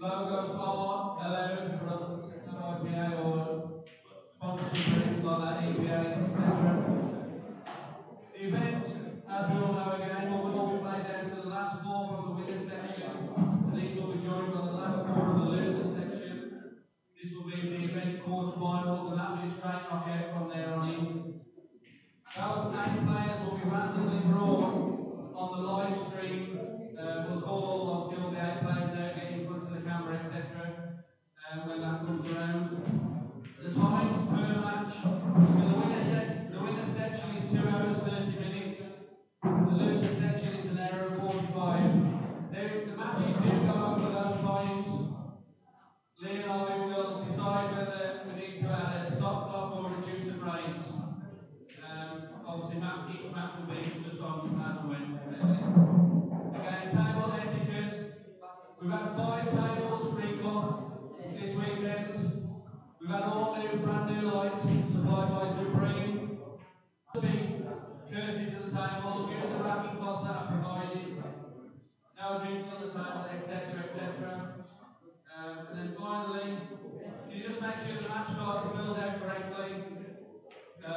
Logos bar, You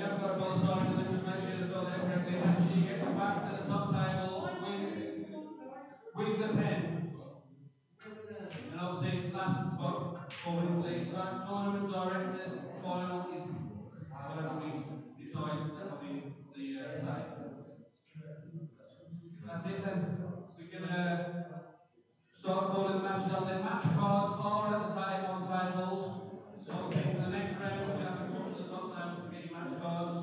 haven't got a ball sign, and then just make sure it's filled in correctly. Make sure you get them back to the top table with the pen. And obviously, last but 4 minutes leave, tournament directors final is whatever we decide that will be the say. That's it then. We can start calling the matches on. The match cards are at the on tables. So obviously for the next round, you have to come up to the top table to get your match cards.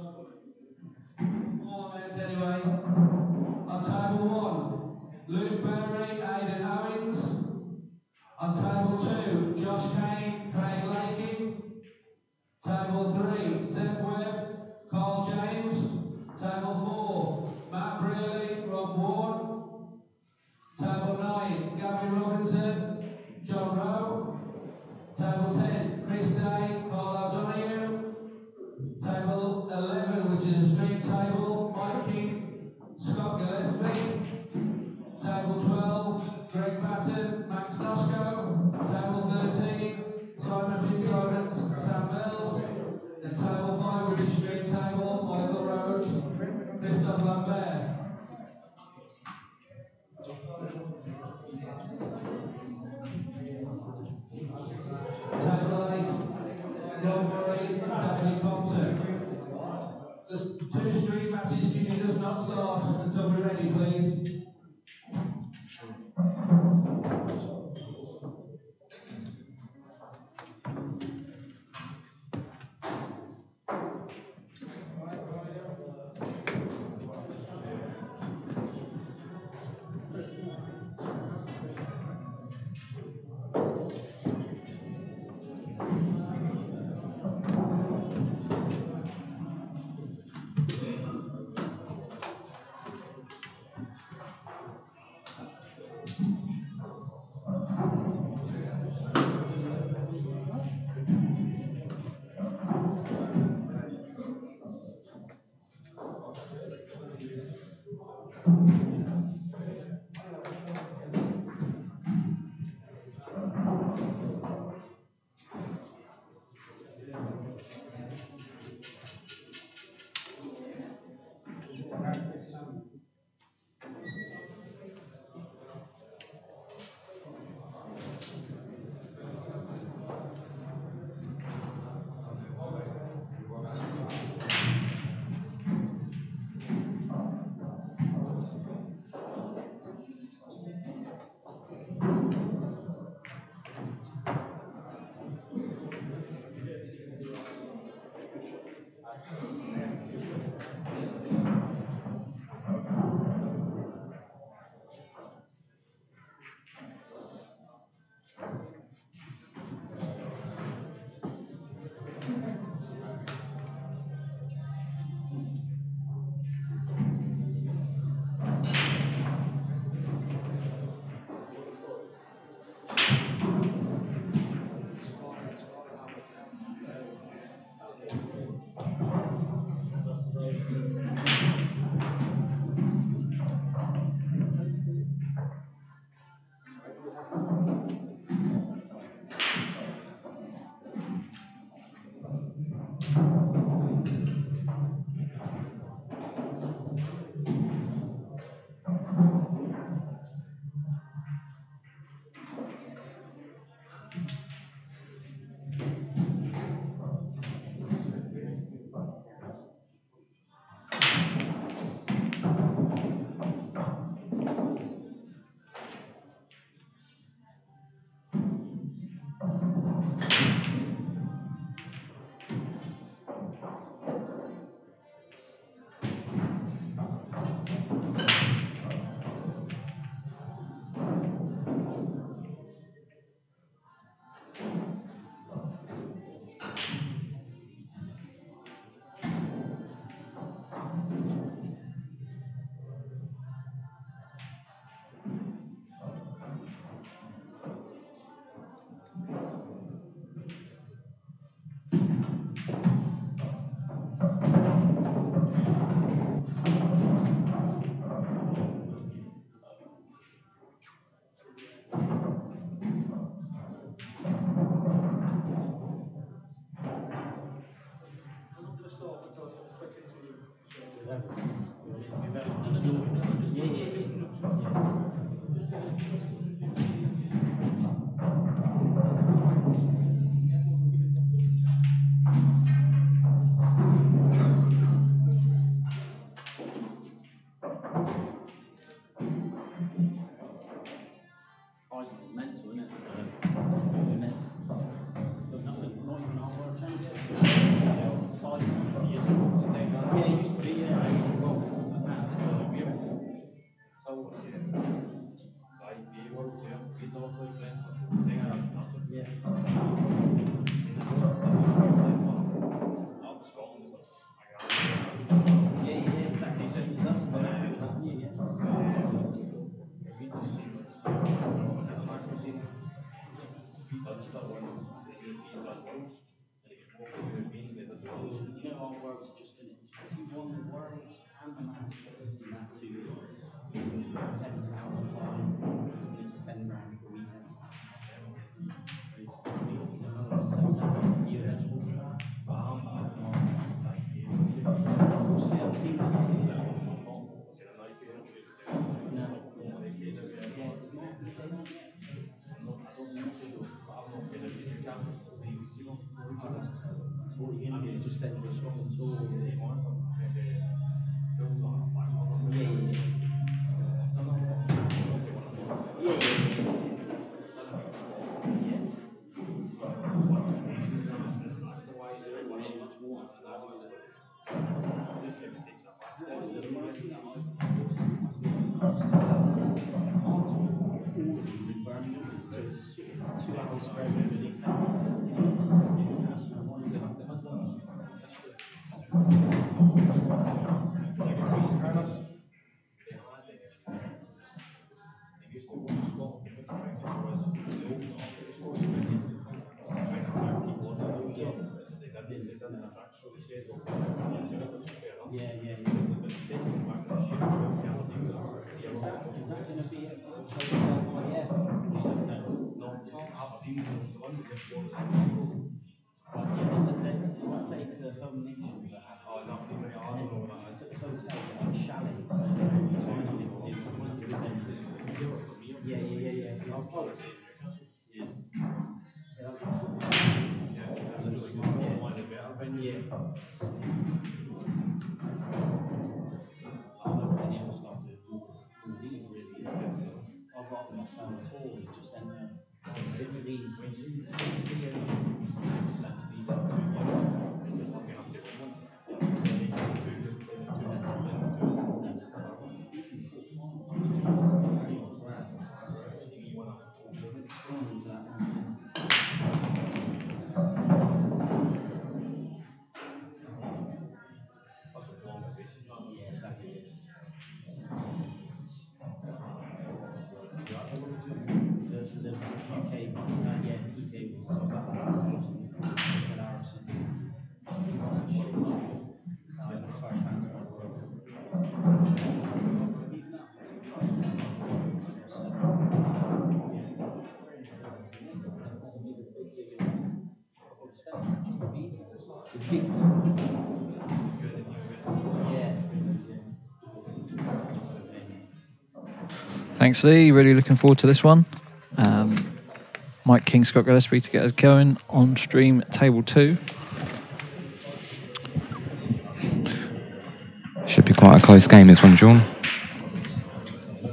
Call them out anyway. On table 1, Luke Berry, Aidan Owens. On table 2, Josh Kane, Craig Lakin. Table 3, Seb Webb, Carl James. Table 4, Matt Brearley, Rob Ward. Table 9, Gavin Robinson, John Rowe. Table 10, Chris Day, Carl O'Donoghue. Table 11, which is a street table, Mike King, Scott Gillespie. Table 12, Greg Batten, Max Nosko. Table 13, Simon Fitzsimons, Sam Mills. And table 5, which is street table, Michael Rhodes, Christophe Lambert. Table 8, Rob Murray, Danny Compton. There's 2 street matches, can you just not start until we're ready, please? You know, our worlds are just finished. If you won the worlds and the Masters in that 2 years, you've got 10,000 fine. This is 10 grand for the weekend. So no, in September, you had to. See, I've seen that. No, yeah, it's not. They don't yet. I'm not sure. So what are you going to do? Just enter a Scotland tour? So it's sort of 2 hours for everybody. Is that going to be a hotel? Yeah. I played the home nations at the hotels are like chalets. I've got them at all, just enter 16. Thanks, Lee. Really looking forward to this one. Mike King, Scott Gillespie to get us going on stream table 2. Should be quite a close game, this one, Sean.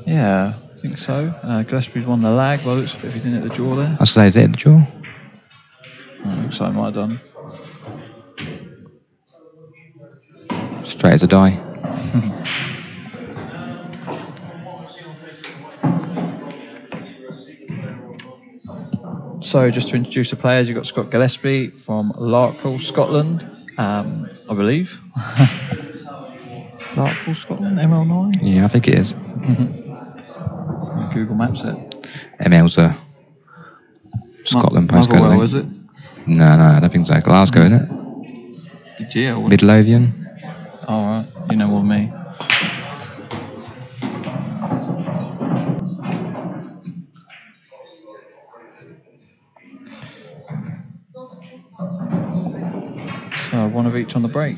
Yeah, I think so. Gillespie's won the lag. Well, it looks like he didn't hit the draw there. I say, is it the draw? Looks like I might have done. Straight as a die. So, just to introduce the players, you've got Scott Gillespie from Larkhall, Scotland, I believe. Larkhall, Scotland, ML9? Yeah, I think it is. Google Maps it. ML's a Scotland postcode. Motherwell, is it? No, I don't think so. Glasgow, isn't it? GL. Midlothian. Oh, right. You know more than me. So, one of each on the break.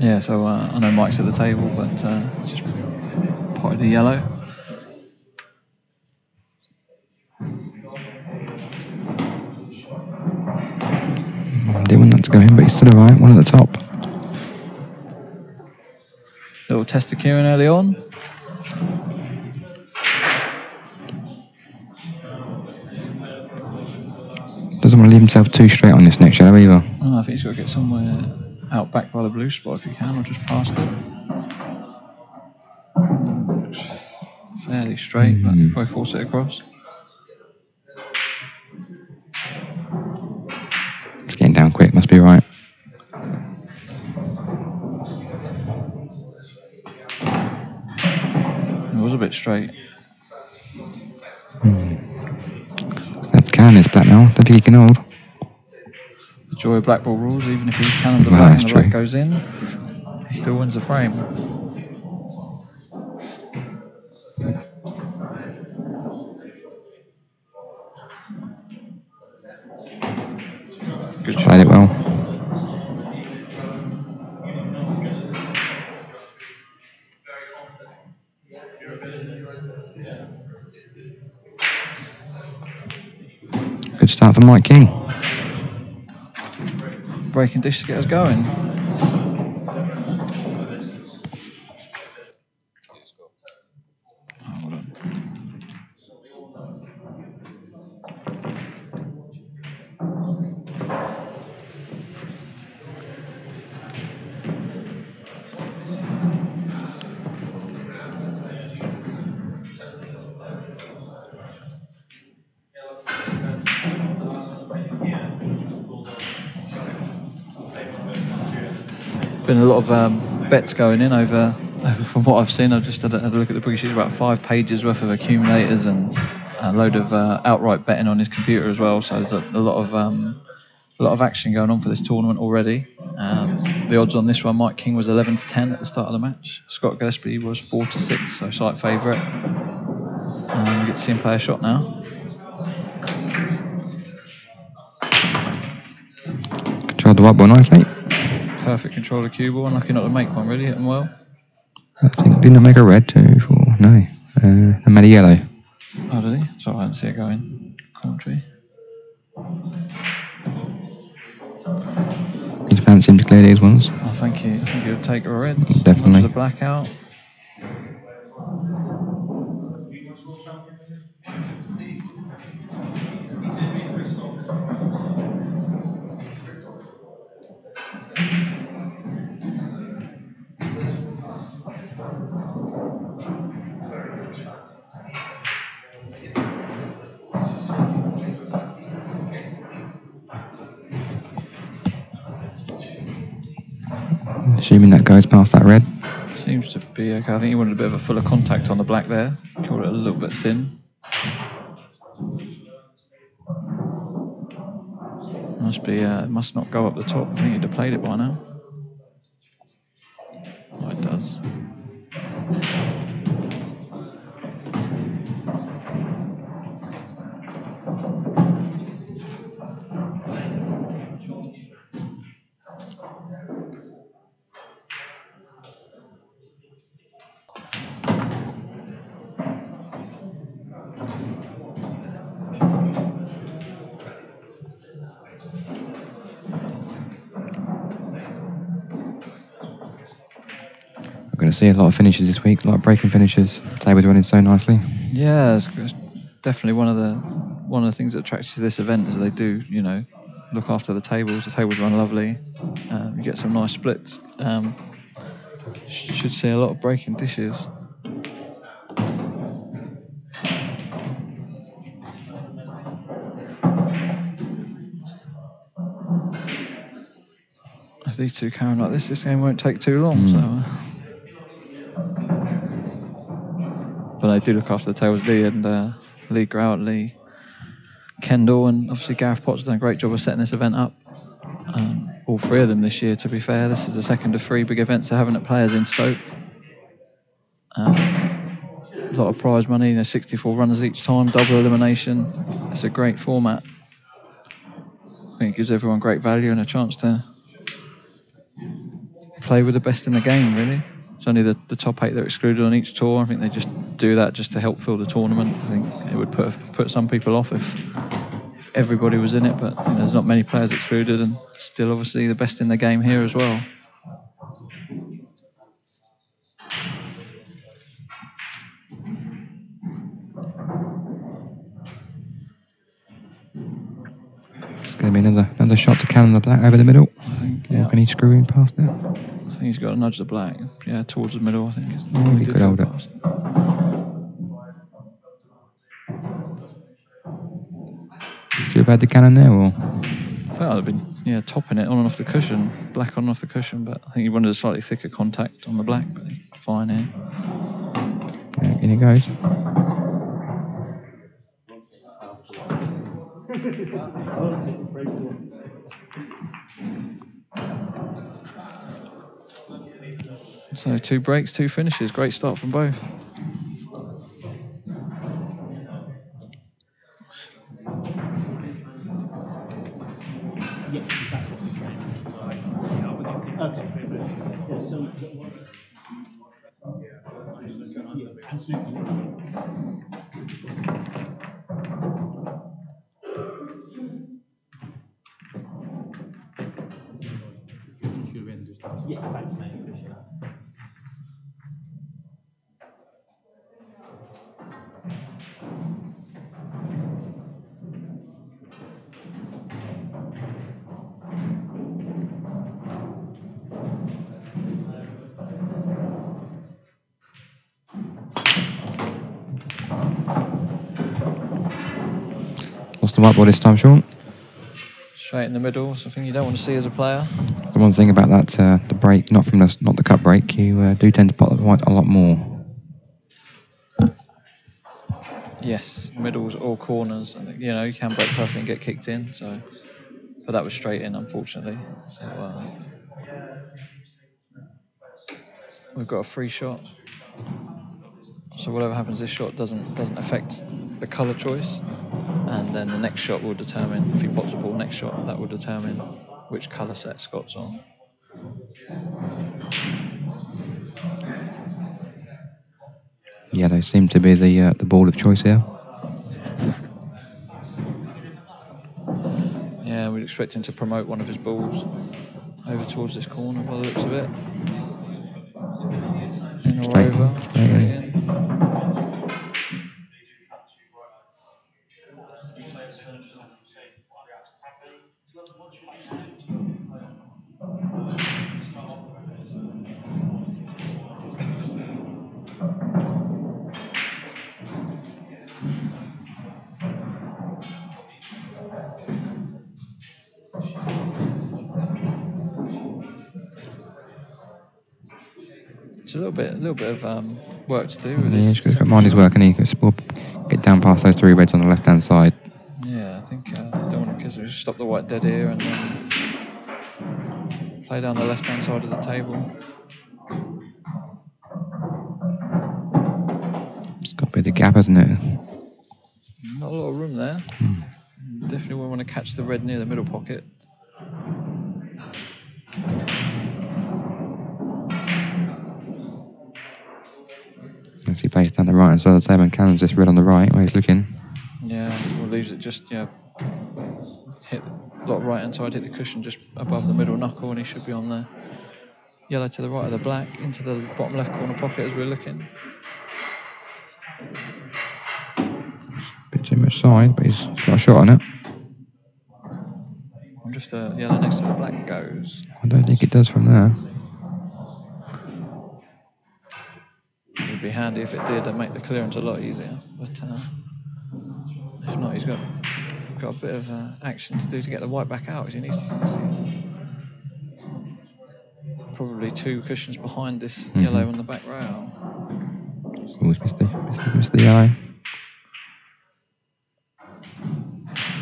Yeah, so I know Mike's at the table, but it's just potted the yellow. Didn't want that to go in, but he's still alright. One at the top. Little test of Kieran early on. Doesn't want to leave himself too straight on this next shadow either. Oh, I think he's got to get somewhere out back by the blue spot if he can, or just past it. Fairly straight, but probably force it across. It's getting down quick, must be right. It was a bit straight. That's Cannon's black now. Don't think he can hold. The joy of black ball rules, even if he cannons the Well, black that's and the black true. goes in, he still wins the frame. Good shot. Played it well. Good start for Mike King. Breaking dish to get us going. Oh, hold on. Been a lot of bets going in over from what I've seen. I've just had a look at the bookie sheet, about 5 pages worth of accumulators and a load of outright betting on his computer as well. So there's a lot of action going on for this tournament already. The odds on this one, Mike King was 11 to 10 at the start of the match. Scott Gillespie was 4 to 6, so slight favourite. We get to see him play a shot now. Tried the white ball nicely. Perfect control of cue ball, unlucky not to make one really, hit him well. I think didn't make a red 2, 4, no. I made a yellow. Oh, did he? Sorry, I didn't see it going. Commentary. He's fancy him to clear these ones. Oh, thank you. I think he'll take a red. Definitely. The blackout. Assuming that goes past that red. Seems to be okay. I think he wanted a bit of a fuller contact on the black there. Called it a little bit thin. Must not go up the top. I think he'd have played it by now. Oh, it does. We're going to see a lot of finishes this week, a lot of breaking finishes. The table's running so nicely. Yeah, it's definitely one of the things that attracts you to this event is they do, look after the tables. The tables run lovely. You get some nice splits. Should see a lot of breaking dishes. If these two carry on like this game won't take too long. So. But they do look after the tables, Lee and Lee Grout, Lee Kendall, and obviously Gareth Potts done a great job of setting this event up. All 3 of them this year, to be fair. This is the second of 3 big events they're having at Players in Stoke. A lot of prize money, 64 runners each time, double elimination. It's a great format. I think it gives everyone great value and a chance to play with the best in the game, really. It's only the top 8 that are excluded on each tour. I think they just do that just to help fill the tournament. I think it would put some people off if everybody was in it, but there's not many players excluded, and still obviously the best in the game here as well. shot to cannon the black over the middle? I think, Or yeah. can he screw in past it? I think he's got to nudge the black, yeah, towards the middle. I think he's, He did could go hold it. past. Should have had the cannon there, or? I think I'd have been topping it on and off the cushion, black on and off the cushion, but I think he wanted a slightly thicker contact on the black, but he's fine here. Yeah, in it goes. So 2 breaks, 2 finishes. Great start from both. Yeah, that's what we're training. So, yeah, so and Snooky. Yeah, thanks, mate. Appreciate that. Lost the white ball this time, Sean. Straight in the middle, something you don't want to see as a player. The one thing about that, the break, not the cut break, you do tend to pot the white a lot more. Yes, middles or corners. I think, you can break perfectly and get kicked in. So, but that was straight in, unfortunately. So we've got a free shot. So whatever happens, this shot doesn't affect the colour choice, and then the next shot will determine, if he pots the ball next shot, that will determine which colour set Scott's on. Yellow seemed to be the ball of choice here. Yeah, we'd expect him to promote one of his balls over towards this corner by the looks of it. In or over, straight in. It's a little bit of work to do. With He's got to mind his work, and he can get down past those 3 reds on the left-hand side. Yeah, I think I don't want to stop the white dead here and then play down the left-hand side of the table. It's got to be the gap, hasn't it? Not a lot of room there. Definitely wouldn't want to catch the red near the middle pocket. As he plays down the right-hand side of the table and cannons this red on the right, where he's looking. Yeah, or leaves it just, hit a lot of right-hand side, hit the cushion just above the middle knuckle, and he should be on the yellow to the right of the black, into the bottom left corner pocket as we're looking. Bit too much side, but he's got a shot on it. I wonder if the yellow next to the black goes. I don't think it does from there. It would be handy if it did, and make the clearance a lot easier. But if not, he's got a bit of action to do to get the white back out. He needs probably 2 cushions behind this yellow on the back rail. Always missed the yellow.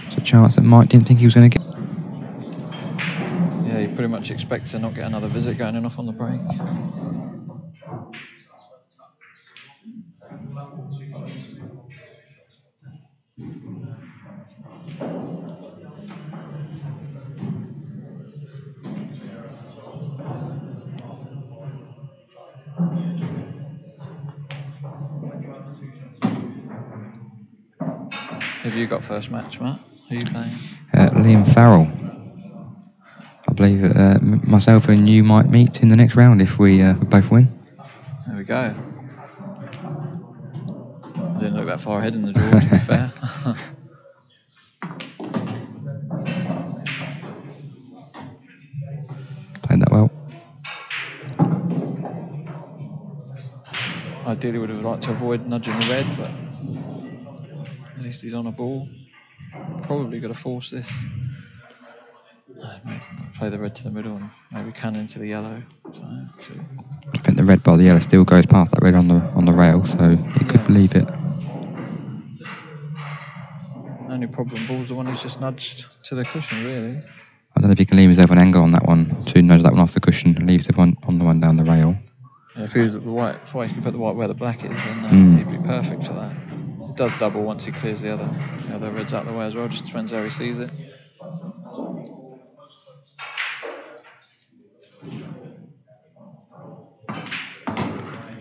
It's a chance that Mike didn't think he was going to get. Yeah, you pretty much expect to not get another visit going off on the break. Who have you got first match, Matt? Who are you playing? Liam Farrell. I believe myself and you might meet in the next round if we both win. There we go. I didn't look that far ahead in the draw, to be fair. ideally would have liked to avoid nudging the red, but at least he's on a ball. Probably going to force this. Play the red to the middle and maybe cannon to the yellow. So, I think the red by the yellow still goes past that red on the rail, so he could leave it. Only problem, ball's the one he's just nudged to the cushion, really. I don't know if he can leave himself an angle on that one to nudge that one off the cushion and leaves the one on the one down the rail. Yeah, if he was at the white, if he could put the white where the black is, then he'd be perfect for that. It does double once he clears the other reds out of the way as well. Just depends how he sees it.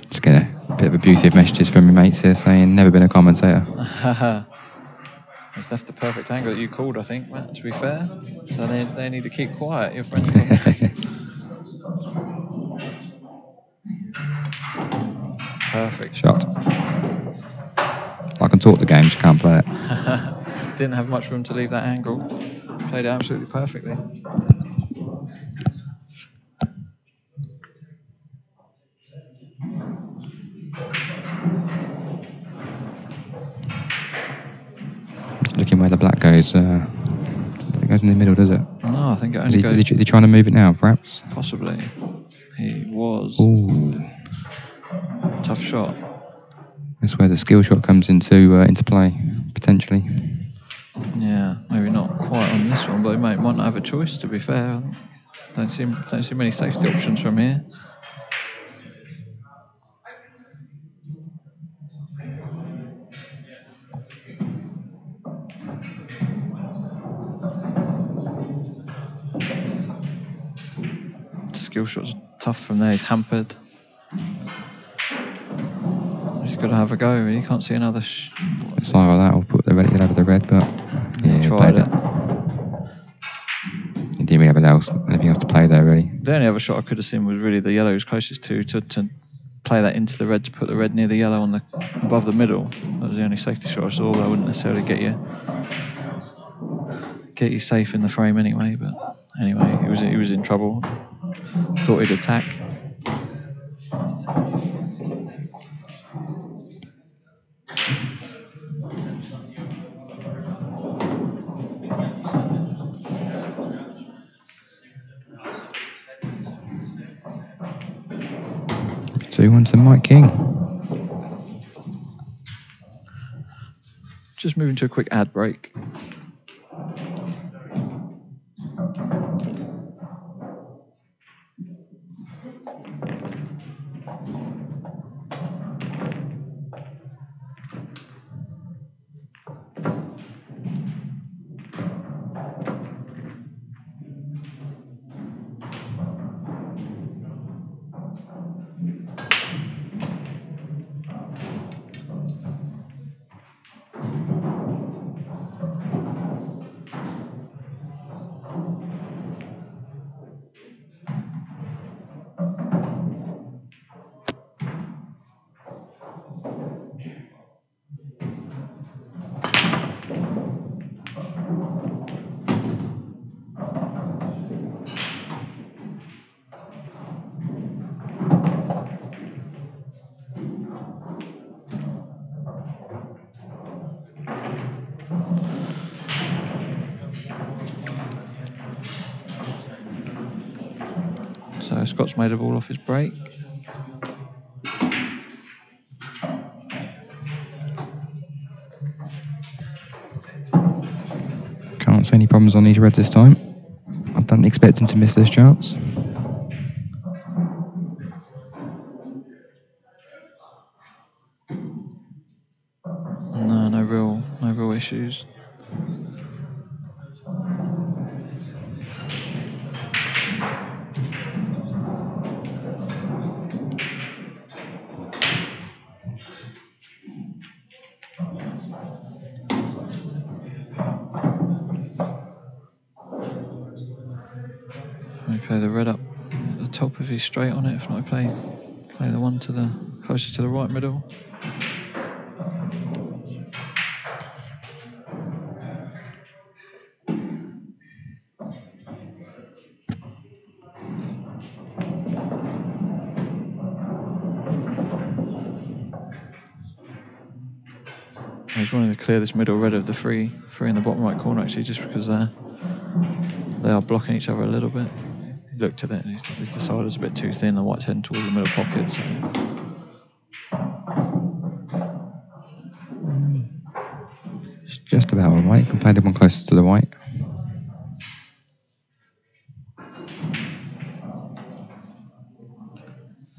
Just get a bit of abusive messages from your mates here saying never been a commentator. It's left the perfect angle that you called, I think, Matt, to be fair. So they need to keep quiet, your friends. Perfect shot. I can talk the game, just can't play it. Didn't have much room to leave that angle. Played it absolutely perfectly. Looking where the black goes. It goes in the middle, does it? No, I think it only goes... Is he trying to move it now, perhaps? Possibly. He was. Ooh. Tough shot. That's where the skill shot comes into play, potentially. Yeah, maybe not quite on this one, but he might not have a choice, to be fair. Don't see many safety options from here. Skill shot's tough from there. He's hampered. He's got to have a go. He can't see another. It's either that or put the red over the red, but yeah, he tried it. He didn't really have anything else to play there, really. The only other shot I could have seen was really the yellow was closest to play that into the red, to put the red near the yellow on the above the middle. That was the only safety shot I saw. That wouldn't necessarily get you safe in the frame anyway. But anyway, he was in trouble. Thought he'd attack. So he wants the Mike King. Just moving to a quick ad break. So Scott's made a ball off his break. Can't see any problems on these red this time. I don't expect him to miss this chance. No, no real issues. We play the red up at the top if he's straight on it. If not, I play the one closer to the right middle. He's wanting to clear this middle red of the three in the bottom right corner, actually, just because they are blocking each other a little bit. He looked at it and he's decided it's a bit too thin. The white's heading towards the middle pocket. So. It's just about all right. Can play the one closest to the white.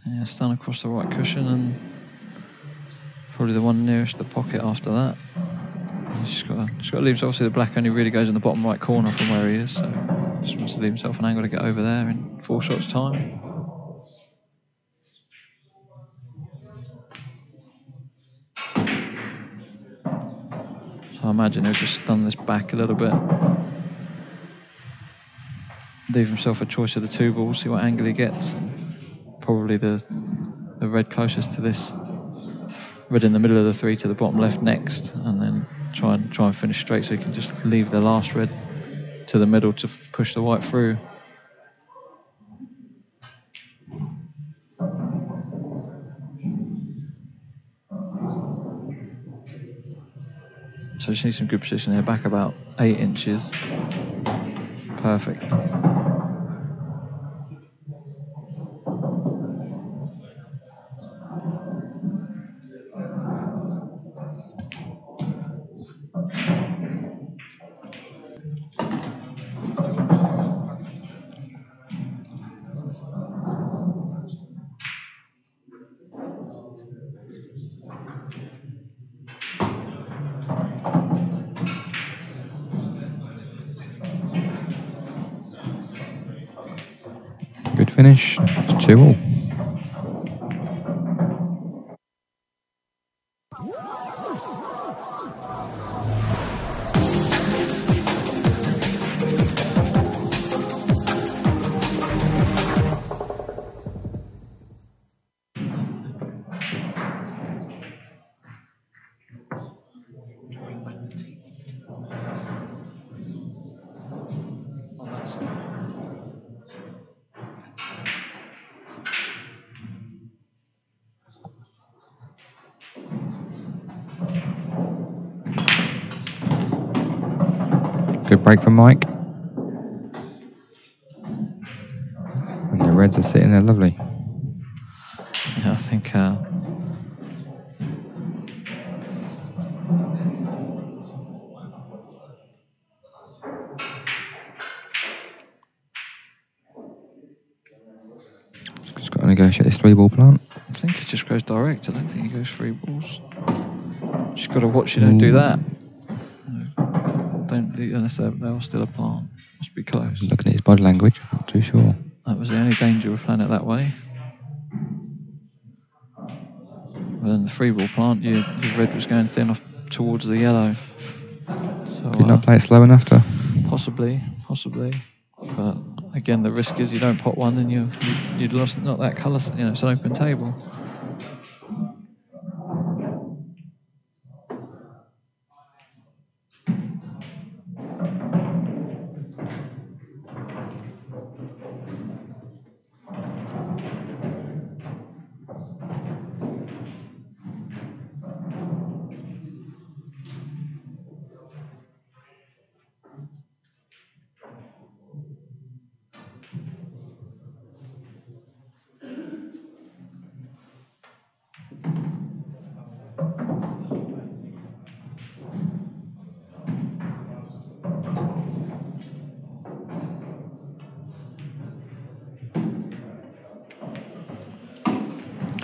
Yeah, stun across the right cushion and probably the one nearest the pocket after that. He's just got to leave. Obviously, the black only really goes in the bottom right corner from where he is, so just wants to leave himself an angle to get over there in 4 shots' time. So I imagine he'll just stun this back a little bit, leave himself a choice of the 2 balls, see what angle he gets. And probably the red closest to this, red in the middle of the 3 to the bottom left next, and then try and finish straight so he can just leave the last red to the middle to push the white through. So just need some good position here, back about 8 inches. Perfect. Good finish. It's 2-all. Good break from Mike. And the reds are sitting there lovely. Yeah, I think Just got to negotiate this 3-ball plant. I think he just goes direct. I don't think he goes 3 balls. Just got to watch you don't do that. Don't, unless they're still a plant. Must be close. Looking at his body language, not too sure. That was the only danger of playing it that way. And then the 3-ball plant, your red was going thin off towards the yellow. So, Did not play it slow enough to... Possibly. But again, the risk is you don't pot one and you'd lost not that colour. It's an open table.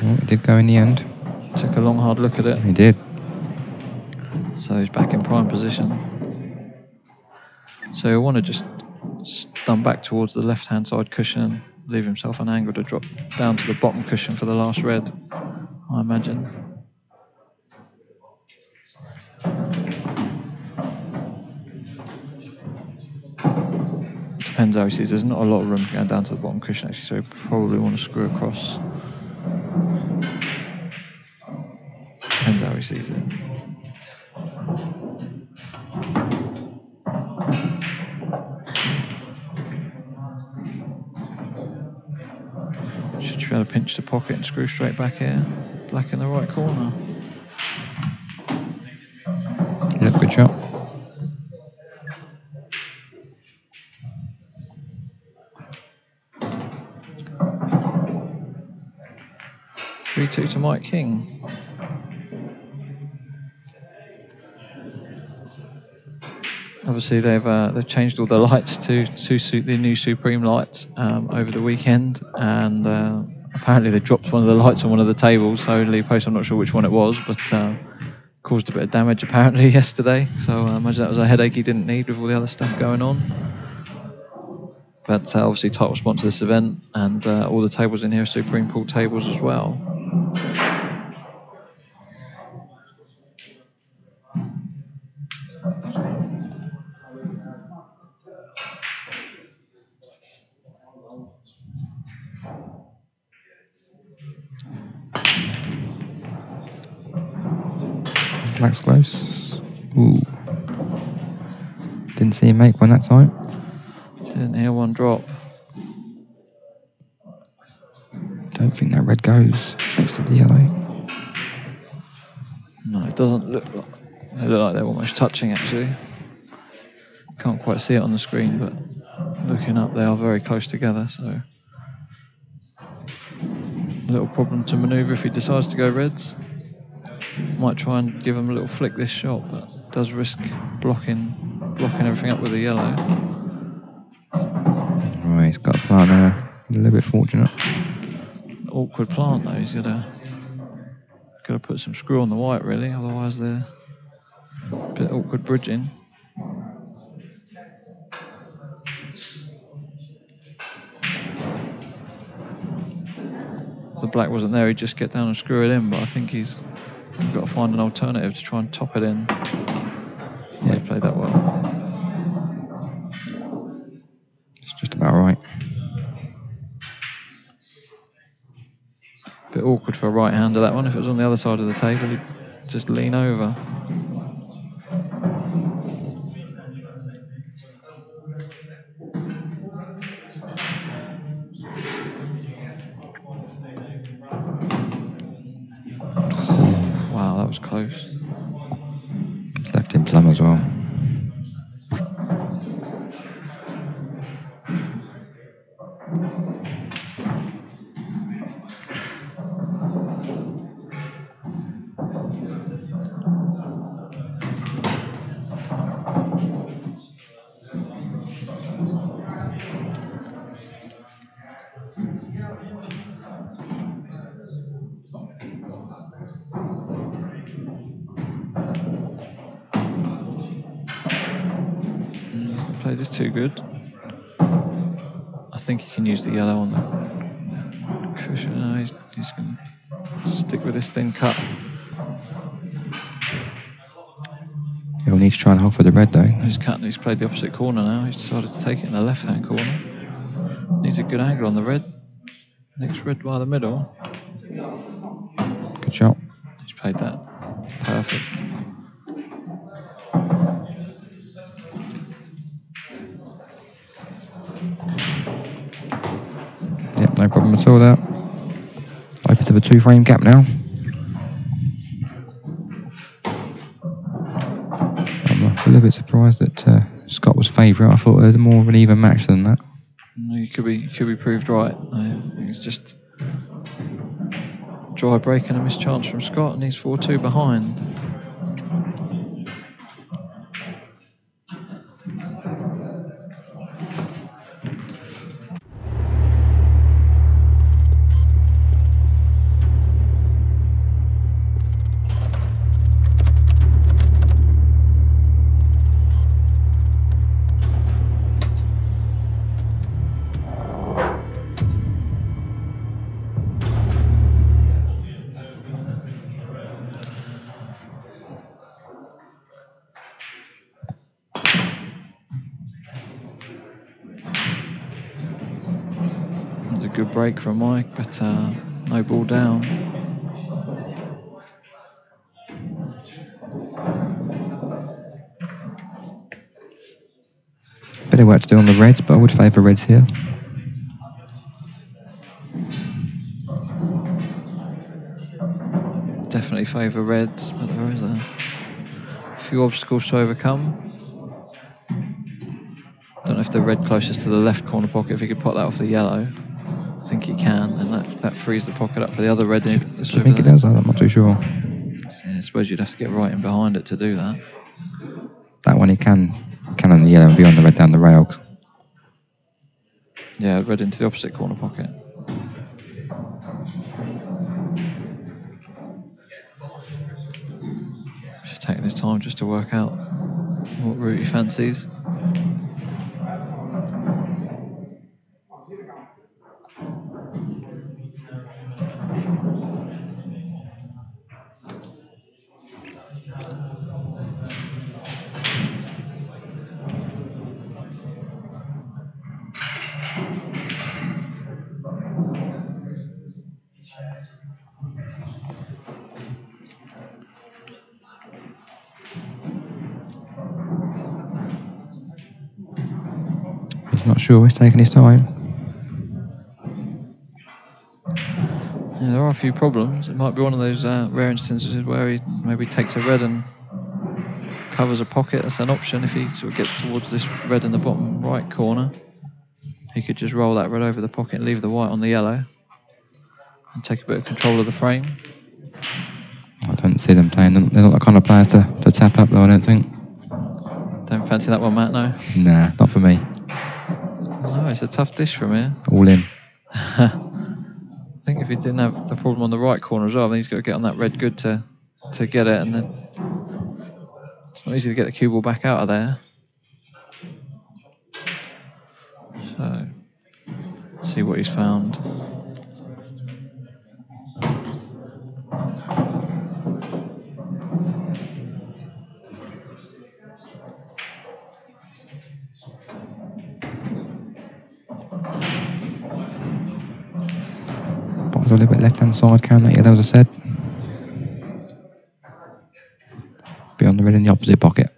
Oh, it did go in the end. Took a long, hard look at it. He did. So he's back in prime position. So he'll want to just stun back towards the left-hand side cushion, leave himself an angle to drop down to the bottom cushion for the last red, I imagine. Depends how he sees. There's not a lot of room going down to the bottom cushion, actually, so he probably want to screw across. Depends how he sees it. Should be able to pinch the pocket and screw straight back here. Black in the right corner. Good shot. Three-two to Mike King. Obviously, they've changed all the lights to suit the new Supreme lights over the weekend, and apparently they dropped one of the lights on one of the tables. So Lee Post, I'm not sure which one it was, but caused a bit of damage apparently yesterday. So I imagine that was a headache he didn't need with all the other stuff going on. But obviously, title sponsor this event, and all the tables in here are Supreme pool tables as well. Black's close. Ooh. Didn't see him make one that time. Didn't hear one drop. Don't think that red goes next to the yellow. No, it doesn't look like. They look like they're almost touching actually. Can't quite see it on the screen, but looking up, they are very close together. So a little problem to manoeuvre if he decides to go reds. Might try and give him a little flick this shot, but does risk blocking everything up with the yellow. Right, he's got a plant there. A little bit fortunate. Awkward plant though. He's got to put some screw on the white really, otherwise they're a bit awkward bridging. If the black wasn't there, he'd just get down and screw it in, but I think he's got to find an alternative to try and top it in. Yeah, he played that well. It's just about right. Bit awkward for a right-hander that one. If it was on the other side of the table, he'd just lean over. Wow, that was close. It's left him plumb as well. Played this too good. I think he can use the yellow on the cushion. No, he's going to stick with this thin cut. He'll need to try and hold for the red though. He's cutting. He's played the opposite corner now. He's decided to take it in the left-hand corner. Needs a good angle on the red. Next red by the middle. Good shot. He's played that perfect. Yep, no problem at all there. Opens up a 2-frame gap now. I'm a little bit surprised that Scott was favourite. I thought there was more of an even match than that. You could be proved right. I think it's just dry break and a missed chance from Scott, and he's 4-2 behind. It's a good break from Mike, but no ball down. Bit of work to do on the reds, but I would favour reds here. Definitely favour reds, but there is a few obstacles to overcome. Don't know if the red closest to the left corner pocket, if he could pot that off the yellow. I think he can, and that frees the pocket up for the other red. Do you think it does? I'm not too sure. Yeah, I suppose you'd have to get right in behind it to do that. That one he can on the yellow and be on the red down the rail. Yeah, red into the opposite corner pocket. Just taking his time just to work out what route he fancies. He's not sure, he's taking his time. Yeah, there are a few problems. It might be one of those rare instances where he maybe takes a red and covers a pocket. That's an option if he sort of gets towards this red in the bottom right corner. He could just roll that red over the pocket and leave the white on the yellow and take a bit of control of the frame. I don't see them playing them. They're not the kind of players to tap up though, I don't think. Don't fancy that one, Matt, no? Nah, not for me. No, it's a tough dish from here. All in. I think if he didn't have the problem on the right corner as well, then he's got to get on that red good to get it, and then it's not easy to get the cue ball back out of there. So, let's see what he's found. A little bit left hand side, can that? Yeah, that was a set. Be on the red in the opposite pocket.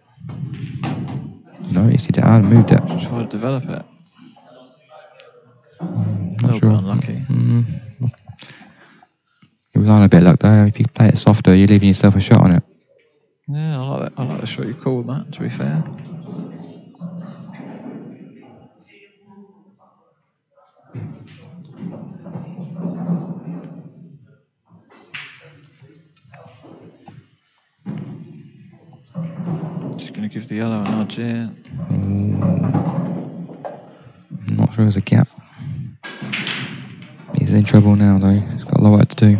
No, he's hit it hard and moved it. Just try to develop it. Not sure. Bit unlucky. It was on a bit of luck though. If you play it softer, you're leaving yourself a shot on it. Yeah, I like that. I like the shot you called, Matt, to be fair. Just going to give the yellow a nudge here. I'm not sure there's a gap. He's in trouble now though. He's got a lot of work to do.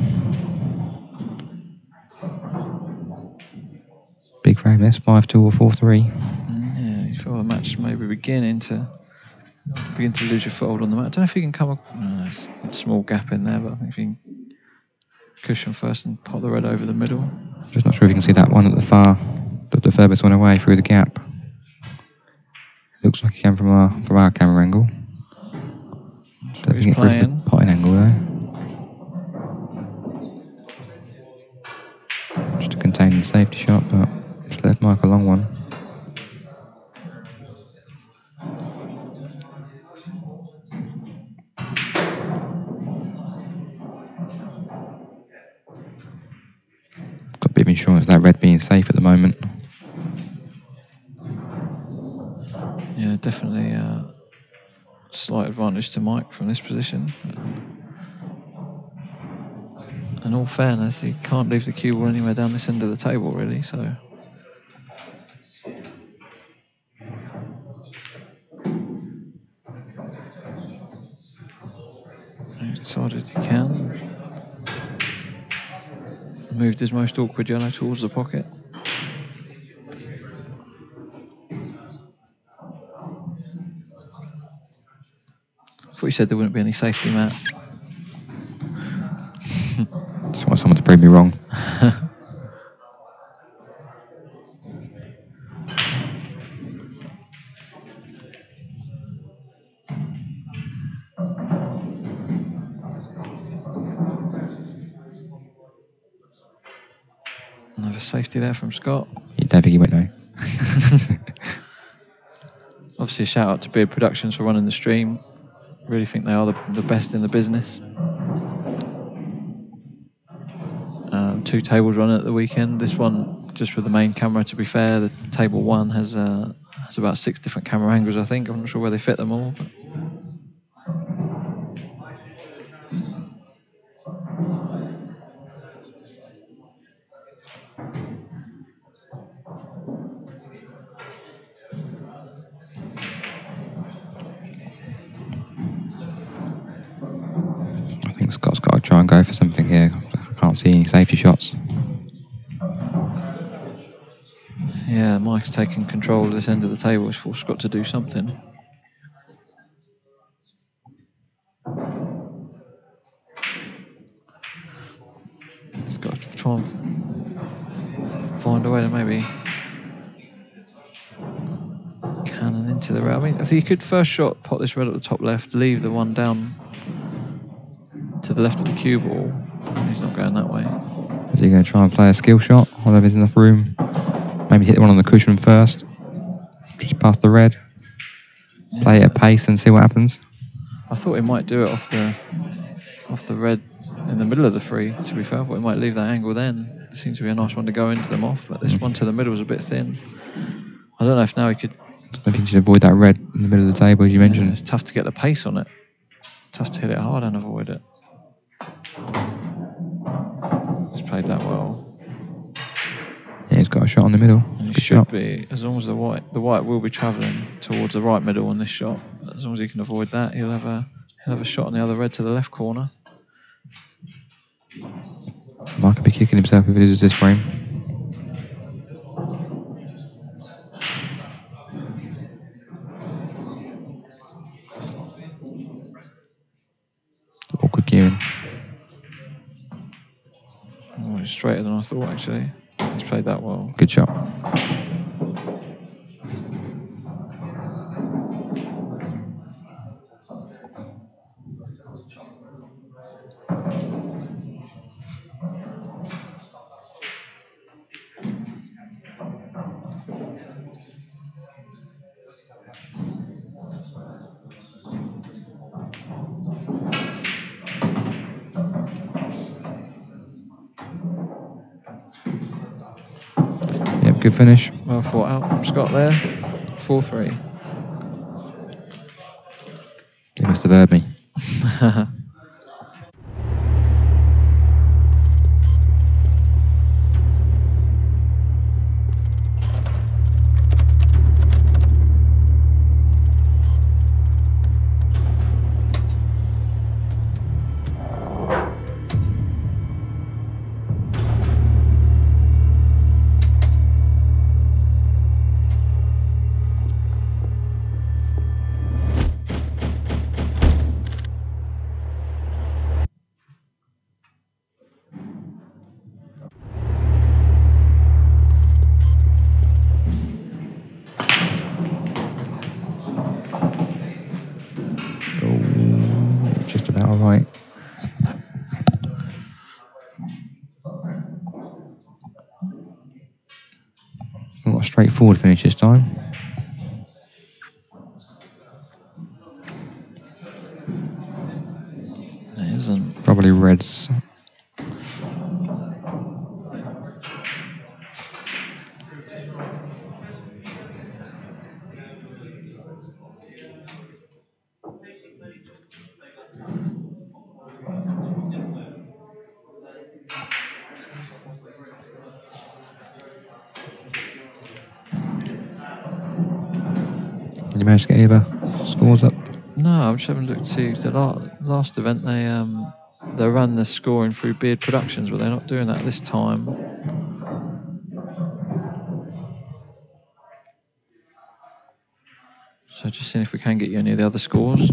Big frame, that's 5-2 or 4-3. Yeah, you feel the match maybe beginning to lose your foothold on the mat. I don't know if you can come up. There's a small gap in there, but I think if you can cushion first and pop the red over the middle. Just not sure if you can see that one at the far, the furthest one away through the gap. Looks like he came from our camera angle. Don't think it through the potting angle though. Just to contain the safety shot, but just left Mike a long one. Got a bit of insurance that red being safe at the moment. Yeah, definitely a slight advantage to Mike from this position. In all fairness, he can't leave the cue ball anywhere down this end of the table, really, so. He's decided he can. Moved his most awkward yellow towards the pocket. I thought you said there wouldn't be any safety, Matt. Just want someone to prove me wrong. Another safety there from Scott. You don't think he went no? Obviously a shout out to Beard Productions for running the stream. Really think they are the best in the business. 2 tables running at the weekend. This one just with the main camera. To be fair, the table 1 has about 6 different camera angles, I think. I'm not sure where they fit them all. But I think Scott's got to try and go for something here. I can't see any safety shots. yeah, Mike's taking control of this end of the table. He's forced Scott to do something. He's got to try and find a way to maybe cannon into the red. I mean, if he could first shot pot this red at the top left, leave the one down to the left of the cue ball. He's not going that way. Is he going to try and play a skill shot while there's enough room? Maybe hit the one on the cushion first, just past the red. Play it at pace and see what happens. I thought he might do it off the red in the middle of the free. To be fair, I thought he might leave that angle then. It seems to be a nice one to go into them off, but this one to the middle was a bit thin. I don't know if now he could. I think you should avoid that red in the middle of the table, as you mentioned. It's tough to get the pace on it. Tough to hit it hard and avoid it. He's played that well. Yeah, he's got a shot on the middle. And he Good should shot. be, as long as the white will be travelling towards the right middle on this shot. As long as he can avoid that, he'll have a shot on the other red to the left corner. Mike could be kicking himself if it is this frame. Awkward cueing. Oh, he's straighter than I thought, actually. He's played that well. Good shot. Yep, good finish. Well thought out from Scott there. 4-3. He must have heard me. Just about all right. Not a straightforward finish this time. It isn't. Probably reds. Did you manage to get any other scores up? No, I'm just having a look to see. The last event they ran the scoring through Beard Productions, but they're not doing that this time. So just seeing if we can get you any of the other scores.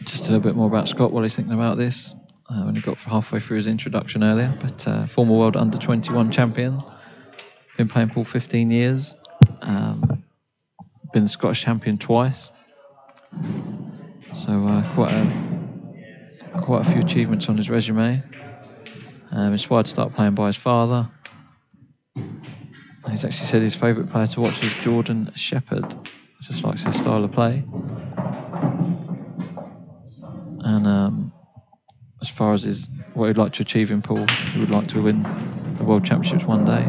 Just a little bit more about Scott while he's thinking about this. When he got halfway through his introduction earlier, but former world under-21 champion, been playing pool 15 years, been the Scottish champion twice, so quite a few achievements on his resume. Inspired to start playing by his father. He's actually said his favourite player to watch is Jordan Shepherd. Just likes his style of play. And as far as what he'd like to achieve in pool, he would like to win the World Championships one day.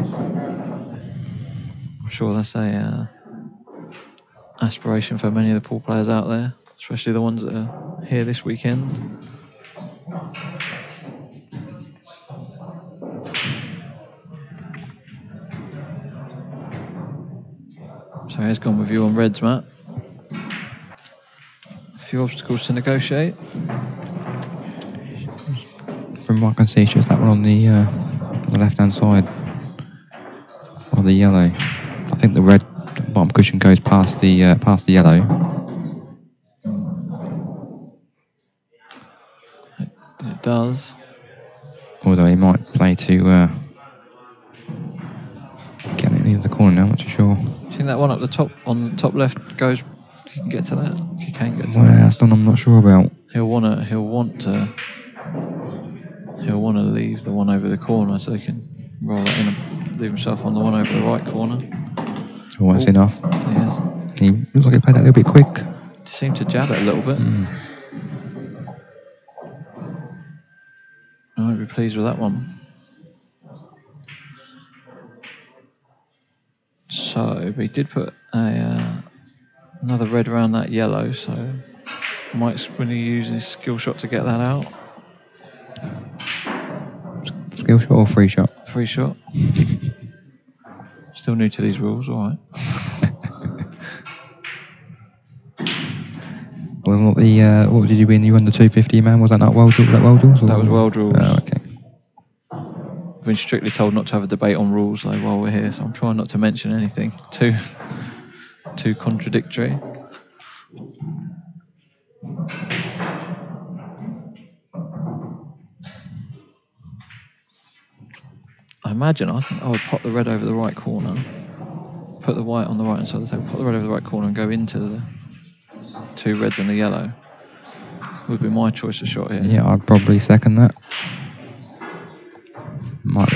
I'm sure that's a aspiration for many of the pool players out there, especially the ones that are here this weekend. So he's gone with you on reds, Matt. A few obstacles to negotiate. From what I can see, it's just that one on the left-hand side of the yellow. I think the red bottom cushion goes past the yellow. It does. Although he might play to get it into the corner now, I'm not too sure. Do you think that one up the top, on the top left, goes? You can get to that. You can get to Well, that. that's the one I'm not sure about. He'll want to leave the one over the corner so he can roll that in and leave himself on the one over the right corner. Oh, that's enough. Yes. He looks like he played that a little bit quick. Seemed to jab it a little bit. I won't be pleased with that one. So, but he did put another red around that yellow, so Mike's going to use his skill shot to get that out. Skill shot or free shot? Free shot. Still new to these rules, alright. Wasn't the what did you win? You won the 250 man. Was that not world rules? That was world rules. Oh, okay. I've been strictly told not to have a debate on rules though while we're here, so I'm trying not to mention anything too contradictory. I think I would pop the red over the right corner, put the white on the right hand side of the table, put the red over the right corner and go into the two reds and the yellow. Would be my choice of shot here. Yeah, I'd probably second that. Might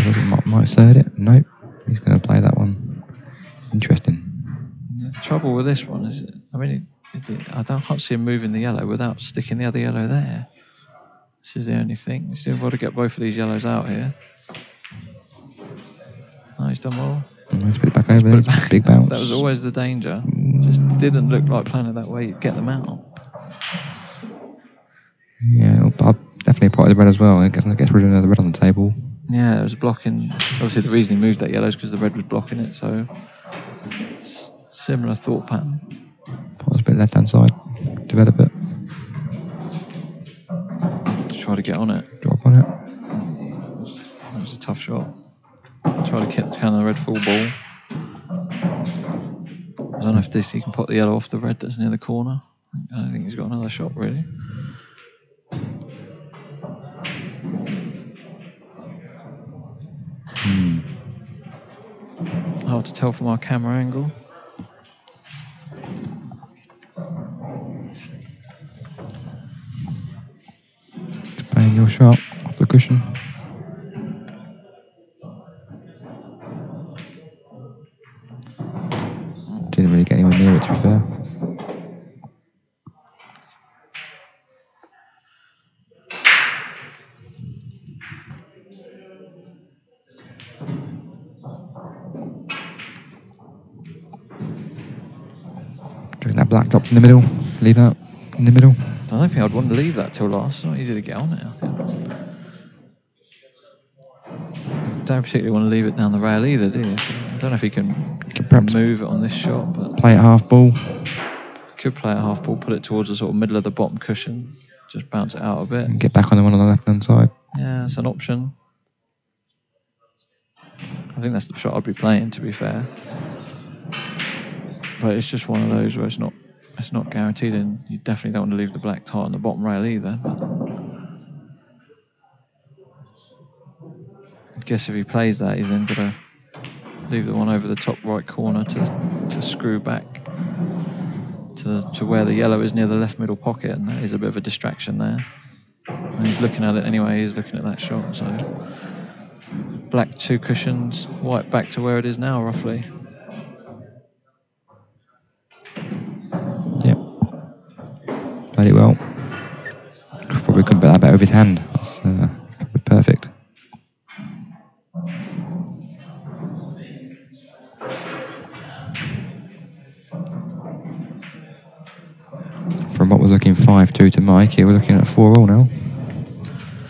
third it. Nope, he's going to play that one. Interesting. The trouble with this one is, I can't see him moving the yellow without sticking the other yellow there. This is the only thing. He's able to get both of these yellows out here. No, he's done well. Let's put it back over there. Big bounce. That was always the danger. Just didn't look like playing it that way. You'd get them out. Yeah, I'll definitely pot the red as well. I guess rid of the red on the table. Yeah, it was blocking. Obviously, the reason he moved that yellow is because the red was blocking it. So, similar thought pattern. Pot a bit left hand side. Develop it. Just try to get on it. Drop on it. That was a tough shot. Try to get kind of the red full ball. I don't know if he can pot the yellow off the red that's near the corner. I don't think he's got another shot really. Hard to tell from our camera angle. Just playing your shot off the cushion. Didn't really get anywhere near it, to be fair. That black drops in the middle. Leave that in the middle. I don't think I'd want to leave that till last. It's not easy to get on it. I don't particularly want to leave it down the rail either, do you? So I don't know if he can perhaps move it on this shot, but play it half ball. Could play it half ball, put it towards the sort of middle of the bottom cushion, just bounce it out a bit. And get back on the one on the left hand side. Yeah, it's an option. I think that's the shot I'd be playing, to be fair. But it's just one of those where it's not guaranteed, and you definitely don't want to leave the black tight on the bottom rail either. But I guess if he plays that, he's then got to leave the one over the top right corner to screw back to where the yellow is near the left middle pocket, and that is a bit of a distraction there. And he's looking at it anyway. He's looking at that shot, so Black 2 cushions, white back to where it is now, roughly. Yep. Played it well. Probably couldn't put that better with his hand. That's perfect. From what we're looking 5-2 to Mike, here we're looking at 4-all now.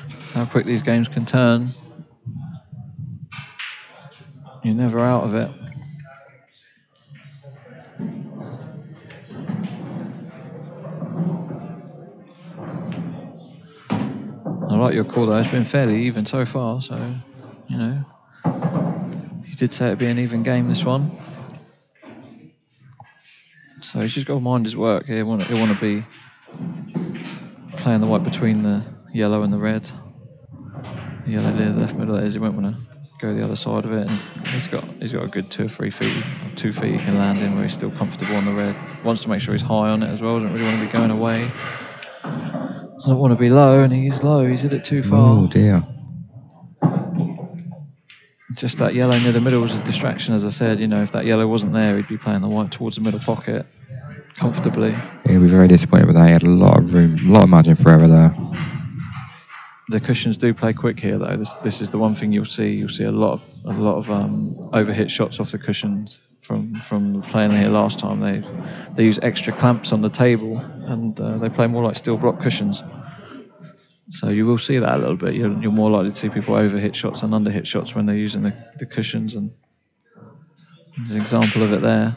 That's how quick these games can turn. You're never out of it. I like your call though, it's been fairly even so far, so, you know, you did say it'd be an even game, this one. So he's just got to mind his work. He'll want to be playing the white between the yellow and the red. The yellow near the left middle is. He won't want to go the other side of it. And he's got a good 2 or 3 feet, 2 feet he can land in where he's still comfortable on the red. Wants to make sure he's high on it as well. Doesn't really want to be going away. Doesn't want to be low, and he's low. He's hit it too far. Oh dear. Just that yellow near the middle was a distraction, as I said. You know, if that yellow wasn't there, he'd be playing the white towards the middle pocket comfortably. He'll be very disappointed with that. He had a lot of room, a lot of margin for error there. The cushions do play quick here, though. This is the one thing you'll see. You'll see a lot of overhit shots off the cushions from playing here last time. They use extra clamps on the table, and they play more like steel block cushions. So you will see that a little bit. You're more likely to see people overhit shots and underhit shots when they're using the cushions, and there's an example of it there.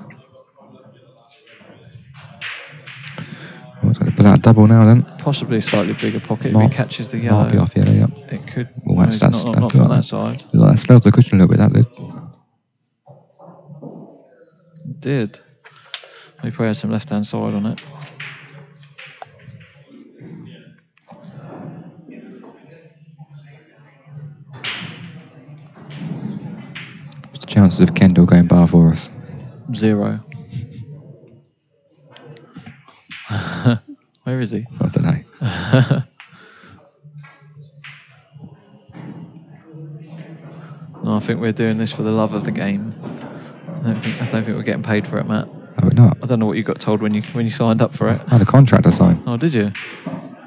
Well, to put out a double now then. Possibly a slightly bigger pocket if he catches the yellow. Might be off yellow, yep. It could. Well, No, that's not from that side. That slows the cushion a little bit, that did. It did. He probably had some left-hand side on it. What's the chances of Kendall going bar for us? 0. Where is he? I don't know. No, I think we're doing this for the love of the game. I don't think we're getting paid for it, Matt. Oh, we're not. I don't know what you got told when you signed up for it. I had a contract to sign. Oh, did you?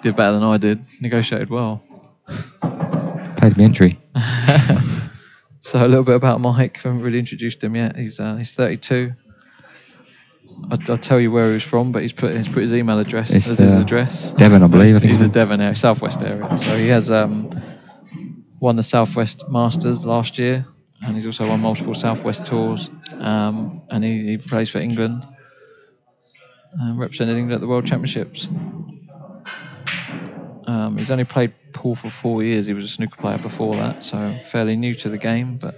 Did better than I did. Negotiated well. Paid me entry. So a little bit about Mike. I haven't really introduced him yet. He's 32. I'll tell you where he was from, but he's put his email address as his address. Devon, I believe. He's a Devon area, Southwest area. So he has won the Southwest Masters last year, and he's also won multiple Southwest tours. And he plays for England, represented England at the World Championships. He's only played pool for 4 years. He was a snooker player before that, so fairly new to the game. But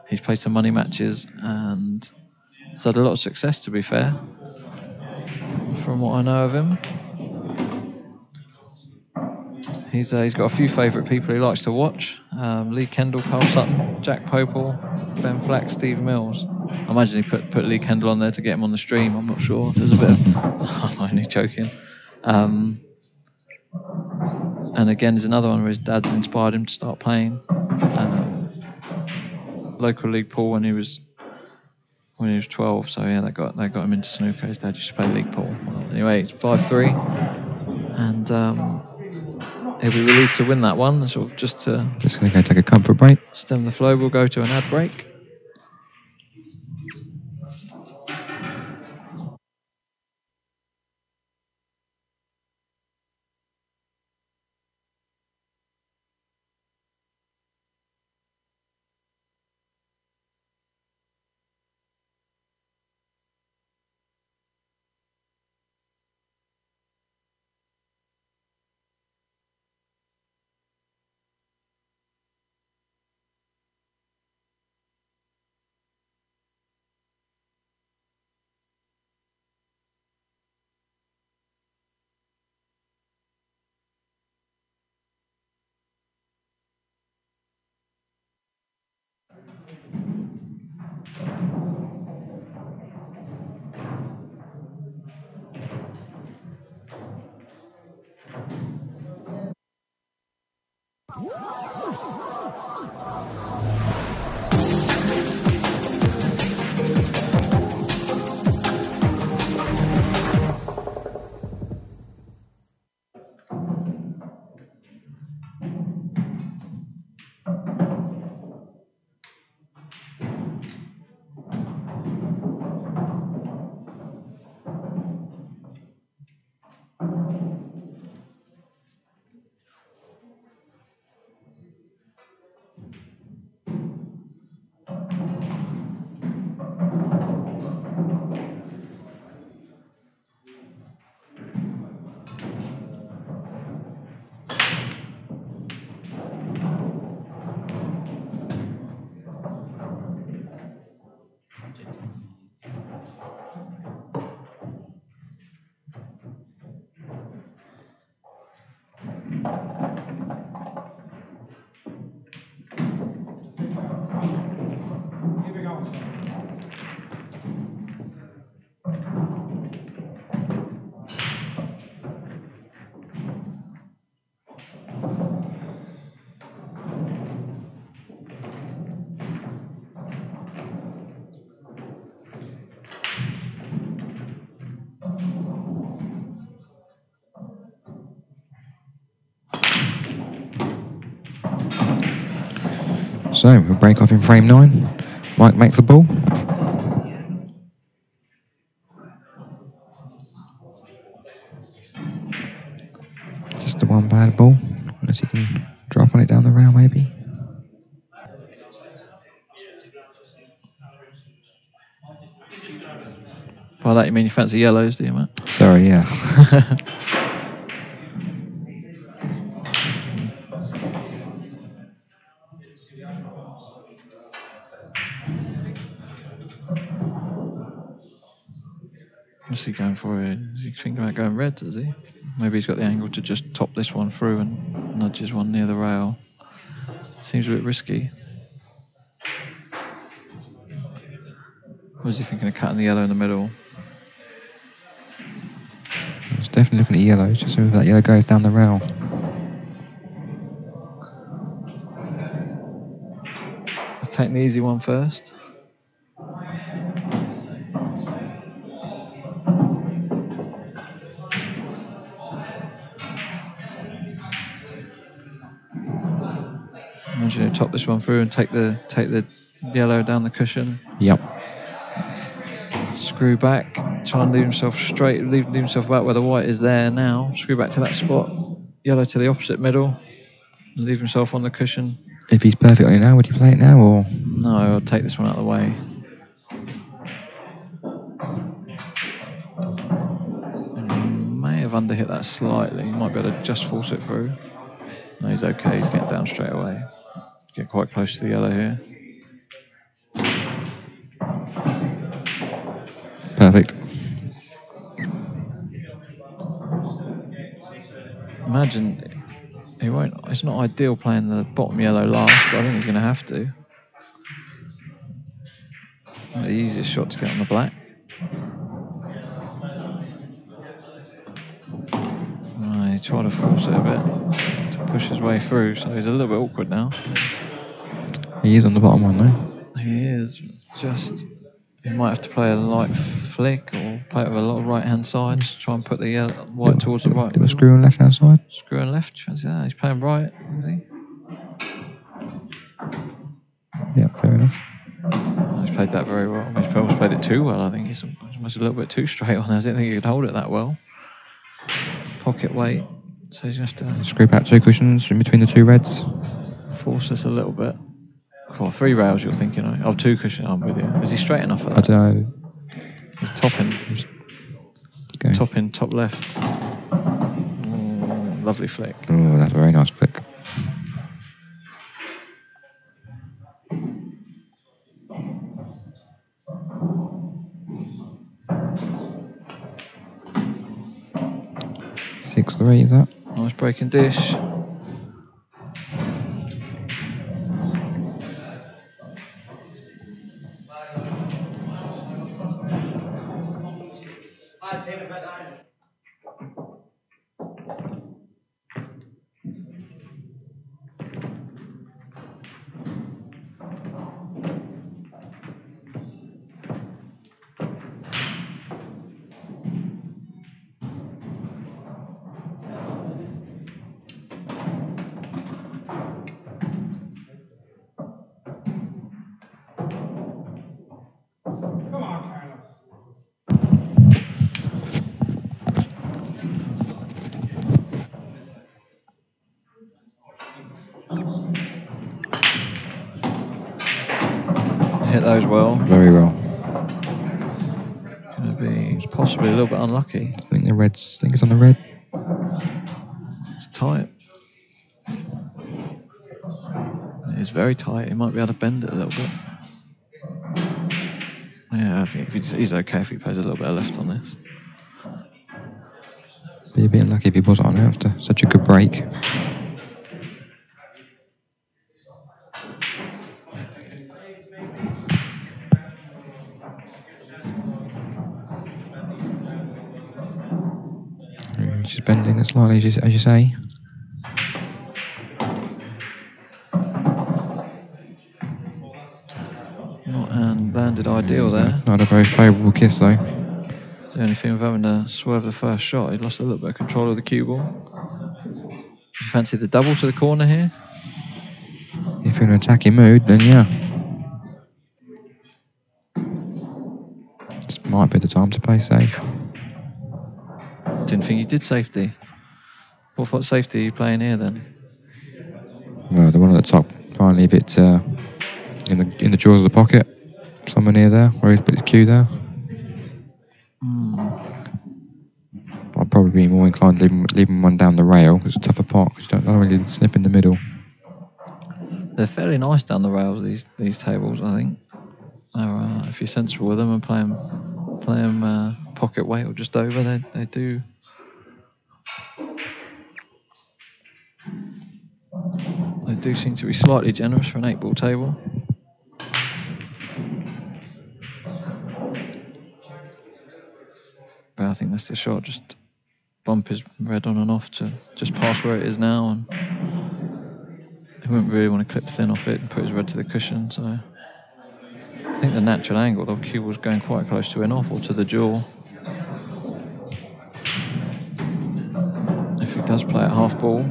he's played some money matches and he's had a lot of success, to be fair, from what I know of him. He's got a few favourite people he likes to watch. Lee Kendall, Carl Sutton, Jack Popel, Ben Flack, Steve Mills. I imagine he put Lee Kendall on there to get him on the stream. I'm not sure. There's a bit of... I'm only joking. And again, there's another one where his dad's inspired him to start playing local league pool when he was 12. So yeah, they got him into snooker. His dad used to play league pool. Anyway, it's 5-3, and he'll be relieved to win that one. Sort of just going to go take a comfort break. Stem the flow. We'll go to an ad break. So, we'll break off in frame 9. Mike makes the ball. Just the one bad ball. Unless he can drop on it down the rail, maybe. By that you mean you fancy yellows, do you, Matt? Sorry, yeah. What's he going for here? Is he thinking about going red, does he? Maybe he's got the angle to just top this one through and nudges one near the rail. Seems a bit risky. Or is he thinking of cutting the yellow in the middle? It's definitely looking at yellows, just so if that yellow goes down the rail. Let's take the easy one first. Imagine you top this one through and take the yellow down the cushion. Yep. Screw back, try and leave himself straight, leave himself about where the white is there now. Screw back to that spot, yellow to the opposite middle, and leave himself on the cushion. If he's perfect on it now, would you play it now or? No, I'll take this one out of the way. May have underhit that slightly. He might be able to just force it through. No, he's okay. He's getting down straight away. Get quite close to the yellow here. Perfect. Imagine he won't. It's not ideal playing the bottom yellow last, but I think he's going to have to. The easiest shot to get on the black. He tried to force it a bit to push his way through, so he's a little bit awkward now. He is on the bottom one though. He is. Just he might have to play a light flick or play it with a lot of right hand sides. Try and put the yellow, white towards the right. Do a screw on left hand side. Screw on left. Fancy that? He's playing right, is he? Yeah, fair enough. He's played that very well. He's almost played it too well. I think he's almost a little bit too straight on. I didn't think he could hold it that well. Pocket weight, so he's going to have to Screw back 2 cushions in between the 2 reds. force this a little bit. Cool, 3 rails you're thinking of. Oh, 2 cushions, I'm with you. Is he straight enough for that? I don't know. He's topping. Okay. Topping, top left. Lovely flick. Oh, that's a very nice flick. Six three, is that? Nice breaking dish. Hit those well. Very well. Going to be possibly a little bit unlucky. I think the reds. I think it's on the red. It's tight. It is very tight. He might be able to bend it a little bit. Yeah, I think he's okay if he plays a little bit of left on this. Be a bit unlucky if he was on after such a good break. Just bending it slightly, as you say. And landed ideal there. Not a very favourable kiss though. The only thing with having to swerve the first shot, he lost a little bit of control of the cue ball. You fancy the double to the corner here? If you're in an attacking mood, then yeah. This might be the time to play safe. Didn't think you did safety. What safety are you playing here then? Well, the one at the top, try and leave it in the jaws of the pocket, somewhere near there, where he's put his cue there. I'd probably be more inclined to leaving one down the rail. It's a tougher pot because you don't really snip in the middle. They're fairly nice down the rails, these tables, I think. If you're sensible with them and play them pocket weight or just over, they do. They do seem to be slightly generous for an 8-ball table. But I think that's the shot. Just bump his red on and off to just past where it is now, and he wouldn't really want to clip thin off it and put his red to the cushion. So I think the natural angle, the cue was going quite close to in off or to the jaw. If he does play at half ball.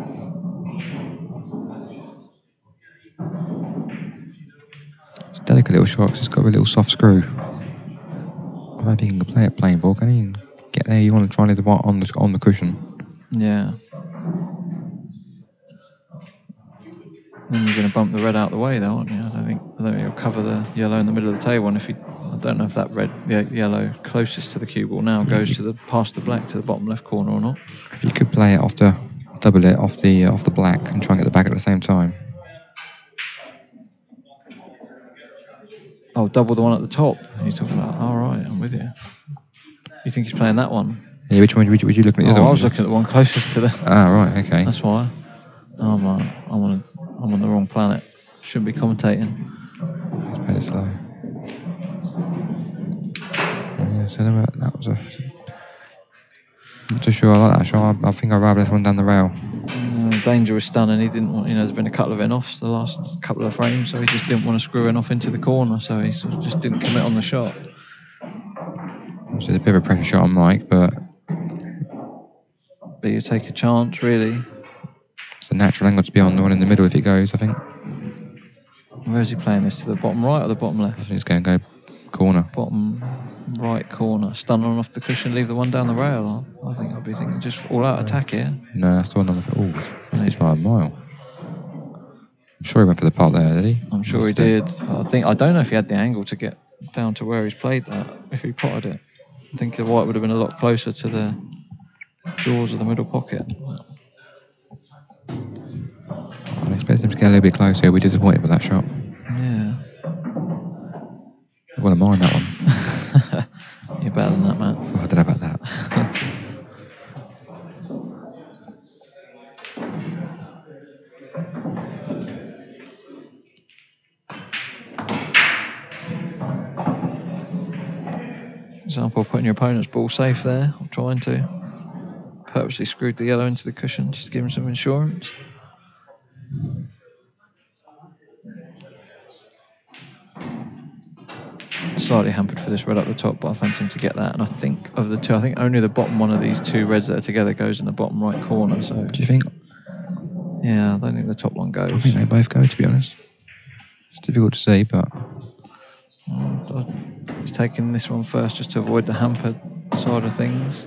It's a delicate little shot because it's got a little soft screw. I don't think he can play it plain ball, can he? Get there, you want to try and leave the white on the cushion. Yeah. Then you're going to bump the red out the way, though, aren't you? I don't think you'll cover the yellow in the middle of the table. And I don't know if that yellow closest to the cue ball now goes past the black to the bottom left corner or not. You could play it double it off the black and try and get the back at the same time. Oh, double the one at the top. You're talking about. All right, I'm with you. You think he's playing that one? Yeah, which one? Would you looking at the other one? I was looking at the one closest to the. Ah, right, okay. That's why. I'm on the wrong planet. Shouldn't be commentating. Let's play it slow. Yeah, so that was not too sure I like that shot. I think I'd rather this one down the rail. Danger was stunning. He didn't want, there's been a couple of in-offs the last couple of frames, so he just didn't want to screw in off into the corner, so he sort of just didn't commit on the shot. So it's a bit of a pressure shot on Mike, but you take a chance, really. It's a natural angle to be on the one in the middle if it goes, I think. Where is he playing this? To the bottom right or the bottom left? I think it's going to go corner. Bottom right corner. Stun on off the cushion, leave the one down the rail. I think I'd be thinking just all out attack here. No, that's the one on the... Oh, it's just by a mile. I'm sure he went for the pot there, did he? I'm sure he did. I don't know if he had the angle to get down to where he's played that, if he potted it. I think the white would have been a lot closer to the jaws of the middle pocket. I expect him to get a little bit closer. He'll be disappointed with that shot. Yeah. I wouldn't mind that one. You're better than that, man. Oh, I don't know about that. Example, putting your opponent's ball safe there, or trying to. Purposely screwed the yellow into the cushion just to give him some insurance. Slightly hampered for this red up the top, but I fancy him to get that. And I think of the two, I think only the bottom one of these two reds that are together goes in the bottom right corner. So do you think? Yeah, I don't think the top one goes. I think they both go, to be honest. It's difficult to see, but he's taking this one first just to avoid the hampered side of things.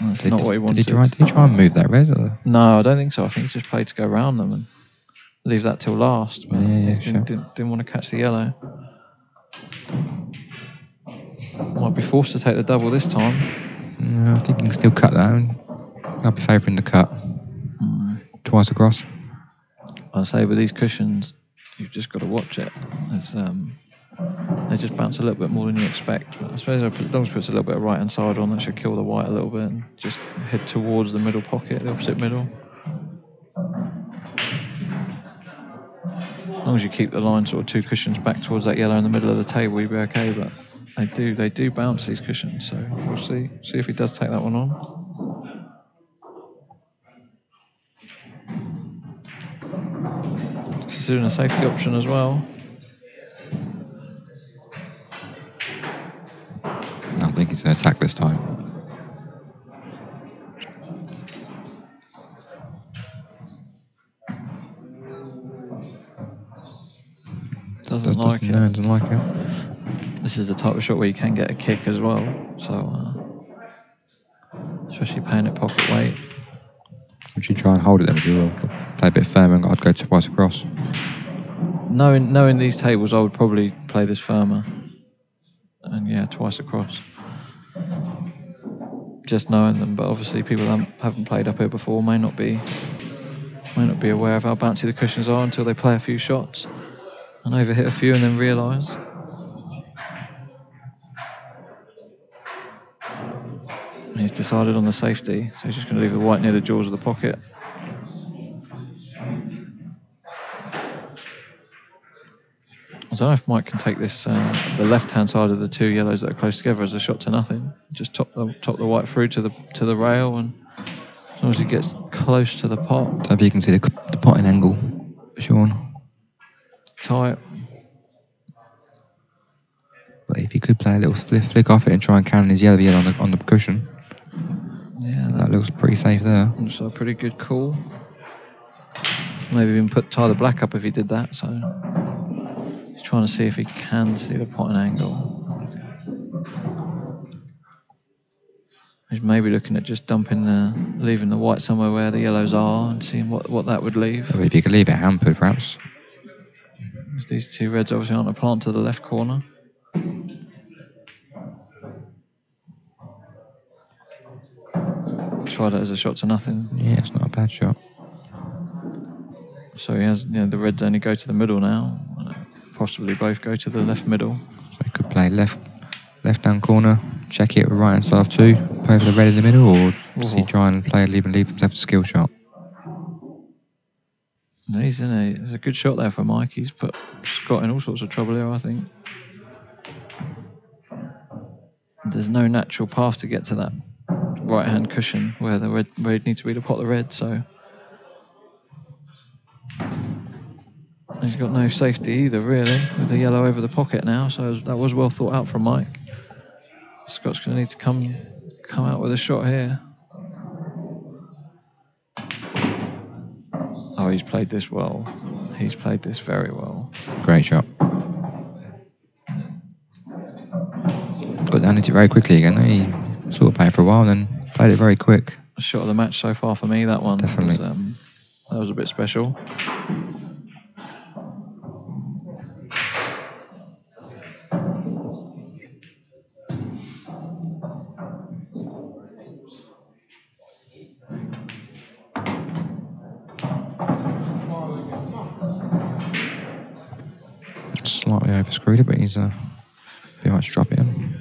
That's not what he wanted. Did he try and move that red? Or? No, I don't think so. I think he's just played to go around them and leave that till last. But yeah, he didn't want to catch the yellow. Might be forced to take the double this time. No, I think he can still cut that. I'll be favouring the cut. Twice across. I'd say with these cushions, you've just got to watch it. They just bounce a little bit more than you expect. But I suppose as long as it puts a little bit of right hand side on, that should kill the white a little bit and just head towards the middle pocket, the opposite middle. As long as you keep the line sort of two cushions back towards that yellow in the middle of the table, you'll be okay. But they do bounce these cushions, so we'll see if he does take that one on. Considering a safety option as well. I think he's going to attack this time. Doesn't like it. No, doesn't like it. This is the type of shot where you can get a kick as well. So, especially paying at pocket weight. Would you try and hold it then? Would you play a bit firmer and I'd go twice across? Knowing these tables, I would probably play this firmer. And yeah, twice across. Just knowing them, but obviously people haven't played up here before may not be aware of how bouncy the cushions are until they play a few shots and overhit a few and then realise. He's decided on the safety, so he's just going to leave the white near the jaws of the pocket. I don't know if Mike can take this, the left-hand side of the two yellows that are close together as a shot to nothing. Just top the white through to the rail, and as long as he gets close to the pot. I don't know if you can see the potting angle, Sean. Tight. But if he could play a little flick off it and try and cannon his yellow on the cushion, yeah, that looks pretty safe there. Looks like a pretty good call. Maybe even tie the black up if he did that. So he's trying to see if he can see the potting angle. He's maybe looking at just leaving the white somewhere where the yellows are and seeing what that would leave. If you could leave it hampered, perhaps. These two reds obviously aren't a plant to the left corner. Try that as a shot to nothing. Yeah, it's not a bad shot. So he has, the reds only go to the middle now. Possibly both go to the left middle. So he could play left down corner, check it with right hand side too, play for the red in the middle, or does he try and leave himself a skill shot? No, it's a good shot there for Mike. He's put Scott in all sorts of trouble here, I think. There's no natural path to get to that right hand cushion where the red needs to be to pot the red, so he's got no safety either, really, with the yellow over the pocket now. So that was well thought out from Mike. Scott's going to need to come out with a shot here. Oh, he's played this well. He's played this very well. Great shot. Got down into it very quickly again. He sort of played for a while and then played it very quick. Shot of the match so far for me, that one. Definitely. That was a bit special. Slightly overscrewed it, but he's pretty much drop it in.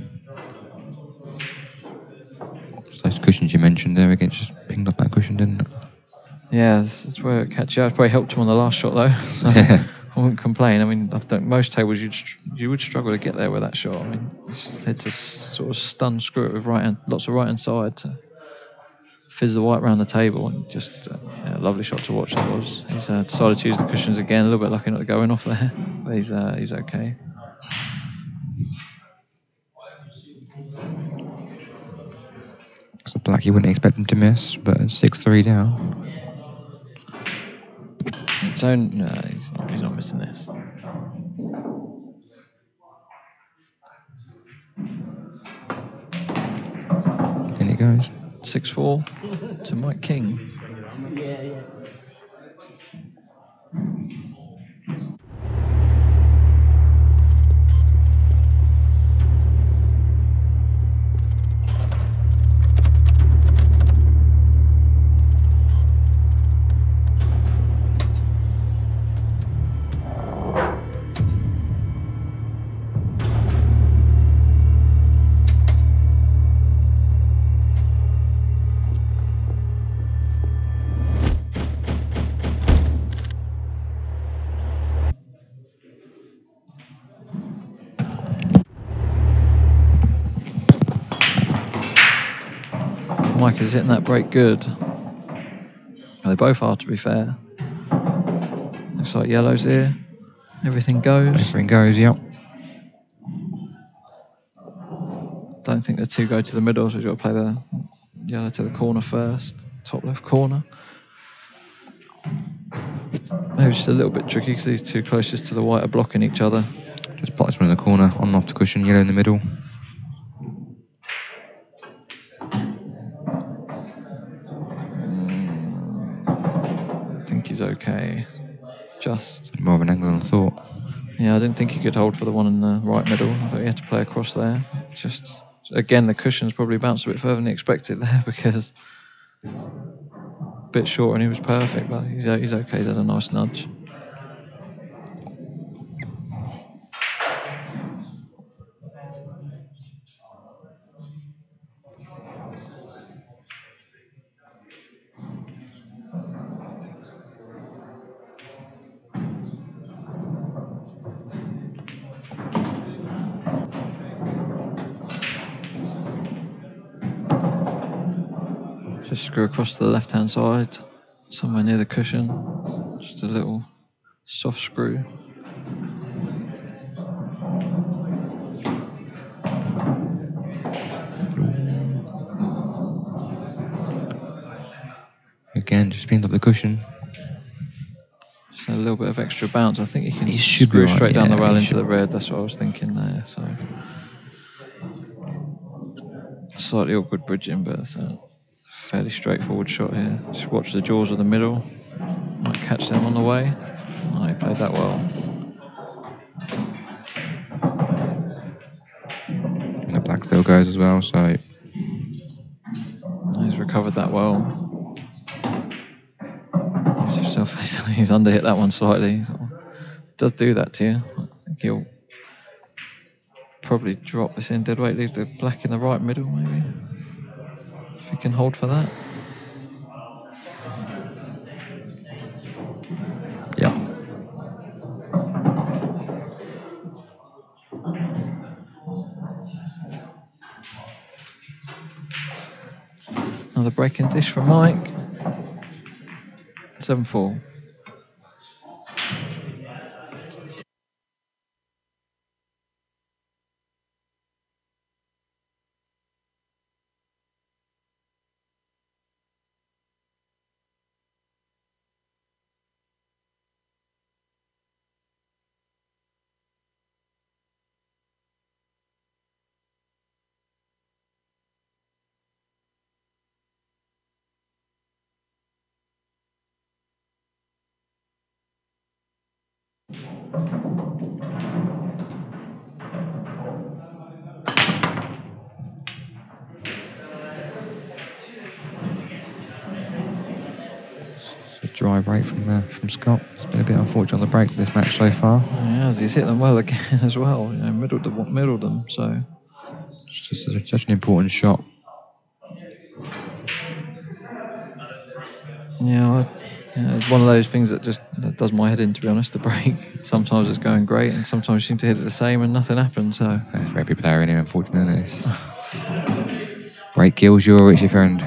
Those cushions you mentioned there again just pinged off that cushion, didn't it? Yeah, that's where it catches you. It probably helped him on the last shot though. So yeah. I wouldn't complain. I mean, I think most tables you would struggle to get there with that shot. I mean, you just had to sort of stun screw it with lots of right hand side to fizz the white around the table, and just a lovely shot to watch that was. He's decided to use the cushions again. A little bit lucky not to go in off there, but he's okay. So black, you wouldn't expect him to miss, but 6-3 down. No, he's not missing this. In it goes. 6-4 to Mike King. Yeah. Mike is hitting that break good. They both are, to be fair. Looks like yellow's here. Everything goes. Everything goes, yep. Don't think the two go to the middle, so you've got to play the yellow to the corner first. Top left corner. Maybe just a little bit tricky because these two closest to the white are blocking each other. Just plot this one in the corner, on and off the cushion, yellow in the middle. I think he's okay. Just more of an angle than I thought. Yeah, I didn't think he could hold for the one in the right middle. I thought he had to play across there. Just again, the cushion's probably bounced a bit further than he expected there because a bit short and he was perfect, but he's okay. He's had a nice nudge. Just screw across to the left-hand side, somewhere near the cushion. Just a little soft screw. Again, just spins up the cushion. Just a little bit of extra bounce. I think he can should screw be right, straight down the yeah, rail he into should. the red. That's what I was thinking there. So slightly awkward bridging, but it's a fairly straightforward shot here. Just watch the jaws of the middle. Might catch them on the way. Oh, he played that well. And the black still goes as well, so He's recovered that well. He's underhit that one slightly. So does do that to you. I think he'll probably drop this in dead weight, leave the black in the right middle maybe. If he can hold for that. yeah. Another break-in dish from Mike. 7-4. Dry break from Scott. It's been a bit unfortunate on the break this match so far. Yeah, he's hit them well again as well. You know, middled them. So It's just such an important shot. yeah, it's one of those things that does my head in, to be honest. The break. Sometimes it's going great, and sometimes you seem to hit it the same, and nothing happens. So For every player in here, unfortunately, break kills you or it's your friend.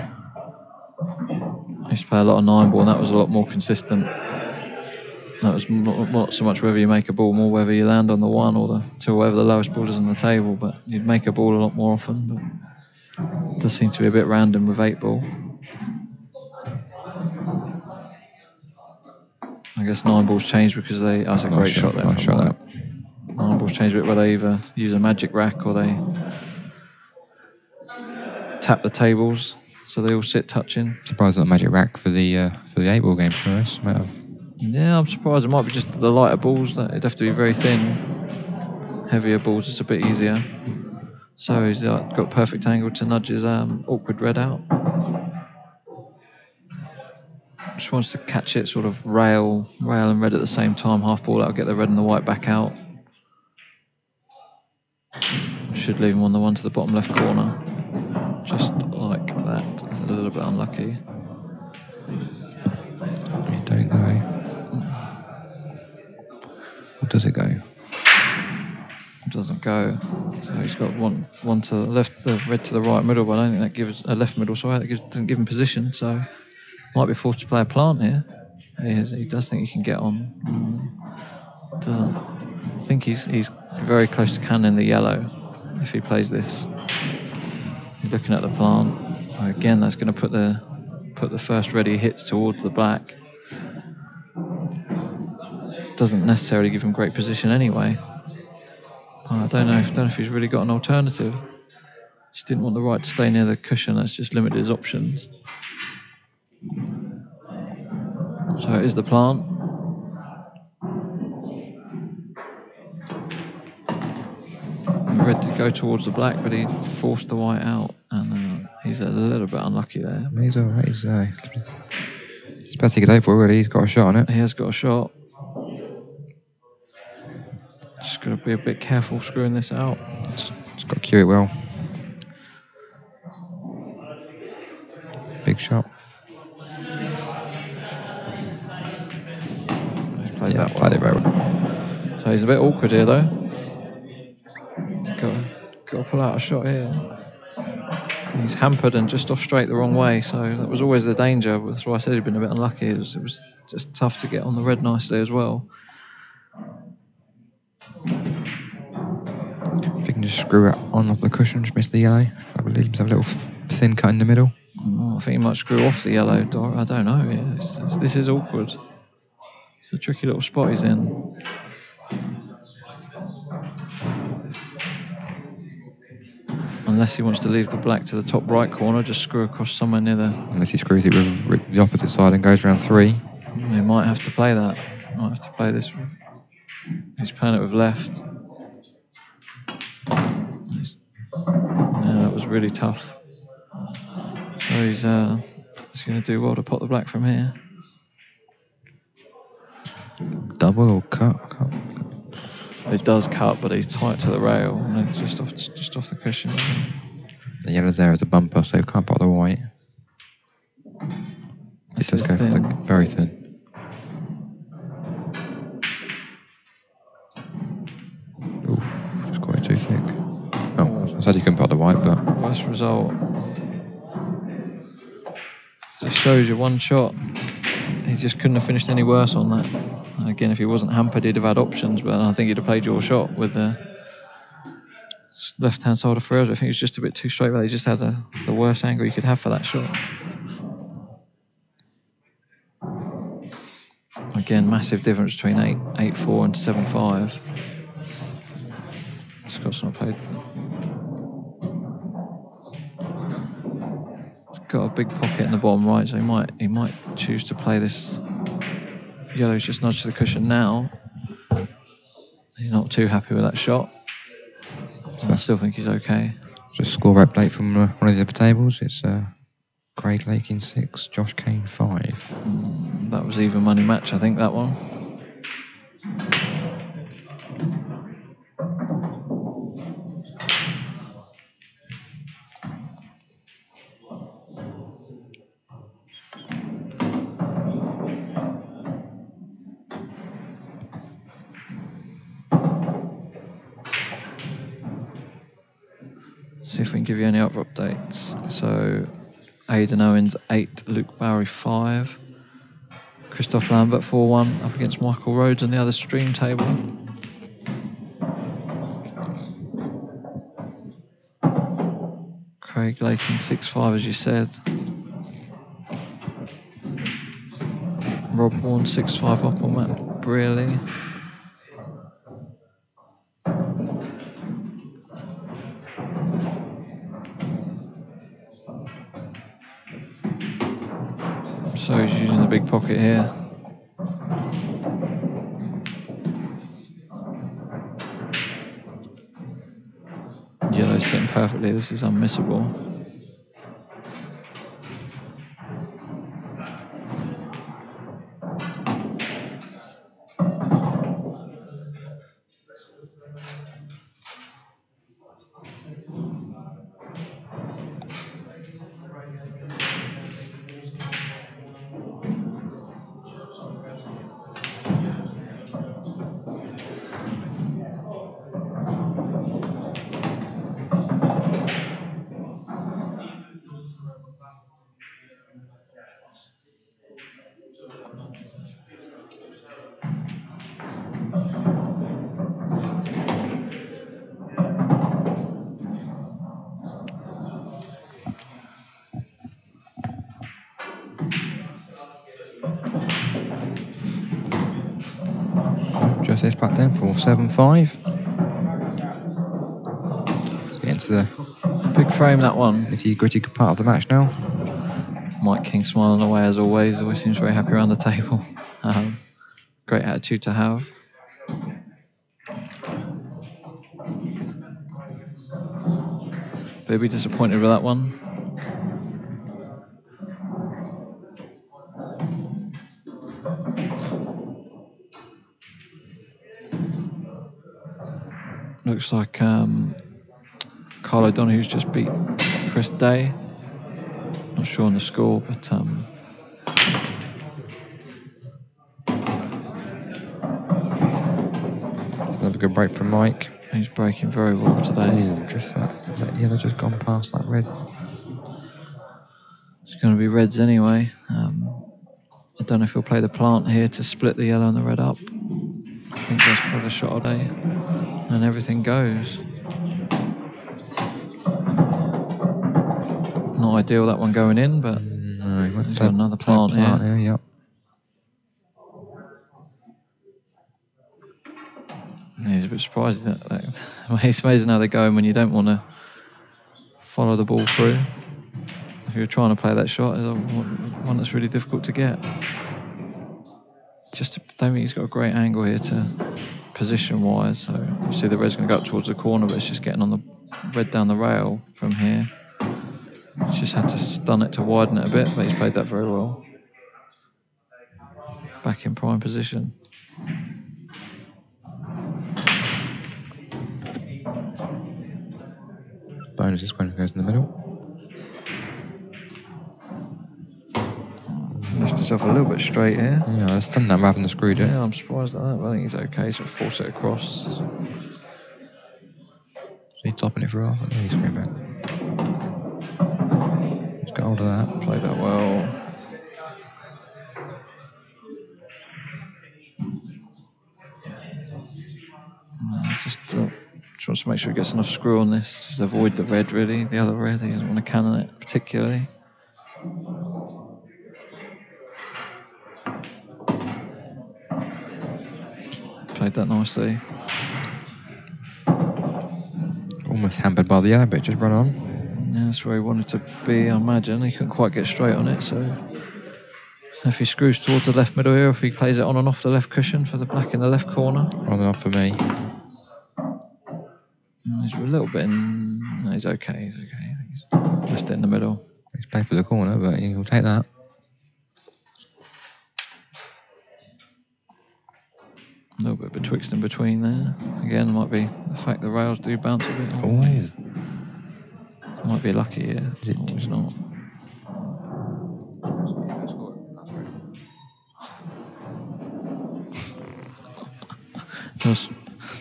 I used to play a lot of 9-ball, and that was a lot more consistent. That was not so much whether you make a ball, more whether you land on the 1 or the 2, or whatever the lowest ball is on the table. But you'd make a ball a lot more often. But it does seem to be a bit random with 8-ball. I guess 9-ball's changed because that's a great shot there. Nice shot that. 9-ball's changed a bit where they either use a magic rack or they tap the tables so they all sit touching. Surprised not a magic rack for the 8-ball game, to be honest. Might have. Yeah, I'm surprised. It might be just the lighter balls. That it'd have to be very thin. Heavier balls, it's a bit easier. So he's got perfect angle to nudge his awkward red out. Just wants to catch it, sort of rail and red at the same time. Half ball, that'll get the red and the white back out. Should leave him on the 1 to the bottom left corner. Just like that. It's a little bit unlucky. It don't go. Or does it go? It doesn't go. So he's got one to the left, the red to the right middle, but I don't think that gives a left middle. Sorry, that doesn't give him position. So might be forced to play a plant here. He does think he can get on. Doesn't. I think he's very close to cannon the yellow if he plays this. He's looking at the plant. Again, that's going to put the first ready hits towards the black. doesn't necessarily give him great position anyway. I don't know if he's really got an alternative. Just didn't want the right to stay near the cushion. That's just limited his options. So it is the plant. Red did go towards the black, but he forced the white out, and he's a little bit unlucky there. He's alright. He's best he could hope for, really. He's got a shot on it. He has got a shot. Just got to be a bit careful screwing this out. Just got to cue it well. Big shot. He's played that played it very well. So he's a bit awkward here, though. He's got to pull out a shot here. He's hampered and just off straight the wrong way, so that was always the danger. That's why I said he'd been a bit unlucky. It was just tough to get on the red nicely as well. If he can just screw it on off the cushion, just miss the yellow. I believe he's a little thin cut in the middle. I think he might screw off the yellow. I don't know. Yeah, this is awkward. It's a tricky little spot he's in. Unless he wants to leave the black to the top right corner, just screw across somewhere near the... Unless he screws it with the opposite side and goes round 3. He might have to play that. Might have to play this. He's playing it with left. Yeah, that was really tough. So he's going to do well to pot the black from here. Double or cut? It does cut, but he's tight to the rail, and it's just off the cushion. The yellow's there as a bumper, so can't pot the white. It does go very thin. Oof, just got it too thick. Oh, I said you couldn't pot the white, but... Worst result. Just shows you one shot. He just couldn't have finished any worse on that. And again, if he wasn't hampered, he'd have had options, but I think he'd have played your shot with the left-hand side of Ferreira. I think it was just a bit too straight, but he just had the worst angle you could have for that shot. Again, massive difference between 8-4 and 7-5. Scott's not played. He's got a big pocket in the bottom right, so he might choose to play this. Yellow's just nudged to the cushion now. He's not too happy with that shot. I still think he's okay. Just score update from one of the other tables. It's Craig Lake in 6, Josh Kane 5. That was even money match, I think, that one. See if we can give you any other updates. So, Aidan Owens 8, Luke Bowery 5, Christoph Lambert 4-1 up against Michael Rhodes on the other stream table. Craig Lakin 6-5, as you said. Rob Bourne 6-5 up on Matt Brearley. So he's using the big pocket here. Yellow's sitting perfectly. This is unmissable. bonus this back then for 7-5. Get into the Big frame, that one. nitty gritty part of the match now. Mike King smiling away as always. Always seems very happy around the table. Great attitude to have. They'll be disappointed with that one. Looks like Carl O'Donoghue's just beat Chris Day. Not sure on the score, but it's another good break from Mike. He's breaking very well today. Ooh, just that yellow just gone past that red. It's going to be reds anyway. I don't know if he'll play the plant here to split the yellow and the red up. I think that's probably the shot of day. And everything goes. Not ideal, that one going in, but No, he's got another plant here. Yep. He's a bit surprised that well, it's amazing how they're going when you don't want to follow the ball through. If you're trying to play that shot, it's one that's really difficult to get. Just don't think he's got a great angle here to position-wise. So you see the red's going to go up towards the corner, but it's just getting on the red down the rail from here. He's just had to stun it to widen it a bit, but he's played that very well. Back in prime position. Bonus is when it goes in the middle. Lifts himself a little bit straight here. Yeah, I stunned that rather than screwed it. Yeah, I'm surprised at that, but I think he's okay. So force it across. He's topping it for half. Yeah, he's screwing back. He's got hold of that. Played that well. It's just wants to make sure he gets enough screw on this. Just avoid the red, really. The other red, he doesn't want to cannon it particularly. Played that nicely. Almost hampered by the yellow, but just run on. Yeah, that's where he wanted to be, I imagine. He couldn't quite get straight on it, so if he screws towards the left middle here, if he plays it on and off the left cushion for the black in the left corner. On and off for me. He's a little bit in... No, he's okay, he's okay. He's left it in the middle. He's played for the corner, but he'll take that. A little bit betwixt and between there. Again, it might be the fact the rails do bounce a bit. Always. Might be lucky here. Always not.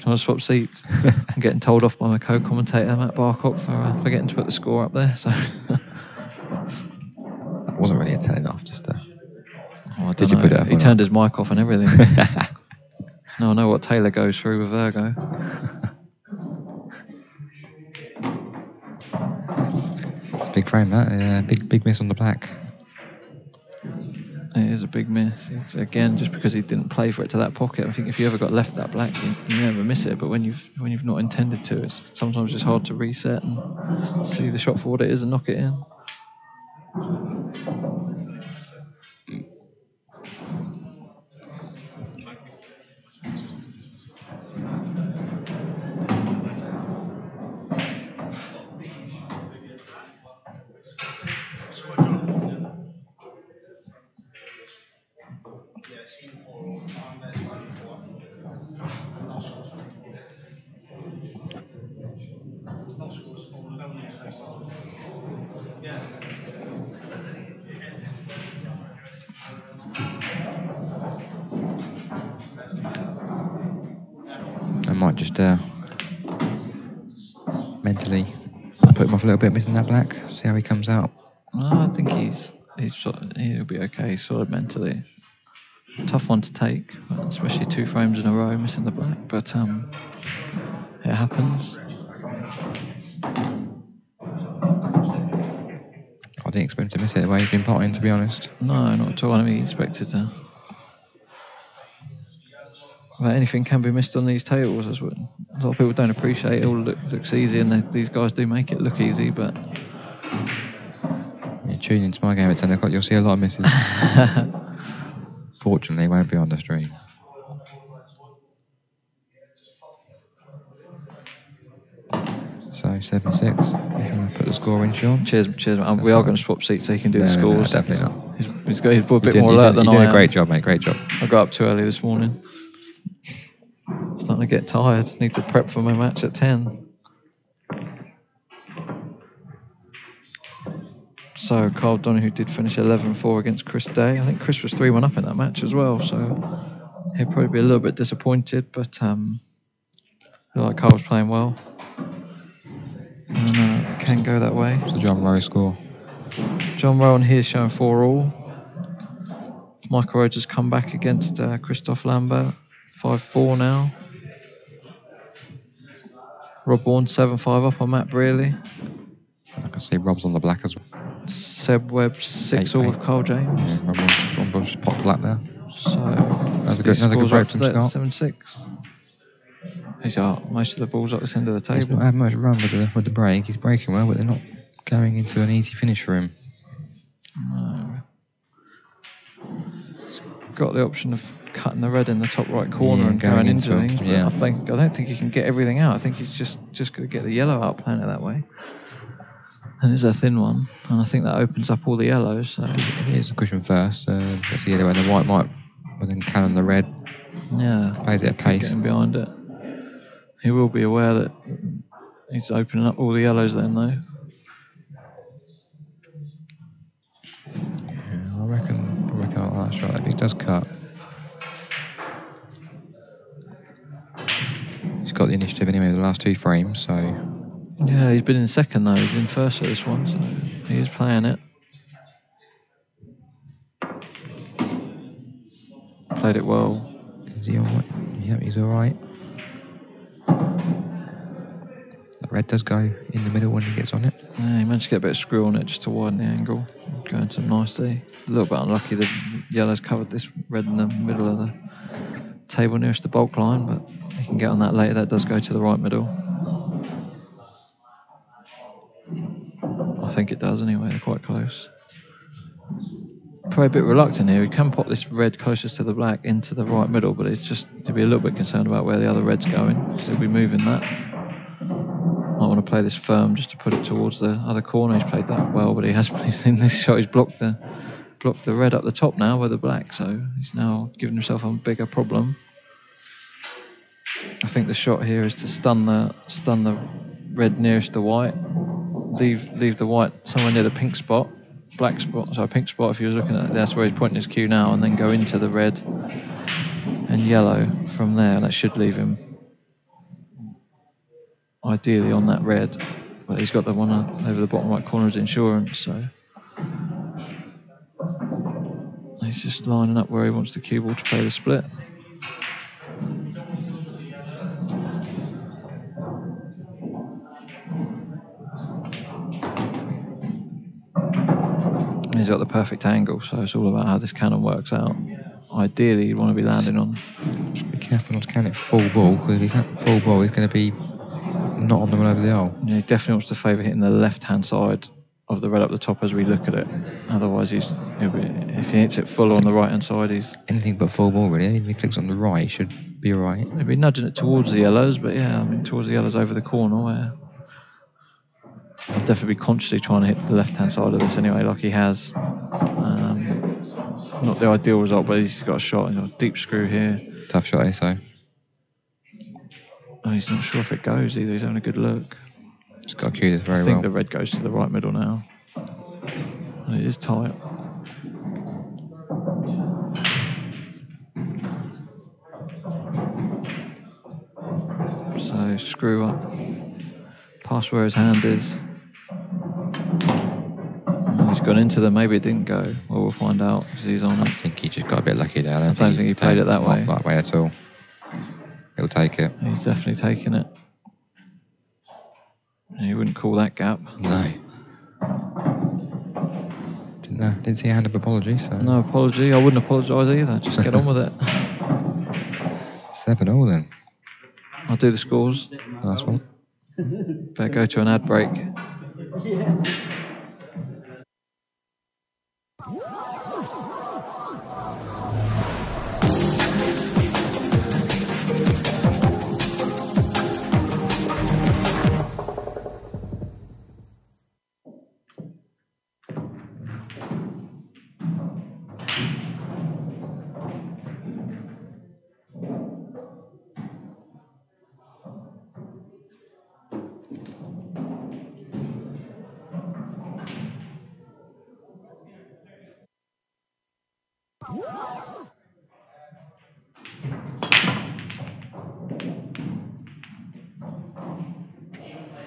Trying to swap seats. I'm getting told off by my co-commentator Matt Barcock for forgetting to put the score up there. So That wasn't really a telling off, just Did you put it up? He turned his mic off and everything. Now I know what Taylor goes through with Virgo. It's a big frame, that. Big miss on the black. It is a big miss. It's, again, just because he didn't play for it to that pocket. I think if you ever got left that black, you never miss it. But when you've not intended to, it's sometimes just hard to reset and see the shot for what it is and knock it in. I might just mentally put him off a little bit, missing that black. See how he comes out. I think he'll be okay, sort of mentally. Tough one to take, especially 2 frames in a row missing the black. But it happens. I didn't expect him to miss it the way he's been potting, to be honest. No, not at all. I mean, he expected to But anything can be missed on these tables. That's what a lot of people don't appreciate. It all looks easy, and these guys do make it look easy. But Yeah, tune into my game at 10 o'clock. You'll see a lot of misses. Fortunately, it won't be on the stream. So 7-6. If you want to put the score in, Sean. Cheers. We are going to swap seats so he can do the scores. No, definitely not. He's a bit more alert than I am. You're doing a great job, mate. Great job. I got up too early this morning. Starting to get tired. Need to prep for my match at 10. So Carl Donahue did finish 11-4 against Chris Day. I think Chris was 3-1 up in that match as well, so he'll probably be a little bit disappointed, but I feel like Carl's playing well. And it can go that way. So John Rowe score. John Rowe on here showing 4-all. Michael Rhodes has come back against Christoph Lambert. 5-4 now. Rob Bourne 7-5 up on Matt Brearley. I can see Rob's on the black as well. Seb Webb 6-all with Carl James. Yeah, Rob Bourne's just popped black there. So another good break from Scott. 7-6. He's got most of the balls at this end of the He's table. not had much run with the break. He's breaking well, but they're not going into an easy finish for him. No. He's got the option of cutting the red in the top right corner and going into things. Yeah. I don't think he can get everything out. I think he's just going to get the yellow out playing it that way. And it's a thin one, and I think that opens up all the yellows. So Here's the cushion first. That's the yellow, and the white might, but then cannon the red. Yeah, Plays it at pace. Getting behind it. He will be aware that he's opening up all the yellows then, though. Yeah, I reckon that's right. If he does cut, he's got the initiative anyway in the last 2 frames, so. Yeah, he's been in second though. He's in first for this one, so he is playing it. Played it well. Is he alright? Yep, he's alright. The red does go in the middle when he gets on it. Yeah, he managed to get a bit of screw on it just to widen the angle. Going some nicely. A little bit unlucky the yellow's covered this red in the middle of the table nearest the bulk line, but he can get on that later. That does go to the right middle. I think it does anyway, they're quite close. Probably a bit reluctant here. He can pop this red closest to the black into the right middle, but it's just to be a little bit concerned about where the other red's going, because he'll be moving that. Might want to play this firm just to put it towards the other corner. He's played that well, but he's in this shot. He's blocked the red up the top now with the black, so he's now giving himself a bigger problem. I think the shot here is to stun the red nearest the white. Leave the white somewhere near the pink spot, pink spot. If you was looking at it, that's where he's pointing his cue now, and then go into the red and yellow from there. And that should leave him ideally on that red, but he's got the one over the bottom right corner as insurance, so he's just lining up where he wants the cue ball to play the split. He's got the perfect angle, so it's all about how this cannon works out. Ideally, you want to be landing on. Just be careful not to count it full ball, because if you count full ball, he's going to be not on the run over the hole. Yeah, he definitely wants to favour hitting the left-hand side of the red up the top as we look at it. Otherwise, if he hits it full on the right-hand side, he's anything but full ball, really. If he clicks on the right, he should be alright. He'll be nudging it towards the yellows, but yeah, I mean towards the yellows over the corner where. I'll definitely be consciously trying to hit the left-hand side of this anyway, like he has. Not the ideal result, but he's got a shot. He's got a deep screw here. Tough shot, eh, so. Oh, he's not sure if it goes either. He's having a good look. Just got to cue this very well. I think the red goes to the right middle now. And it is tight. So screw up. Pass where his hand is. He's gone into them. Maybe it didn't go. Well, we'll find out because he's on it. I think he just got a bit lucky there. I don't think he played it that way. Not that way at all. He'll take it. He's definitely taking it. He wouldn't call that gap. No. Didn't see a hand of apology. So. No apology. I wouldn't apologise either. Just get on with it. 7-all then. I'll do the scores. Nice one. Better go to an ad break.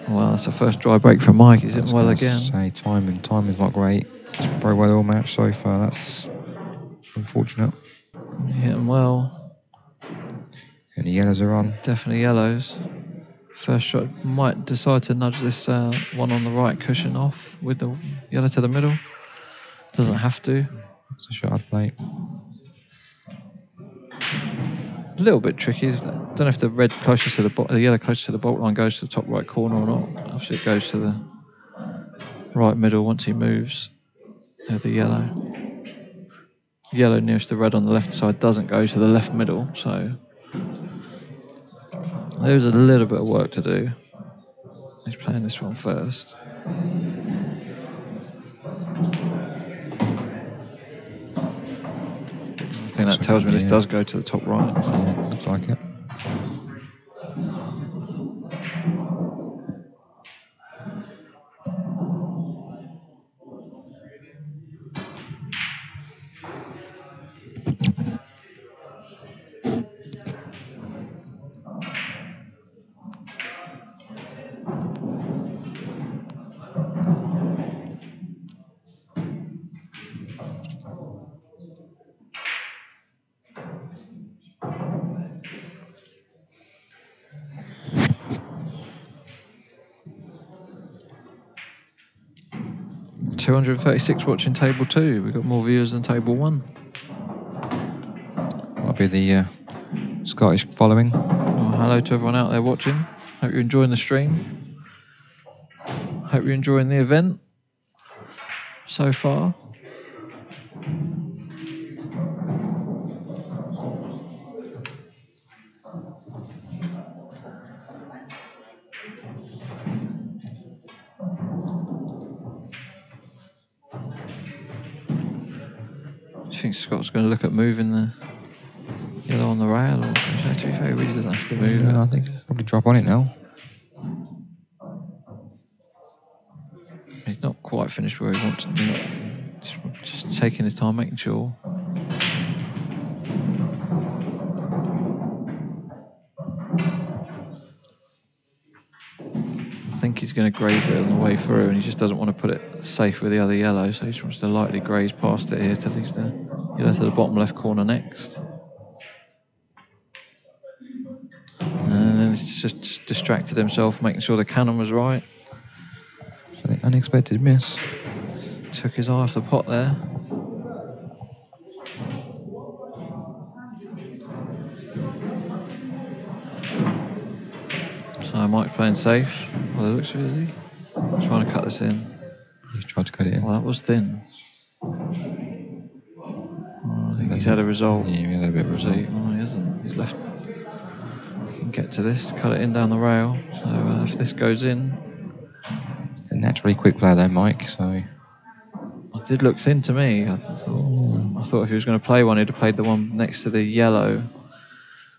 Well, that's the first dry break from Mike. He's hitting well again. Say timing's not great. It's very well all match so far. That's unfortunate. Hitting well. And the yellows are on. Definitely yellows. First shot might decide to nudge this one on the right cushion off with the yellow to the middle. Doesn't have to. It's a shot I'd play. A little bit tricky. I don't know if the red closest to the yellow closest to the bolt line goes to the top right corner or not. Obviously, it goes to the right middle once he moves. The yellow nearest the red on the left side doesn't go to the left middle, so there's a little bit of work to do. He's playing this one first. I think that tells me this does go to the top right. Yeah, looks like it. $236 watching table 2. We've got more viewers than table 1. Might be the Scottish following. Well, hello to everyone out there watching. Hope you're enjoying the stream. Hope you're enjoying the event so far. I think Scott's going to look at moving the yellow on the rail, or to be fair, he really doesn't have to move it. I think he'll probably drop on it now. He's not quite finished where he wants to do it. Just taking his time, making sure. I think he's going to graze it on the way through, and he just doesn't want to put it safe with the other yellow, so he just wants to lightly graze past it here to leave the yellow to the bottom left corner next. And then he's just distracted himself, making sure the cannon was right. So the unexpected miss. Took his eye off the pot there. So Mike's playing safe. Well, it looks easy. Trying to cut this in. He's tried to cut it in. Well, that was thin. I think he's had a result. Yeah, he had a bit of a result. Oh, he hasn't. He's left. He can get to this, cut it in down the rail. So if this goes in. It's a naturally quick player though, Mike, so. It did look thin to me. I thought if he was going to play one, he'd have played the one next to the yellow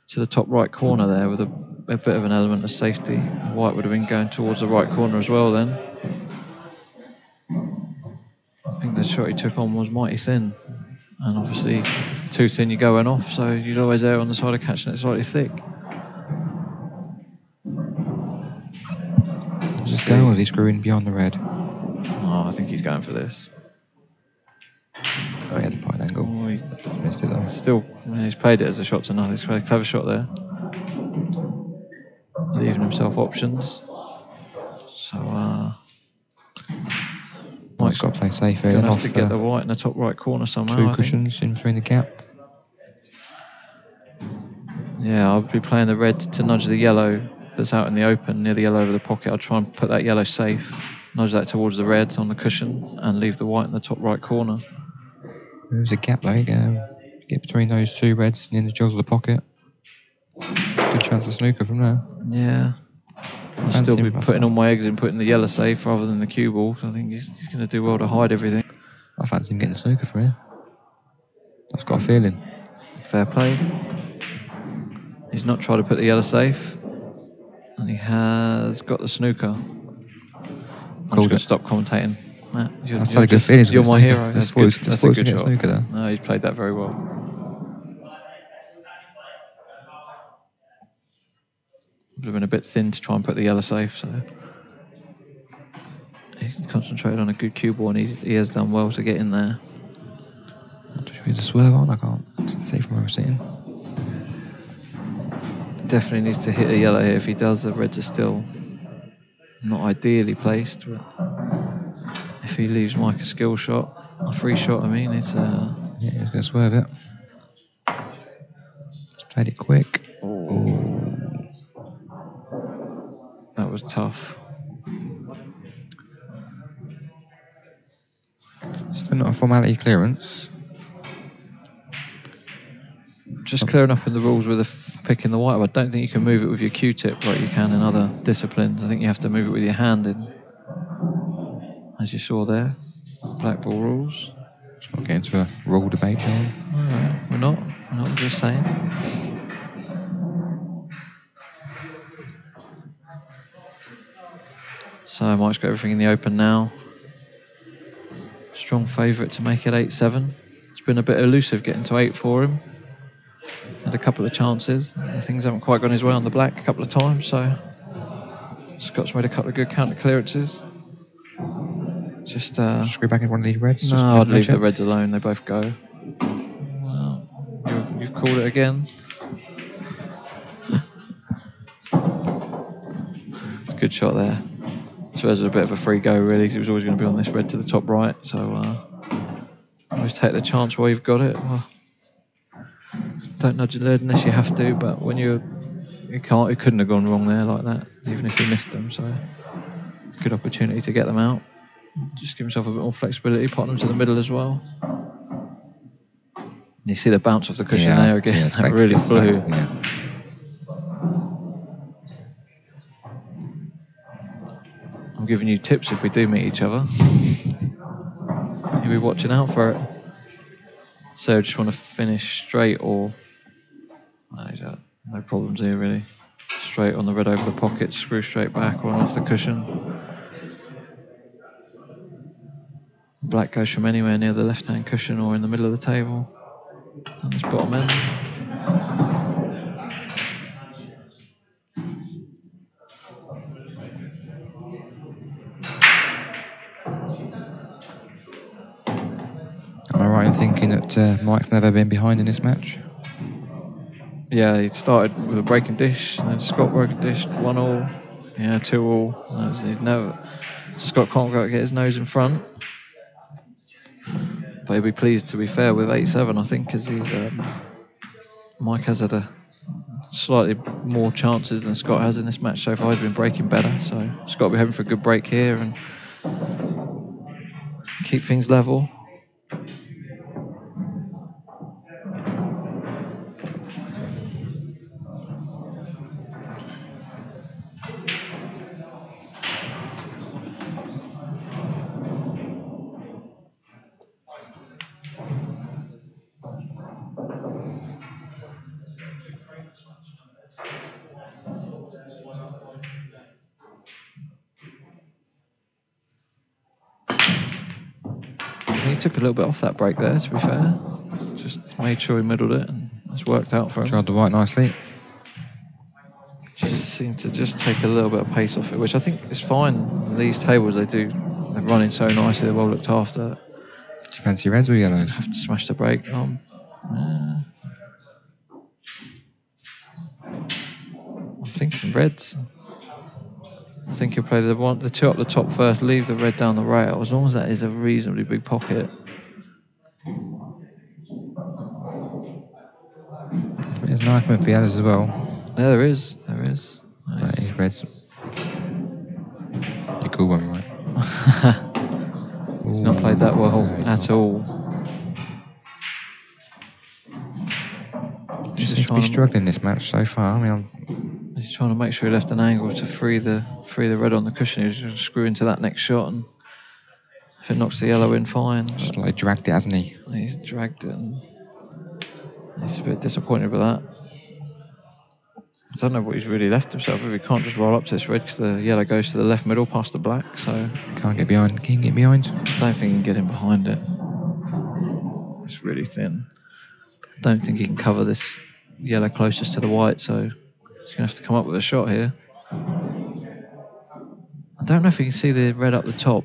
to the top right corner there with a bit of an element of safety. White would have been going towards the right corner as well then. I think the shot he took on was mighty thin, and obviously too thin you're going off, so you'd always err on the side of catching it slightly thick. Does it go, or is he screwing beyond the red? Oh, I think he's going for this. Oh, he had the point angle. Oh, he's Missed it though. still, he's played it as a shot to nothing. He's played a clever shot there, leaving himself options. So Mike's got to play safe here. Gonna Then have to get the white in the top right corner somehow. Two cushions in between the gap. Yeah, I'll be playing the red to nudge the yellow that's out in the open near the yellow over the pocket. I'll try and put that yellow safe, nudge that towards the red on the cushion, and leave the white in the top right corner. There's a gap though. Get between those two reds near the jaws of the pocket. Good chance of snooker from there. Yeah. I'll still be putting all my eggs in putting the yellow safe rather than the cue ball. So I think he's going to do well to hide everything. I fancy him getting the snooker for here. I've got a feeling. Fair play. He's not tried to put the yellow safe. And he has got the snooker. I'm just going to stop commentating. Matt, you're my hero. That's good. That's a good shot. No, he's played that very well. Would have been a bit thin to try and put the yellow safe, so he's concentrated on a good cue ball, and he has done well to get in there. Not too sure he's a swerve on. I can't see from where I'm sitting. Definitely needs to hit a yellow here. If he does, the reds are still not ideally placed, but if he leaves Mike a skill shot, a free shot, I mean, it's yeah, he's going to swerve it. Just played it quick. Oh. That was tough. Still not a formality clearance. Just clearing up in the rules with picking the white. I don't think you can move it with your Q-tip like you can in other disciplines. I think you have to move it with your hand in, as you saw there. Black ball rules. Let's not get into a rule debate, shall we? No, we're not. I'm just saying. So Mike's got everything in the open now. Strong favourite to make it 8-7. It's been a bit elusive getting to 8 for him. Had a couple of chances. Things haven't quite gone his way on the black a couple of times, so Scott's made a couple of good counter clearances. Just screw back in one of these reds. No, I'd leave the reds alone. They both go. Well, you've called it again. It's a good shot there. So there's a bit of a free go really, because he was always going to be on this red to the top right. So always take the chance while you've got it. Well, don't nudge the lead unless you have to, but when you couldn't have gone wrong there like that, even if you missed them. So good opportunity to get them out. Just give himself a bit more flexibility, pot them to the middle as well. You see the bounce off the cushion there again. Yeah, that really flew. Yeah. I'm giving you tips if we do meet each other. You'll be watching out for it. So just want to finish straight or... No problems here really. Straight on the red over the pocket, screw straight back or off the cushion. Black goes from anywhere near the left-hand cushion or in the middle of the table on this bottom end. Am I right in thinking that Mike's never been behind in this match? Yeah, he started with a breaking dish, and then Scott broke a dish, 1-all, 2-all. He's never. Scott can't go get his nose in front. But he'll be pleased, to be fair, with 8-7, I think, because Mike has had a slightly more chances than Scott has in this match so far. He's been breaking better, so Scott will be hoping for a good break here and keep things level. He took a little bit off that break there, to be fair. Just made sure he middled it, and it's worked out for him. Tried the white nicely. Just seemed to just take a little bit of pace off it, which I think is fine. These tables, they're running so nicely, they're well looked after. Do you fancy reds or yellows? Have to smash the break. I'm thinking reds. I think he'll play the two up the top first, leave the red down the rail, as long as that is a reasonably big pocket. There's an argument for the others as well. Yeah, there is. Right, he's reds. You call one, right? He's not played that well No, he's at not. all. He seems to be struggling this match so far. I mean, he's trying to make sure he left an angle to free the red on the cushion. He's going to screw into that next shot, and if it knocks the yellow in, fine. Just like dragged it, hasn't he? He's dragged it, and he's a bit disappointed with that. I don't know what he's really left himself if he can't just roll up to this red, because the yellow goes to the left middle past the black. So Can't get behind. Can you get behind? I don't think he can get in behind it. It's really thin. I don't think he can cover this yellow closest to the white, so he's going to have to come up with a shot here. I don't know if you can see the red up the top.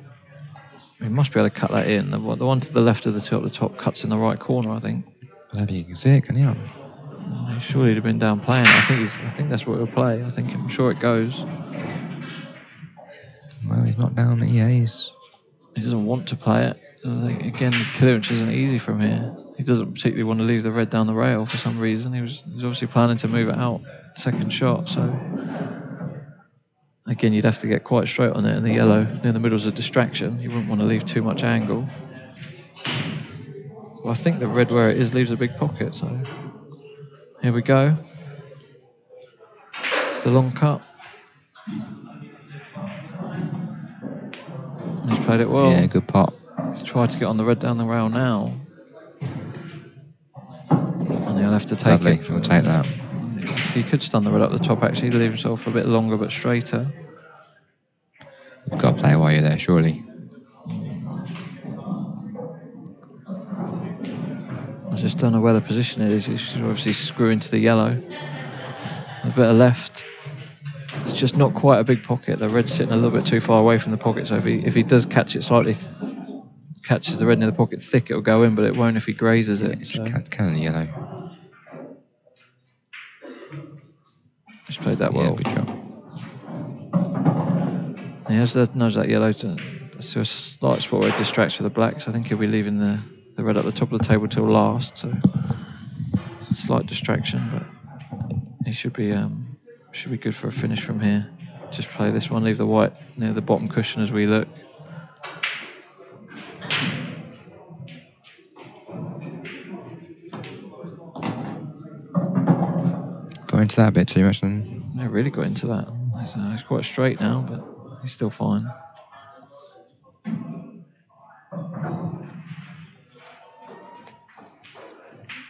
He must be able to cut that in. The one to the left of the top cuts in the right corner, I think. Bloody, you can see it, can you? Surely he'd have been down playing. I think that's what he'll play. I'm sure it goes. Well, he's not down. Yeah, he doesn't want to play it. Again, his clearance isn't easy from here. He doesn't particularly want to leave the red down the rail for some reason. He's obviously planning to move it out second shot. So again, you'd have to get quite straight on it, and the yellow near the middle is a distraction. You wouldn't want to leave too much angle. Well, I think the red where it is leaves a big pocket. So here we go. It's a long cut. He's played it well. Yeah, good pot. He's tried to get on the red down the rail now. And he'll have to take Lovely. it. He'll take that. He could stun the red up the top, actually, leave himself a bit longer but straighter. You've got to play while you're there, surely. I just don't know where the position is. He should obviously screw into the yellow. A bit of left. It's just not quite a big pocket. The red's sitting a little bit too far away from the pocket, so if he does catch it slightly, catches the red near the pocket thick, it'll go in, but it won't if he grazes it. Just can the yellow. Just played that well. Yeah, good shot. He knows that yellow to a slight spot where it distracts for the blacks. I think he'll be leaving the red at the top of the table till last, so slight distraction, but he should be good for a finish from here. Just play this one, leave the white near the bottom cushion as we look. Got into that a bit too much then. Yeah, really got into that. He's quite straight now, but he's still fine.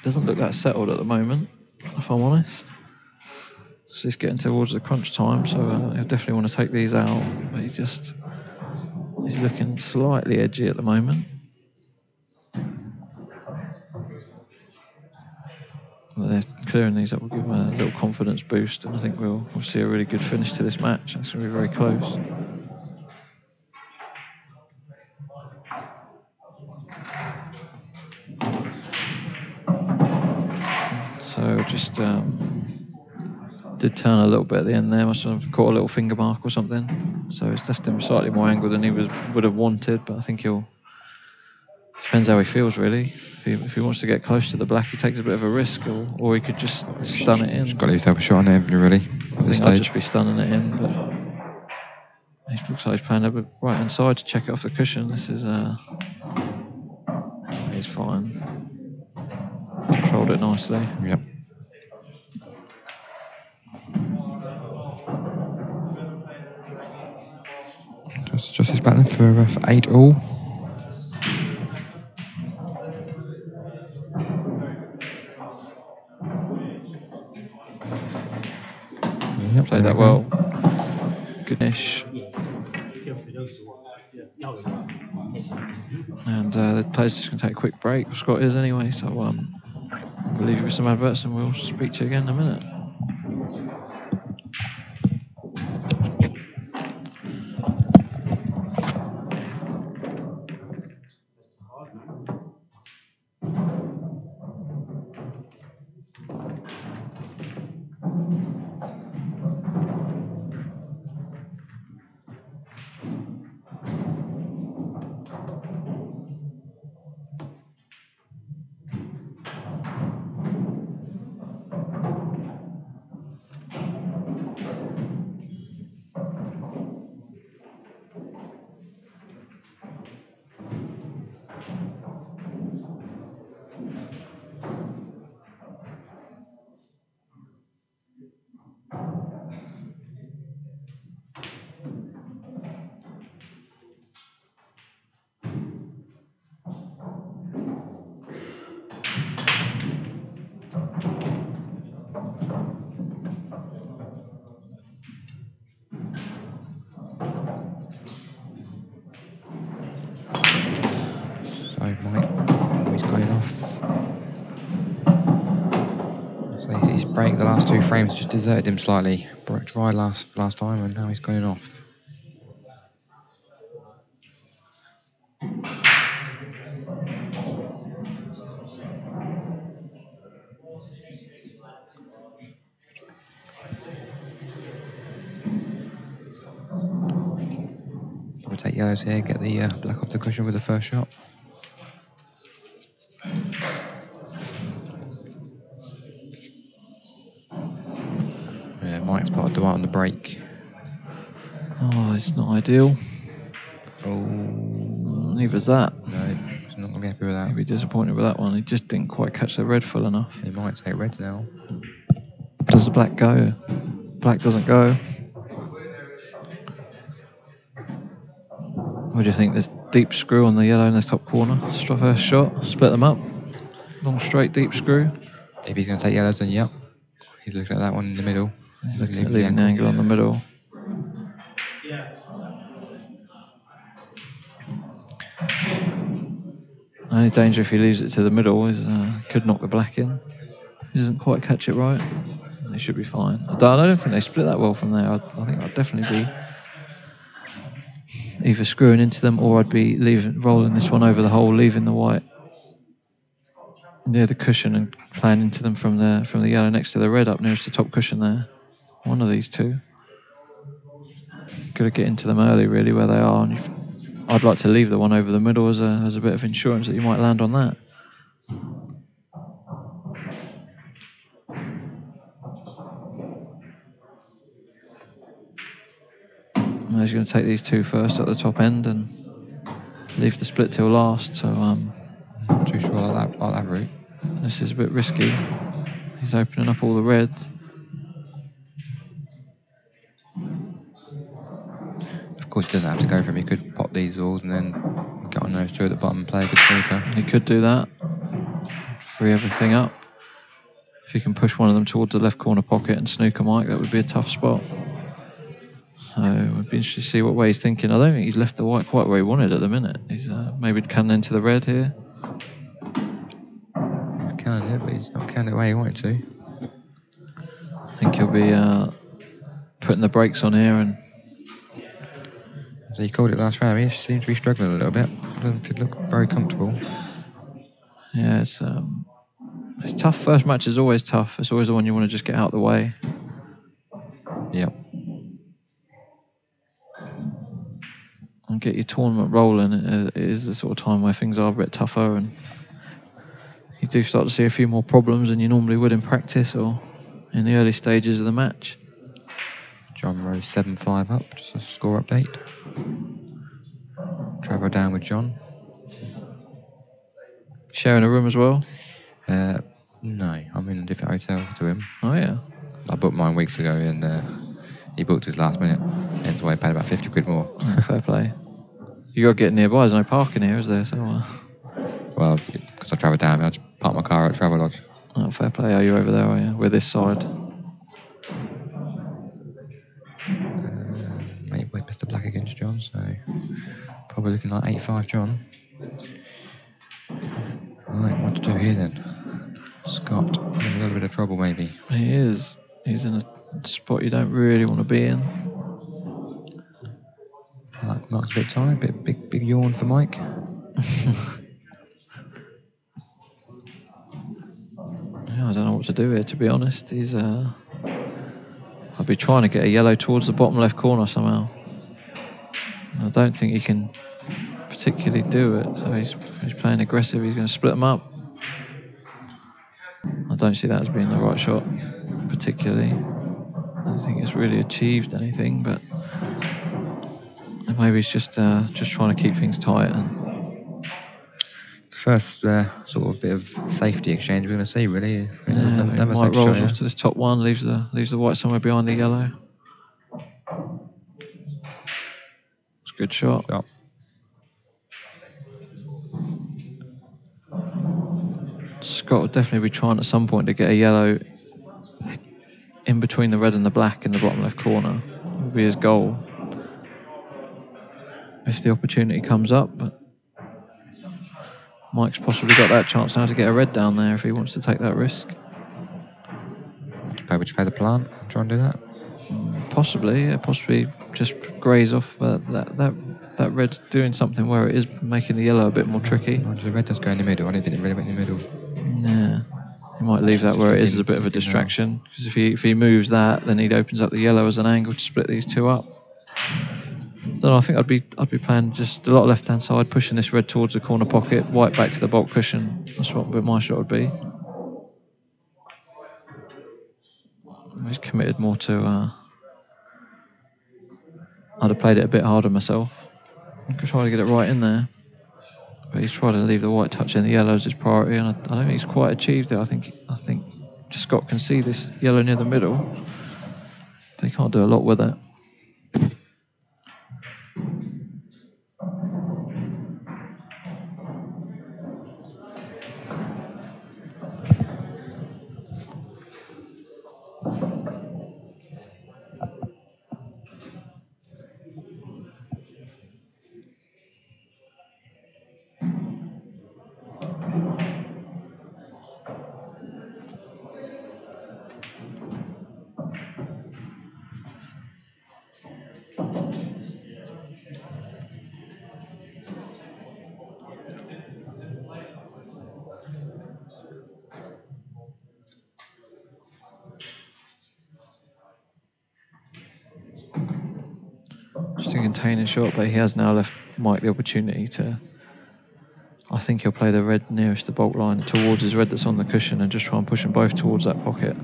Doesn't look that settled at the moment, if I'm honest. It's just getting towards the crunch time, so he'll definitely want to take these out. But he's looking slightly edgy at the moment. They're clearing these up will give him a little confidence boost, and I think we'll see a really good finish to this match. It's going to be very close. So just did turn a little bit at the end there. Must have caught a little finger mark or something. So it's left him slightly more angled than he would have wanted. But I think depends how he feels really. If he wants to get close to the black, he takes a bit of a risk, or he could just stun it in. Just got to leave yourself a shot on there, really. I think I'll just be stunning it in. But he looks like he's playing a bit right hand side to check it off the cushion. This is he's fine. Controlled it nicely. Yep. Just his battling for 8 all. Yep, Played that well. Goodish. And the player's just going to take a quick break. Scott is anyway, so we'll leave you with some adverts and we'll speak to you again in a minute. break. The last 2 frames just deserted him slightly. Dry last time, and now he's going off. We'll take yellows here, get the black off the cushion with the first shot. Yeah, Mike's spotted the white on the break. Oh, it's not ideal. Oh, Neither's that. no, he's not going to be happy with that. He'd be disappointed with that one. He just didn't quite catch the red full enough. He might take reds now. Does the black go? Black doesn't go. What do you think? There's deep screw on the yellow in the top corner. First shot, split them up. Long straight deep screw. If he's going to take yellows, then yep. He's looking at that one in the middle. He's looking at leaving the angle on the middle. Only danger if he leaves it to the middle is could knock the black in. He doesn't quite catch it right. They should be fine. I don't think they split that well from there. I think I'd definitely be either screwing into them, or I'd be rolling this one over the hole, leaving the white near the cushion and playing into them from the yellow next to the red up nearest the top cushion there. One of these two. Got to get into them early, really, where they are. And I'd like to leave the one over the middle as a bit of insurance that you might land on that. And he's going to take these two first at the top end and leave the split till last. So not too sure like that route. This is a bit risky. He's opening up all the reds. Of course, he doesn't have to go for him. He could pop these balls and then get on those two at the bottom and play a good snooker. He could do that. Free everything up. If he can push one of them towards the left corner pocket and snooker Mike, that would be a tough spot. So it would be interesting to see what way he's thinking. I don't think he's left the white quite where he wanted at the minute. He's maybe canning into the red here. Can it, but he's not canning it where he wanted to. I think he'll be putting the brakes on here. And so he called it last round. He seems to be struggling a little bit. Doesn't look very comfortable. Yeah, it's tough. First match is always tough. It's always the one you want to just get out of the way. Yep. And get your tournament rolling. It is the sort of time where things are a bit tougher, and you do start to see a few more problems than you normally would in practice or in the early stages of the match. John rose 7-5 up. Just a score update. Trevor down with John. Sharing a room as well? No, I'm in a different hotel to him. Oh yeah. I booked mine weeks ago, and he booked his last minute. Hence why I paid about 50 quid more. Oh, fair play. You got to get nearby. There's no parking here, is there? So. Well, because I travel down, I just park my car at Travelodge. Oh, fair play. Are you over there? Are you? We're this side. Mate, we missed the black against John, so probably looking like 8-5 John. Right, what to do here then? Scott, in a little bit of trouble maybe. He is. He's in a spot you don't really want to be in. Mark's a bit tired, big yawn for Mike. Yeah, I don't know what to do here, to be honest. I'll be trying to get a yellow towards the bottom left corner somehow. I don't think he can particularly do it, so he's playing aggressive. He's going to split them up. I don't see that as being the right shot, particularly. I don't think it's really achieved anything, but maybe he's just trying to keep things tight. And first sort of bit of safety exchange we're going to see, really. White rolls off to this top one, leaves the white somewhere behind the yellow. It's a good shot. Scott would definitely be trying at some point to get a yellow in between the red and the black in the bottom left corner. It would be his goal if the opportunity comes up, but Mike's possibly got that chance now to get a red down there if he wants to take that risk. Would you play the plant? Try and do that? Possibly just graze off. That red's doing something where it is making the yellow a bit more tricky. The red does go in the middle. I didn't think it really went in the middle. Yeah, he might leave that where it is a bit of a distraction. Because if he moves that, then he opens up the yellow as an angle to split these two up. So I think I'd be playing just a lot of left hand side, pushing this red towards the corner pocket, white back to the bulk cushion. That's what my shot would be. He's committed more to. I'd have played it a bit harder myself. I could try to get it right in there, but he's trying to leave the white touch in the yellow as his priority, and I don't think he's quite achieved it. I think Scott can see this yellow near the middle, but he can't do a lot with it. Just a containing shot, but he has now left Mike the opportunity to. I think he'll play the red nearest the bulk line towards his red that's on the cushion and just try and push them both towards that pocket.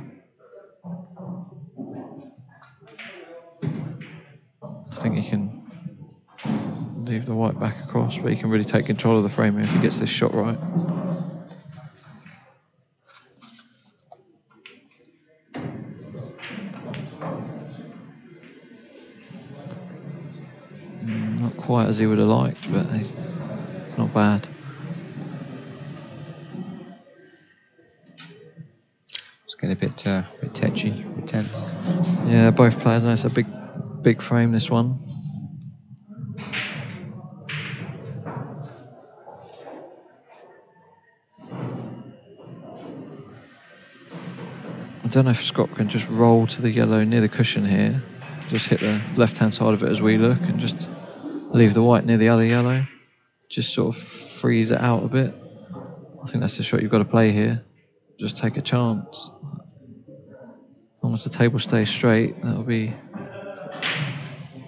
I think he can leave the white back across, but he can really take control of the frame if he gets this shot right. Not quite as he would have liked, but it's not bad. It's getting a bit tetchy, a bit tense. Yeah, both players know it's a big frame, this one. I don't know if Scott can just roll to the yellow near the cushion here, just hit the left-hand side of it as we look, and just leave the white near the other yellow. Just sort of freeze it out a bit. I think that's the shot you've got to play here. Just take a chance. As long as the table stays straight, that'll be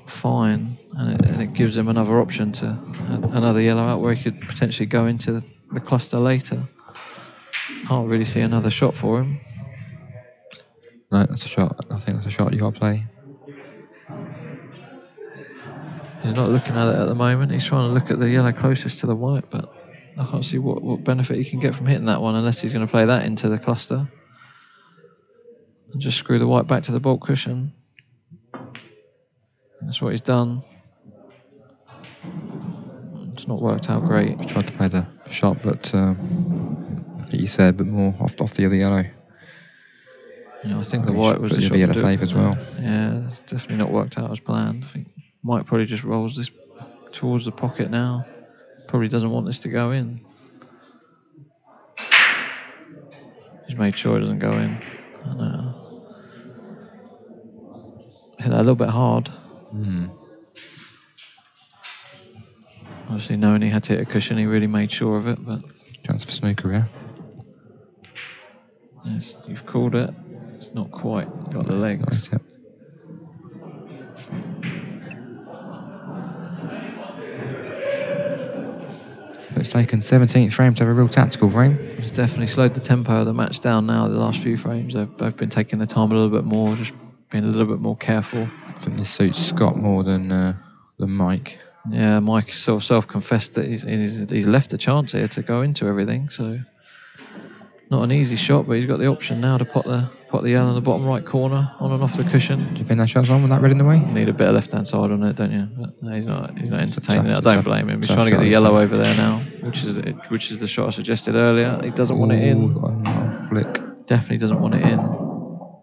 fine, and it gives him another option to another yellow out where he could potentially go into the cluster later. Can't really see another shot for him. No, that's a shot. I think that's a shot you got to play. He's not looking at it at the moment. He's trying to look at the yellow closest to the white, but I can't see what benefit he can get from hitting that one unless he's going to play that into the cluster and just screw the white back to the bulk cushion. That's what he's done. It's not worked out great. He tried to play the shot, but like you said, but more off the other yellow. I think the white was the shot. The yellow safe as well. Yeah, it's definitely not worked out as planned. I think Mike probably just rolls this towards the pocket now. Probably doesn't want this to go in. He's made sure it doesn't go in. And, hit that a little bit hard. Obviously, knowing he had to hit a cushion, he really made sure of it. But chance for snooker, yeah. Yes, you've called it. It's not quite got the legs. Nice, yep. So it's taken 17th frame to have a real tactical frame. It's definitely slowed the tempo of the match down now. The last few frames, they've both been taking the time a little bit more, just being a little bit more careful. I think this suits Scott more than Mike. Yeah, Mike sort of self-confessed that he's left a chance here to go into everything. So not an easy shot, but he's got the option now to pot the yellow in the bottom right corner on and off the cushion. Do you think that shot's on with that red in the way? Need a bit of left-hand side on it, don't you? But no, he's not entertaining it. I don't blame him. He's trying to get the yellow over there now, which is the shot I suggested earlier. He doesn't want it in. Got a flick. Definitely doesn't want it in.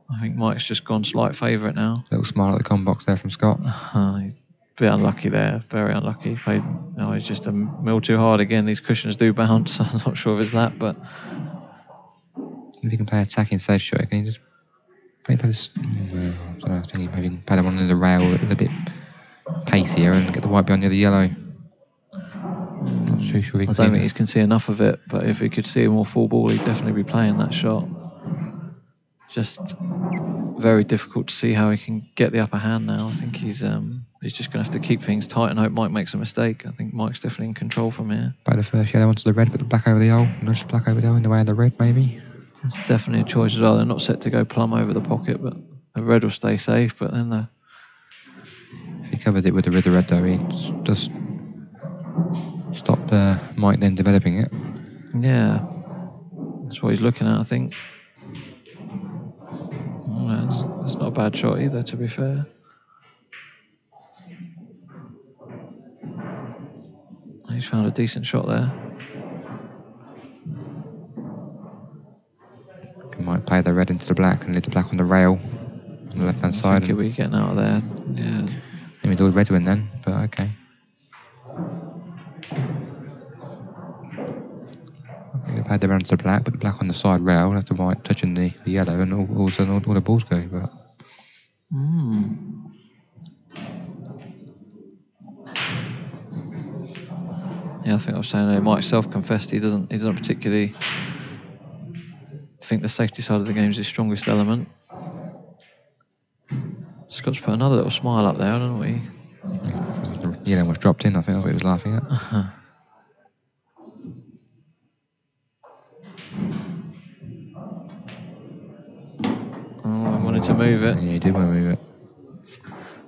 I think Mike's just gone slight favourite now. Little smile at the com box there from Scott. He's a bit unlucky there, very unlucky. He's just a mil too hard again. These cushions do bounce. I'm not sure if it's that, but if you can play attacking safe shot, can you just Maybe I don't know, I think he maybe played him on the rail a little bit pacier and get the white behind the other yellow. Not too sure he I can don't think see he can see enough of it, but if he could see a more full ball, he'd definitely be playing that shot. Just very difficult to see how he can get the upper hand now. I think he's just going to have to keep things tight and hope Mike makes a mistake. I think Mike's definitely in control from here. Play the first yellow onto the red, put the black over the hole, and just black over the hole in the way of the red, maybe. It's definitely a choice as well. They're not set to go plumb over the pocket, but the red will stay safe. But then if he covers it with the red though, he just stopped Mike then developing it. Yeah, that's what he's looking at, I think. That's not a bad shot either, to be fair. He's found a decent shot there. He might play the red into the black and leave the black on the rail on the left hand side. I think he'll be getting out of there. Yeah. Maybe do a red win then, but okay. I think they've had the red to the black, but the black on the side rail, left the white touching the yellow, and all the balls go. But yeah, I think I was saying Mike self-confessed he doesn't particularly think the safety side of the game is his strongest element. Scott's put another little smile up there, I don't know what he... The yellow was dropped in, I think that's what he was laughing at. I wanted to move it. Yeah, he did want to move it.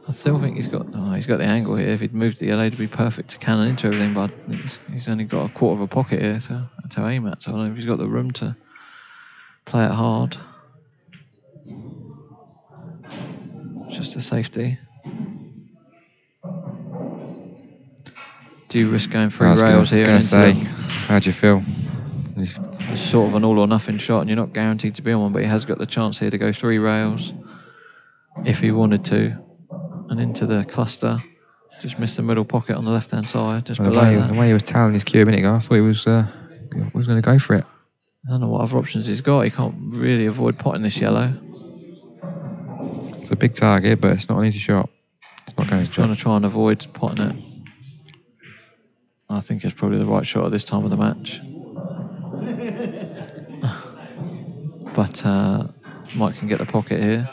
I still think he's got the angle here. If he'd moved the yellow to be perfect to cannon into everything, but he's only got a quarter of a pocket here to aim at, so I don't know if he's got the room to play it hard. Just a safety. Do you risk going through rails here? How do you feel? It's sort of an all or nothing shot, and you're not guaranteed to be on one, but he has got the chance here to go 3 rails if he wanted to, and into the cluster. Just missed the middle pocket on the left hand side, just below that. The way he was towering his cue a minute ago, I thought he was going to go for it. I don't know what other options he's got. He can't really avoid potting this yellow. It's a big target, but it's not an easy shot. It's not going to trying to try and avoid potting it. I think it's probably the right shot at this time of the match. But Mike can get the pocket here.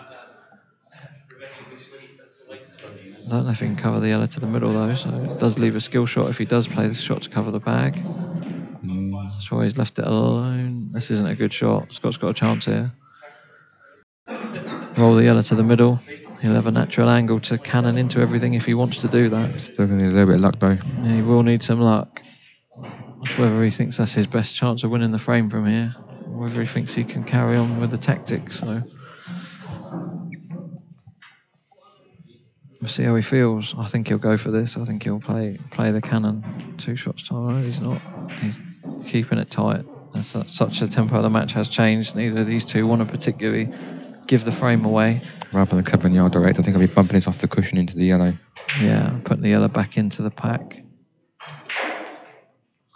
I don't know if he can cover the yellow to the middle though, so it does leave a skill shot if he does play this shot to cover the bag. That's why he's left it alone. This isn't a good shot. Scott's got a chance here. Roll the yellow to the middle. He'll have a natural angle to cannon into everything if he wants to do that. Still going to need a little bit of luck though. Yeah, he will need some luck. It's whether he thinks that's his best chance of winning the frame from here, or whether he thinks he can carry on with the tactics. So we'll see how he feels. I think he'll go for this. I think he'll play the cannon 2 shots time. No, he's not. He's keeping it tight. Such a tempo of the match has changed. Neither of these two want to particularly give the frame away. Rather than covering yard direct, I think I'll be bumping it off the cushion into the yellow. Yeah, putting the yellow back into the pack.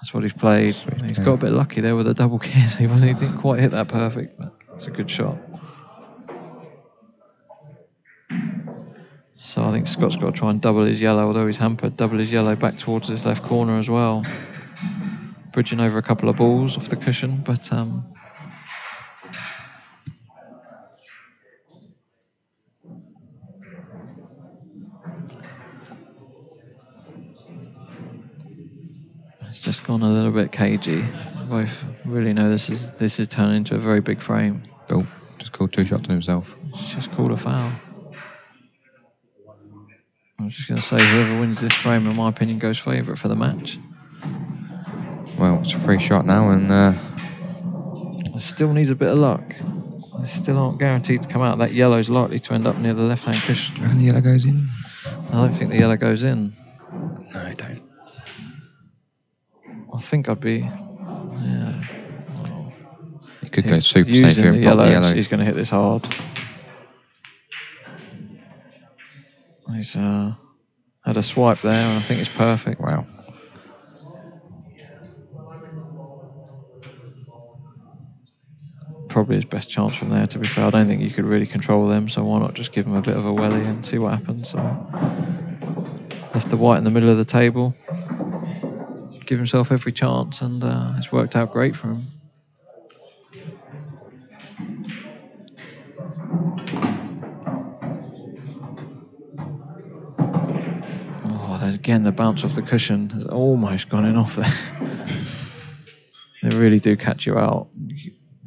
That's what he's played. He's got a bit lucky there with the double gears. He didn't quite hit that perfect, but it's a good shot. So I think Scott's got to try and double his yellow, although he's hampered. Double his yellow back towards his left corner as well. Bridging over a couple of balls off the cushion, but it's just gone a little bit cagey. Both really know this is turning into a very big frame. Oh, just called 2 shots on himself. It's just called a foul. I'm just going to say whoever wins this frame, in my opinion, goes favourite for the match. Well, it's a free shot now, and it still needs a bit of luck. They still aren't guaranteed to come out. That yellow's likely to end up near the left-hand cushion. Do you reckon the yellow goes in? I don't think the yellow goes in. No, I don't. I think I'd be... Yeah. It could go super safe here and block the yellow. He's going to hit this hard. He's had a swipe there, and I think it's perfect. Wow. probably his best chance from there, to be fair. I don't think you could really control them, so why not just give him a bit of a welly and see what happens. So left the white in the middle of the table, give himself every chance, and it's worked out great for him. Oh, again, the bounce off the cushion has almost gone in off there. They really do catch you out.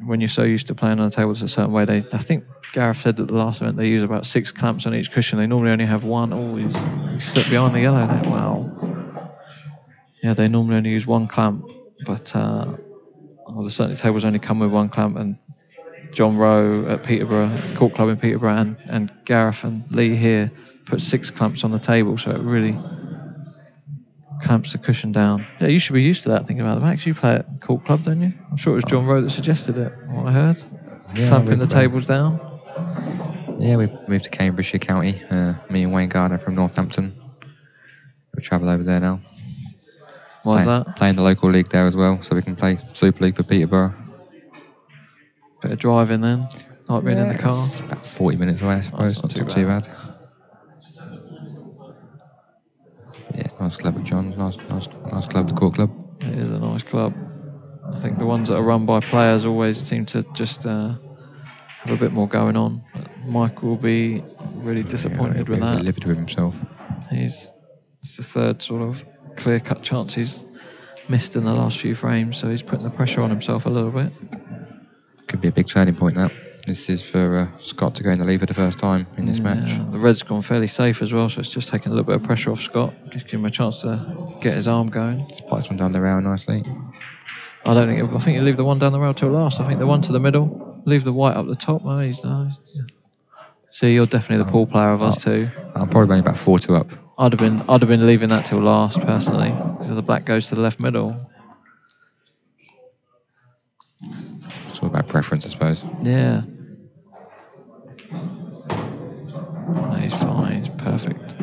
When you're so used to playing on the tables a certain way, I think Gareth said at the last event they use about 6 clamps on each cushion. They normally only have one. Oh, he slipped behind the yellow there. Wow. Yeah, they normally only use 1 clamp, but certainly tables only come with 1 clamp. And John Rowe at Peterborough, Court Club in Peterborough, and Gareth and Lee here put 6 clamps on the table, so it really clamps the cushion down. Yeah, you should be used to that, thinking about the backs. You play at Court Club, don't you? I'm sure it was John Rowe that suggested it, what I heard. Yeah, clamping the tables down. Yeah, we moved to Cambridgeshire County. Me and Wayne Gardner from Northampton. We travel over there now. Why's that? Playing the local league there as well, so we can play Super League for Peterborough. Bit of driving then, like being in the car. It's about 40 minutes away, I suppose. Not too bad. Yeah, it's a nice club at John's. Nice club, the Court Club. It is a nice club. I think the ones that are run by players always seem to just have a bit more going on. Mike will be really disappointed with that. Livid with himself. It's the third sort of clear-cut chance he's missed in the last few frames, so he's putting the pressure on himself a little bit. Could be a big turning point, that. This is for Scott to go in the lead for the first time in this match. The red's gone fairly safe as well, so it's just taking a little bit of pressure off Scott. Gives him a chance to get his arm going. Splice one down the rail nicely. I think you leave the one down the rail till last. I think the one to the middle, leave the white up the top. No, he's See, you're definitely the pool player of us two. I'm probably only about 4-2 up. I'd have been leaving that till last personally, because the black goes to the left middle. It's all about preference, I suppose. Yeah. No, he's fine. He's perfect.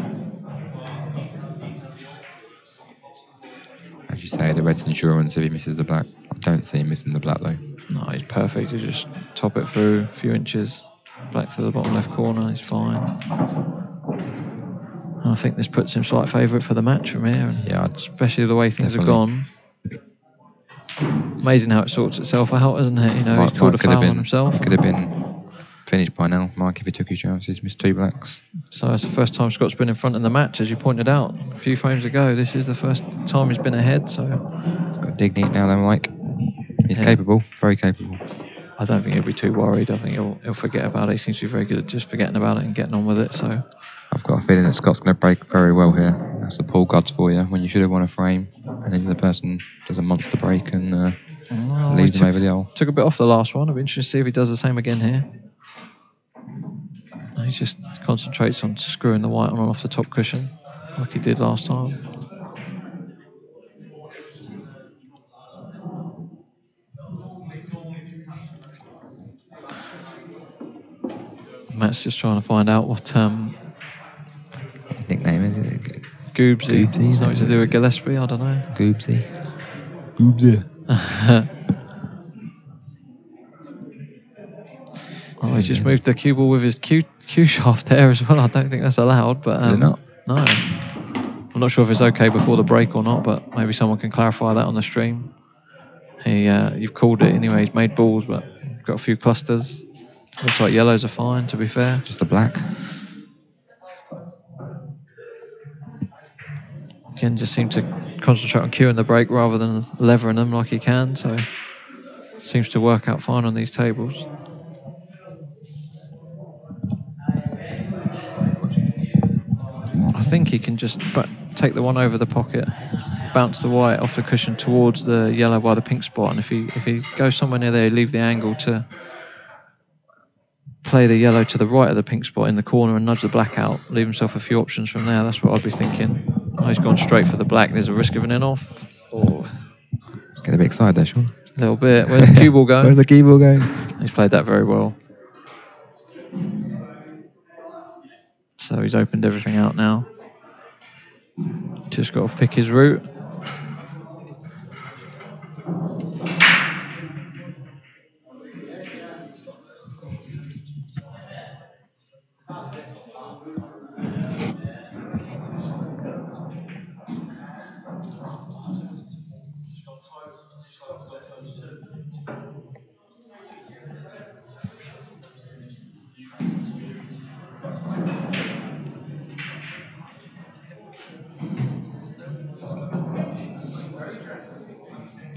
As you say, the red's insurance if he misses the black. I don't see him missing the black though. No, he's perfect. You just top it through a few inches. Black to the bottom left corner. He's fine. And I think this puts him slight favourite for the match from here. Yeah, especially the way things have gone. Amazing how it sorts itself out, isn't it? You know, he's called a foul on himself. Could have been finished by now, Mike, if he took his chances. Missed 2 blacks. So it's the first time Scott's been in front in the match, as you pointed out a few frames ago. This is the first time he's been ahead. So he's got dignity now, though, Mike. He's capable, very capable. I don't think he'll be too worried. I think he'll forget about it. He seems to be very good at just forgetting about it and getting on with it. So I've got a feeling that Scott's going to break very well here. That's the pool gods for you. When you should have won a frame, and then the person does a monster break and leaves him over the hole. Took a bit off the last one. I'll be interested to see if he does the same again here. He just concentrates on screwing the white on and off the top cushion, like he did last time. Matt's just trying to find out what nickname is it? Goobsy. Something to do with Gillespie, I don't know. Goobsy. Oh, he's just moved the cue ball with his cue shaft there as well. I don't think that's allowed, but is it not? No. I'm not sure if it's okay before the break or not, but maybe someone can clarify that on the stream. You've called it anyway. He's made balls, but got a few clusters. Looks like yellows are fine, to be fair. Just the black. Again, just seem to concentrate on cueing the break rather than levering them like he can, so seems to work out fine on these tables. I think he can just take the one over the pocket, bounce the white off the cushion towards the yellow by the pink spot, and if he goes somewhere near there, leave the angle to play the yellow to the right of the pink spot in the corner and nudge the black out, leave himself a few options from there. That's what I'd be thinking. Oh, he's gone straight for the black. There's a risk of an in-off. Oh. Get a bit excited there, Sean. A little bit. Where's the cue ball going? Where's the cue ball going? He's played that very well. So he's opened everything out now. Just got to pick his route. You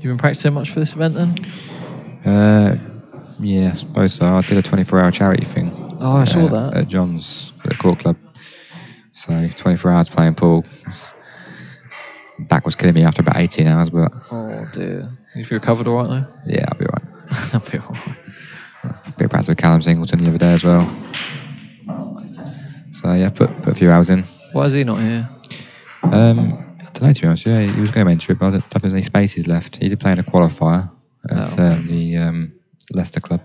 been practicing much for this event then? Yeah, I suppose so. I did a 24-hour charity thing. Oh, I saw that. At John's, at the court club. So 24 hours playing pool. Back was killing me after about 18 hours, but... Oh dear. You've recovered alright though? Yeah, I'll be alright. I'll be alright. Bit of practice with Callum Singleton the other day as well. So yeah, put a few hours in. Why is he not here? I don't know, to be honest. Yeah, he was going to mention it, but I don't think there's any spaces left. He did play in a qualifier at the Leicester club,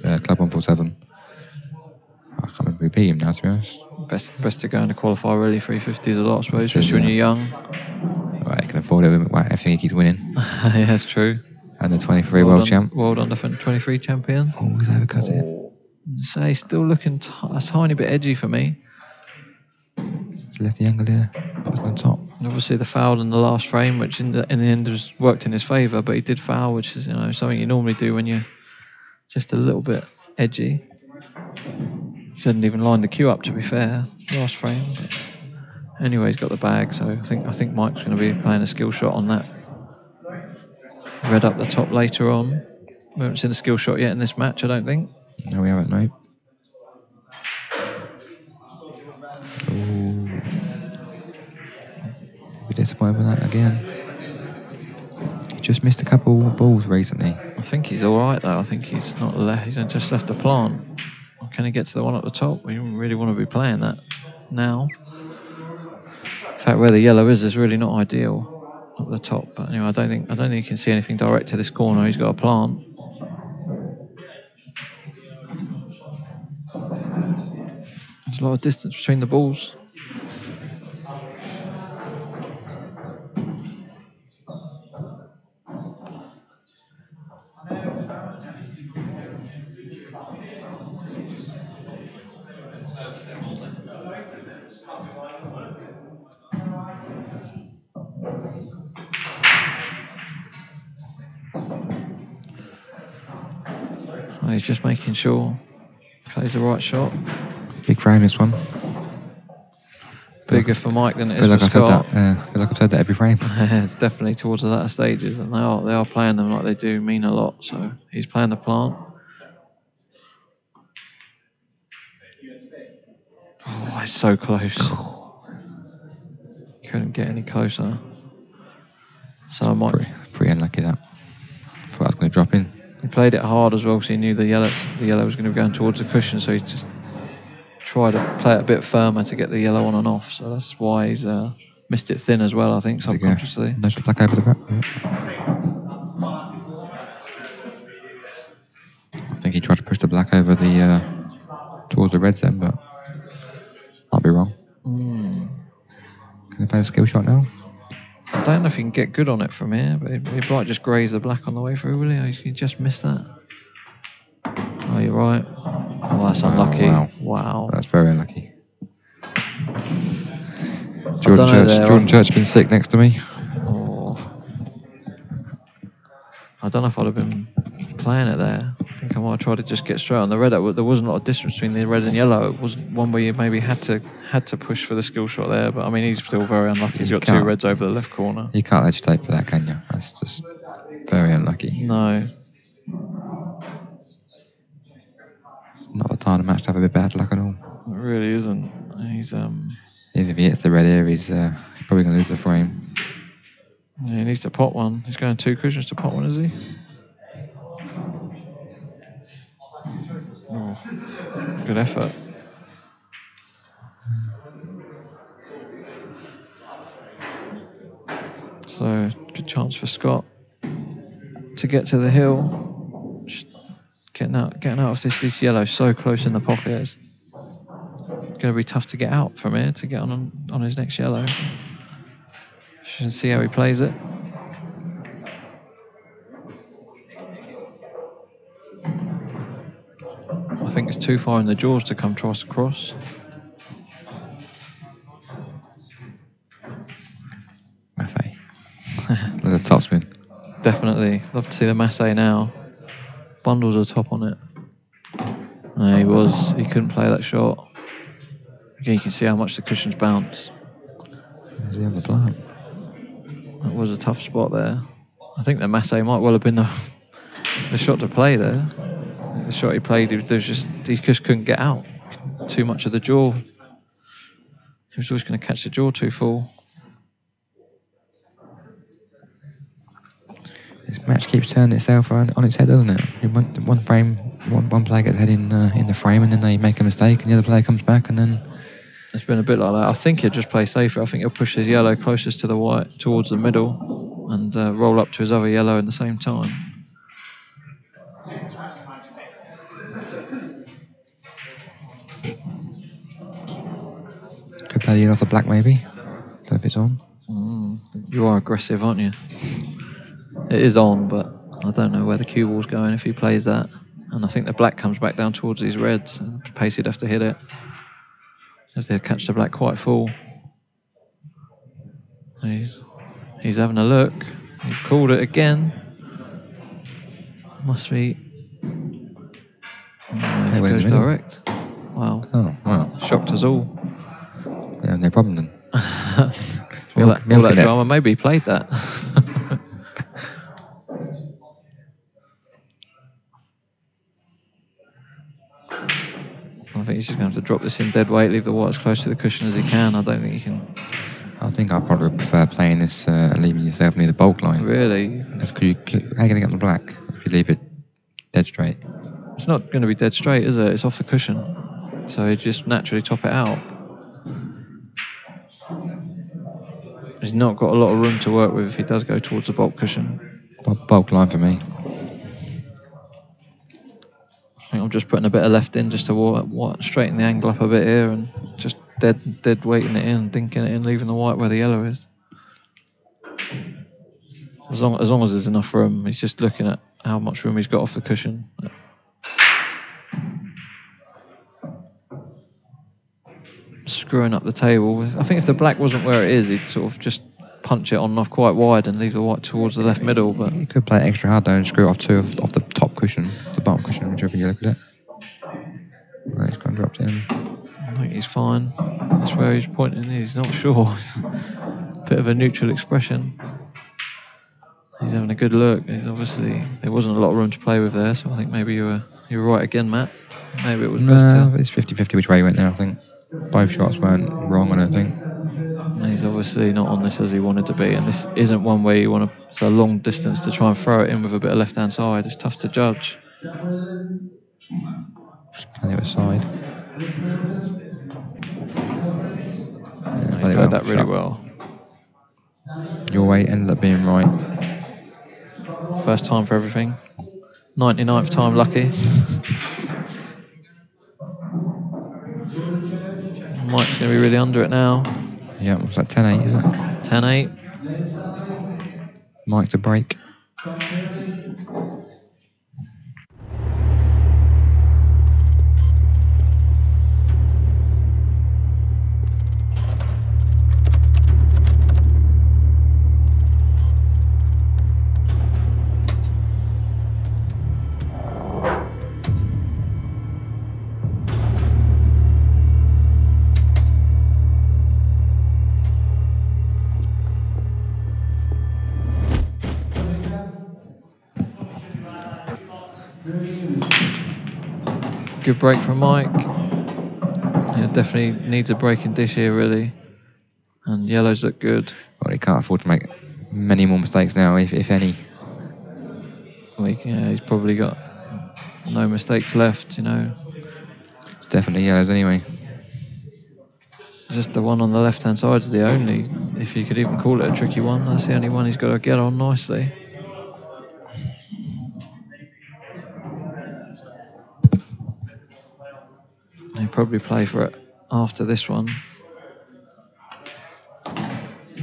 Club 147. I can't remember who beat him now, to be honest. Best to go in a qualifier really. 350 is a lot, I suppose, especially when you're young. Right, he can afford it with everything he keeps winning. Yeah, that's true. And the 23 world champ. World under 23 champion. Oh, he's overcut it. So he's still looking a tiny bit edgy for me. He's left the angle there, but on top. And obviously the foul in the last frame, which in the end has worked in his favour, but he did foul, which is something you normally do when you're just a little bit edgy. He hadn't even lined the cue up, to be fair, last frame. But anyway, he's got the bag, so I think Mike's going to be playing a skill shot on that. Red up the top later on. We haven't seen a skill shot yet in this match, I don't think. No, we haven't, no. Be disappointed with that again. He just missed a couple of balls recently. I think he's all right though. I think he's not left. He's just left the plant. Can he get to the one at the top? We don't really want to be playing that now. In fact, where the yellow is really not ideal at the top. But anyway, I don't think you can see anything direct to this corner. He's got a plant. There's a lot of distance between the balls. Oh, he's just making sure he plays the right shot. Big frame, this one. Bigger for Mike than it is for Scott. I feel like I've said that every frame. It's definitely towards the latter stages, and they are playing them like they do mean a lot. So he's playing the plant. Oh, it's so close. Couldn't get any closer. So I might. Pretty unlucky that. Thought I was going to drop in. He played it hard as well because he knew the yellow was going to be going towards the cushion, so he just tried to play it a bit firmer to get the yellow on and off. So that's why he's missed it thin as well, I think, subconsciously. No black over the back. I think he tried to push the black over the towards the reds then, but might be wrong. Can he play a skill shot now? I don't know if he can get good on it from here, but he might just graze the black on the way through, will he? He just missed that. Oh, you're right. Oh, that's unlucky. Wow. That's very unlucky. Jordan Church been sick next to me. Oh. I don't know if I'd have been playing it there. I think I might have tried to just get straight on the red. There wasn't a lot of distance between the red and yellow. It wasn't one where you maybe had to push for the skill shot there. But I mean, he's still very unlucky. He's got two reds over the left corner. You can't legislate for that, can you? That's just very unlucky. No. It's not the time to match to have a bit bad luck at all. It really isn't. He's If he hits the red here, he's probably going to lose the frame. Yeah, he needs to pot one. He's going 2 cushions to pot one, is he? Oh, good effort. So, good chance for Scott to get to the hill. Just getting out of this yellow so close in the pocket. It's going to be tough to get out from here to get on his next yellow. Should see how he plays it. I think it's too far in the jaws to come twice across. Massey. There's a topspin. Definitely. Love to see the Massey now. Bundles are top on it. No, he couldn't play that shot. Again, you can see how much the cushions bounce. Is he on the plant? That was a tough spot there. I think the Massey might well have been the shot to play there. The shot he played, he just couldn't get out. Too much of the jaw. He was always going to catch the jaw too full. This match keeps turning itself on its head, doesn't it? One frame, one player gets head in the frame, and then they make a mistake, and the other player comes back, and then it's been a bit like that. I think he'll just play safer. I think he'll push his yellow closest to the white, towards the middle, and roll up to his other yellow in the same time. Could play the yellow off the black, maybe. Don't know if it's on. You are aggressive, aren't you? It is on, but I don't know where the cue ball's going if he plays that. And I think the black comes back down towards these reds, and Pacey'd have to hit it. As they'll catch the black quite full. He's having a look. He's called it again. Must be. It goes direct. Wow. Oh, wow. Shocked us all. Yeah, no problem then. all that drama, maybe he played that. I think he's just going to have to drop this in dead weight, leave the white as close to the cushion as he can. I don't think he can. I think I'd probably prefer playing this and leaving yourself near the bulk line. Really? How are you going to get on the black if you leave it dead straight? It's not going to be dead straight, is it? It's off the cushion. So he just naturally top it out. He's not got a lot of room to work with if he does go towards the bulk cushion. Bulk line for me. I think I'm just putting a bit of left in just to straighten the angle up a bit here and just dead weighting it in, dinking it in, leaving the white where the yellow is. As long as there's enough room, he's just looking at how much room he's got off the cushion. Screwing up the table. I think if the black wasn't where it is, he'd sort of just punch it on and off quite wide and leave the white towards the left middle. But you could play it extra hard though and screw it off two off the top cushion, the bottom cushion, whichever you look at it. Right, it's gone dropped in. I think he's fine. That's where he's pointing. He's not sure. Bit of a neutral expression. He's having a good look. He's obviously there wasn't a lot of room to play with there, so I think maybe you were right again, Matt. Maybe it was best to. It's 50-50 which way he went there. I think both shots weren't wrong. I don't think. He's obviously not on this as he wanted to be, and this isn't one where you want to. It's a long distance to try and throw it in with a bit of left-hand side. It's tough to judge. Just play it aside. He played that really well. Your way ended up being right. First time for everything. 99th time lucky. Mike's going to be really under it now. Yeah, what's that, 10-8, is it? 10-8. Mike to break. Good break from Mike. Yeah, definitely needs a breaking dish here, really. And yellows look good. Well, he can't afford to make many more mistakes now, if any. Well, he's probably got no mistakes left, you know. It's definitely yellows anyway. Just the one on the left-hand side is the only, if you could even call it a tricky one, that's the only one he's got to get on nicely. He'll probably play for it after this one.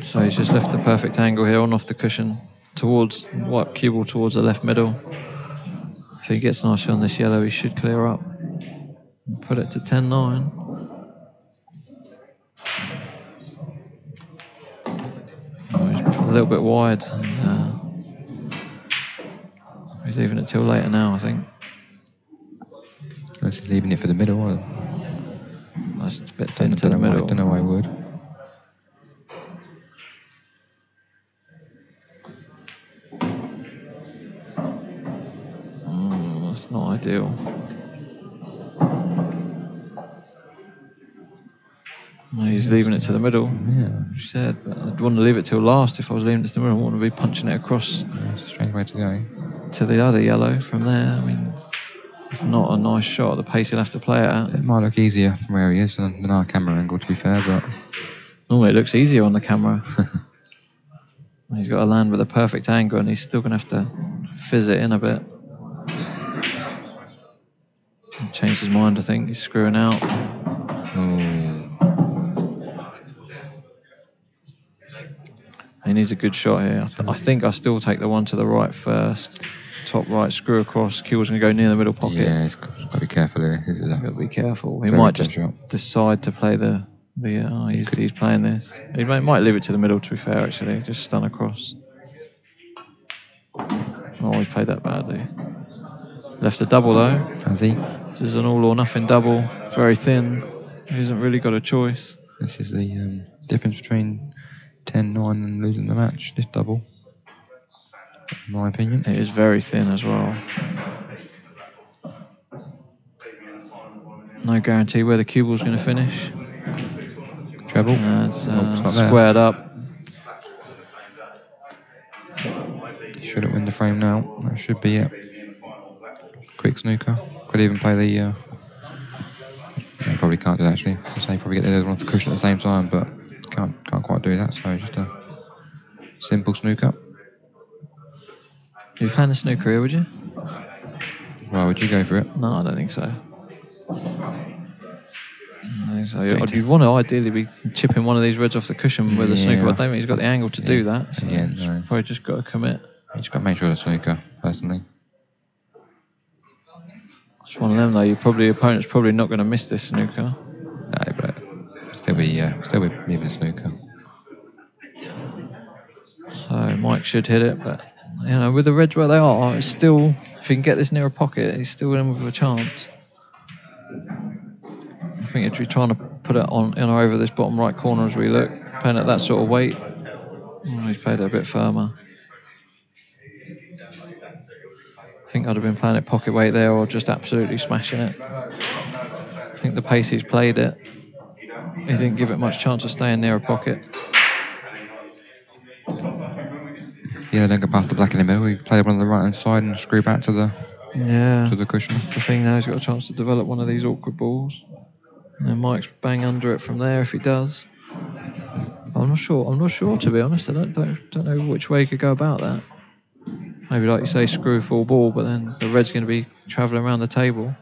So he's just left the perfect angle here on off the cushion towards white cue ball towards the left middle. If he gets nicely on this yellow, he should clear up. Put it to 10-9. Oh, he's a little bit wide. He's leaving it till later now, I think. Unless he's leaving it for the middle. Or That's a bit thin to the don't middle. know why I would. That's not ideal. No, he's leaving it to the middle. Yeah. You said, but I'd want to leave it till last. If I was leaving it to the middle, I wouldn't be punching it across. Yeah, it's a strange way to go. To the other yellow from there. I mean, it's not a nice shot at the pace he'll have to play it at. It might look easier from where he is than our camera angle, to be fair, but normally it looks easier on the camera. He's got to land with a perfect angle, and he's still going to have to fizz it in a bit. He changed his mind, I think. He's screwing out. He needs a good shot here. I think I still take the one to the right first. Top right, screw across. Keel's going to go near the middle pocket. Yeah, he's got to be careful here. He's got to be careful. He might just decide to play he's playing this. He might leave it to the middle, to be fair, actually. Just stun across. Oh, he's played that badly. Left a double, though. Has he? This is an all or nothing double. It's very thin. He hasn't really got a choice. This is the difference between 10-9 and losing the match, this double, in my opinion. It is very thin as well. No guarantee where the cue ball's going to finish. Treble. It's squared up. Shouldn't win the frame now. That should be it. Quick snooker. Could even play the... probably can't do that, actually. I say probably get the other one off the cushion at the same time, but can't quite do that, so just a simple snooker. You'd playing the snooker here, would you? Well, would you go for it? No, I don't think so. You'd want to ideally be chipping one of these reds off the cushion with a snooker, but I don't think he's got the angle to do that. So no. Probably just got to commit. You just got to make sure the snooker, personally. It's one of them, though. Your opponent's probably not going to miss this snooker. No, but still be leaving the snooker. So Mike should hit it, but with the reds where they are, it's still, if he can get this near a pocket, he's still in with a chance. I think if you're trying to put it on in or over this bottom right corner as we look, playing at that sort of weight, he's played it a bit firmer. I think I'd have been playing it pocket weight there or just absolutely smashing it. I think the pace he's played it, he didn't give it much chance of staying near a pocket. Yeah, don't go past the black in the middle. He played one on the right hand side and screw back to the cushion. That's the thing now. He's got a chance to develop one of these awkward balls. And Mike's bang under it from there if he does. I'm not sure, to be honest. I don't know which way he could go about that. Maybe, like you say, screw full ball, but then the red's going to be travelling around the table.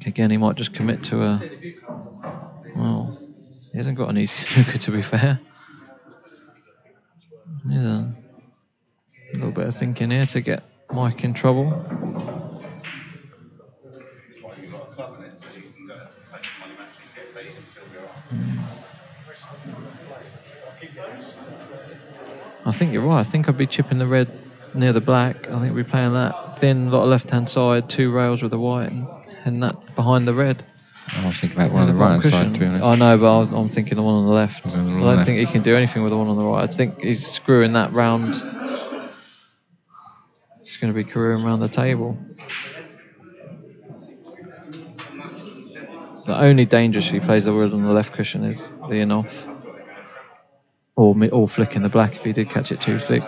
Again, he might just commit to he hasn't got an easy snooker, to be fair. There's a little bit of thinking here to get Mike in trouble. I think you're right. I think I'd be chipping the red near the black. I think we'd be playing that thin, lot of left-hand side, 2 rails with the white, and that behind the red. I was thinking about one on the right-hand side, to be honest. I know, but I'm thinking the one on the left. I don't think he can do anything with the one on the right. I think he's screwing that round. It's going to be careering around the table. The only danger if he plays the red on the left cushion is the in-off. Or flicking the black if he did catch it too thick.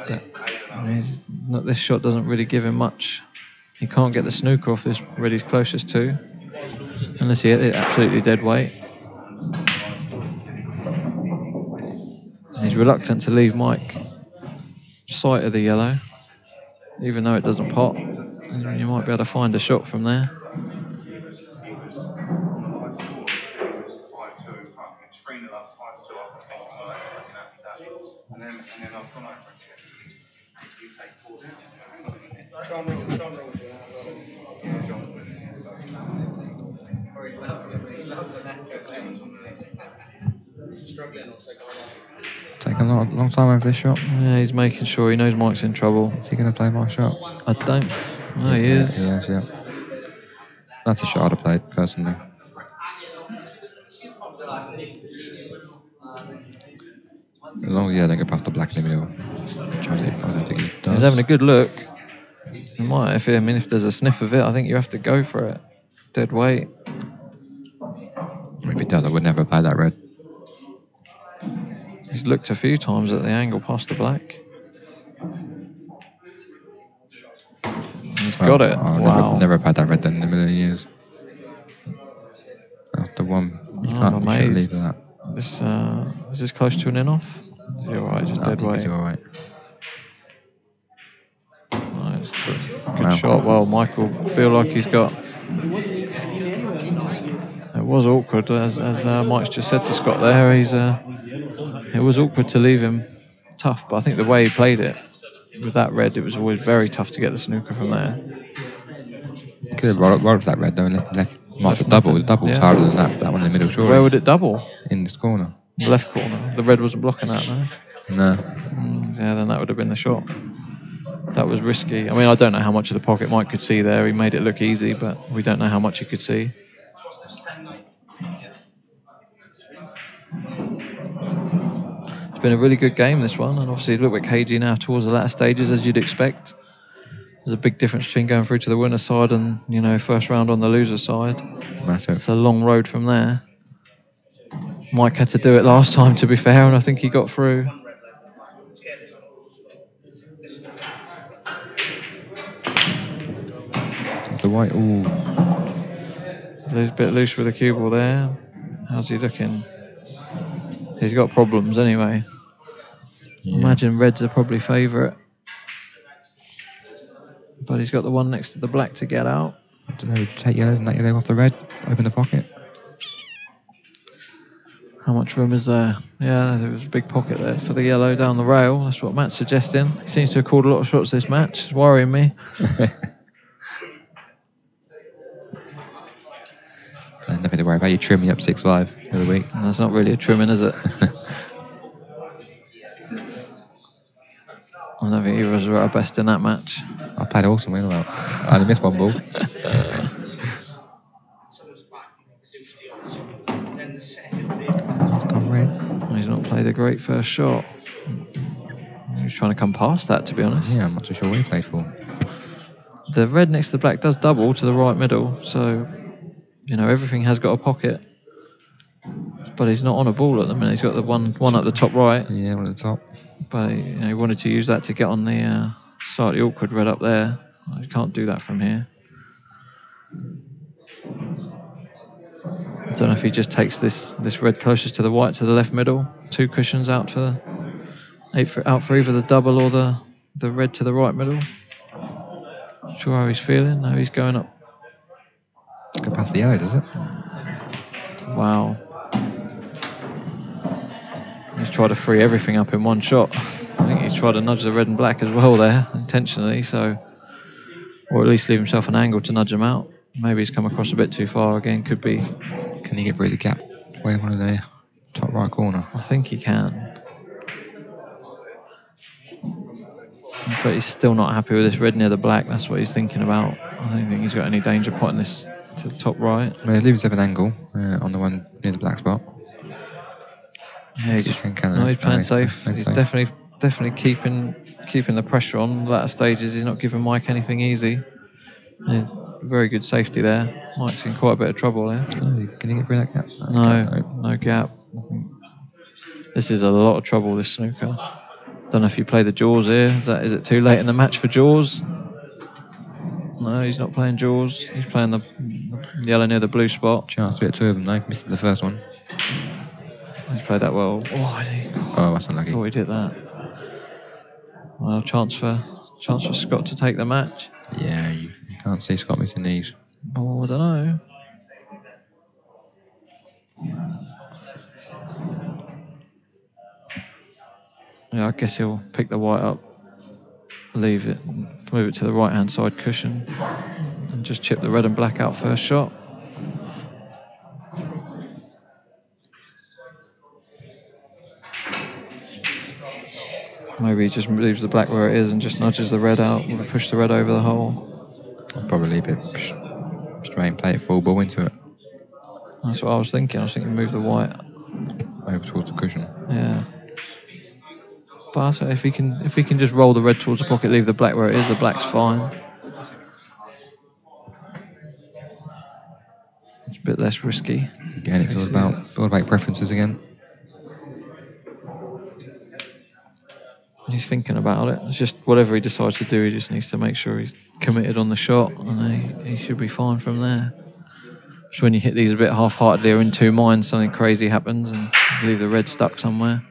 But this shot doesn't really give him much. He can't get the snooker off this red he's closest to. Unless he hit it absolutely dead weight. He's reluctant to leave Mike sight of the yellow. Even though it doesn't pop. You might be able to find a shot from there. Taking a long time over this shot. Yeah, he's making sure he knows Mike's in trouble. Is he going to play my shot? I don't. No, he is. Yes, yeah. That's a shot I'd have played, personally. As long as he don't go past the black in the middle. Which I don't think he does. He's having a good look. He might, if there's a sniff of it, I think you have to go for it. Dead weight. If he does, I would never play that red. He's looked a few times at the angle past the black. He's got it. Wow. Never played that red then in a million years. That's the one. You shouldn't leave that. Is this close to an in-off? Is he alright? Just dead weight? He's alright. Nice. Good shot. Well, Michael feel like he's got... It was awkward, as Mike's just said to Scott there. It was awkward to leave him tough, but I think the way he played it, with that red, it was always very tough to get the snooker from there. He could have rolled that red though and left Mark the double. The double's harder than that one in the middle, surely. Where would it double? In this corner. The left corner. The red wasn't blocking that, no? No. Yeah, then that would have been the shot. That was risky. I mean, I don't know how much of the pocket Mike could see there. He made it look easy, but we don't know how much he could see. It's been a really good game, this one, and obviously a little bit cagey now towards the latter stages, as you'd expect. There's a big difference between going through to the winner's side and, first round on the loser's side. Massive. It's a long road from there. Mike had to do it last time, to be fair, and I think he got through. The white, ooh. A bit loose with the cue ball there. How's he looking? He's got problems anyway. Yeah. Imagine reds are probably favourite. But he's got the one next to the black to get out. I don't know, would you take yellow and that yellow off the red? Open the pocket? How much room is there? Yeah, there was a big pocket there for the yellow down the rail. That's what Matt's suggesting. He seems to have called a lot of shots this match. It's worrying me. Nothing to worry about. You trim me up 6-5 every week. That's not really a trimming, is it? I don't think either of us were our best in that match. I played awesome. I only missed one ball. He's gone reds. He's not played a great first shot. He's trying to come past that, to be honest. Yeah, I'm not too sure what he played for. The red next to the black does double to the right middle, so everything has got a pocket. But he's not on a ball at the minute. He's got the one at the top right. Yeah, one at the top. But he wanted to use that to get on the slightly awkward red up there. You can't do that from here. I don't know if he just takes this red closest to the white to the left middle. 2 cushions out for either the double or the red to the right middle. Not sure how he's feeling. No, he's going up. Go past the yellow, does it? Wow. He's tried to free everything up in one shot. I think he's tried to nudge the red and black as well there, intentionally, or at least leave himself an angle to nudge him out. Maybe he's come across a bit too far again, could be. Can he get through the gap? Way one of the top right corner. I think he can. But he's still not happy with this red near the black. That's what he's thinking about. I don't think he's got any danger putting this to the top right. Well, he leaves himself an angle on the one near the black spot. Yeah, he's playing safe. He's definitely keeping the pressure on. Latter stages, he's not giving Mike anything easy. There's very good safety there. Mike's in quite a bit of trouble there. Oh, can he get through that gap? No gap. This is a lot of trouble, this snooker. Don't know if you play the jaws here. Is it too late in the match for jaws? No, he's not playing jaws. He's playing the yellow near the blue spot. Chance to get 2 of them though. Missed the first one. He's played that well. Oh, that's unlucky. I thought he did that. Well, chance for Scott to take the match. Yeah, you can't see Scott missing these. Oh, I don't know. Yeah, I guess he'll pick the white up, leave it, move it to the right hand side cushion, and just chip the red and black out first shot. Maybe he just leaves the black where it is and just nudges the red out and push the red over the hole. I'd probably leave it straight and play it full ball into it. That's what I was thinking. I was thinking move the white over towards the cushion. Yeah. But if he can just roll the red towards the pocket, leave the black where it is, the black's fine. It's a bit less risky. Again, it's all about preferences again. He's thinking about it. It's just whatever he decides to do, he just needs to make sure he's committed on the shot, and he should be fine from there. Just when you hit these a bit half-heartedly or in two minds, something crazy happens and you leave the red stuck somewhere.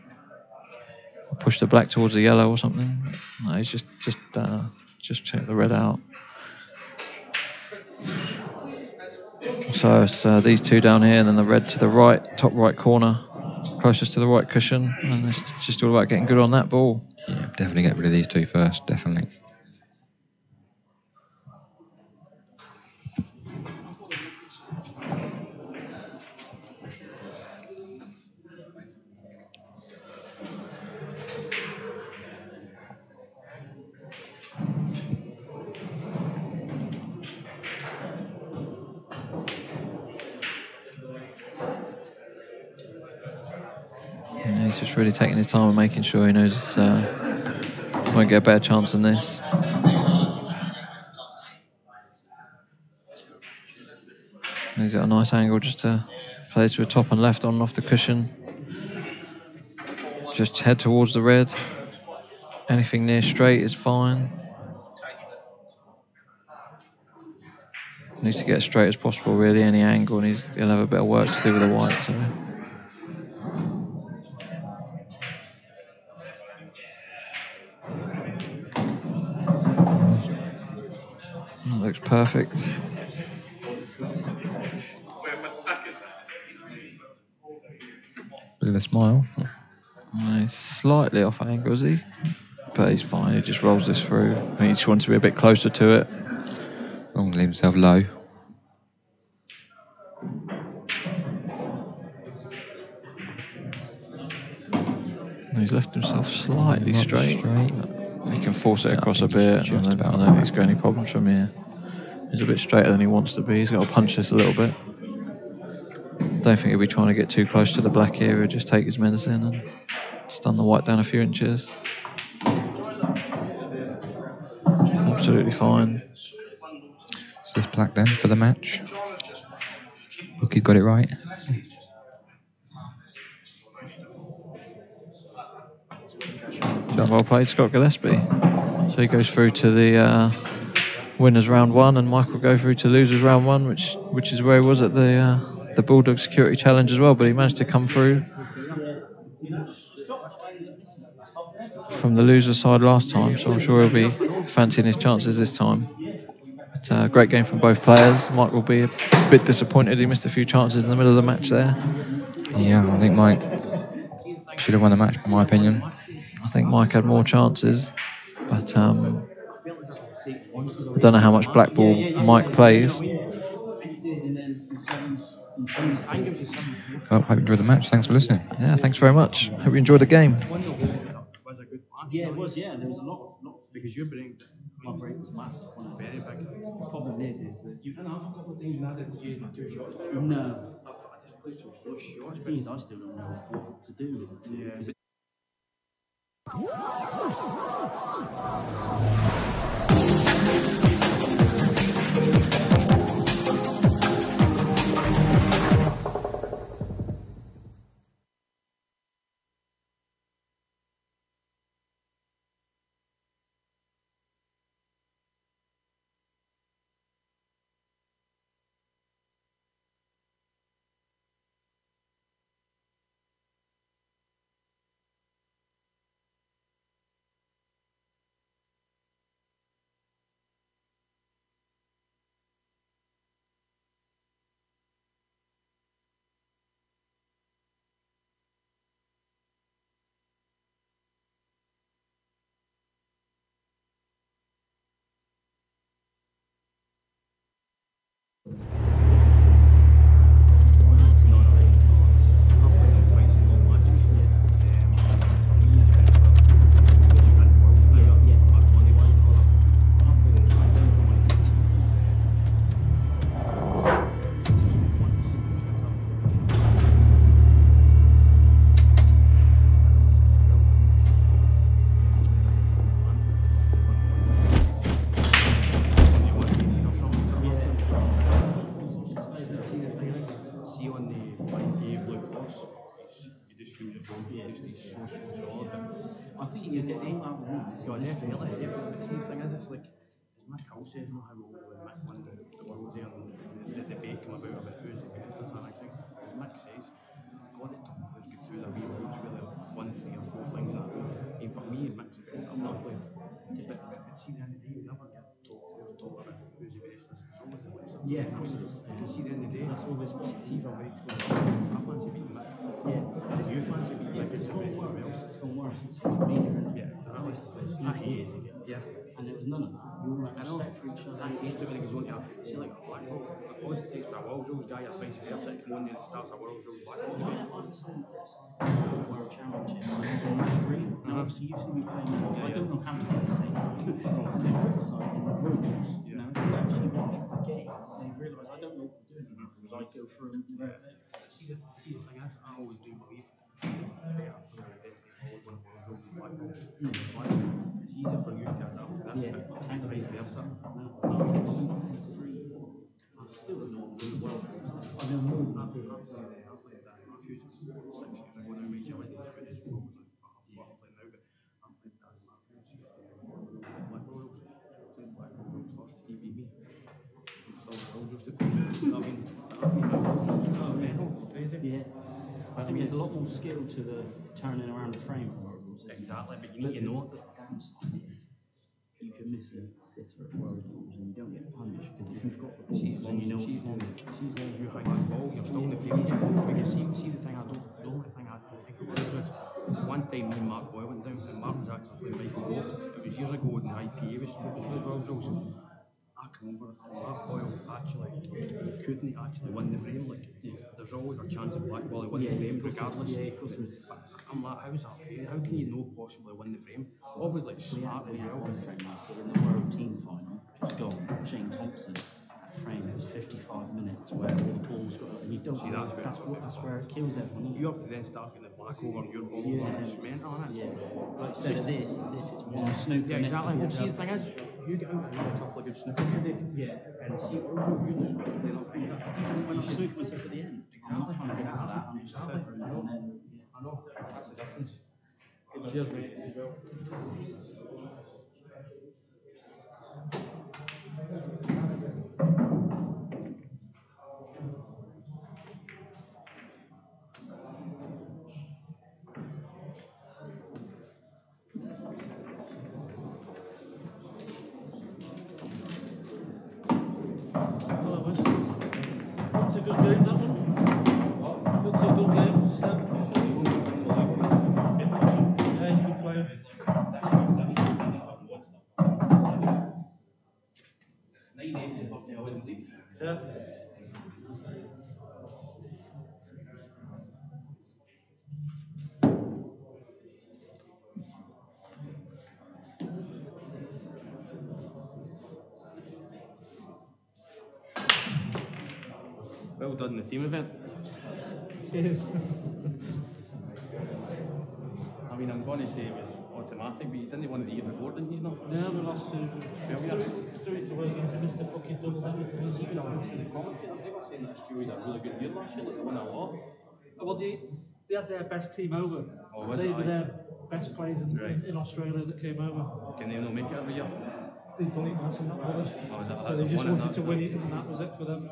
Or push the black towards the yellow or something. No, he's just check the red out. So it's these two down here, and then the red to the right, top right corner, closest to the right cushion, and it's just all about getting good on that ball. Yeah, definitely get rid of these two first, definitely. And he's just really taking his time and making sure he knows he won't get a better chance than this. And he's got a nice angle just to play to a top and left on and off the cushion. Just head towards the red. Anything near straight is fine. Needs to get as straight as possible, really. Any angle, and he'll have a bit of work to do with the white. So. That looks perfect. Bit of a smile. He's slightly off angle, is he? But he's fine. He just rolls this through. He just wants to be a bit closer to it. Long to leave himself low. He's left himself slightly straight. He can force it across a bit. I don't think he's got any problems from here. He's a bit straighter than he wants to be. He's got to punch this a little bit. Don't think he'll be trying to get too close to the black here. He'll just take his medicine and stun the white down a few inches. Absolutely fine. So it's black then for the match. Bookie got it right. Well played, Scott Gillespie. So he goes through to the winners round one, and Mike will go through to losers round one, which is where he was at the Bulldog Security Challenge as well. But he managed to come through from the loser side last time, so I'm sure he'll be fancying his chances this time. But, great game from both players. Mike will be a bit disappointed he missed a few chances in the middle of the match there. Yeah, I think Mike should have won the match, in my opinion. I think Mike had more chances, but I don't know how much black ball Mike plays. Well, hope you enjoyed the match. Thanks for listening. Yeah, thanks very much. Hope you enjoyed the game. Yeah, it was. Yeah, there was a lot of because you're bringing my break was massive, one very big. The problem is that you And I've a couple of times when I didn't use my two shots. no. I just played some flush shots. The thing is, I still don't know what to do with it. Yeah. he's so solid. But I think you get him out of the room. Definitely. But see, the thing is, it's like, as Mick Hill says, how old when Mick won the Worlds there, and the debate came about who's the greatest or something. I think, as Mick says, God, the top players get through their wee roads with like 1, 3 or 4 things that. And for me, Mick's the best. I'm not playing. But see, the end of the day, you never get top players talking about who's the best. It's always the like something. Yeah, of course it is. Because see, the end of the day, That's always see if Mike's going I fancy beating Mick. Yeah, You fancy beating Mick. it's gone worse. It's gone worse in social media, isn't it? Yeah, Face to face, 50 years ago. Yeah. And there was none of that. You all had respect for each other. I used to when it goes on to see like a Blackpool. Like always it takes for a World Rose guy or vice versa to come on and it starts a World Rose Blackpool debate. I'm saying this World Championship. I was on the street. Now, obviously, you've seen me play more. I don't know how to play safe. They're criticising the rules. You know, they actually watch the game. They realise I don't know what I'm doing. Because I go through. See the thing is, I always do believe better player definitely always win a World Rose Blackpool. It's easier for you to adapt to this, but vice versa. I still don't know what the world is. I know more than I do. I played that a few 6 years ago now, mate. I wasn't as good as what I'm playing now, but I played that as my friend. See Blackpool Rose. So I played Blackpool Rose first. He beat me. So World Rose to I mean, mental, crazy. Yeah. I think there's a lot more skill to the turning around the frame for World Rules. Exactly, but you need to know it. The downside is you can miss a sitter at World Rules and you don't get punished because if you've got the ball and you know what you're doing. She's long as you hang that ball, you're still in the field. Because see the thing the only thing I don't think it was one time me and Mark Boyle went down and Mark was actually playing Michael Ward. It was years ago in the IP, it was World Rules. I come over and Mark Boyle actually he couldn't actually win the frame. Like there's always a chance of Blackpool he win the frame regardless. Yeah, of course there is. I'm like, how's that fair? How can you not possibly win the frame? Obviously like smart as well. One frame last year in the World Team Final, just gone. Shane Thompson, that frame, it was 55 minutes where all the balls got up and you don't See, that's where it kills everyone. You have to then start getting the black over your ball. It's mental, isn't it? Yeah. Like instead of this, it's one snooker. Yeah, exactly. Well, see, the thing is, you get out and have a couple of good snookers today. Yeah. And see, also, if you lose one, then I'll bring that. When I snook myself at the end, I'm not trying to get out of that, I'm just feathering it and then. I know, that's the difference. Cheers, mate, as well. It's a good game, that one. It's a good game. Yeah, he's a good player. Yeah. Well done in the team event. Cheers. I mean, I'm going to say it was automatic, but you didn't want it the year before, didn't you? Not? Yeah, we lost to threw it away against Mr. Fucking Double Header for us. Even amongst the commentators, they were saying that Stewie had a really good year last year, like they won a lot. Well, they had their best team over. Oh, was they it? were their best players Right. in Australia that came over. Can they not make it every year? They bullied us and not bothered. Oh, is that So they just won it, wanted to that's win it and that was it for them.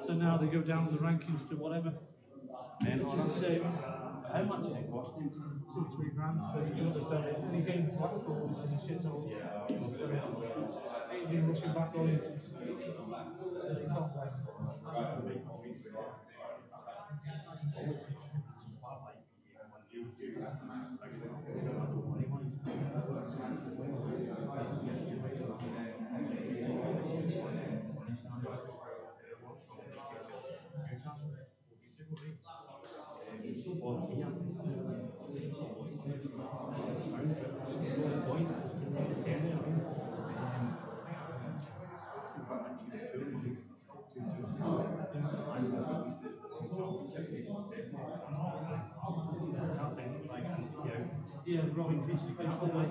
So now they go down the rankings to whatever. Mental, Which is the same. How much did it cost them? 2-3 grand, so you can understand it. Any game Blackpool is a shithole. Ain't been rushing back on you. So you can't play. Yeah, Robin Christie, basically, like,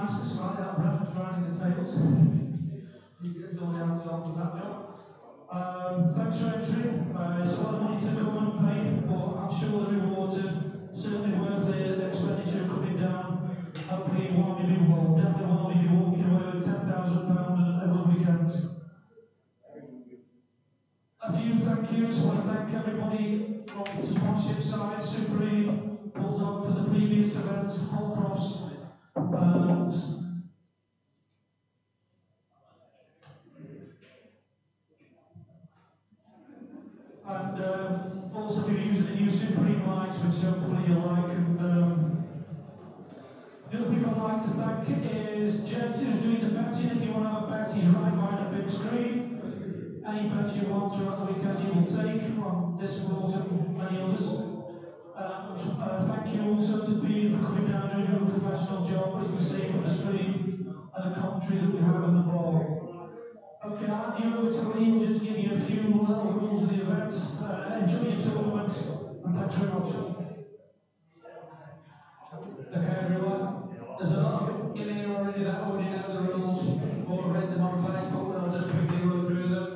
master slightly out of breath with riding the tables. He's the only one who's got that job. Thanks for entry. It's a lot of money to come and pay, but I'm sure the rewards are certainly worth the expenditure coming down. Hopefully one of you will definitely one of you be walking away with £10,000 and a good weekend. A few thank yous. I want to thank everybody from the sponsorship side, Supreme, Bulldog for the previous events, Holcross, and also we're using the new Supreme lights, which hopefully you like. And the other people I'd like to thank is Jed, who's doing the betting. If you want to have a bet, he's right by the big screen. Any bets you want throughout the weekend, he will take from this sport and many others. Thank you also to Bean for coming down and doing a professional job, as you can see from the stream and the commentary that we have in the ball. Okay, I'll hand you over to Lee. We'll just give you a few little rules of the event. Enjoy your tournament, and thanks very much. Okay, everyone. There's a lot of in here already that already know the rules or read them on Facebook, but I'll just quickly run through them.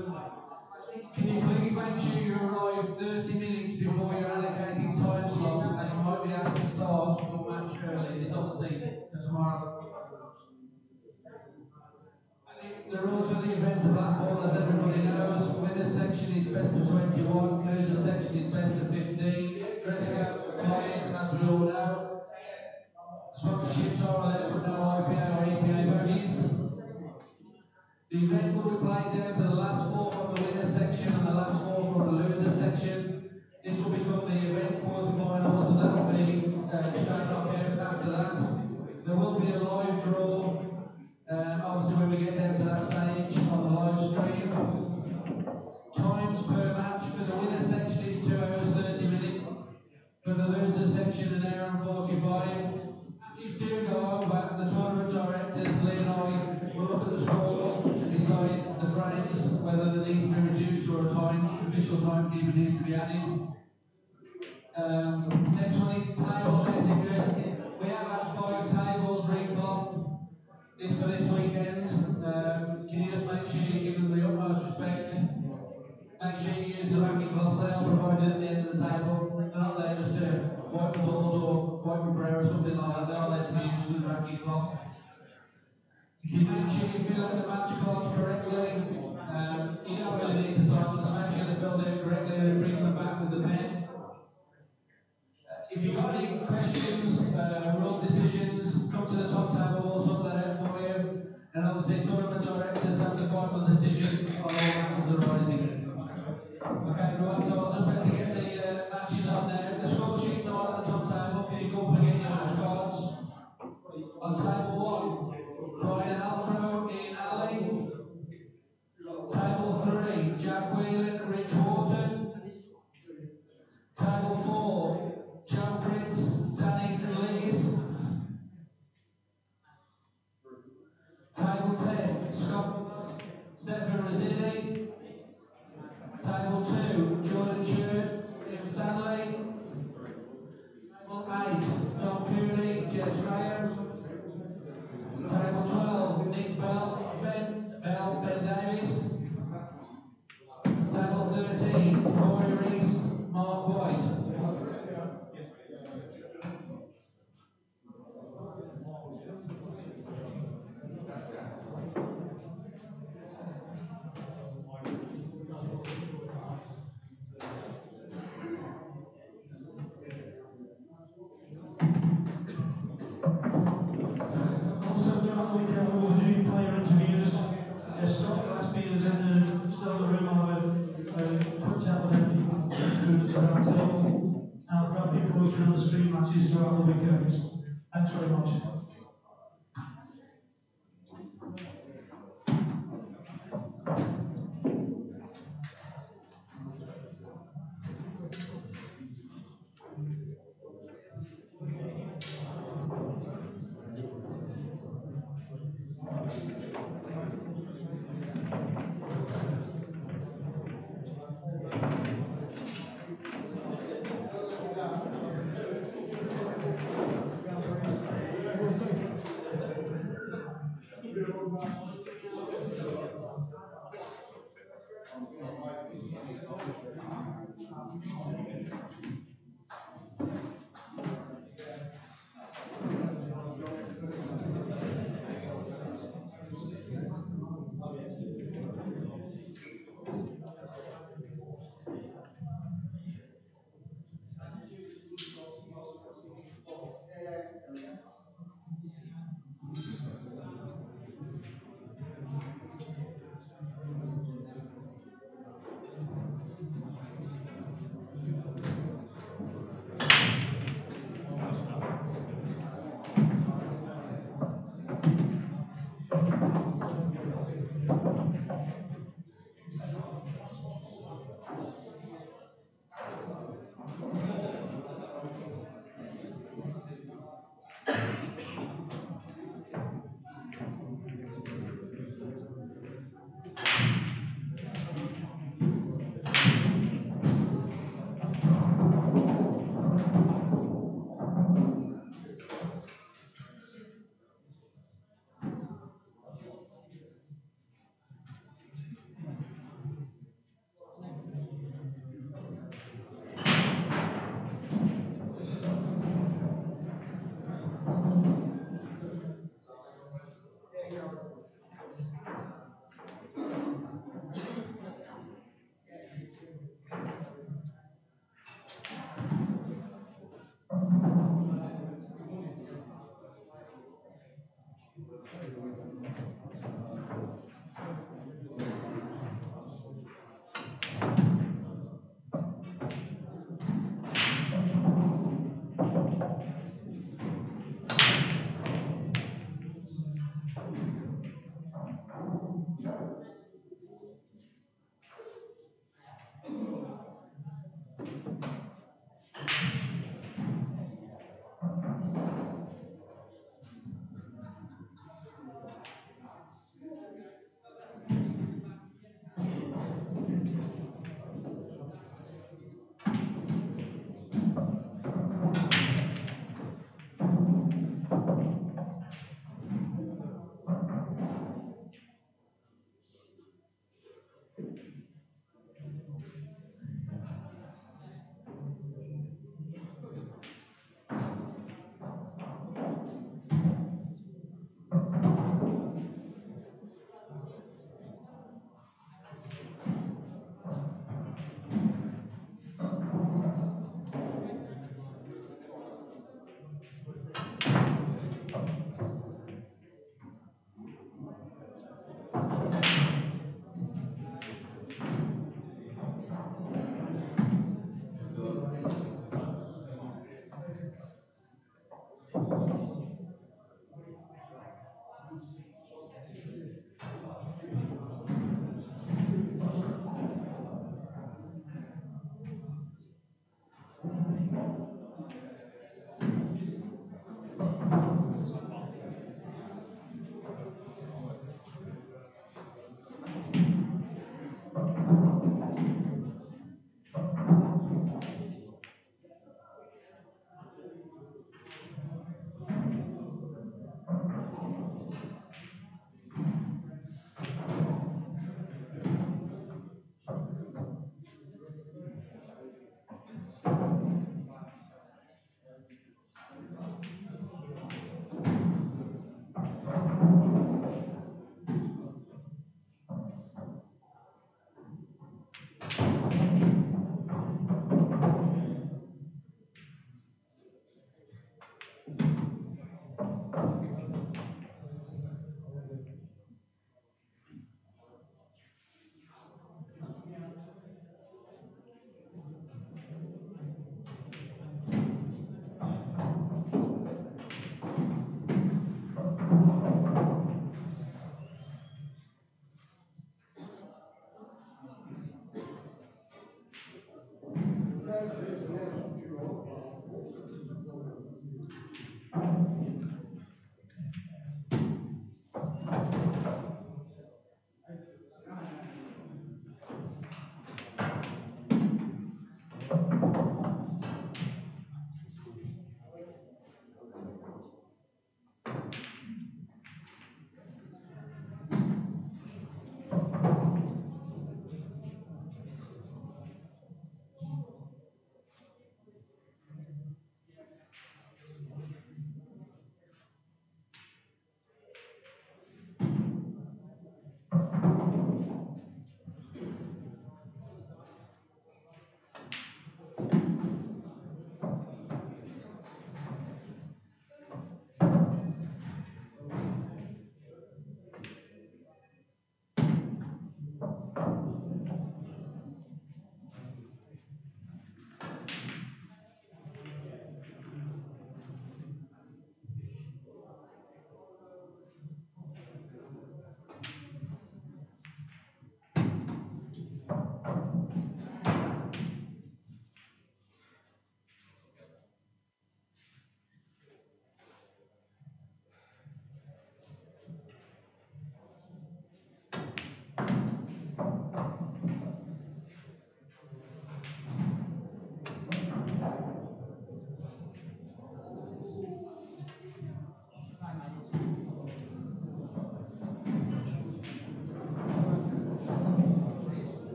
Can you please make sure you arrive 30 minutes before your allocated time slot, as you might be asked to start your match early. It's obviously for tomorrow. The rules for the event are blackball, as everybody knows. Winners section is best of 21, losers section is best of 15. Dress code compliance, as we all know. Sponsorships are allowed, but no IPA or EPA badges. The event will be played down to the last four from the winners section and the last four from the losers section. This will become the event quarterfinals, and that will be straight knockouts after that. There will be a live draw, obviously when we get down to that stage on the live stream. Times per match for the winners section is 2 hours 30 minutes. For the losers section, 1 hour and 45. Matches do go over, and the tournament directors, Lee and I, will look at the score and decide the frames, whether they need to be reduced or official timekeeper needs to be added. Next one is table etiquette. We have had 5 tables reclothed for this weekend. Can you just make sure you give them the utmost respect? Make sure you use the backing cloths they are provided at the end of the table. They're not there just to wipe the balls or wipe your brow or something like that. They are there to be used with the backing cloth. If you make sure you fill out the match cards correctly, you don't really need to sign them. Just make sure they're filled out correctly and then bring them back with the pen. If you've got any questions, rule decisions, come to the top table, we'll sort that out for you. And obviously, tournament directors have the final decision on all matters arising. Okay, everyone, so I'll just wait to get the matches on there. The score sheets are at the top table. Can you come and get your match cards? On table 1, Brian Alcrow in Alley. Table 3, Jack Whelan, Rich Wharton. Table 4, Joe Prince, Danny and Lees. Table 10, Scott, Stefan Rizzini. Table 2, Jordan Churd, Liam Stanley. Table 8, Tom Cooney, Jess Graham. Table 12, Nick Bell, Ben Davis. Table 13, Corey Rees, Mark White. Also throughout the weekend we will be doing player interviews. Scott Gillespie is still in the room. I'll put chat with him through to the round table. And we've got people who've been on the stream matches throughout the weekend. Thanks very much.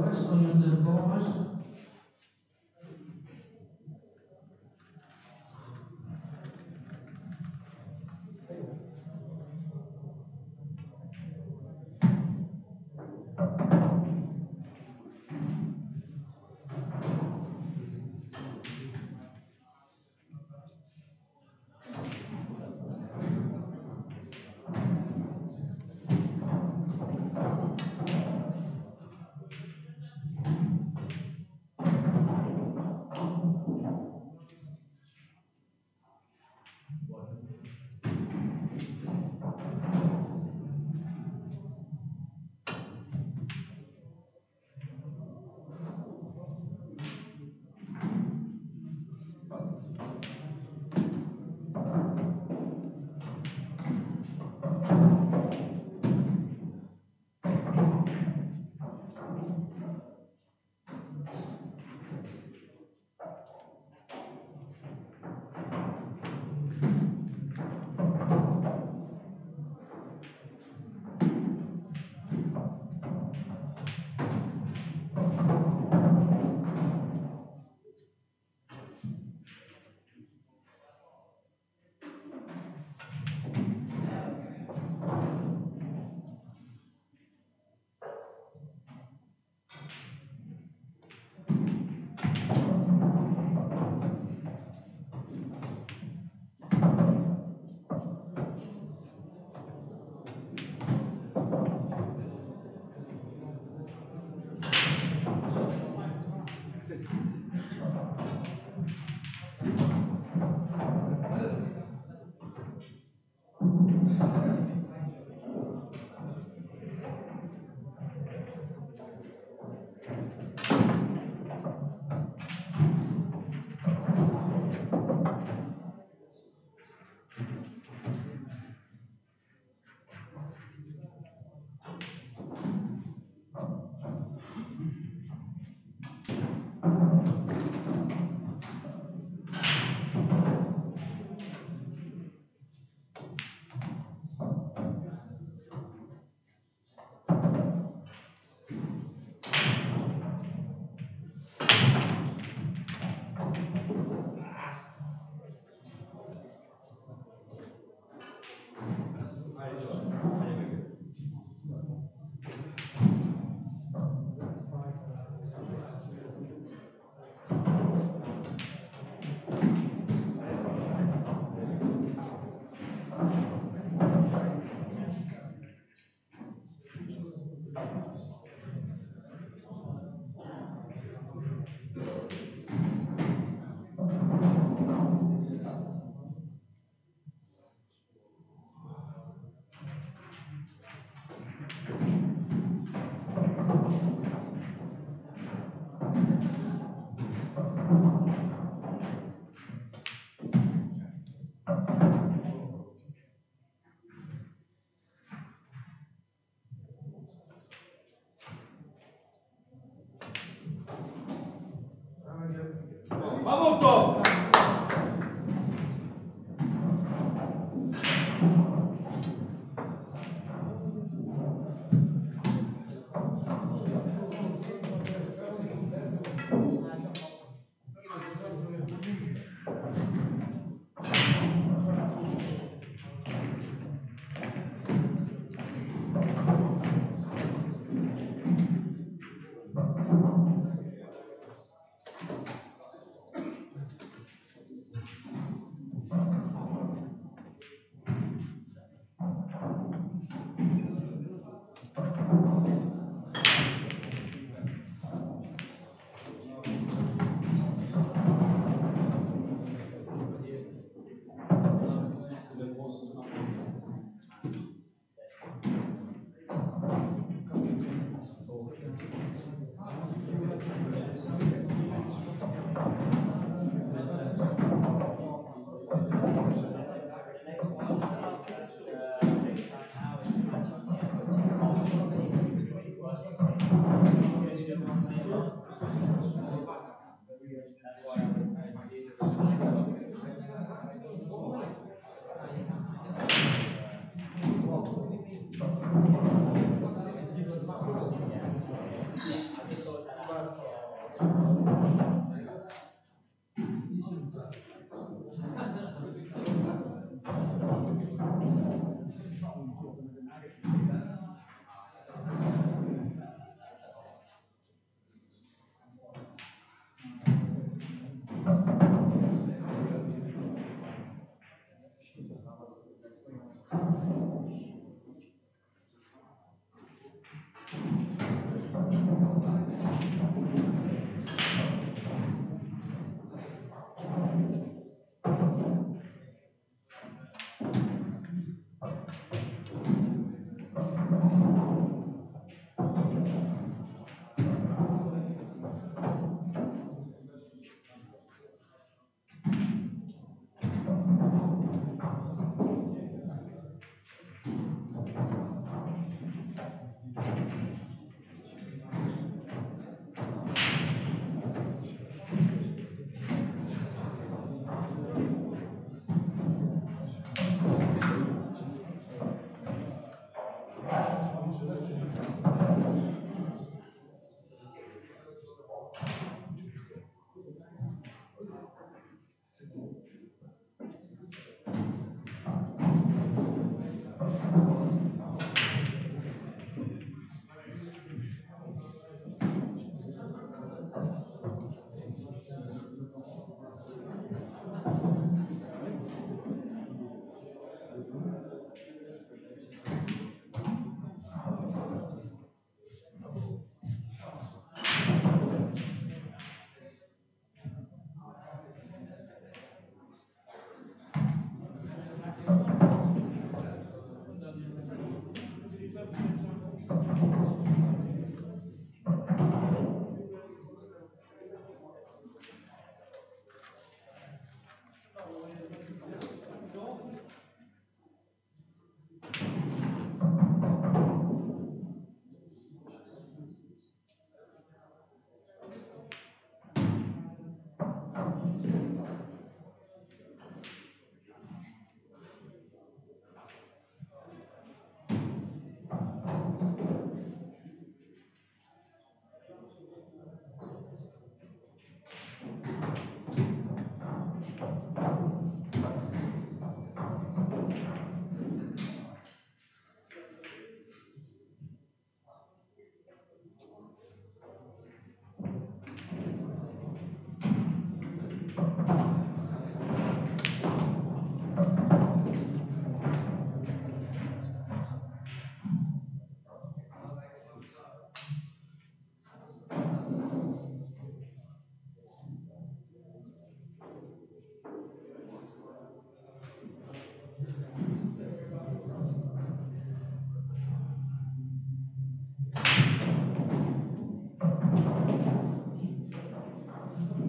West on your under bars.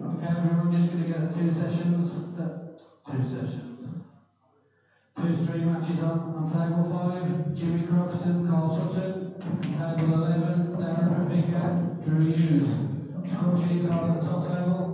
Okay, everyone, just going to get two sessions. Two street matches on table 5. Jimmy Croxton, Carl Sutton. Table 11, Darren Vicker, Drew Hughes. Score sheets are at the top table.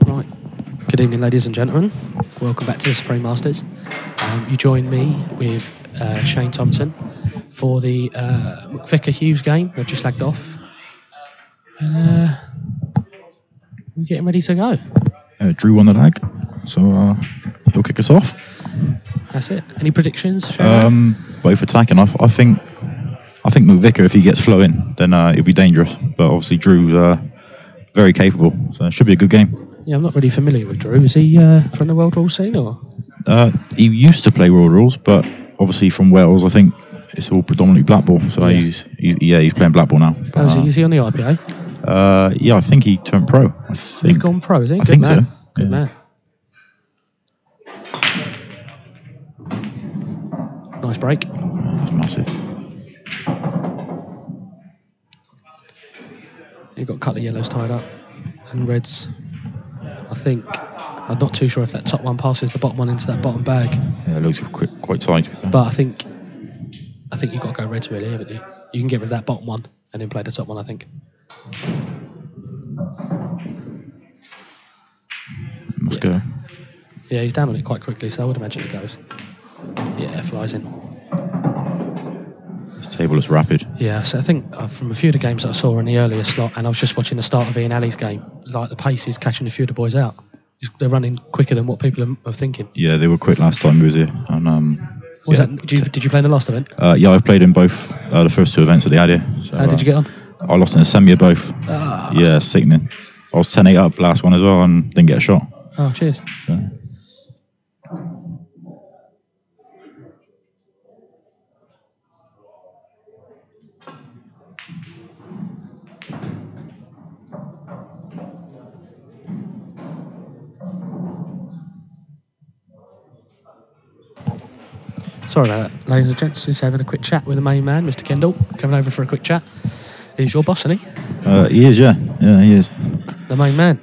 Right. Good evening, ladies and gentlemen. Welcome back to the Supreme Masters. You join me with Shane Thompson for the McVicker Hughes game. We've just slagged off. And we're getting ready to go. Drew on the lag, so he'll kick us off. That's it. Any predictions, Shane? Both attacking. I think McVicker, if he gets flowing, then it'll be dangerous. But obviously Drew's very capable, so it should be a good game. Yeah, I'm not really familiar with Drew. Is he from the World Rules scene, or? He used to play World Rules, but obviously from Wales, I think it's all predominantly black ball. So Yeah. he's playing black ball now. Oh, is he on the IPA? Yeah, I think he turned pro. I He's think. gone pro, is he? I Good think man. so. Good Yeah. man. Nice break. That's massive. You've got a couple of yellows tied up and reds. I think I'm not too sure if that top one passes the bottom one into that bottom bag, Yeah, it looks quite tight. but I think you've got to go reds really, haven't you? You can get rid of that bottom one and then play the top one. I think. Must go. Yeah, he's down on it quite quickly, so I would imagine it goes. Yeah, flies in. This table is rapid. Yeah, so I think from a few of the games that I saw in the earlier slot, and I was just watching the start of Ian Alley's game, like the pace is catching a few of the boys out. They're running quicker than what people are thinking. Yeah, they were quick last time he was here. And, Was yeah. that? Did you play in the last event? Yeah, I've played in both the first two events that they had here. So, How did you get on? I lost in the semi of both. Ah. Yeah, sickening. I was 10-8 up last one as well and didn't get a shot. Oh, cheers. So. Sorry about that, ladies and gents. Just having a quick chat with the main man, Mr. Kendall, coming over for a quick chat. He's your boss, isn't he? He is, yeah. Yeah, he is. The main man.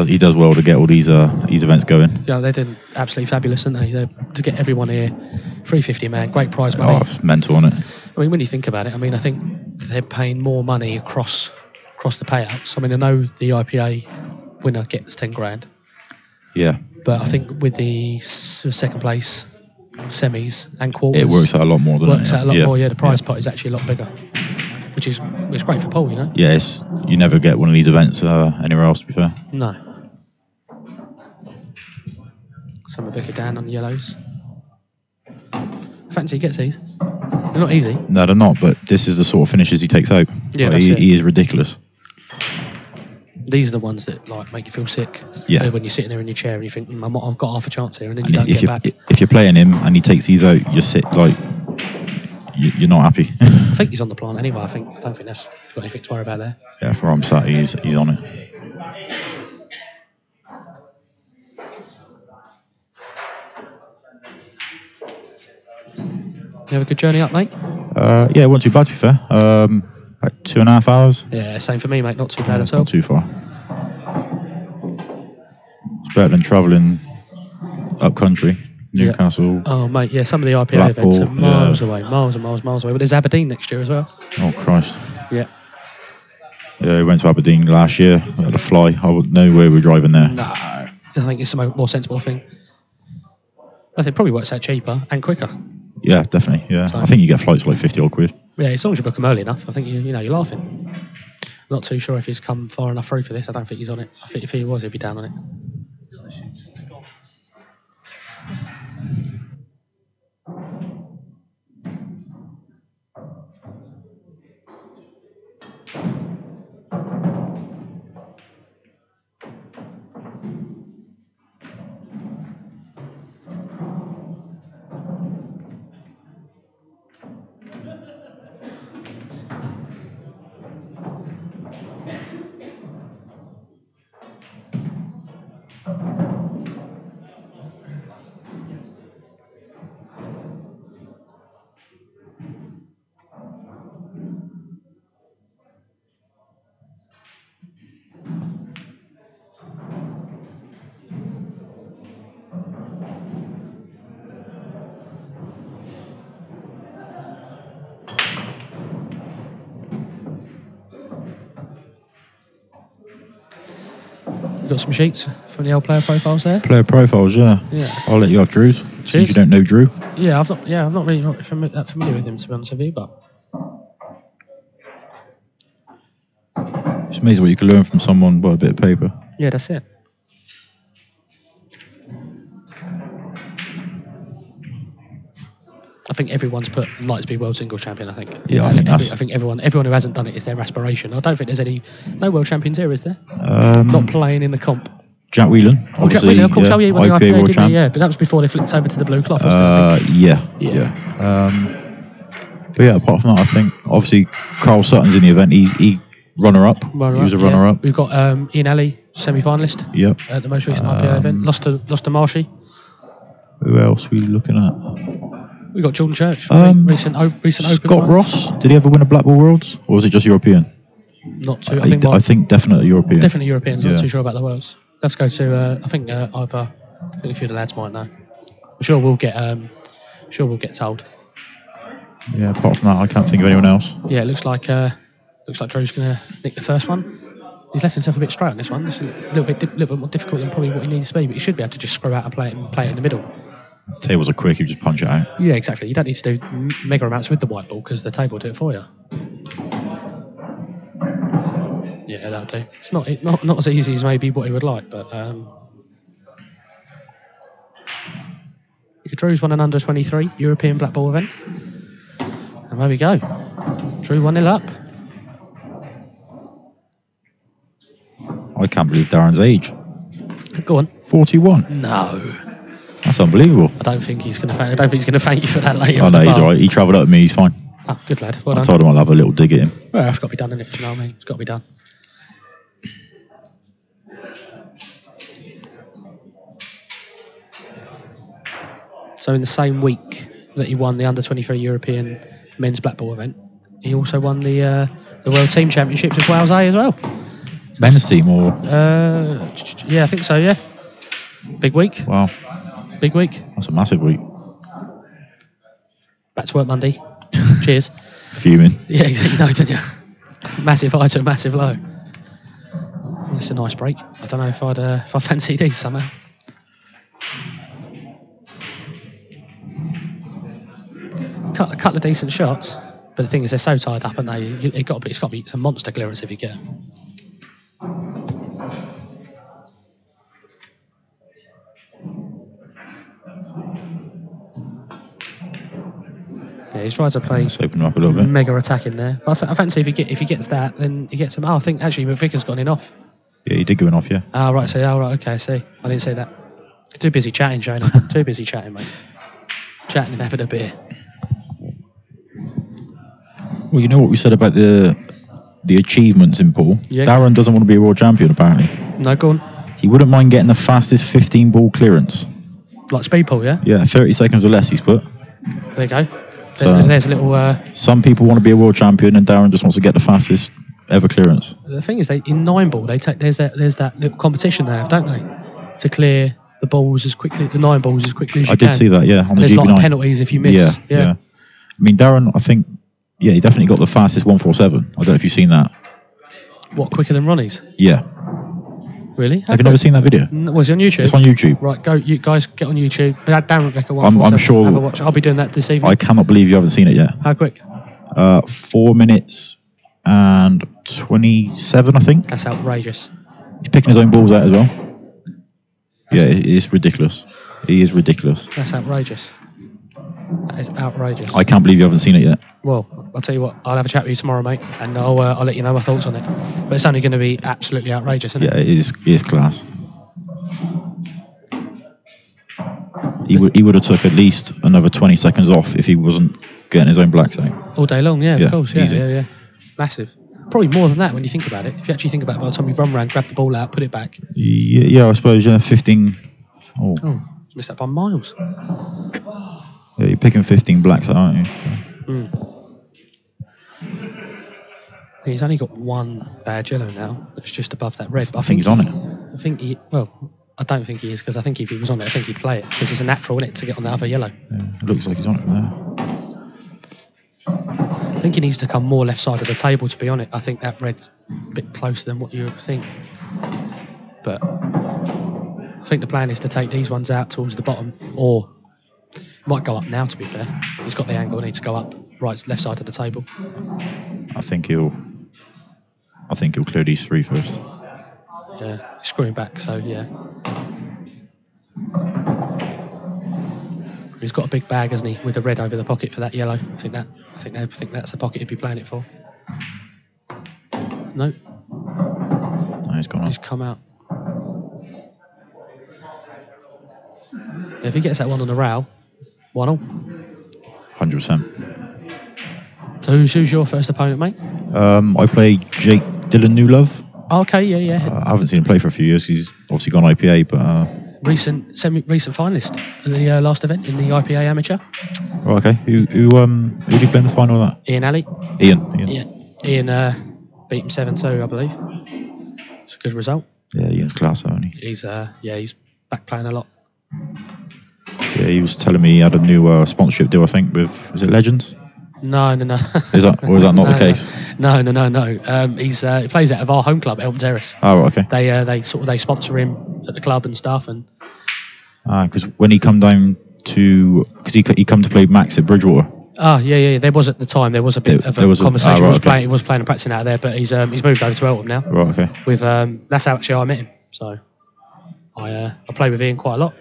He does well to get all these events going. Yeah, they're doing absolutely fabulous, aren't they? To get everyone here, 350 man, great prize money. Oh, it's mental, isn't it? I mean, when you think about it, I mean, I think they're paying more money across the payouts. I mean, I know the IPA winner gets 10 grand, Yeah. but I think with the second place semis and quarters, It works out a lot more, doesn't works it? out a lot Yeah. more. Yeah, the prize pot is actually a lot bigger, which is great for Paul, you know. Yeah, you never get one of these events anywhere else, to be fair. No. Some of Vicar down on yellows. Fancy he gets these. They're not easy. No, they're not, but this is the sort of finishes he takes out. Yeah, Like, that's it. he is ridiculous. These are the ones that like make you feel sick. Yeah. When you're sitting there in your chair and you think, I've got half a chance here, and then you And don't if get back. if you're playing him and he takes these out, you're not happy. I think he's on the plant anyway. I don't think that's got anything to worry about there. Yeah, for where I'm sat, he's on it. You have a good journey up, mate? Yeah, it wasn't too bad, to be fair. About 2.5 hours. Yeah, same for me, mate. Not too bad at all. Not too far. better than travelling up country, Newcastle. Oh mate, yeah, some of the IPA Blackpool, events are miles away, miles and miles away. But there's Aberdeen next year as well. Oh Christ. Yeah. Yeah, we went to Aberdeen last year. We had to fly. I wouldn't know where we're driving there. No, I think it's a more sensible thing. I think it probably works out cheaper and quicker. Yeah, definitely. Yeah, So- I think you get flights for like 50 odd quid. Yeah, as long as you book them early enough, I think you're laughing. Not too sure if he's come far enough through for this. I don't think he's on it. I think if he was, he'd be down on it. You got some sheets from the old player profiles there? Player profiles, yeah. Yeah. I'll let you have Drew's. Since Cheers. you don't know Drew. Yeah, I'm not really that familiar with him, to be honest with you, but It's amazing what you can learn from someone by a bit of paper. yeah, that's it. I think everyone's put like to be world singles champion. I think. Yeah, I think that's- I think everyone who hasn't done it is their aspiration. I don't think there's no world champions here, is there? Um, Not playing in the comp. Jack Whelan, Oh, Jack obviously. Whelan, of course. Oh, yeah, he won the IPA IPA, World didn't Champ. he? Yeah, but that was before they flipped over to the blue cloth. Wasn't it, I think? Yeah. But yeah, apart from that, I think obviously Carl Sutton's in the event. He runner-up. He was a runner-up. We've got Ian Alley, semi-finalist Yep. at the most recent IPA event. Lost to Marshy. Who else are we looking at? We've got Jordan Church, recent open. Scott one. Ross. Did he ever win a Black Ball Worlds, or was it just European? Not too. I think definitely European. Definitely Europeans. Yeah. Not too sure about the worlds. Let's go to. I think either. I think a few of the lads might know. I'm sure we'll get. Told. Yeah. Apart from that, I can't think of anyone else. Yeah, it looks like Drew's gonna nick the first one. He's left himself a bit straight on this one. It's a little bit more difficult than probably what he needs to be, but he should be able to just screw out and play it in the middle. Tables are quick. You just punch it out. Yeah, exactly. You don't need to do mega amounts with the white ball because the table will do it for you. Yeah, that'll do. It's not as easy as maybe what he would like, but Drew's won an under 23 European black ball event, and there we go. Drew 1-0 up. I can't believe Darren's age. Go on. 41. No, That's unbelievable. I don't think he's going to faint. I don't think he's going to thank you for that later. Oh in no, the he's bar. alright. He travelled up with me. He's fine. Oh, good lad. Well I done. told him I'll have a little dig at him. Well, it's got to be done, innit? Do you know what I mean? It's got to be done. So in the same week that he won the under-23 European men's black ball event, he also won the World Team Championships of Wales A as well. Men's team or Yeah, I think so, yeah. Big week. wow, Big week. that's a massive week. Back to work Monday. Cheers. Fuming. Yeah, you know, don't you? Massive high to a massive low. It's a nice break. I don't know if I fancy these somehow. A couple of decent shots, but the thing is they're so tied up, and it's got to be a monster clearance if you get. Yeah, he's trying to play Let's open him up a little bit. mega attack in there. But I fancy if he gets that, then he gets him. Oh, I think actually McVicker's got in off. Yeah, he did go in off. Yeah. Oh right, okay, I see. I didn't see that. Too busy chatting, Shane. Too busy chatting, mate. Chatting and having a beer. Well, you know what we said about the achievements in pool. Yeah. Darren doesn't want to be a world champion. Apparently, No, go on. he wouldn't mind getting the fastest 15 ball clearance. Like speed pool, yeah. Yeah, 30 seconds or less. He's put. There you go. So- There's a little. Some people want to be a world champion, and Darren just wants to get the fastest ever clearance. The thing is, in 9 ball, there's that little competition they have, don't they? to clear the balls as quickly, the 9 balls as quickly as you I can. did see that, yeah. On And the there's a lot of GB9. penalties if you miss. Yeah. I mean, Darren, I think, yeah, he definitely got the fastest 147. I don't know if you've seen that. What, quicker than Ronnie's? Yeah. Really? Have you never seen that video? Was it on YouTube? It's on YouTube. Right, go, you guys get on YouTube. Darren Becker 147. I'm sure. Have a watch. I'll be doing that this evening. I cannot believe you haven't seen it yet. How quick? 4 minutes and 27, I think. That's outrageous. He's picking his own balls out as well. Yeah, it is ridiculous. He is ridiculous. That's outrageous. That is outrageous. I can't believe you haven't seen it yet. Well, I'll tell you what. I'll have a chat with you tomorrow, mate, and I'll let you know my thoughts on it. But it's only going to be absolutely outrageous, isn't Yeah, it? it is class. He would have took at least another 20 seconds off if he wasn't getting his own blacks out. All day long, yeah, Yeah, of course, easy. yeah. Massive. Probably more than that when you think about it. If you actually think about it, by the time you run around, grab the ball out, put it back. Yeah, I suppose, 15. Oh, missed that by miles. Yeah, you're picking 15 blacks out, aren't you? He's only got one bad yellow now. That's just above that red. But I think he's on it. I think I don't think he is, because I think if he was on it, I think he'd play it, because it's a natural, isn't it, to get on the other yellow. Yeah, it looks like he's on it from there. I think he needs to come more left side of the table, to be on it. I think that red's a bit closer than what you would think. But I think the plan is to take these ones out towards the bottom, or might go up now, to be fair. He's got the angle, needs to go up left side of the table. I think he'll clear these 3 first. Yeah, screwing back, so yeah. He's got a big bag, hasn't he, with the red over the pocket for that yellow. I think that's the pocket he'd be playing it for. No, No, he's gone he's up. come out. Yeah, if he gets that one on the rail, 1-1. 100%. So who's your first opponent, mate? I play Jake Dylan Newlove. Oh, okay, yeah. I haven't seen him play for a few years. He's obviously gone IPA, but... Recent finalist at the last event in the IPA Amateur. Oh, okay. Who did he play in the final of that? Ian Alley. Ian. Yeah, Ian beat him 7-2, I believe. It's a good result. Yeah, Ian's class, isn't he? He's back playing a lot. Yeah, he was telling me he had a new sponsorship deal, I think, with, is it Legends? No. Is that not the case? No. He plays out of our home club, Elm Terrace. Oh, right, okay. They sponsor him at the club and stuff, and Because when he come down to, because he come to play Max at Bridgewater. Yeah. There was at the time a bit of a conversation. He was playing and practicing out of there, but he's moved over to Eltham now. Right, okay. With that's how actually I met him. So I play with Ian quite a lot.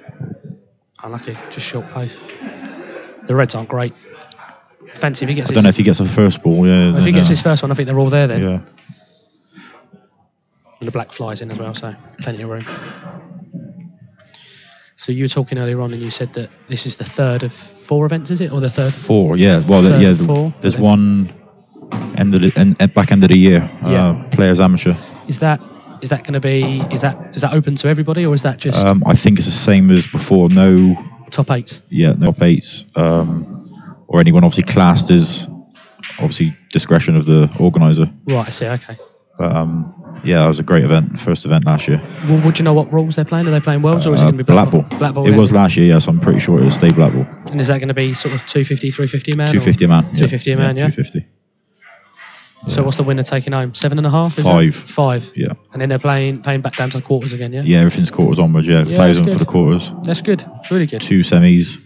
Unlucky, just short pace. The Reds aren't great. Fancy if he gets. I don't know if he gets the first ball. Yeah. If he gets his first one, I think they're all there then. Yeah. And the black flies in as well, so plenty of room. So you were talking earlier on, and you said that this is the third of 4 events, is it, or the third? 4, yeah. Well, Four. there's one back end of the year. Players amateur. Is that going to be? Is that open to everybody, or is that just? I think it's the same as before. No. Top 8s. Yeah, no top 8s. Or anyone obviously classed as obviously discretion of the organizer. Right, I see. Okay. But yeah, it was a great event. First event last year. Well, would you know what rules they're playing? Are they playing Worlds, or is it going to be Black Ball? Black Ball. It was last year, yes. I'm pretty sure it will stay Black Ball. And is that going to be sort of 250, 350 a man? 250 a man. 250 a man, yeah. 250. So what's the winner taking home? 7.5? 5. 5. Yeah. And then they're playing back down to the quarters again, yeah. Yeah, everything's quarters onwards. Yeah, 1,000 for the quarters. That's good. It's really good. 2 semis,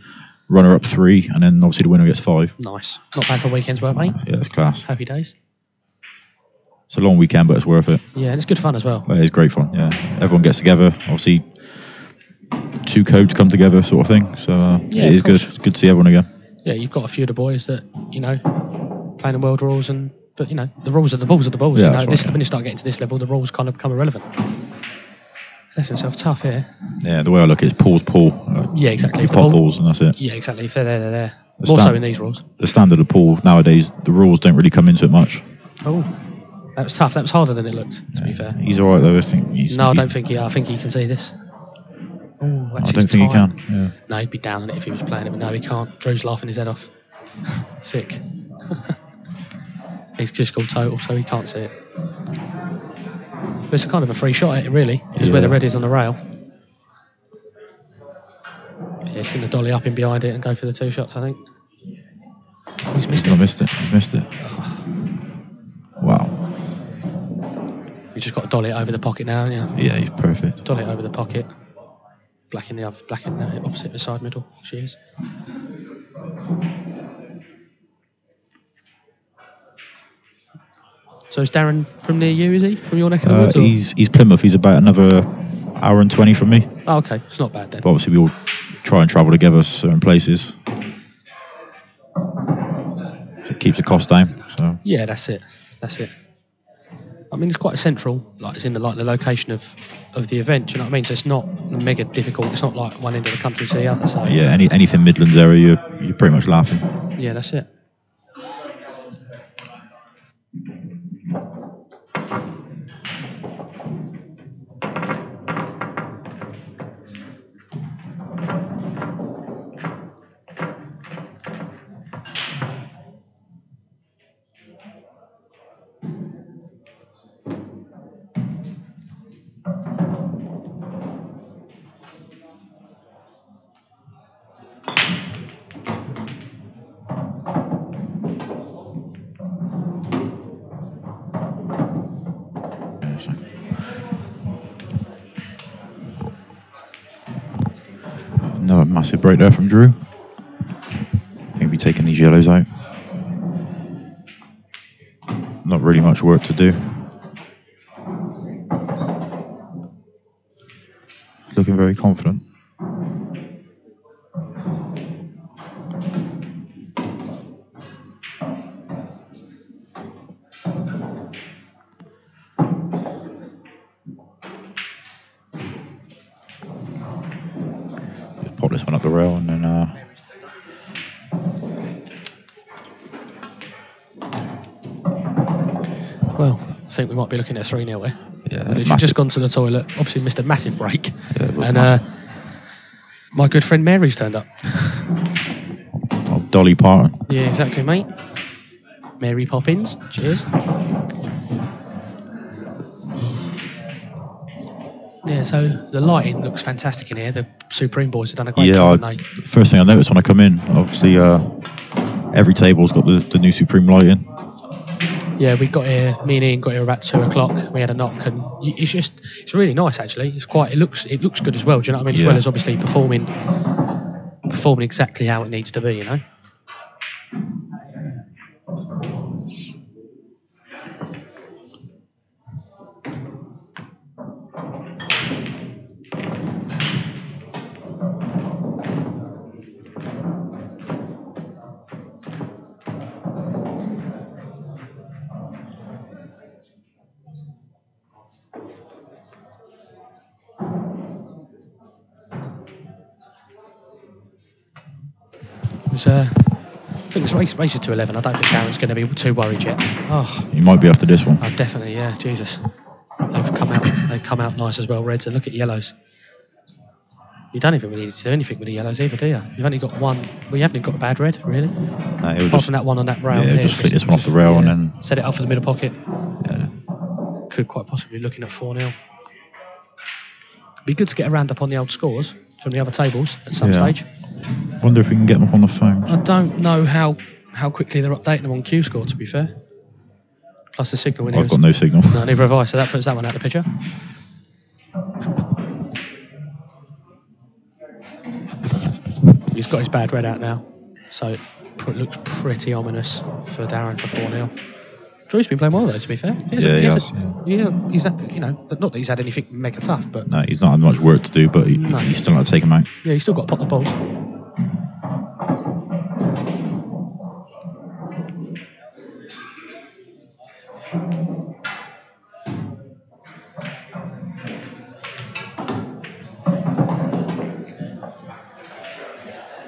runner up 3, and then obviously the winner gets 5. Nice. Not bad for weekends work, mate. Yeah, it's class. Happy days. It's a long weekend, but it's worth it. Yeah, and it's good fun as well. It is great fun. Yeah, everyone gets together. Obviously, 2 codes come together, sort of thing. So it is good. It's good to see everyone again. Yeah, you've got a few of the boys that playing the world rules, but the rules are the balls. Yeah, When you start getting to this level, the rules kind of become irrelevant. That's himself tough here. Yeah, the way I look at it is pause, pull. Yeah, exactly. Pop balls, and that's it. Yeah, exactly. If they're there, they're there. More so in these rules. The standard of pool nowadays, the rules don't really come into it much. Oh, that was tough. That was harder than it looked, to be fair. He's all right though. I think. I don't think he. I think he can see this. Oh, I don't think he can. Yeah. No, he'd be down on it if he was playing it, but no, he can't. Drew's laughing his head off. Sick. He's just called total, so he can't see it. But it's a kind of a free shot at it, really, because where the red is on the rail. he's going to dolly up in behind it and go for the 2 shots, I think. Oh, he's missed it. He's missed it. Wow. You just got to dolly it over the pocket now, haven't you? Yeah, he's perfect. Dolly it over the pocket. Black in the opposite, the side middle. She is. So is Darren from near you, is he? From your neck of the woods? Or? He's Plymouth. He's about another hour and 20 from me. Oh, okay. It's not bad then. But obviously, we all try and travel together certain places. It keeps the cost down. So. Yeah, that's it. I mean, it's quite central. Like it's in the location of the event. Do you know what I mean? So it's not mega difficult. It's not like one end of the country to the other. So yeah, anything Midlands area, you're pretty much laughing. Yeah, that's it. Another massive break there from Drew. He'll be taking these yellows out. Not really much work to do. Looking very confident. Just pop this one up the rail and then well, I think we might be looking at 3-0 here. yeah, She's just gone to the toilet. Obviously missed a massive break. Yeah, it was and massive. My good friend Mary's turned up. Oh, Dolly Parton. Yeah, exactly, mate. Mary Poppins. Cheers. Yeah, so the lighting looks fantastic in here. The Supreme boys have done a great job, haven't they? First thing I noticed when I come in, obviously every table's got the new Supreme lighting. Yeah, we got here. Me and Ian got here about 2 o'clock. We had a knock, and it's really nice actually. It looks good as well. Do you know what I mean? As well as obviously performing exactly how it needs to be. You know. I think this race is to 11. I don't think Darren's going to be too worried yet. Oh, You might be after this one. oh, definitely, yeah. Jesus, they've come out nice as well, reds. And look at yellows. You don't even really need to do anything with the yellows either, do you? You've only got one. Well, you haven't got a bad red, really. No, Apart from that one on that rail. Yeah, there, just flick this one off the rail and then. Set it up for the middle pocket. Yeah. Could quite possibly looking at 4-0. Be good to get a round up on the old scores from the other tables at some stage. Wonder if we can get them up on the phone. I don't know how quickly they're updating them on Q score, to be fair. Plus the signal in here. I've got no signal. No, neither have I, so that puts that one out of the picture. He's got his bad red out now, so it looks pretty ominous for Darren for 4-0. Drew's been playing well though, to be fair. He's you know, not that he's had anything mega tough, but No, he's not had much work to do, but he's still not take him out. yeah, he's still got to pop the balls.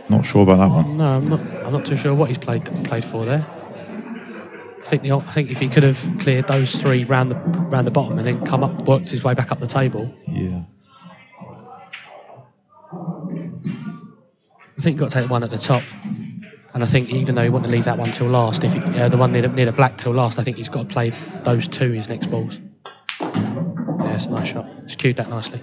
Not sure about that one. No, I'm not too sure what he's played for there. I think if he could have cleared those 3 round the bottom and then worked his way back up the table. Yeah. I think you've got to take one at the top. And I think even though he wanted to leave that one till last, if the one near the black till last, I think he's got to play those 2 his next balls. Yeah, it's a nice shot. He's cued that nicely.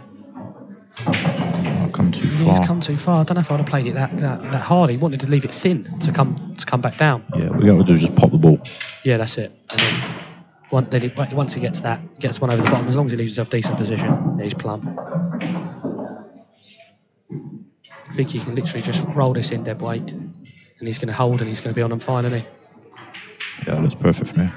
Oh, come too Yeah, far. he's come too far. I don't know if I'd have played it that hard. He wanted to leave it thin to come back down. Yeah, what we got to do is just pop the ball. Yeah, that's it. And then once he gets one over the bottom, as long as he leaves himself decent position, yeah, he's plumb. I think he can literally just roll this in dead weight, and he's going to hold, and he's going to be on them fine, isn't he? Yeah, that looks perfect for me.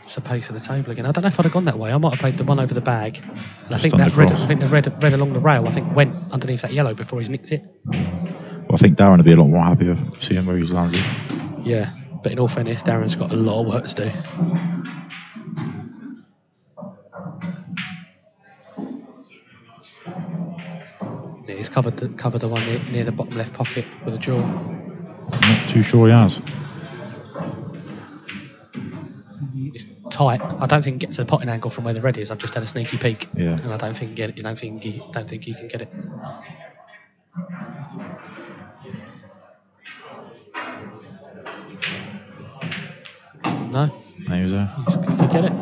It's the pace of the table again. I don't know if I'd have gone that way. I might have played the one over the bag. And I Just think on that the red, cross. I think the red along the rail, I think went underneath that yellow before he's nicked it. Well, I think Darren would be a lot more happy of seeing where he's landed. Yeah, but in all fairness, Darren's got a lot of work to do. Yeah, he's covered the one near the bottom left pocket with a jaw. I'm not too sure he has. It's tight. I don't think it gets to the potting angle from where the red is. I've just had a sneaky peek, Yeah. and I don't think he can get it. No, He was there. he could get it.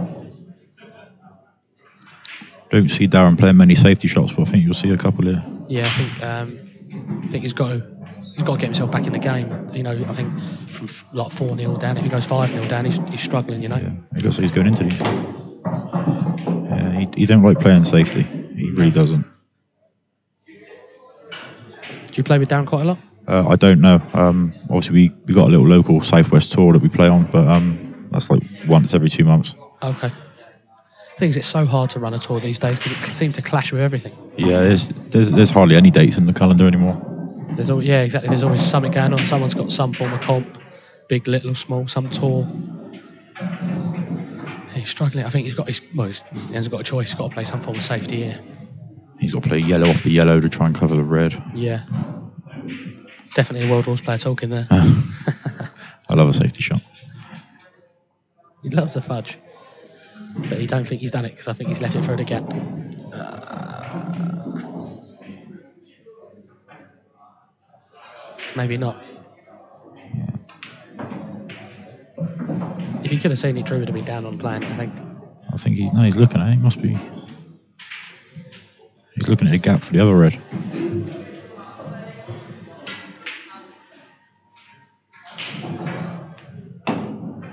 Don't see Darren playing many safety shots, but I think you'll see a couple here. Yeah, I think he's got to get himself back in the game. You know, I think from like 4-0 down, if he goes 5-0 down, he's struggling. You know. Yeah, it looks like he's going into these. Yeah, he don't like playing safety. He really doesn't. Do you play with Darren quite a lot? I don't know. Obviously, we got a little local Southwest tour that we play on, but that's like once every 2 months. Okay. Thing is, it's so hard to run a tour these days because it seems to clash with everything. Yeah, there's hardly any dates in the calendar anymore. Yeah, exactly. There's always something going on. Someone's got some form of comp, big, little, small, some tour. He's struggling. I think he hasn't got a choice. He's got to play some form of safety here. He's got to play yellow off the yellow to try and cover the red. Yeah. Definitely a World Rules player talking there. I love a safety shot. He loves the fudge. But he don't think he's done it because I think he's left it through the gap. Maybe not. If he could have seen it, Drew would have been down on playing, I think. I think he's looking at it. He must be. He's looking at the gap for the other red.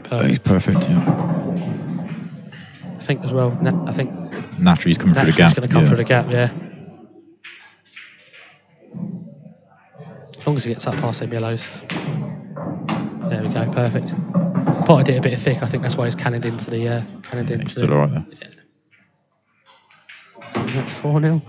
Perfect. He's perfect, yeah. I think as well, Naturally, he's coming through the gap. He's going to come through the gap, yeah. As long as he gets up past them yellows. There we go, perfect. Potted it a bit thick, I think that's why he's cannoned into the... He's still alright there. Yeah. That's 4-0.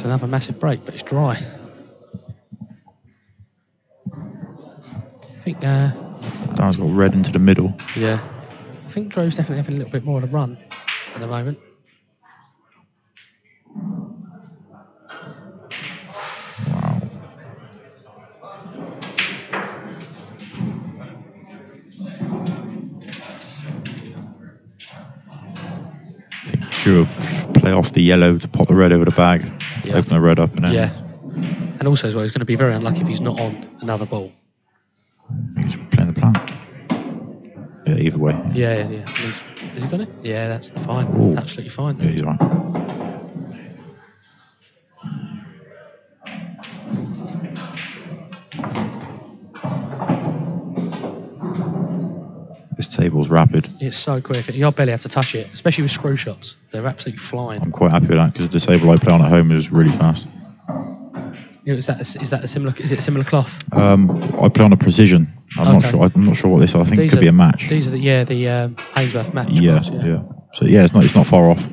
Another massive break, but it's dry. I think Darren's got red into the middle. yeah. I think Drew's definitely having a little bit more of a run at the moment. Wow. I think Drew will play off the yellow to pop the red over the bag, Yeah. open the red up, and then Yeah. And also as well, he's going to be very unlucky if he's not on another ball. he's playing the plan. Yeah, either way. Yeah. Has he got it? Yeah, that's fine. Ooh. Absolutely fine. Yeah, he's right. This table's rapid. It's so quick. You barely have to touch it, especially with screw shots. They're absolutely flying. I'm quite happy with that because the table I play on at home is really fast. Is it a similar cloth? I play on a precision. I'm not sure what this is. I think it could be a match. These are the Hainsworth match. Yeah, cloths, yeah. So yeah, it's not far off.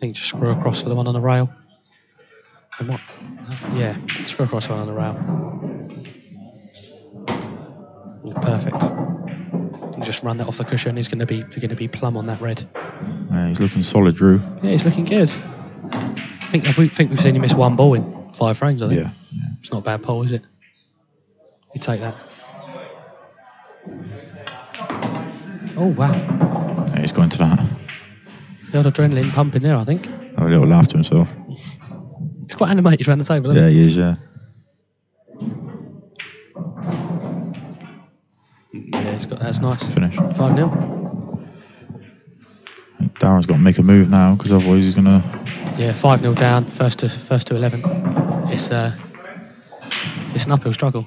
think just screw across for the one on the rail. And what? Yeah, screw across the one on the rail. Perfect. Just run that off the cushion. He's going to be plumb on that red. He's looking solid, Drew. Yeah, he's looking good. I think we've seen him miss one ball in 5 frames. I think. Yeah. It's not a bad pull, is it? You take that. Oh wow. Yeah, he's going to that. The old adrenaline pumping there, I think. Have a little laugh to himself. He's quite animated around the table, isn't Yeah, he is. Yeah. Yeah, he's got that's nice. Finish. 5-0. I think Darren's got to make a move now because otherwise he's gonna. Yeah, 5-0 down. First to 11. It's an uphill struggle.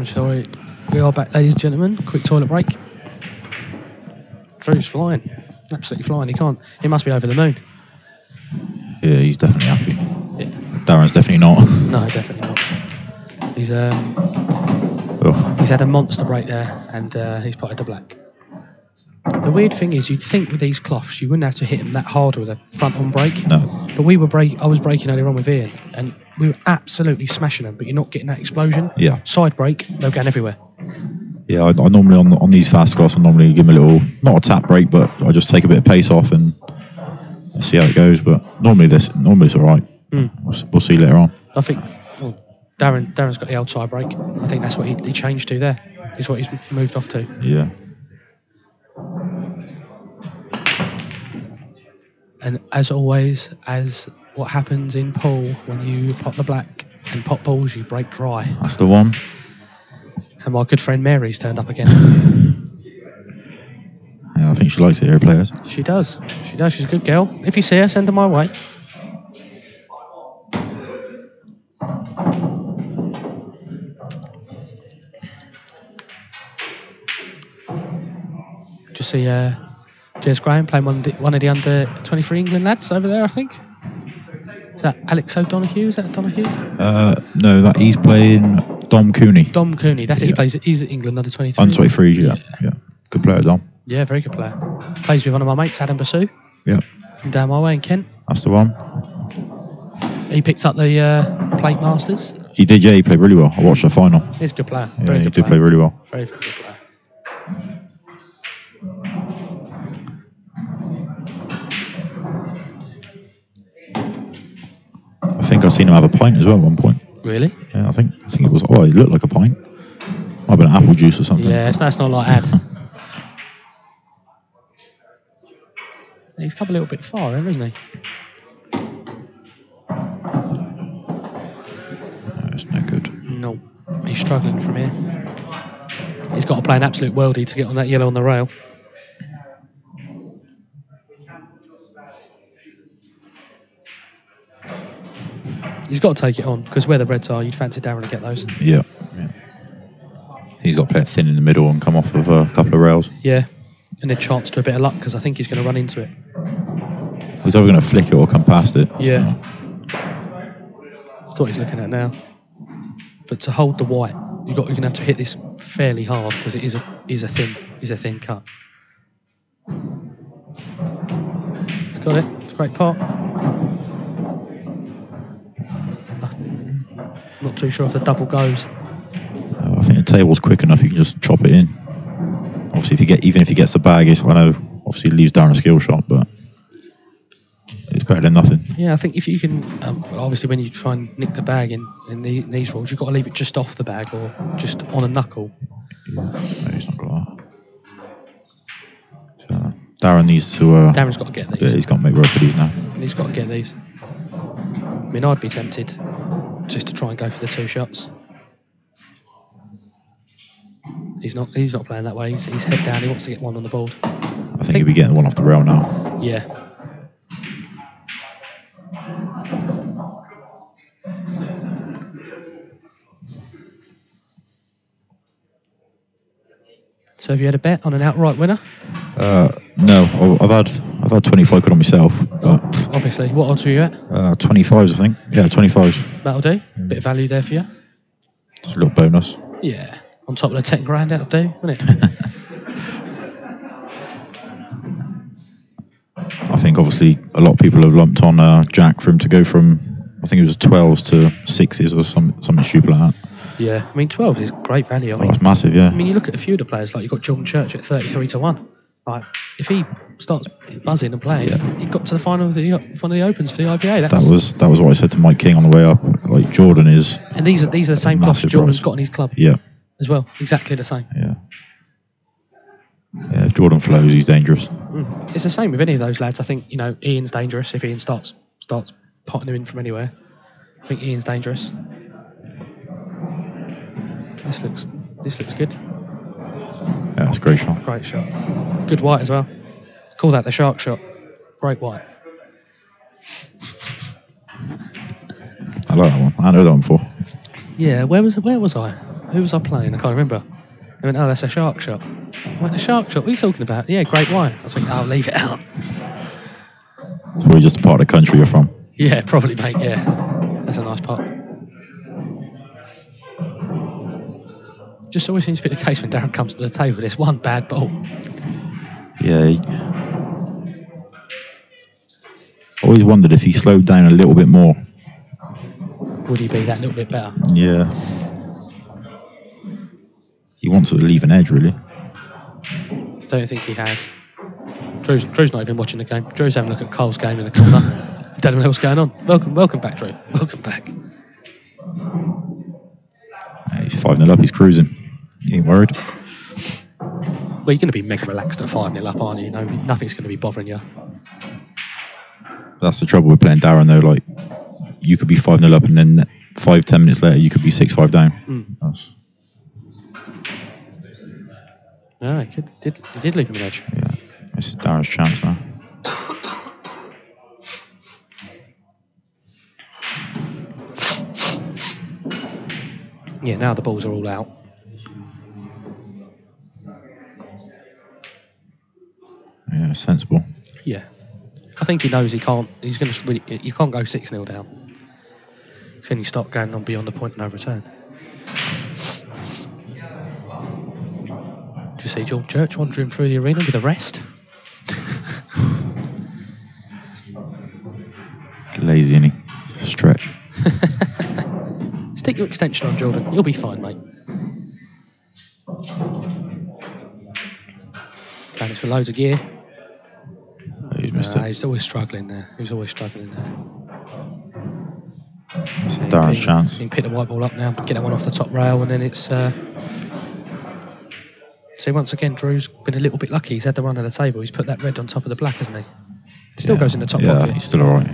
Shall we are back, ladies and gentlemen. Quick toilet break. Drew's flying. Absolutely flying. He must be over the moon. Yeah, he's definitely happy. Yeah. Darren's definitely not. No, definitely not. He's had a monster break there, and he's potted the black. The weird thing is, you'd think with these cloths you wouldn't have to hit them that hard with a front on brake. No. But I was braking earlier on with Ian, and we were absolutely smashing them, but you're not getting that explosion. Yeah. Side brake, they're going everywhere. Yeah, I normally on these fast cars, I normally give them a little, not a tap brake, but I just take a bit of pace off and see how it goes. But normally it's all right. We'll see later on. I think Darren's got the old side brake. I think that's what he changed to there. Is what he's moved off to. Yeah. And as always, as what happens in pool, when you pot the black and pot balls, you break dry. That's the one. And my good friend Mary's turned up again. Yeah, I think she likes it here, players. She does. She's a good girl. If you see her, send her my way. Just see Jez Graham playing one of the under 23 England lads over there, I think. Is that Alex O'Donoghue? Is that Donoghue? No, that he's playing Dom Cooney. Dom Cooney, that's it. He's at England under 23. Under 23, yeah. Good player, Dom. Yeah, very good player. Plays with one of my mates, Adam Basu. Yeah. From down my way in Kent. That's the one. He picked up the Plate Masters. He did, yeah. He played really well. I watched the final. He's a good player. Yeah, Very he good did player. play really well. Very, very good player. I think I've seen him have a pint as well at one point. Really? Yeah, I think it was. Oh, it looked like a pint. Might have been apple juice or something. Yeah, that's not like Ad. He's come a little bit far, isn't he? That's no good. No, he's struggling from here. He's got to play an absolute worldie to get on that yellow on the rail. He's got to take it on, because where the reds are, you'd fancy Darren to get those. Yeah. He's got to play it thin in the middle and come off with a couple of rails. Yeah, and a chance to a bit of luck, because I think he's going to run into it. He's either going to flick it or come past it. Yeah. That's what he's looking at now. But to hold the white, you're going to have to hit this fairly hard, because it is a thin cut. got it. It's a great pot. Not too sure if the double goes. I think the table's quick enough. You can just chop it in. Obviously, even if he gets the bag, I know obviously he leaves down a skill shot, but it's better than nothing. Yeah, I think if you can, obviously when you try and nick the bag in these rules, you've got to leave it just off the bag or just on a knuckle. No, he's not got that. So, Darren needs to... Darren's got to get these. Yeah, he's got to make work of these now. He's got to get these. I mean, I'd be tempted just to try and go for the 2 shots. He's not playing that way. He's head down. He wants to get one on the board. I think he'll be getting one off the rail now. Yeah. So have you had a bet on an outright winner? No, I've had 25 quid on myself. But, obviously. What odds were you at? 25s, I think. Yeah, 25s. That'll do. Bit of value there for you. Just a little bonus. Yeah. On top of the 10 grand, that'll do, wouldn't it? I think obviously a lot of people have lumped on Jack for him to go from, I think it was 12s to 6s or something stupid like that. Yeah, I mean 12 is great value. I mean, it's massive, yeah. I mean, you look at a few of the players, like you've got Jordan Church at 33 to 1. Like, if he starts buzzing and playing, he got to the final of the Opens for the IPA. That was what I said to Mike King on the way up. Like Jordan is. And these are the same cloths Jordan's got in his club. Yeah. As well, exactly the same. Yeah. Yeah, if Jordan flows, he's dangerous. It's the same with any of those lads. I think Ian's dangerous if Ian starts potting him in from anywhere. I think Ian's dangerous. This looks good. Yeah, it's a great shot. Great shot. Good white as well. Call that the shark shot. Great white. I like that one. I hadn't heard that one before. Yeah, where was I? Who was I playing? I can't remember. I went, oh, that's a shark shot. I went, a shark shot? What are you talking about? Yeah, great white. I was like, oh, leave it out. It's probably just the part of the country you're from. Yeah, probably, mate, yeah. That's a nice part. Just always seems to be the case when Darren comes to the table. There's one bad ball. Yeah. I always wondered if he slowed down a little bit more. Would he be that little bit better? Yeah. He wants to leave an edge, really. Don't think he has. Drew's not even watching the game. Drew's having a look at Cole's game in the corner. Don't know what's going on. Welcome back, Drew. Welcome back. He's 5-0 up. He's cruising. He ain't worried. Well, you're going to be mega relaxed at 5-0 up, aren't you? Nothing's going to be bothering you. That's the trouble with playing Darren, though. Like, you could be 5-0 up, and then 5-10 minutes later, you could be 6-5 down. No, he did leave him an edge. Yeah, this is Darren's chance now. Yeah, now the balls are all out. Yeah, sensible. Yeah, I think he knows he can't. He's going to really. You can't go 6-0 down. Then you start going on beyond the point of no return. Do you see John Church wandering through the arena with a rest? Lazy, isn't he? Stretch. Stick your extension on, Jordan. You'll be fine, mate. Planets for loads of gear. He's missed it. He's always struggling there. It's Darren's chance. You can pick the white ball up now, get that one off the top rail, and then it's... So once again, Drew's been a little bit lucky. He's had the run of the table. He's put that red on top of the black, hasn't he? Still goes in the top pocket. Yeah, he's still alright.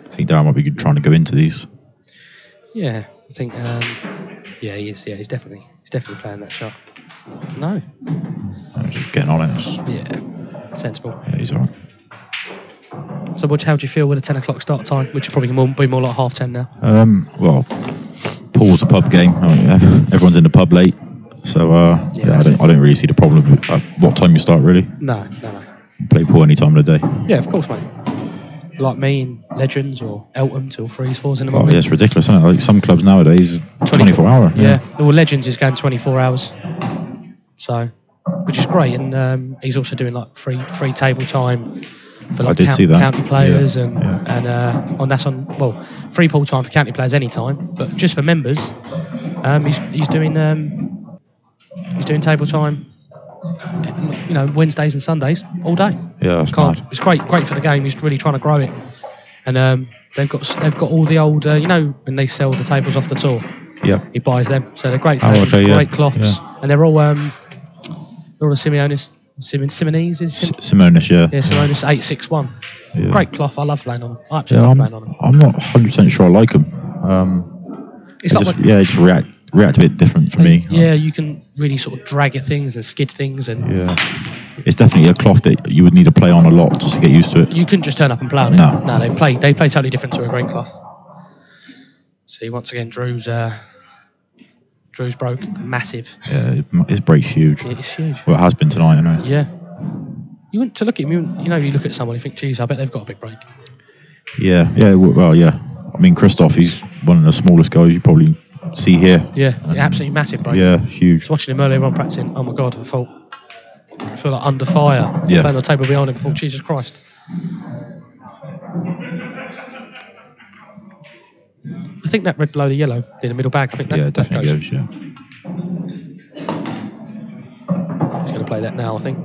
I think Darren might be trying to go into these. Yeah, I think. Yeah, he is. Yeah, he's definitely playing that shot. No. I'm just getting on it. Yeah, sensible. Yeah, he's alright. So, how do you feel with a 10 o'clock start time, which will probably be more like 10:30 now? Well, Paul's a pub game. Everyone's in the pub late, so I don't really see the problem. What time you start, really? No. Play Paul any time of the day. Yeah, of course, mate. Like me in Legends or Eltham till 3s, 4s in the morning. Oh, yeah, it's ridiculous, isn't it? Like some clubs nowadays, 24 hour. Yeah, well, Legends is going 24 hours. So, which is great. And he's also doing like free table time for like see that. county players, Yeah. and that's on free pool time for county players anytime, but just for members, he's doing table time, Wednesdays and Sundays all day. Yeah, that's mad. It's great for the game. He's really trying to grow it, and they've got all the old when they sell the tables off the tour. Yeah. He buys them, so they're great tables, great cloths, and they're all the Simeonis. Simonese is Simonis, yeah. Yeah, Simonis 861. Yeah. Great cloth. I love playing on them. I absolutely love playing on them. I'm not 100% sure I like them. It's like it just react a bit different for me. Yeah, you can really sort of drag your things and skid things, and it's definitely a cloth that you would need to play on a lot just to get used to it. you couldn't just turn up and play on it. No, they play totally different to a green cloth. See, once again, Drew's broke, massive. Yeah, his break's huge. It's huge. Well, it has been tonight, anyway. Yeah. You wouldn't to look at him. You look at someone, you think, geez, I bet they've got a big break. Yeah. Well, yeah. I mean, Christoph, he's one of the smallest guys you probably see here. Yeah, absolutely massive break. Yeah, huge. I was watching him earlier on practicing. Oh my God, I feel like under fire. Yeah. Playing on the table behind him. I thought, Jesus Christ. I think that red below the yellow in the middle bag. I think that, definitely that goes. yeah. He's going to play that now, I think.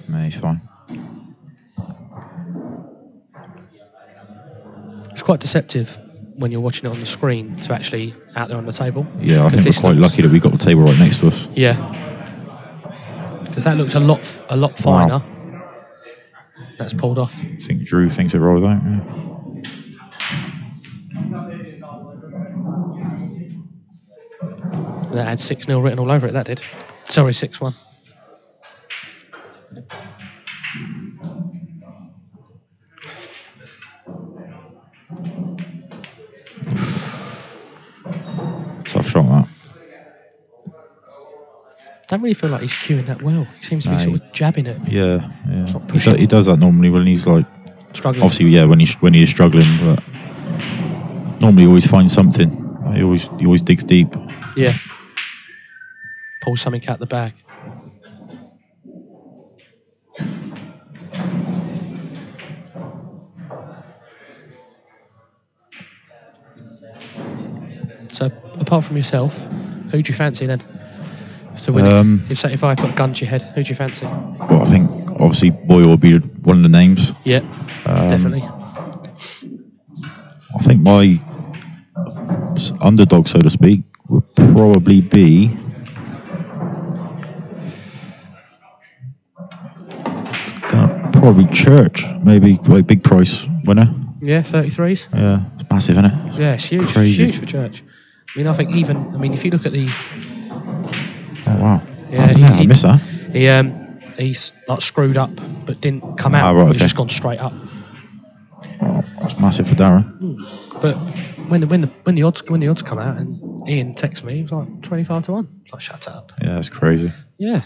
No, he's fine. It's quite deceptive when you're watching it on the screen to actually out there on the table. Yeah, I think we're quite lucky that we got the table right next to us. Yeah, because that looks a lot finer. Wow. That's pulled off. I think Drew thinks it rolled out. Yeah. That had 6-0 written all over it. That did. Sorry, 6-1. Tough shot, that. Don't really feel like he's cueing that well. He seems to be sort of jabbing it. Yeah. It's not pushing. He does that normally when he's like struggling. Obviously, yeah, when he is struggling, but normally he always finds something. He always digs deep. Yeah. Pulls something out the bag. So, apart from yourself, who do you fancy then? So if I put a gun to your head, who do you fancy? Well, I think obviously Boyle will be one of the names. Yeah, definitely. I think my underdog, so to speak, would probably be Church, maybe like big price winner. Yeah, 33s. Yeah, it's massive, isn't it? Yeah, it's huge. Crazy. Huge for Church. I mean, I think if you look at the. Oh wow. Yeah, I missed that. He's like screwed up, but didn't come out. Right, He's just gone straight up. Oh, that's massive for Darren. But when the odds come out, and Ian texts me, he was like 25 to 1. I was like, shut up. Yeah, it's crazy. Yeah.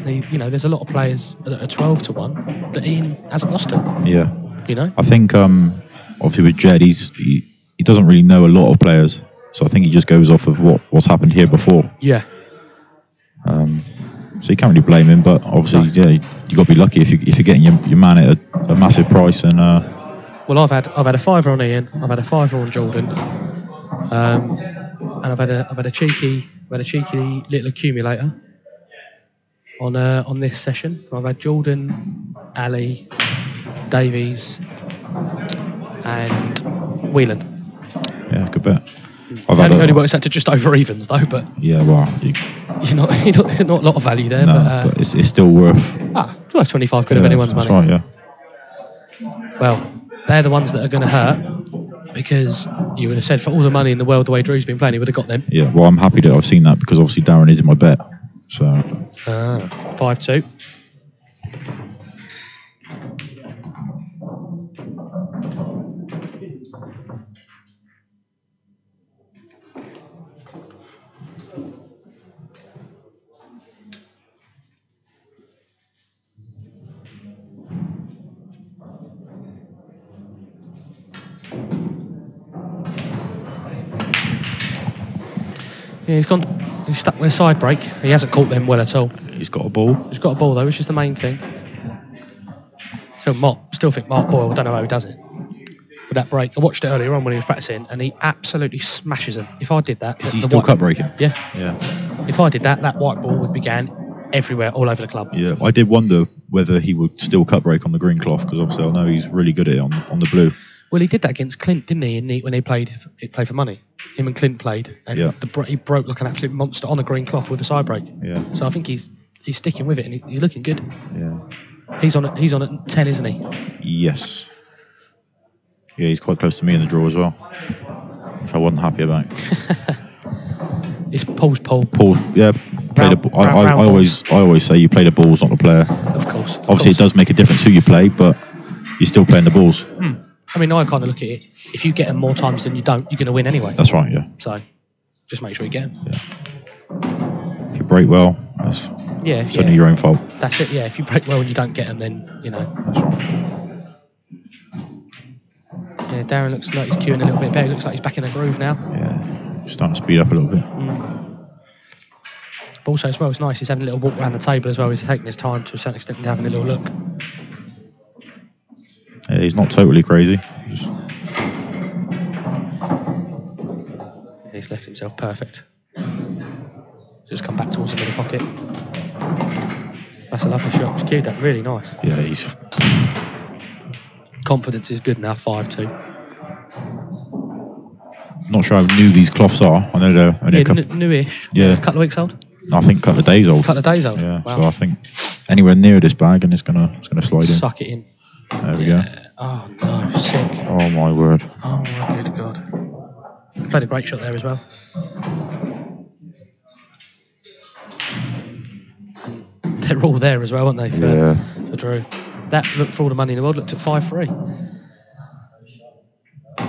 There's a lot of players that are 12 to 1 that Ian hasn't lost to. Yeah. I think obviously with Jed, he doesn't really know a lot of players, so I think he just goes off of what's happened here before. Yeah. So you can't really blame him, but obviously, yeah, you got to be lucky if you're getting your man at a massive price. And well, I've had a fiver on Ian, I've had a fiver on Jordan, and I've had a cheeky little accumulator on this session. I've had Jordan, Ali, Davies, and Whelan. Yeah, good bet. Only works out to just over evens though, but yeah, well, you're not a lot of value there. No, but it's still worth. It's worth 25 quid of anyone's money. That's right, yeah. Well, they're the ones that are going to hurt, because you would have said for all the money in the world, the way Drew's been playing, he would have got them. Yeah, well, I'm happy that I've seen that, because obviously Darren is in my bet. So 5-2. Yeah, he's gone. He's stuck with a side break. He hasn't caught them well at all. He's got a ball. He's got a ball though, which is the main thing. Still think Mark Boyle. I don't know how he does it with that break. I watched it earlier on when he was practicing, and he absolutely smashes them. If I did that, Is he still cut breaking? Yeah. Yeah. If I did that, that white ball would be going everywhere, all over the club. Yeah. I did wonder whether he would still cut break on the green cloth, because obviously I know he's really good at it on the blue. Well, he did that against Clint, didn't he? When he played for money. Him and Clint played, and Yeah. he broke like an absolute monster on the green cloth with a side break. Yeah. So I think he's sticking with it, and he's looking good. Yeah. He's on at 10, isn't he? Yes. Yeah, he's quite close to me in the draw as well, which I wasn't happy about. It's Paul's Paul. Paul, yeah, play the. I always say you play the balls, not the player. Of course. Obviously, it does make a difference who you play, but you're still playing the balls. I mean, I kind of look at it. If you get them more times than you don't, you're going to win anyway. That's right. Yeah. So, just make sure you get them. Yeah. If you break well, that's certainly your own fault. That's it. Yeah. If you break well and you don't get them, then That's right. Yeah, Darren looks like he's queuing a little bit better. He looks like he's back in the groove now. Yeah. Starting to speed up a little bit. But also as well, it's nice. He's having a little walk around the table as well. He's taking his time to a certain extent and having a little look. Yeah, he's not totally crazy. He's left himself perfect. Just come back towards the middle pocket. That's a lovely shot. It's queued up really nice. Yeah, he's. Confidence is good now, 5-2. Not sure how new these cloths are. I know they're only a couple. Newish. Yeah. A couple of weeks old. I think a couple of days old. Couple of days old. Yeah. Wow. So I think anywhere near this bag and it's gonna slide in. Suck it in. There we go. Oh no, sick. Oh my word. Oh my good God. Played a great shot there as well. They're all there as well, aren't they, for Drew? That looked for all the money in the world, looked at 5-3.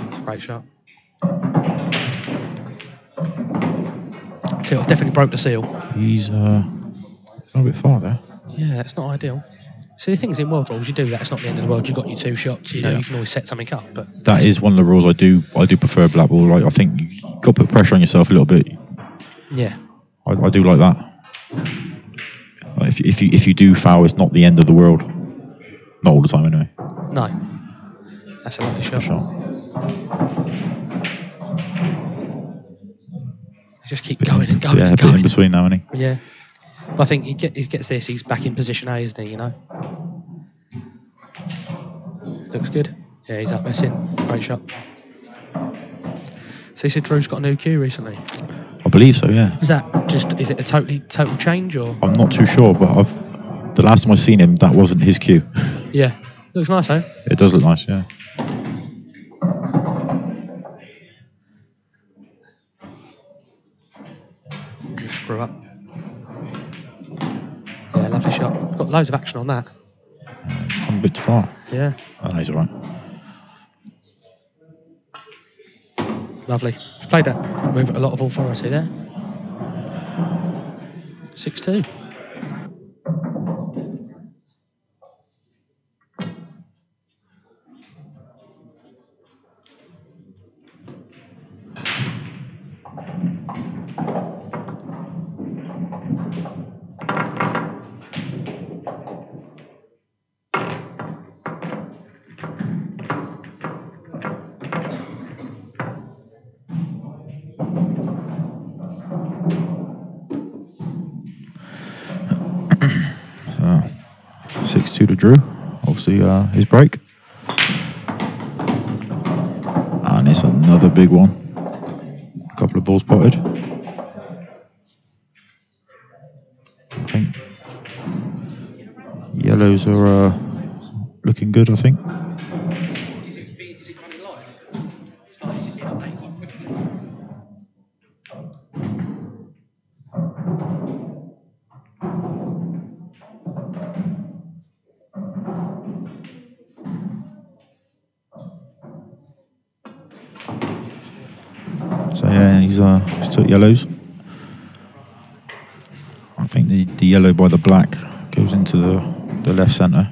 It's a great shot. Till definitely broke the seal. He's a bit far there. Yeah, it's not ideal. So the things in world rules, you do that. It's not the end of the world. You've got your 2 shots. You know, you can always set something up. But that is one of the rules I do prefer black ball. Like, I think you got to put pressure on yourself a little bit. Yeah. I do like that. If you do foul, it's not the end of the world. Not all the time, anyway. No. That's a lovely shot. Just keep going and going. Yeah, and a going. bit in between now, isn't he? Yeah. But I think he gets this, he's back in position A, isn't he, Looks good. Yeah, he's up, that's in. Great shot. So you said Drew's got a new cue recently? I believe so, yeah. Is it a total change, or? I'm not too sure, but the last time I seen him, that wasn't his cue. Yeah. Looks nice, though. It does look nice, yeah. Just screw up. Yeah, lovely shot. Got loads of action on that. He's come a bit too far. Yeah. Oh, he's alright. Lovely. He's played that with a lot of authority there. 6-2. To Drew, obviously his break, and it's another big one. A couple of balls spotted. I think yellows are looking good. I think. Is it running live? Is it being updated quite quickly? So yeah, he's took yellows. I think the yellow by the black goes into the left centre.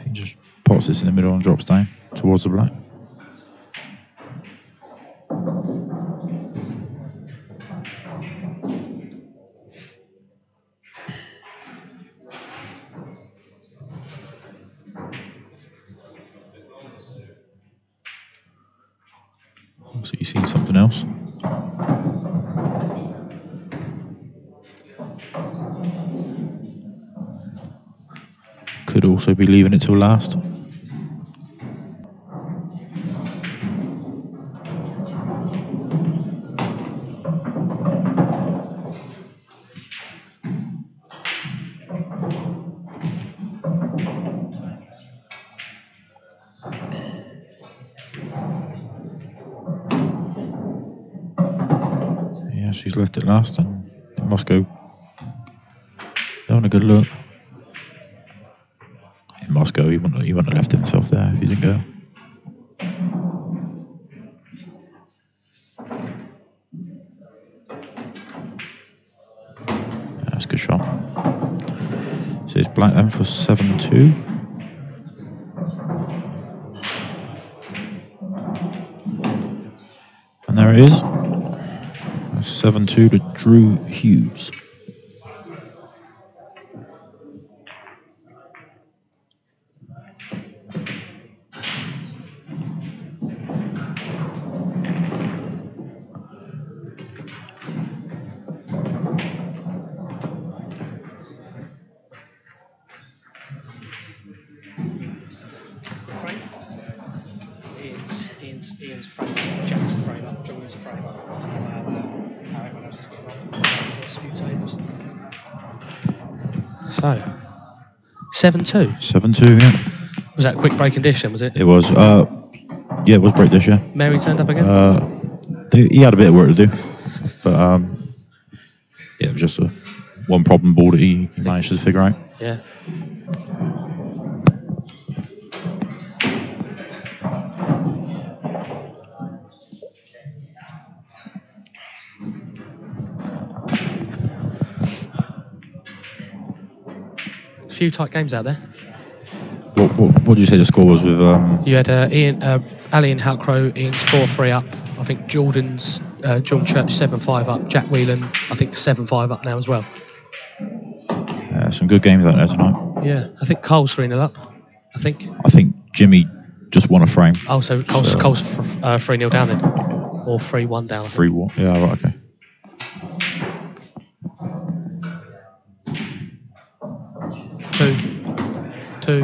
He just pots this in the middle and drops down towards the black. He's seen something else. Could also be leaving it till last. Yeah, she's left it last, and it must go. Not a good look. It must go. He wouldn't have left himself there if he didn't go. That's a good shot. So it's black then for 7-2. And there it is. 7-2 to Drew Hughes. Ian's frame up, Jack's a frame up, Jordan's a frame up. I don't know how everyone else is getting on. There's a few tables. So, 7-2. 7-2, yeah. Was that a quick break condition, was it? It was. Yeah, it was break dish, yeah. Mary turned up again? He had a bit of work to do. But, yeah, it was just one problem ball that he managed to figure out. Yeah. Few tight games out there. What did you say the score was with? You had Ali and Halcrow. Ian's 4-3 up. I think Jordan Church 7-5 up. Jack Whelan, I think 7-5 up now as well. Some good games out there tonight. Yeah, I think Cole's 3-0 up. I think Jimmy just won a frame. Oh, so Cole's 3-0 down then, or 3-1 down. 3-1. Yeah, right. Okay. Two.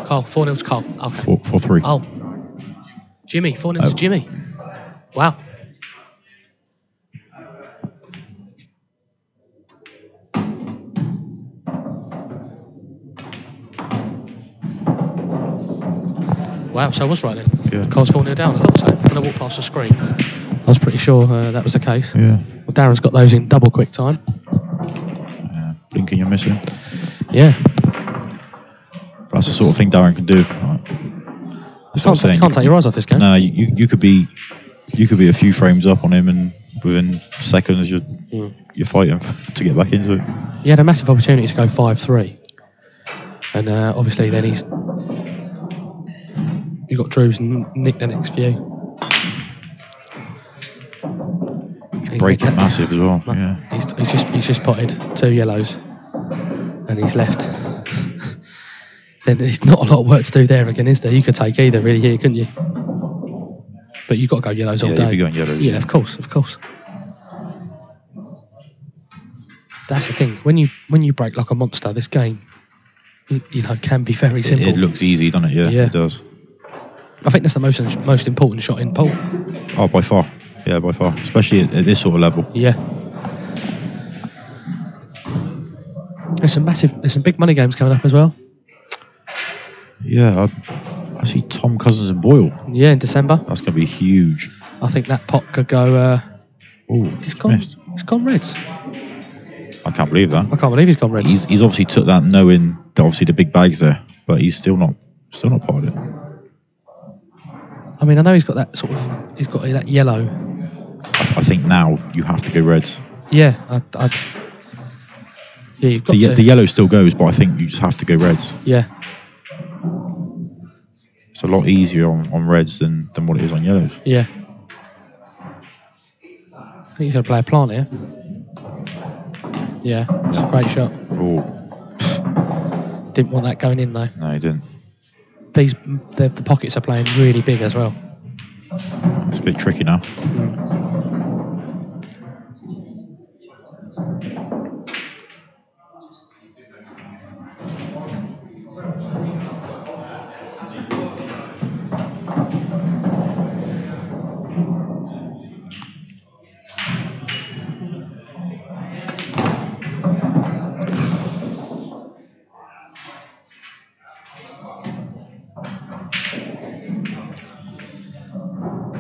Cole, 4-0 to Cole. Okay. 4-3. Oh. Jimmy, 4-0 to Jimmy. Wow. Wow, so I was right then. Yeah. Cole's 4-0 down, I thought so. When I walked past the screen, I was pretty sure that was the case. Yeah. Well, Darren's got those in double quick time. Blinking, you're missing. Yeah. That's the sort of thing Darren can do. Right. That's what I'm saying. Can't take your eyes off this game. No, you could be a few frames up on him, and within seconds you're fighting to get back into it. He had a massive opportunity to go 5-3, and obviously then you got Drew's nicked the next few. Breaking massive as well. Yeah. He's just potted 2 yellows, and he's left. Then there's not a lot of work to do there again, is there? You could take either really here, couldn't you? But you've got to go yellows all day. You'd be going yellows. Yeah, of course. That's the thing. When you break like a monster, this game, you know, can be very simple. It looks easy, doesn't it? Yeah, it does. I think that's the most important shot in pool. Oh, by far. Yeah, by far. Especially at this sort of level. Yeah. There's some big money games coming up as well. Yeah, I see Tom Cousins and Boyle. Yeah, in December. That's going to be huge. I think that pot could go. He's gone reds. I can't believe that. I can't believe he's gone reds. He's obviously took that knowing that obviously the big bag's there, but he's still not part of it. I mean, I know he's got that that yellow. I think now you have to go reds. Yeah, yeah, you've got the yellow still goes, but I think you just have to go reds. Yeah. It's a lot easier on reds than what it is on yellows. Yeah. I think he's going to play a plant here. Yeah, it's a great shot. Oh. Didn't want that going in though. No, he didn't. The pockets are playing really big as well. It's bit tricky now.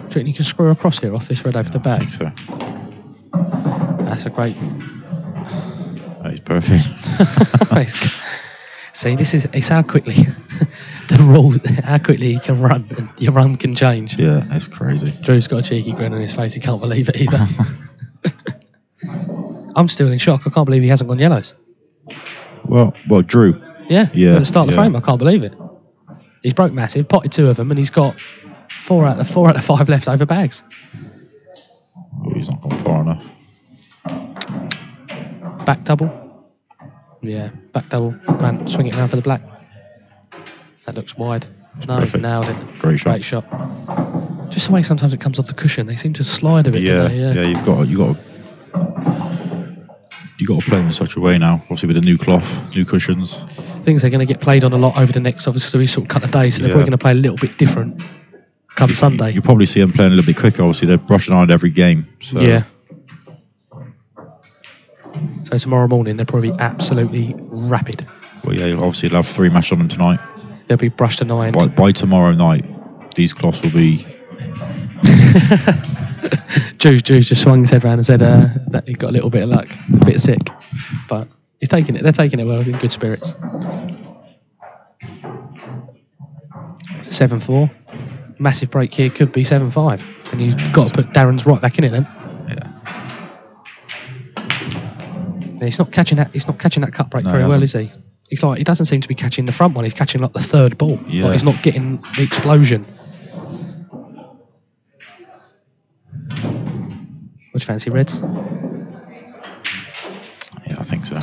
Do you think you can screw across here off this red over the I back? think so. That's a great. That is perfect. See, it's how quickly the rule, how quickly you can run, and your run can change. Yeah, that's crazy. Drew's got a cheeky grin on his face. He can't believe it either. I'm still in shock. I can't believe he hasn't gone yellows. Well, Drew. Yeah. Yeah, At the start of the yeah. frame, I can't believe it. He's broke massive, potted 2 of them, and he's got 4 out of 5 left over bags. Oh, he's not gone far enough. Back double. Yeah, back double. Swing it around for the black. That looks wide. No, perfect. nailed it. Great shot. Great shot. Just the way sometimes it comes off the cushion. They seem to slide a bit. Yeah, don't they? yeah. You've got to play them in such a way now. Obviously with the new cloth, new cushions. Things are going to get played on a lot over the next, obviously, so we sort of cut the day, so they're probably going to play a little bit different come Sunday. You'll probably see them playing a little bit quicker. Obviously they're brushing on every game. So. Yeah. So tomorrow morning they'll probably be absolutely rapid. Well, yeah, obviously they'll have 3 matches on them tonight. They'll be brushed to 9. By tomorrow night, these cloths will be. Drew's just swung his head round and said that he got a little bit of luck, a bit sick, but he's taking it. They're taking it well, in good spirits. 7-4, massive break here, could be 7-5, and you've got to put Darren's right back in it then. Yeah. He's not catching that. He's not catching that cut break No, very he well, hasn't. is he? He's like, he doesn't seem to be catching the front one. He's catching like the 3rd ball. Yeah. Like he's not getting the explosion. What do you fancy, Reds? Yeah, I think so.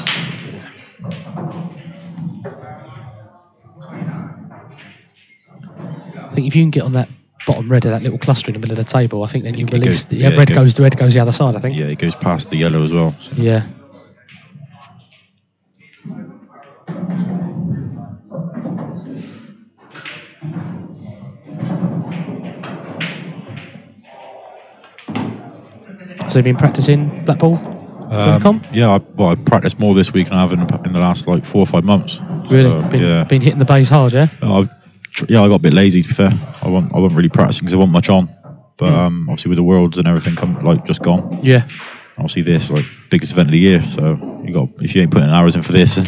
I think if you can get on that bottom red of that little cluster in the middle of the table, I think then you It release. goes- yeah, it red goes- goes the other side. I think. Yeah, it goes past the yellow as well. So. Yeah. Has he been practicing black ball? Yeah, I practiced more this week than I have in the last like 4 or 5 months. Really? So, Been hitting the bays hard, yeah? I got a bit lazy to be fair. I wasn't really practicing because I wasn't much on. But obviously with the Worlds and everything just gone. Yeah. Obviously this biggest event of the year. So if you ain't putting hours in for this.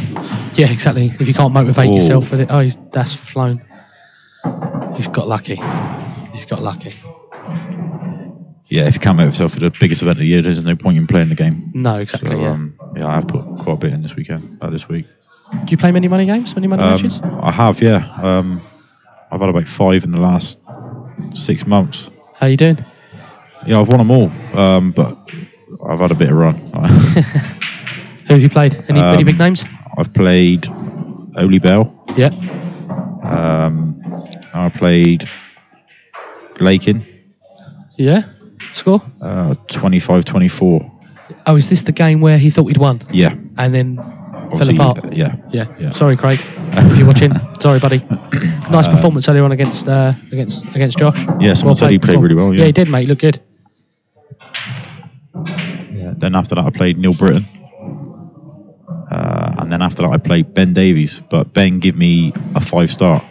Yeah, exactly. If you can't motivate yourself with it, that's flown. He's got lucky. Yeah, if you can't make yourself for the biggest event of the year, there's no point in playing the game. No, exactly. So, yeah, I have put quite a bit in this week. Do you play many money games? Many money matches? I have, yeah. I've had about 5 in the last 6 months. How you doing? Yeah, I've won them all, but I've had a bit of run. Who have you played? Any big names? I've played Oli Bell. Yeah. I played Lakin. Yeah. Score? 25-24. Oh, is this the game where he thought he'd won? Yeah. And then Obviously, fell apart? Yeah. Sorry, Craig. If you're watching, sorry, buddy. Nice performance earlier on against Josh. Yeah, someone said he played really well. Yeah, he did, mate. He looked good. Yeah. Then after that, I played Neil Britton. And then after that, I played Ben Davies. But Ben gave me a 5-star.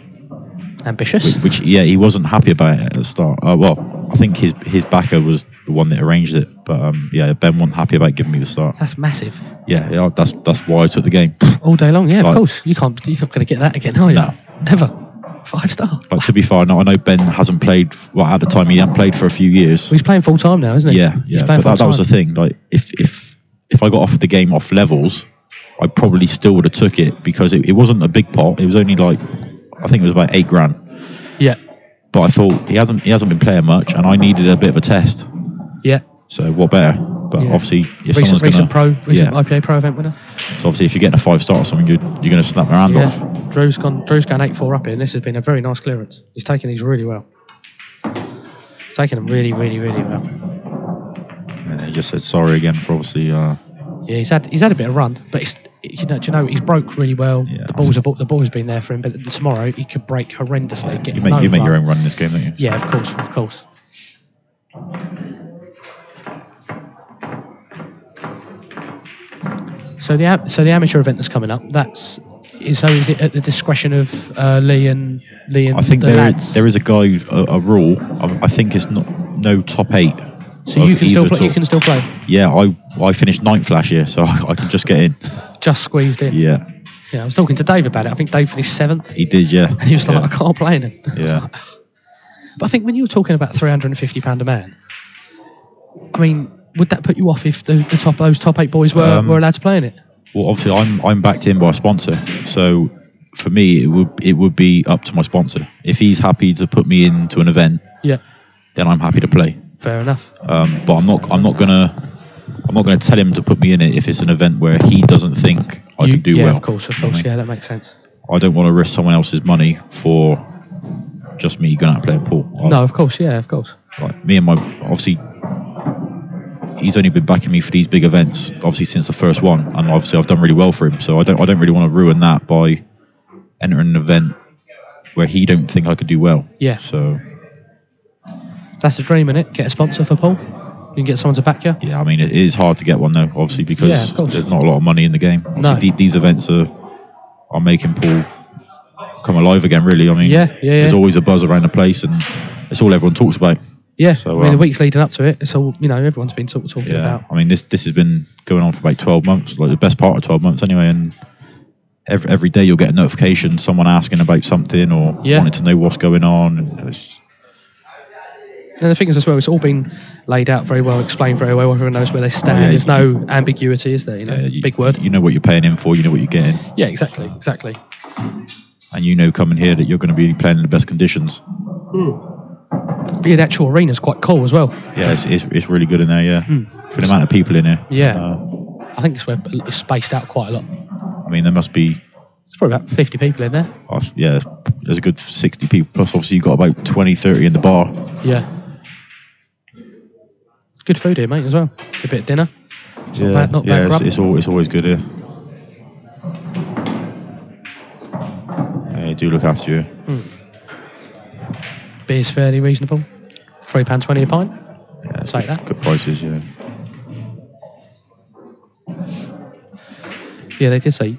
Ambitious. Which he wasn't happy about it at the start. Well, I think his backer was the one that arranged it. But Ben wasn't happy about giving me the start. That's massive. Yeah, that's why I took the game. All day long, yeah, of course. You're not going to get that again, are you? No. Never. 5-star. Like, to be fair, I know Ben hasn't played. Well, at the time he hadn't played for a few years. Well, he's playing full time now, isn't he? Yeah. He's playing But that full was the time. thing. Like, if I got offered the game off levels, I probably still would have took it because it wasn't a big pot. It was only I think it was about $8,000. Yeah. But I thought he hasn't been playing much, and I needed a bit of a test. Yeah. So what better? But obviously, if recent someone's going IPA Pro event winner. So obviously, if you're getting a 5-star or something, you're going to snap their hand off. Drew's gone 8-4 up here, and this has been a very nice clearance. He's taken these really well. Taking them really, really, really well. And he just said sorry again for obviously. Yeah, he's had a bit of run, but it's, do you know he's broke really well. Yeah. The ball's been there for him, but tomorrow he could break horrendously. Get You make your own run in this game, don't you? Yeah, of course. So the amateur event that's coming up, is it at the discretion of Lee and I think the lads? there is a rule. I think it's no top 8. So you can still play. You can still play. Yeah, I finished 9th last year, so I can just get in. Just squeezed in. Yeah. Yeah, I was talking to Dave about it. I think Dave finished 7th. He did, yeah. And he was like, I can't play in it. Yeah. But I think when you were talking about £350 a man, I mean, would that put you off if those top 8 boys were allowed to play in it? Well, obviously, I'm backed in by a sponsor, so for me, it would be up to my sponsor. If he's happy to put me into an event, then I'm happy to play. Fair enough. But I'm not gonna tell him to put me in it if it's an event where he doesn't think I can do well. Yeah, of course, yeah, that makes sense. I don't want to risk someone else's money for just me going out and playing pool. No, of course, yeah, of course. Like me and obviously, he's only been backing me for these big events, obviously since the first one, and obviously I've done really well for him. So I don't really want to ruin that by entering an event where he don't think I could do well. Yeah. So that's the dream, innit? Get a sponsor for pool. You can get someone to back you. Yeah, I mean it is hard to get one though, obviously because there's not a lot of money in the game. Obviously, these events are making pool come alive again. Really, I mean, there's always a buzz around the place, and it's all everyone talks about. Yeah, so, I mean, the weeks leading up to it, it's all, everyone's been talking about. I mean, this has been going on for about 12 months, like the best part of 12 months anyway, and every day you'll get a notification, someone asking about something or wanting to know what's going on. And the thing is as well, it's all been laid out very well, explained very well, everyone knows where they stand. There's no ambiguity, is there? Big word. You know what you're paying in for, you know what you're getting. Yeah, exactly. And coming here that you're going to be playing in the best conditions. Yeah, the actual arena's quite cool as well. Yeah, it's really good in there, for the amount of people in here. Yeah. I think it's spaced out quite a lot. I mean, there must be... There's probably about 50 people in there. Yeah, there's a good 60 people, plus obviously you've got about 20, 30 in the bar. Yeah. Good food here, mate, as well. A bit of dinner. Not bad grub. It's always good here. They do look after you. Beer's fairly reasonable. £3.20 a pint. Yeah, it's like that. Good prices, yeah. Yeah, they did say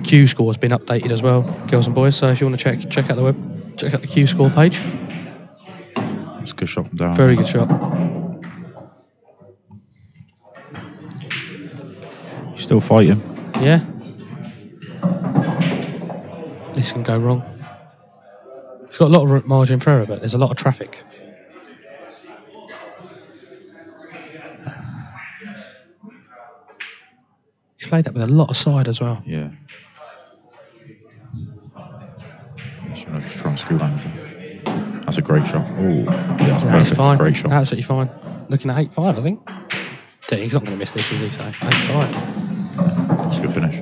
Q score's been updated as well, girls and boys. So if you want to check out the check out the Q score page. It's a good shot from down. Very good shot. You're still fighting. Yeah. This can go wrong. It's got a lot of margin for error, but there's a lot of traffic. He's played that with a lot of side as well. Yeah. Just try and screw down. That's a great shot. Oh, yeah, that's perfect. Fine. Great shot. Absolutely fine. Looking at 8-5, I think. He's not going to miss this, is he? So 8-5. That's a good finish.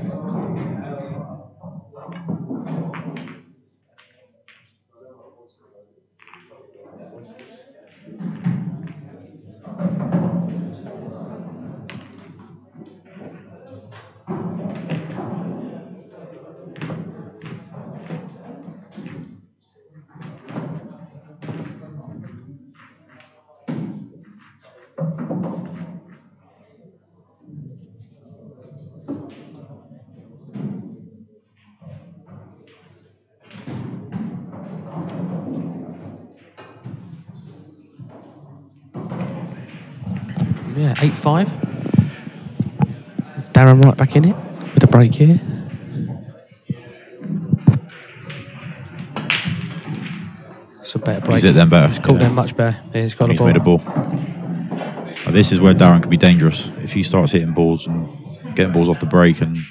Yeah, 8-5. Darren right back in it with a break here. It's a better break. He's hit them better. He's caught them much better. Yeah, he's got a ball. Made a ball. Now, this is where Darren can be dangerous. If he starts hitting balls and getting balls off the break, and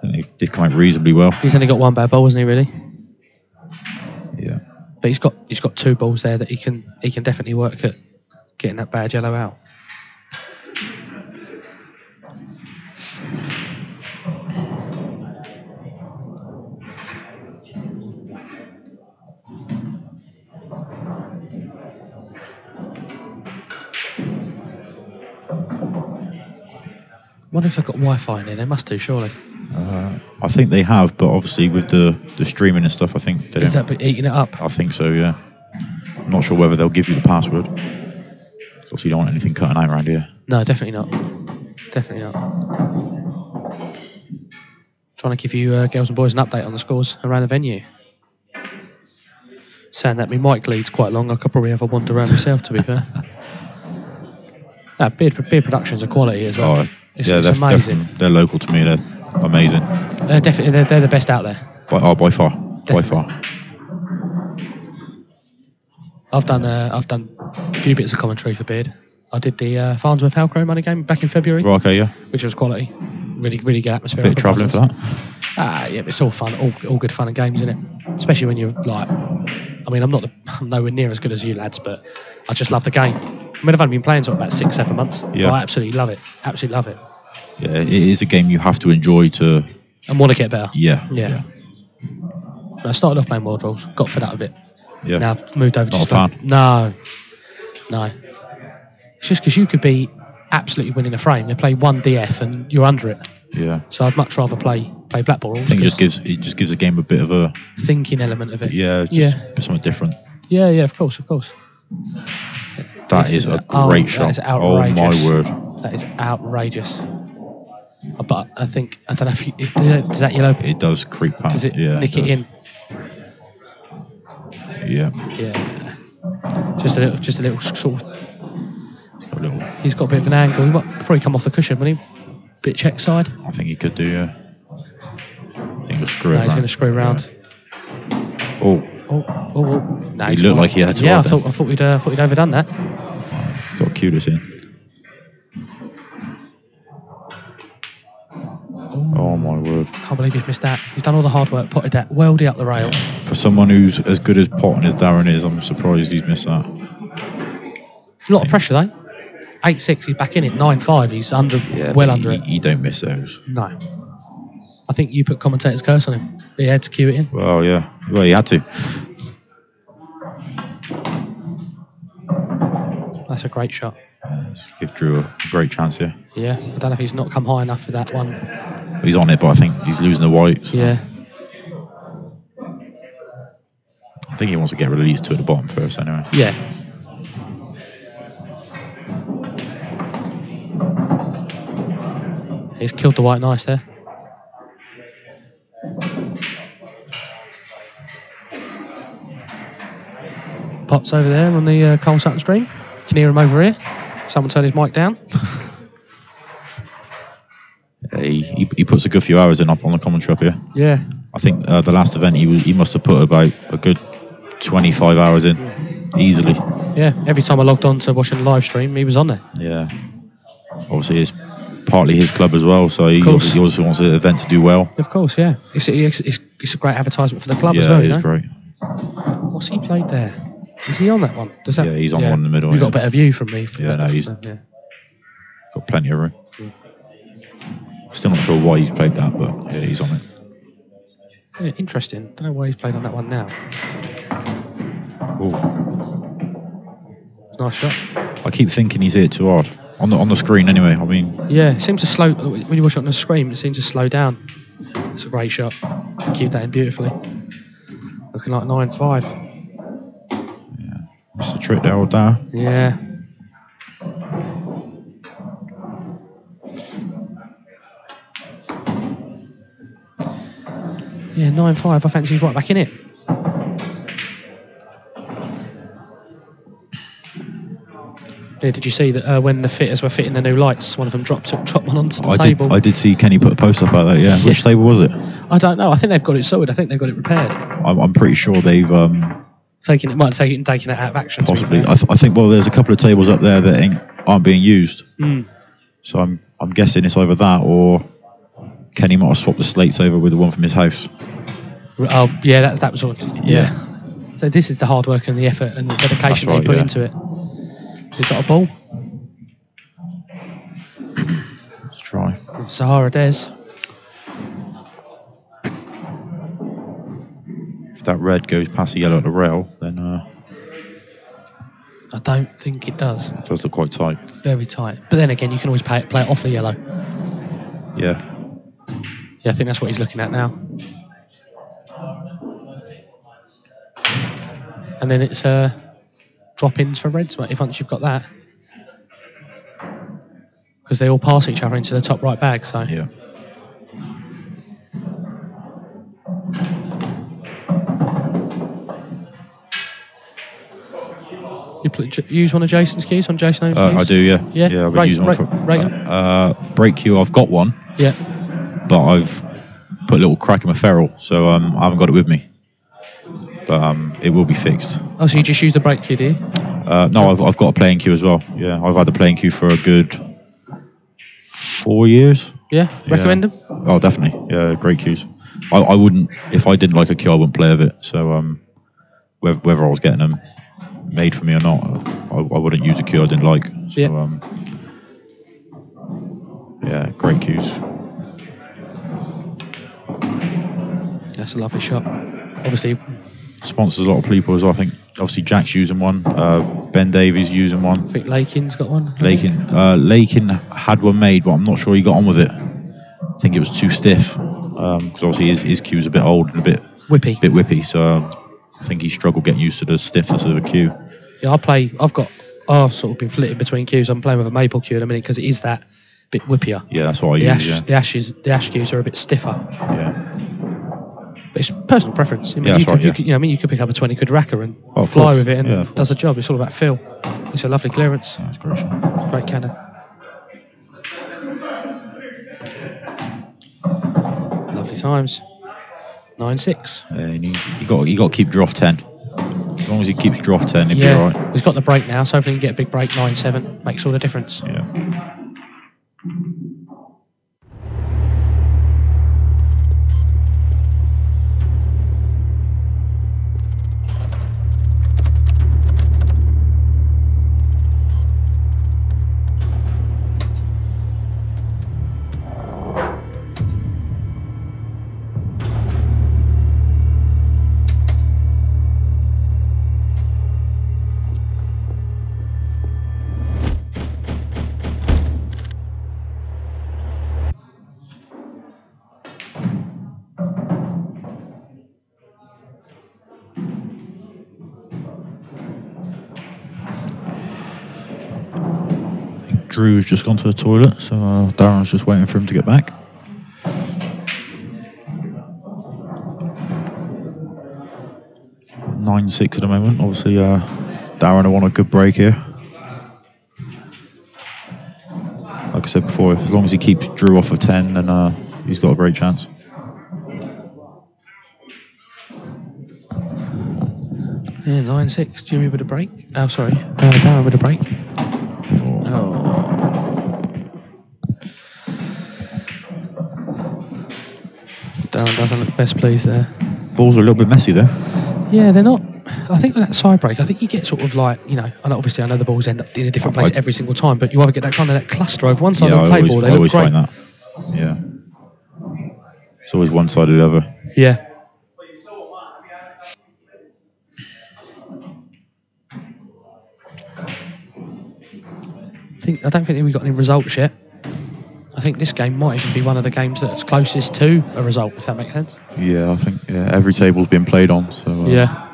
they've come out reasonably well. He's only got one bad ball, hasn't he? Really? Yeah. But he's got 2 balls there that he can definitely work at getting that bad yellow out. wonder if they've got Wi-Fi in there. They must do, surely. I think they have, but obviously with the streaming and stuff, I think they Is don't. that eating it up? I think so, yeah. I'm not sure whether they'll give you the password. Obviously, you don't want anything cutting out around here. No, definitely not. Definitely not. Trying to give you girls and boys an update on the scores around the venue. Saying that my mic lead's quite long, I could probably have a wander around myself, to be fair. Beard Productions are quality as well. It's amazing. They're local to me. They're amazing. They're definitely they're the best out there. By far. Definitely. By far. I've done a few bits of commentary for Beard. I did the Farnsworth Halcrow money game back in February. Right, okay, yeah. Which was quality. Really, really good atmosphere. Bit of travelling for that. Yeah, but it's all fun, all good fun and games, isn't it? Especially when you're like, I mean, I'm nowhere near as good as you lads, but I just love the game. I mean, I've only been playing for about 6-7 months. Yeah. But I absolutely love it. Absolutely love it. Yeah, it is a game you have to enjoy to. And want to get better. Yeah. I started off playing World Rules, got fed up with it. Yeah. Now I've moved over to Not a fan. No. It's just because you could be absolutely winning a frame. They play one DF and you're under it. Yeah. So I'd much rather play Black Ball Rules. I think it just gives the game a bit of a thinking element of it. Yeah, just something different. Yeah, of course. That is a great shot. That is outrageous. Oh my word. That is outrageous. But I don't know if does that yellow? It does creep past. Does it nick it in? Yeah. Just a little sort of. He's got a bit of an angle. He might probably come off the cushion, wouldn't he? Bit check side. I think he could do. Yeah. I think he'll screw it. He's going to screw around. Oh. No, he looked like he had to. Yeah, I thought we'd overdone that. Got Kudos in. Oh my word! Can't believe he's missed that. He's done all the hard work, potted that weldy up the rail. For someone who's as good as potting as Darren is, I'm surprised he's missed that. It's a lot of pressure though. 8-6, he's back in it. 9-5, he's under, under it. You don't miss those. No. I think you put commentator's curse on him. He had to cue it in. Well, yeah. Well, he had to. That's a great shot. Give Drew a great chance here. Yeah, I don't know if he's not come high enough for that one. He's on it, but I think he's losing the white. So. Yeah. I think he wants to get released to at the bottom first, anyway. Yeah. He's killed the white nice there. Potts over there on the Cole Sutton stream. Can hear him over here. Someone turn his mic down. He puts a good few hours in up on the commentary up here. Yeah. I think the last event he must have put about a good 25 hours in, easily. Yeah, every time I logged on to watching the live stream, he was on there. Yeah. Obviously, it's partly his club as well, so he also wants the event to do well. Of course, yeah. It's a great advertisement for the club as well. Yeah, it is great. What's he played there? Is he on that one? Yeah, he's on one in the middle. You've got a better view from me. He's got plenty of room. Still not sure why he's played that, but yeah, he's on it. Yeah, interesting. Don't know why he's played on that one now. Ooh. Nice shot. I keep thinking he's hit too hard on the screen. Anyway, I mean. Yeah, it seems to slow when you watch it on the screen. It seems to slow down. It's a great shot. Keep that in beautifully. Looking like 9-5. Yeah, it's a trick there, old Dow. Yeah. Yeah, 9-5. I fancy he's right back in it. Yeah, did you see that when the fitters were fitting the new lights, one of them dropped one onto the table? I did see Kenny put a post up about that, yeah. Which table was it? I don't know. I think they've got it sorted. I think they've got it repaired. I'm pretty sure they've... taken it out of action. Possibly. I think, there's a couple of tables up there that aren't being used. So I'm guessing it's either that or Kenny might have swapped the slates over with the one from his house. Oh, yeah, that was all. Yeah. So this is the hard work and the effort and the dedication they put into it. Has he got a ball? Let's try. Sahara Des. If that red goes past the yellow at the rail, then... I don't think it does. It does look quite tight. Very tight. But then again, you can always play it off the yellow. Yeah. Yeah, I think that's what he's looking at now. And then it's drop-ins for Reds once you've got that. Because they all pass each other into the top right bag, so... Yeah. You use one of Jason's cues on Jason Owen's cues? I do, yeah. Yeah, I've been using one for... break cue, I've got one. Yeah. But I've put a little crack in my ferrule, so I haven't got it with me. But it will be fixed. Oh, so you just use the break cue, do you? No, I've got a playing cue as well. Yeah, I've had the playing cue for a good 4 years. Yeah, recommend them? Oh, definitely. Yeah, great cues. I wouldn't, if I didn't like a cue, I wouldn't play with it. So whether I was getting them made for me or not, I wouldn't use a cue I didn't like. So yeah, great cues. That's a lovely shot. Obviously, sponsors a lot of people as well. I think obviously Jack's using one, Ben Davies using one. I think Lakin's got one. Lakin had one made, but I'm not sure he got on with it. I think it was too stiff because obviously his cue's a bit old and a bit whippy. So I think he struggled getting used to the stiffness of a cue. Yeah, I've sort of been flitting between cues. I'm playing with a maple cue in a minute because it is that bit whippier. Yeah, that's what I use. The ash cues are a bit stiffer. Yeah. But it's personal preference. I mean, you could pick up a 20 quid racker and fly with it, and it does the job. It's all about feel. It's a lovely clearance. That's great. Great cannon. Lovely times. 9-6. Yeah, you got to keep draw off 10. As long as he keeps draw off 10, he'll be all right. He's got the break now, so hopefully he can get a big break. 9-7 makes all the difference. Yeah. Drew's just gone to the toilet, so Darren's just waiting for him to get back. (9-6) at the moment. Obviously, Darren will want a good break here. Like I said before, as long as he keeps Drew off of 10, then he's got a great chance. Yeah, 9-6. Jimmy with a break. Oh, sorry. Darren with a break. Oh. Darren doesn't look best pleased there. Balls are a little bit messy there. Yeah, they're not. I think with that side break, I think you get sort of like, I know the balls end up in a different place every single time, but you either get that kind of that cluster over one side of the table. They look great. Find that. Yeah. It's always one side or the other. Yeah. I don't think we've got any results yet. I think this game might even be one of the games that's closest to a result, if that makes sense. Yeah, I think every table's been played on. So yeah.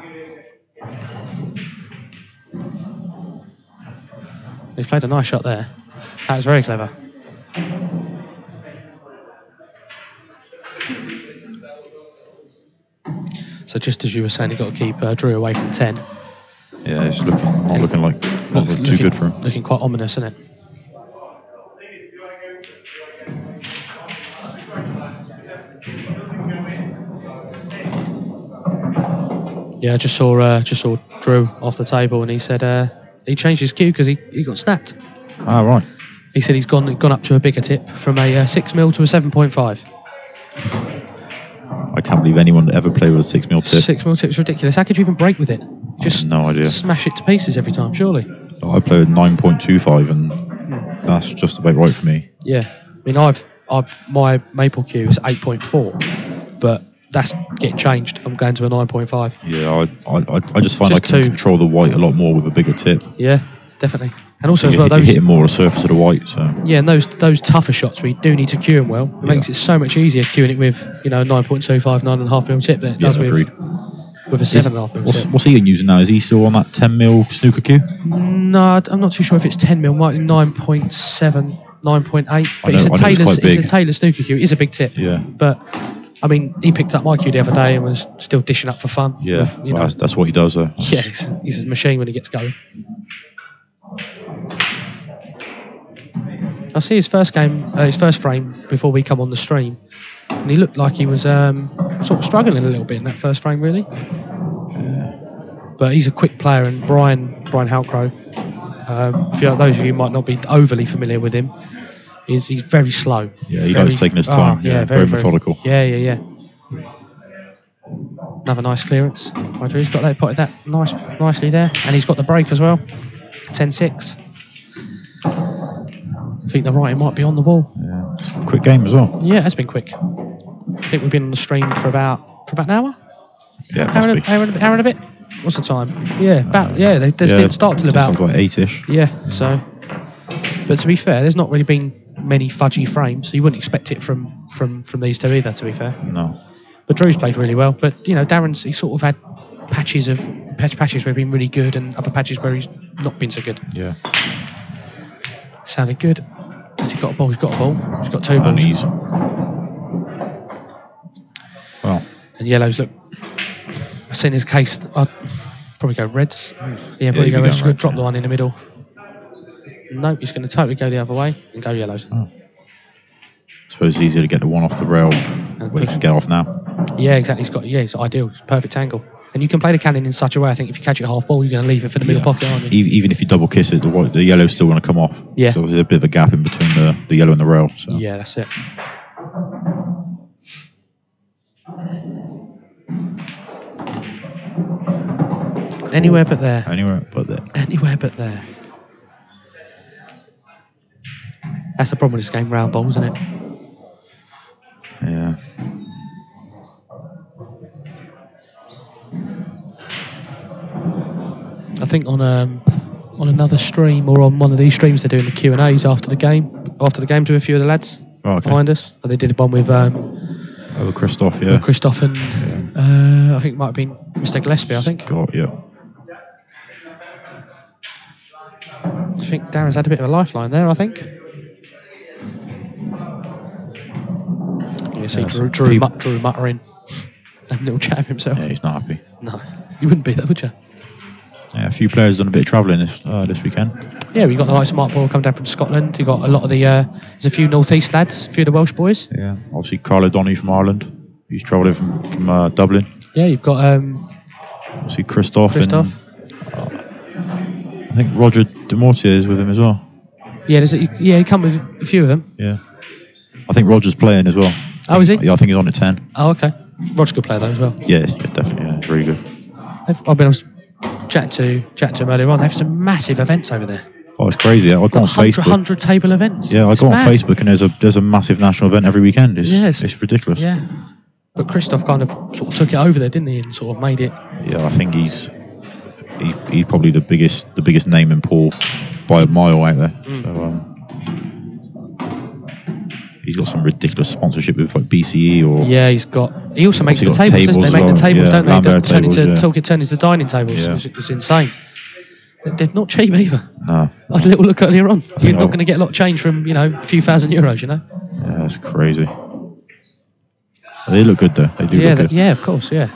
He's played a nice shot there. That was very clever. So just as you were saying, you've got to keep Drew away from 10. Yeah, it's not looking like too good for him. Looking quite ominous, isn't it? Yeah, I just saw Drew off the table, and he said he changed his cue because he got snapped. Ah, right. He said he's gone up to a bigger tip from a 6mm to a 7.5. I can't believe anyone ever played with a 6mm tip. 6mm tip's ridiculous. How could you even break with it? Just no idea. Smash it to pieces every time, surely. I play with 9.25, and that's just about right for me. Yeah, I mean, my maple cue is 8.4, but that's getting changed. I'm going to a 9.5. Yeah, I just find I can control the white a lot more with a bigger tip. Yeah, definitely. And also as well, you're those hitting more on the surface of the white. So yeah, and those tougher shots where you do need to cue them well, it makes it so much easier cueing it with 9.25, 9.5mm tip than it does agreed. with a 7.5mm tip. What's Ian using now? Is he still on that 10mm snooker cue? No, I'm not too sure if it's 10mm, might be 9.7, 9.8. But it's a Taylor snooker cue. It is a big tip. Yeah. But I mean, he picked up my cue the other day and was still dishing up for fun. Yeah, that's what he does. Though. Yeah, he's a machine when he gets going. I see his first frame before we come on the stream, and he looked like he was sort of struggling a little bit in that first frame, really. But he's a quick player, and Brian Halcrow, those of you who might not be overly familiar with him, he's very slow. Yeah, he likes taking his time. Very methodical. Yeah. Another nice clearance. He's got that, potted that nicely there, and he's got the break as well. 10-6. I think the writing might be on the wall. Yeah, quick game as well. Yeah, it's been quick. I think we've been on the stream for about an hour. Yeah, hour and a bit. What's the time? Yeah, they didn't start till about 8ish. Yeah, so. But to be fair, there's not really been many fudgy frames, so you wouldn't expect it from these two either. To be fair. No. But Drew's played really well. But Darren's he sort of had patches where he's been really good, and other patches where he's not been so good. Yeah. Sounded good. Has he got a ball? He's got a ball. He's got two balls. Well. And yellows look. I've seen his case. I'd probably go reds. Yeah, probably go reds. Drop the one in the middle. Nope, he's going to totally go the other way and go yellows. Oh. I suppose it's easier to get the one off the rail where you can get off now. Yeah, exactly. It's ideal. It's perfect angle. And you can play the cannon in such a way, I think, if you catch it half ball, you're going to leave it for the middle pocket, aren't you? Even if you double kiss it, the yellow's still going to come off. Yeah. So there's a bit of a gap in between the yellow and the rail. So. Yeah, that's it. Anywhere but there. Anywhere but there. That's the problem with this game, round ball, isn't it? Yeah. I think on another stream or on one of these streams they're doing the Q&As after the game to a few of the lads behind us. And they did one with Christoph, yeah. Christoph and I think it might have been Mr. Gillespie, I think. Scott, yeah. I think Darren's had a bit of a lifeline there, I think. You see Drew muttering, having a little chat with himself. Yeah, he's not happy. No, you wouldn't be that, would you? Yeah, a few players done a bit of travelling this weekend. Yeah, we got the likes of Mark Boyle coming down from Scotland. You got a lot of there's a few North East lads, a few of the Welsh boys. Yeah, obviously Carl O'Donoghue from Ireland. He's travelling from Dublin. Yeah, you've got obviously Christoph. And, I think Roger Demortier is with him as well. Yeah, he come with a few of them. Yeah, I think Roger's playing as well. Oh, is he? Yeah, I think he's on at 10. Oh, okay. Roger could play though as well. Yeah, definitely. Yeah, really good. I've been chatting to him earlier on. They have some massive events over there. Oh, it's crazy. I go on Facebook. 100 table events. Yeah, I go on Facebook and there's a massive national event every weekend. It's ridiculous. Yeah. But Christoph kind of sort of took it over there, didn't he, and sort of made it. Yeah, I think he's probably the biggest name in pool by a mile out there. So he's got some ridiculous sponsorship with like BCE or. Yeah, he also makes the tables. They make the tables, don't they? They turn into dining tables. Yeah. It's insane. They're not cheap either. No. I had a little look earlier on. You're not going to get a lot of change from a few thousand euros, Yeah, that's crazy. They look good though. They do look good. Yeah, of course. Yeah.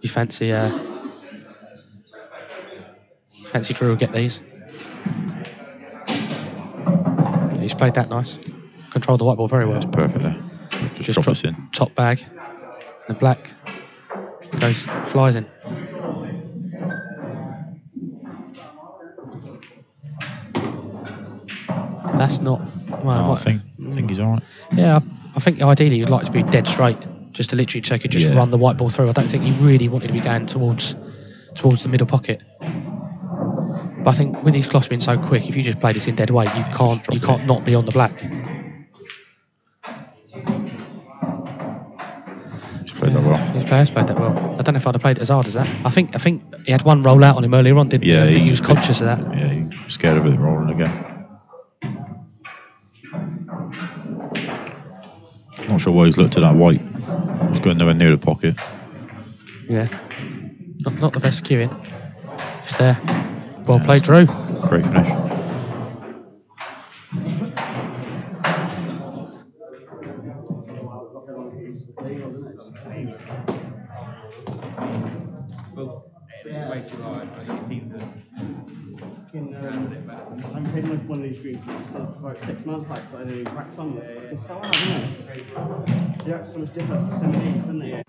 You fancy Drew will get these. He's played that nice. Controlled the white ball very well. That's perfect there. Just drop this in. Top bag. The black flies in. That's not. Well, I think he's alright. Yeah, I think ideally you'd like to be dead straight, just to literally so he could just run the white ball through. I don't think he really wanted to be going towards the middle pocket. But I think with these cloths being so quick, if you just play this in dead weight, you can't not be on the black. Just played that well. His players played that well. I don't know if I'd have played it as hard as that. I think he had one roll out on him earlier on, didn't he? I think he was conscious of that. Yeah, he was scared of it rolling again. Not sure why he's looked at that white. He's going nowhere near the pocket. Yeah. Not the best queuing. Just there. Well played, Drew. Great finish. I haven't played one of these greens since about 6 months, like, so I didn't even practice on it. It's so hard, isn't it? Yeah, so much different for 7 days, didn't it?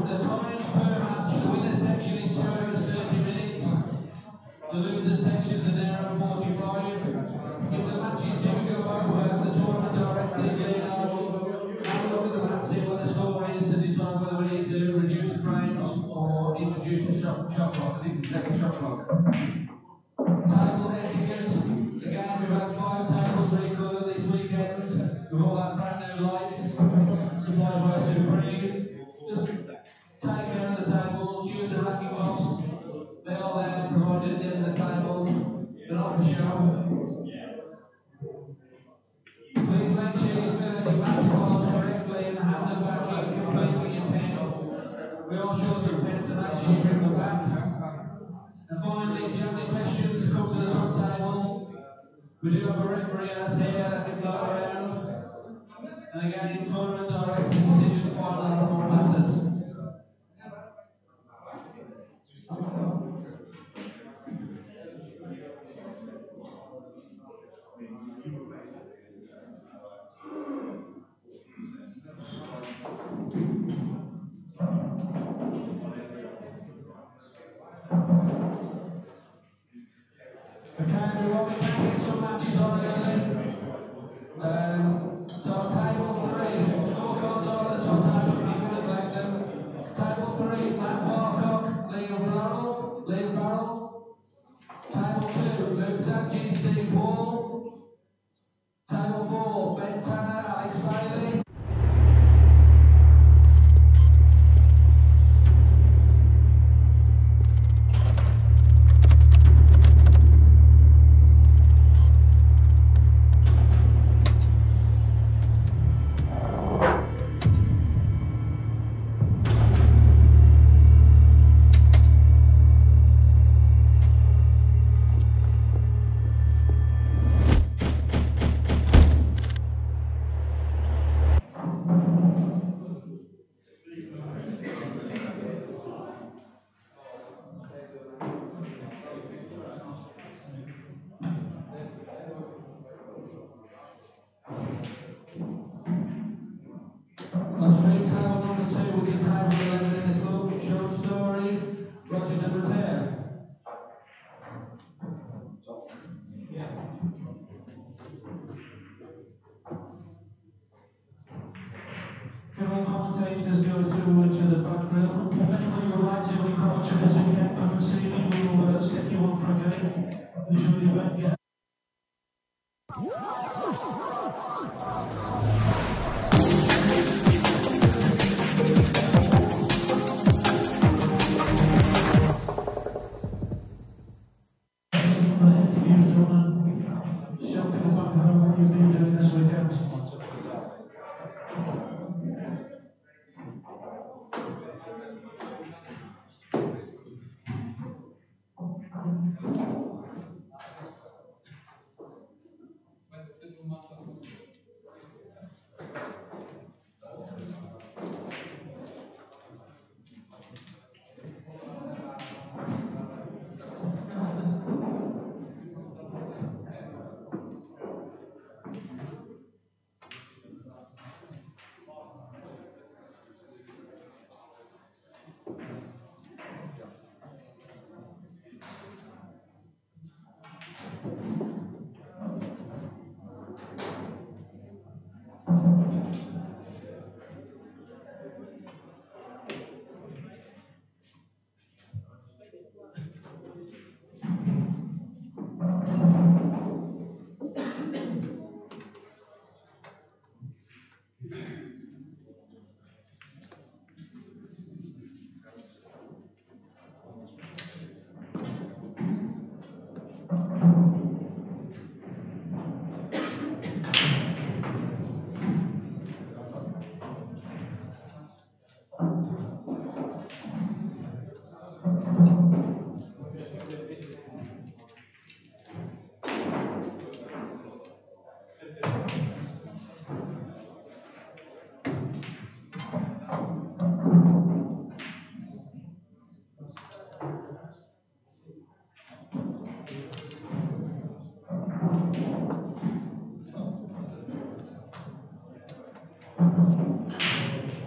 The times per match, the winner section is 2 hours 30 minutes. The loser sections are there at 45. If the matches do go over, the tournament directors let know. Have a look at the match, see what the score is, to decide whether we need to reduce the frames or introduce a shot clock, 60-second shot clock. Table etiquette. Again, we've had 5 tables recolored this weekend with all that brand new lights supplied by Supreme. Just take care of the tables, use the racking cloths. They are there provided at the end of the table. They're not for show. Please make sure you fill out your match cards correctly and hand them back in complete with your pen. We are short of pens to make sure you bring them back. And finally, if you have any questions, come to the top table. We do have a referee that's here that can float around. And again, tournament directors' decisions final on all matters. Okay, we want to get some matches on early. So table 3, scorecards are at the top table. Can you come and collect Ben Tanner, Alex Bailey. Last straight table number 2, which is table 11 in the club, short story, Roger de Bretaire. Can all commentators go through to the back room? If anybody would like to be commentators again, come and see me. We will stick you on for a game. Enjoy the event. Get some interviews from and show people back home what you've been doing this weekend.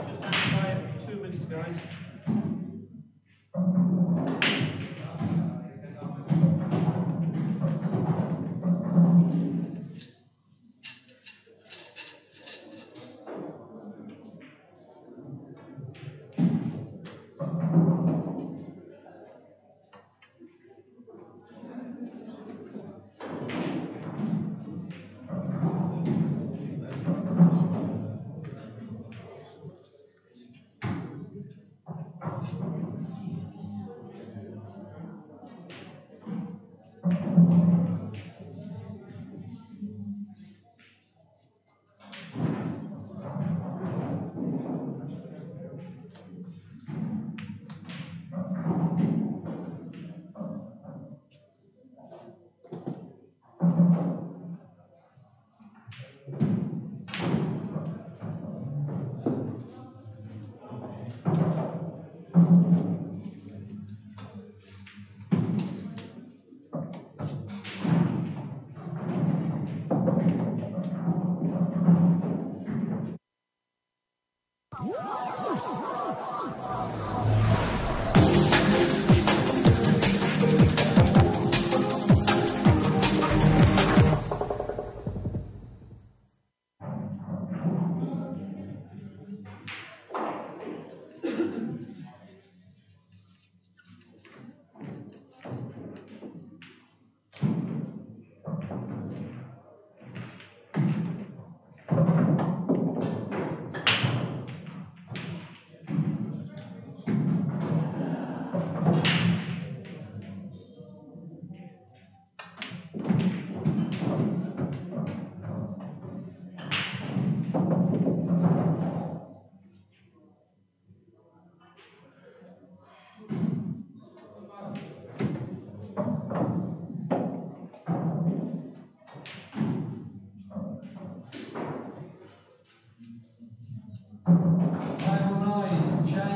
Just hang quiet for 2 minutes, guys.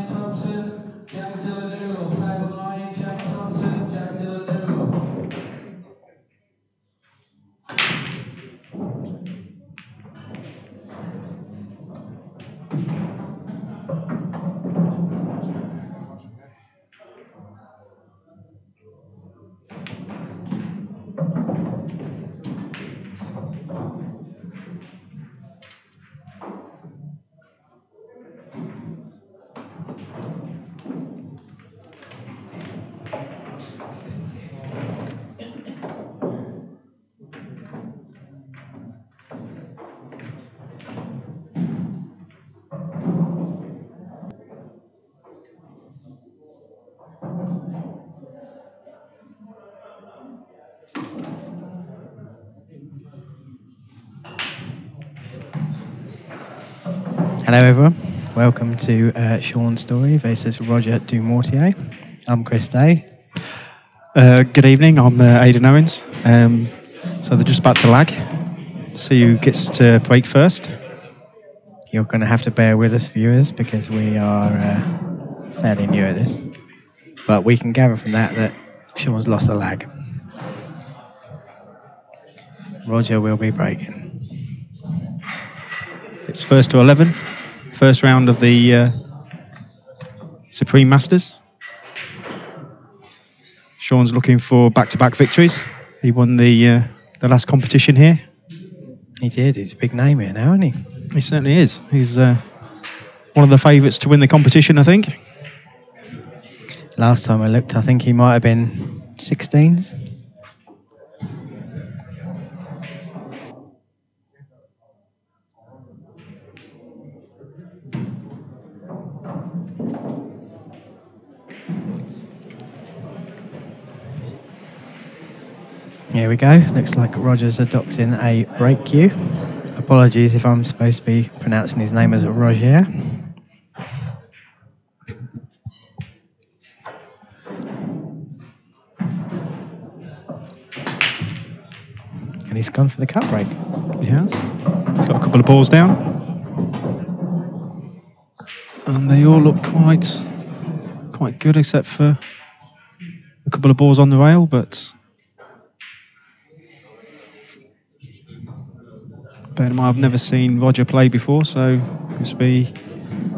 Shane Thompson, Jack Dylan Newloff. Table 9, Shane Thompson, Jack Dylan Newloff. Hello everyone, welcome to Sean Story versus Roger Dumortier. I'm Chris Day. Good evening, I'm Aidan Owens. So they're just about to lag. See who gets to break first. You're going to have to bear with us, viewers, because we are fairly new at this. But we can gather from that Sean's lost the lag. Roger will be breaking. It's first to 11. First round of the Supreme Masters. Sean's looking for back-to-back victories. He won the last competition here. He did. He's a big name here now, isn't he? He certainly is. He's one of the favourites to win the competition, I think. Last time I looked, I think he might have been 16s. Here we go. Looks like Roger's adopting a break cue. Apologies if I'm supposed to be pronouncing his name as Roger. And he's gone for the cut break. He has. He's got a couple of balls down. And they all look quite good, except for a couple of balls on the rail, but bear in mind, I've never seen Roger play before, so this will be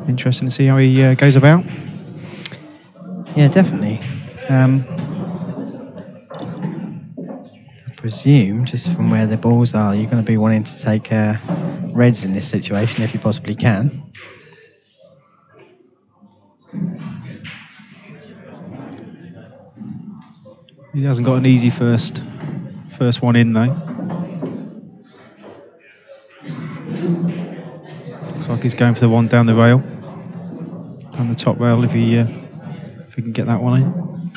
interesting to see how he goes about. Yeah, definitely. I presume, just from where the balls are, you're going to be wanting to take reds in this situation if you possibly can. He hasn't got an easy first one in though. Looks like he's going for the one down the rail, down the top rail if he can get that one in.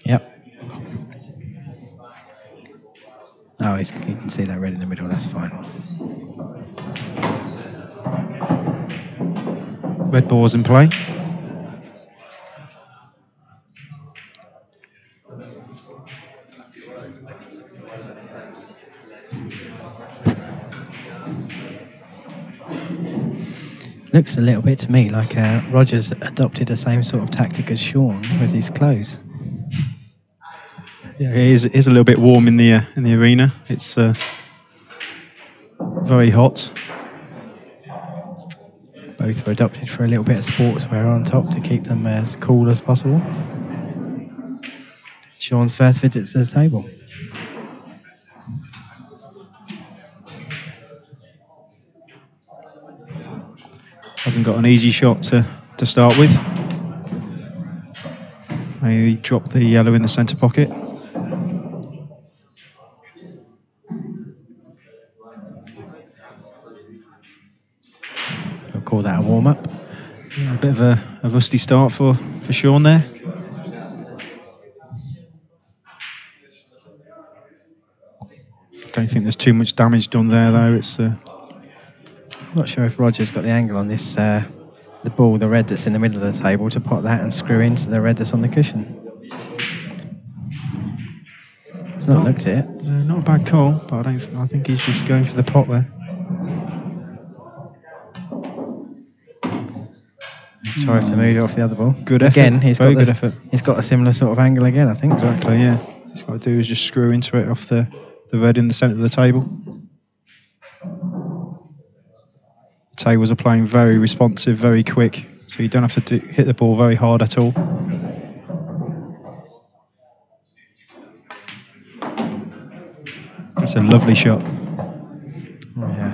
Yep. Oh, you can see that red in the middle. That's fine. Red ball's in play. Looks a little bit to me like Roger's adopted the same sort of tactic as Sean with his clothes. Yeah, it is a little bit warm in the arena. It's very hot. Both were adopted for a little bit of sportswear on top to keep them as cool as possible. Sean's first visit to the table. Hasn't got an easy shot to start with. He dropped the yellow in the centre pocket. I'll call that a warm-up. Yeah, a bit of a rusty start for Sean there. Don't think there's too much damage done there though. It's I'm not sure if Roger's got the angle on this, the ball, the red that's in the middle of the table, to pot that and screw into the red that's on the cushion. It's not looked at it. not a bad call, but I think he's just going for the pot there. Tried to move it off the other ball. Good effort. Again, Very good effort. He's got a similar sort of angle again, I think. Exactly, yeah. He's got to do is just screw into it off the red in the centre of the table. The tables are playing very responsive, very quick, so you don't have to hit the ball very hard at all. It's a lovely shot. Yeah.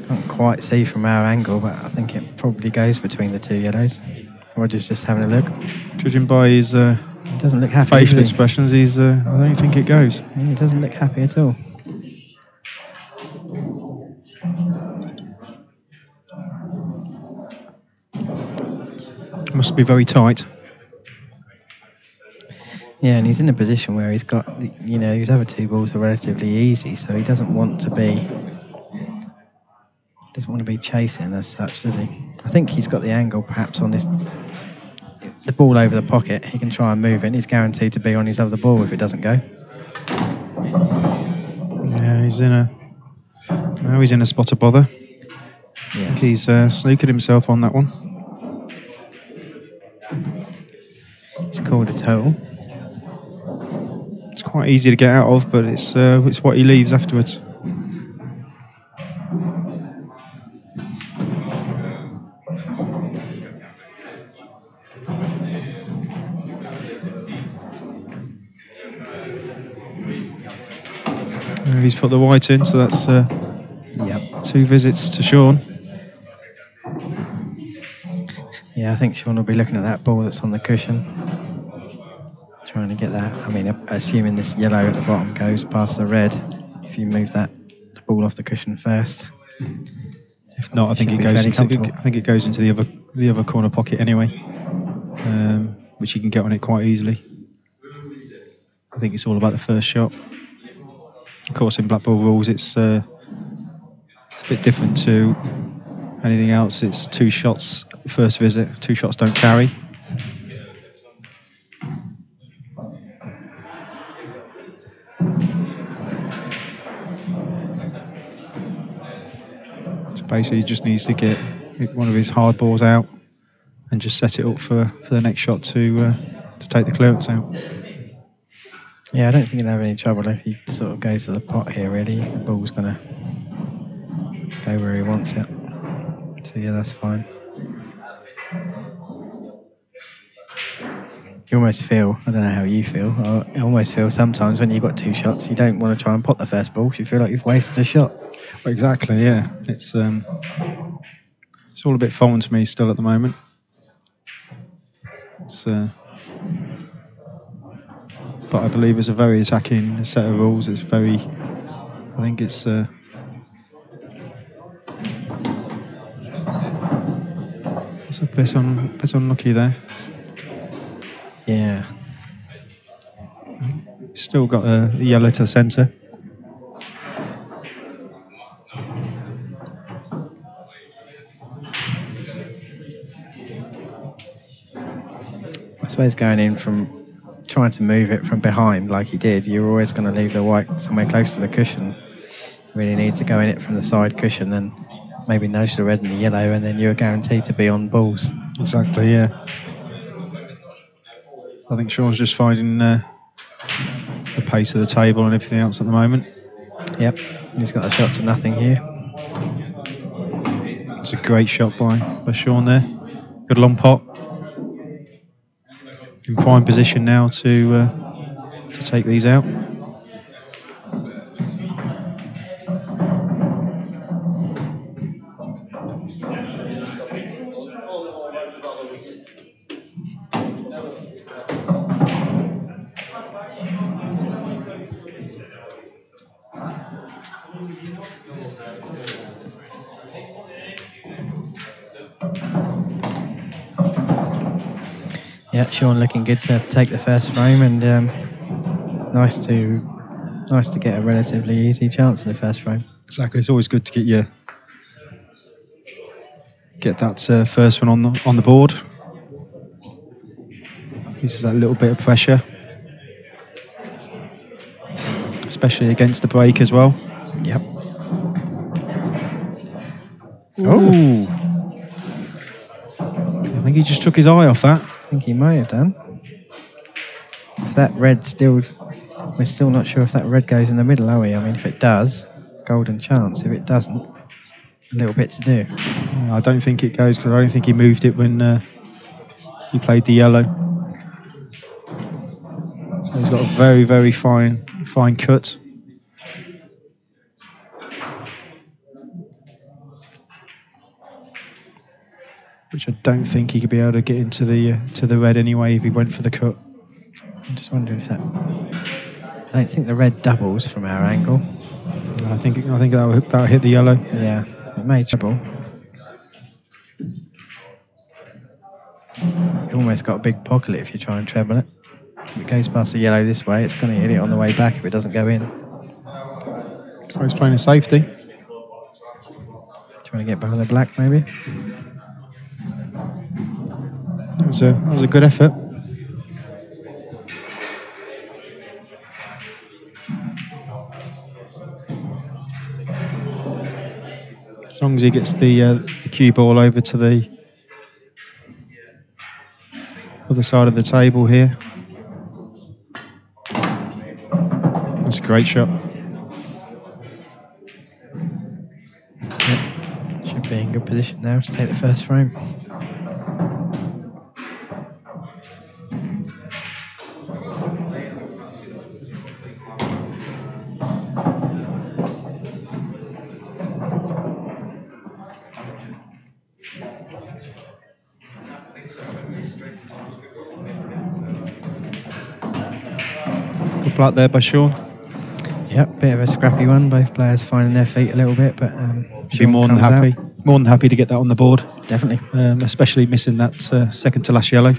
Can't quite see from our angle, but I think it probably goes between the two yellows. Roger's just having a look. Judging by his doesn't look happy, facial expressions, I don't think it goes. Yeah, he doesn't look happy at all. Must be very tight. Yeah, and he's in a position where he's got, his other two balls are relatively easy, so he doesn't want to be chasing as such, does he? I think he's got the angle perhaps on the ball over the pocket. He can try and move it. He's guaranteed to be on his other ball if it doesn't go. Yeah, he's in a spot of bother. Yes. He's snookered himself on that one. It's called a total. It's quite easy to get out of, but it's what he leaves afterwards. He's put the white in, so that's 2 visits to Sean. Yeah, I think Sean will be looking at that ball that's on the cushion, trying to get that. I mean, assuming this yellow at the bottom goes past the red, if you move the ball off the cushion first. If not, I think it goes into the other corner pocket anyway, which you can get on it quite easily. I think it's all about the first shot. Of course, in black ball rules, it's a bit different to anything else. It's 2 shots first visit, 2 shots don't carry. So basically, he just needs to get one of his hard balls out and just set it up for the next shot to take the clearance out. Yeah, I don't think he'll have any trouble if he sort of goes to the pot here, really. The ball's going to go where he wants it. So, yeah, that's fine. You almost feel, I don't know how you feel, I almost feel sometimes when you've got 2 shots, you don't want to try and pot the first ball. You feel like you've wasted a shot. Well, exactly, yeah. It's all a bit foreign to me still at the moment. But I believe it's a very attacking set of rules. It's very, I think it's a bit unlucky there. Yeah. Still got the yellow to the centre. I suppose going in from trying to move it from behind like he did, you're always going to leave the white somewhere close to the cushion. Really needs to go in it from the side cushion and maybe nudge the red and the yellow, and then you're guaranteed to be on balls. Exactly, yeah. I think Sean's just finding the pace of the table and everything else at the moment. Yep, he's got a shot to nothing here. It's a great shot by Sean there. Good long pot. In prime position now to take these out. Yeah, Sean looking good to take the first frame, and nice to get a relatively easy chance in the first frame. Exactly, it's always good to get that first one on the board. Uses that little bit of pressure, especially against the break as well. Yep. Ooh. I he just took his eye off that. I think he may have done. If that red still... We're still not sure if that red goes in the middle, are we? I mean, if it does, golden chance. If it doesn't, a little bit to do. Yeah, I don't think it goes because I don't think he moved it when he played the yellow. So he's got a very, very fine cut. Which I don't think he could be able to get into the red anyway if he went for the cut. I'm just wondering if that... I don't think the red doubles from our angle. I think that'll hit the yellow. Yeah, it may trouble. You almost got a big pocket if you try and treble it. If it goes past the yellow this way, it's going to hit it on the way back if it doesn't go in. So he's playing a safety. Trying to get behind the black, maybe. That was a good effort. As long as he gets the cue ball over to the other side of the table here. That's a great shot. Yep. Should be in good position now to take the first frame. Good block there by Sean. Yep, bit of a scrappy one. Both players finding their feet a little bit, but be more than happy. More than happy to get that on the board. Definitely. Especially missing that second to last yellow.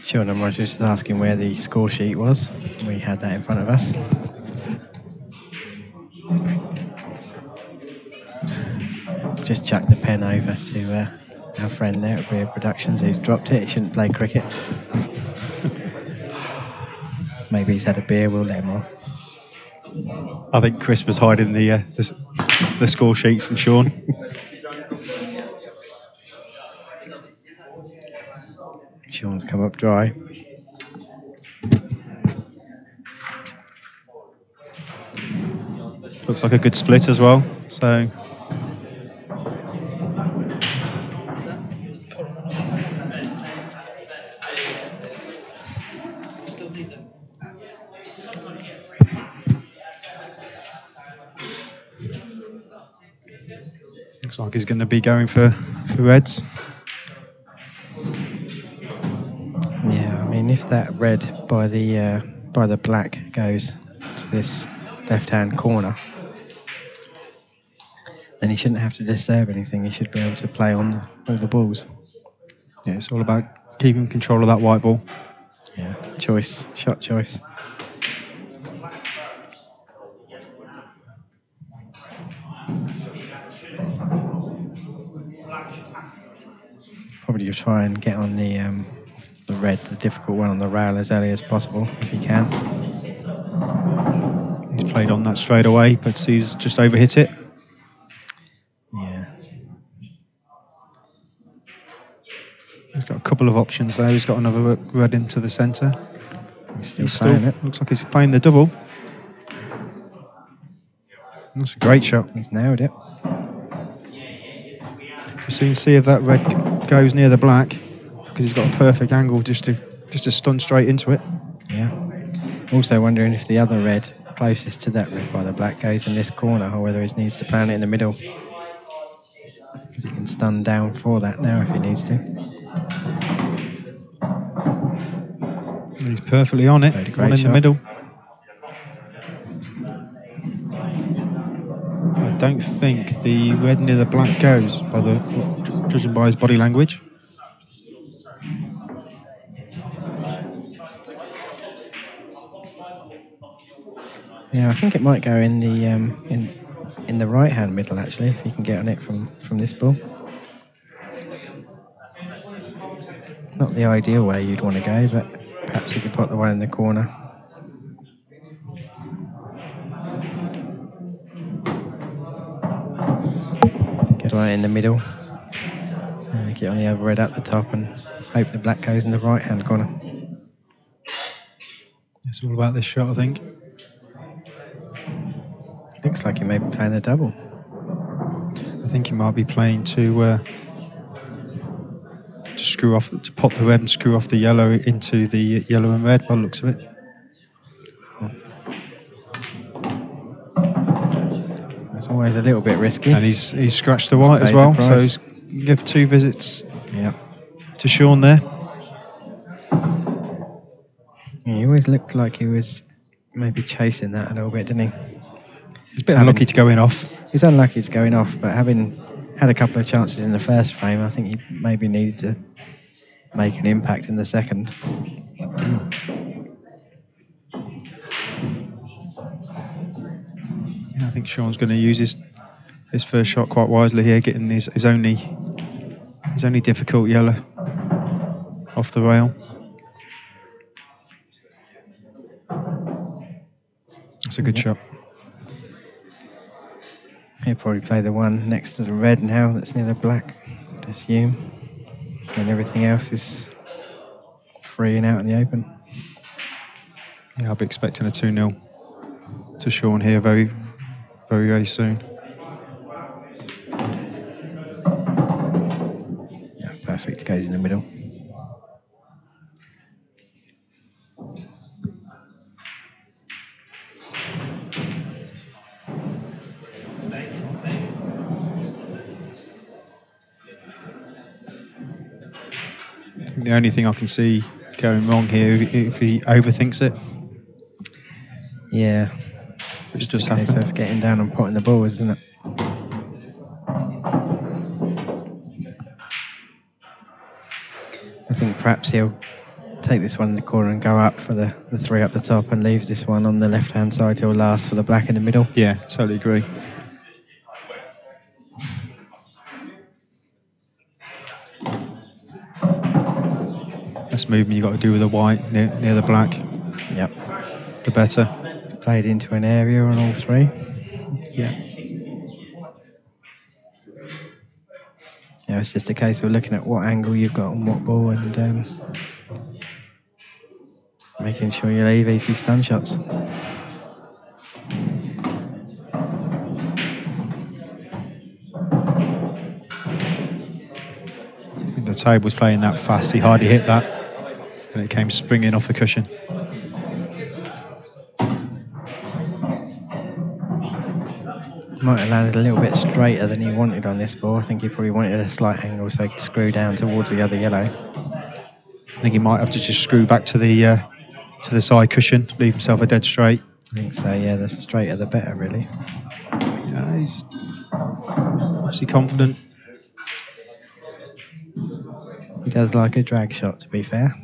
Sean and Roger was asking where the score sheet was. We had that in front of us. Just chucked the pen over to our friend there at Beer Productions who's dropped it. He shouldn't play cricket. Maybe he's had a beer, we'll let him off. I think Chris was hiding the score sheet from Sean. Sean's come up dry. Looks like a good split as well. So looks like he's going to be going for reds. Yeah, I mean, if that red by the black goes to this left-hand corner, then he shouldn't have to disturb anything. He should be able to play on all the balls. Yeah, it's all about keeping control of that white ball. Yeah, shot choice. Probably just try and get on the red, the difficult one on the rail as early as possible, if he can. He's played on that straight away, but he's just overhit it. Yeah. He's got a couple of options there. He's got another red into the centre. He's still playing it. Looks like he's playing the double. That's a great shot. He's nailed it. We'll soon see if that red goes near the black because he's got a perfect angle just to stun straight into it. Yeah. Also wondering if the other red closest to that red by the black goes in this corner, or whether he needs to plan it in the middle. Because he can stun down for that now if he needs to. And he's perfectly on it. One in the middle. I don't think the red near the black goes, judging by his body language. Yeah, I think it might go in the in the right hand middle actually, if he can get on it from this ball. Not the ideal way you'd want to go, but perhaps he could put the one in the corner. Get right in the middle. Get on the other red at the top and hope the black goes in the right hand corner. It's all about this shot, I think. Looks like he may be playing the double. I think he might be playing to screw off, to pop the red and screw off the yellow into the yellow and red by the looks of it. It's always a little bit risky. And he's scratched the white as well, so he's give 2 visits to Sean there. Yeah, he always looked like he was maybe chasing that a little bit, didn't he? He's a bit unlucky to go in off. He's unlucky to go in off, but having had a couple of chances in the first frame, I think he maybe needed to make an impact in the second. Yeah, I think Sean's going to use his first shot quite wisely here, getting his only difficult yellow off the rail. That's a good shot. He'll probably play the one next to the red now that's near the black, I'd assume. And everything else is free and out in the open. Yeah, I'll be expecting a 2-0 to Sean here very, very, very soon. Yeah, perfect. Goes in the middle. The only thing I can see going wrong here if he overthinks it. Yeah. It's just a case of getting down and potting the ball, isn't it? I think perhaps he'll take this one in the corner and go up for the 3 up the top and leave this one on the left hand side till last for the black in the middle. Yeah, totally agree. Less movement you got to do with the white near the black. Yep. The better. Played into an area on all 3. Yeah. Yeah, it's just a case of looking at what angle you've got on what ball and making sure you leave easy stun shots. The table was playing that fast, he hardly hit that, and it came springing off the cushion. Might have landed a little bit straighter than he wanted on this ball. I think he probably wanted a slight angle so he could screw down towards the other yellow. I think he might have to just screw back to the side cushion, leave himself a dead straight. I think so, yeah, the straighter the better, really. Yeah, he's obviously confident. He does like a drag shot, to be fair.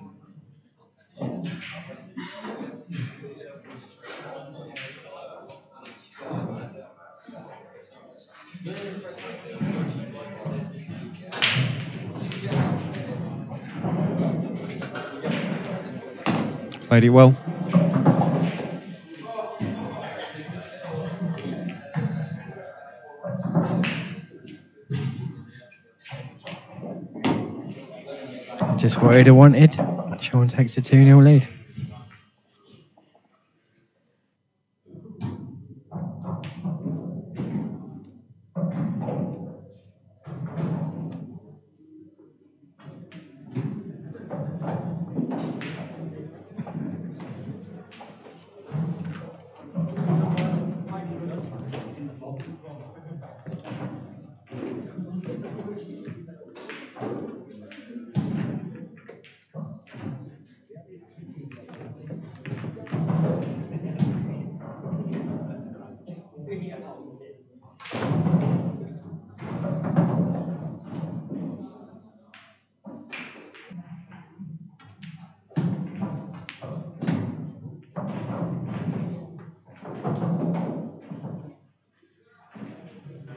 Played it well. Just what he'd have wanted. Sean takes a 2-0 lead.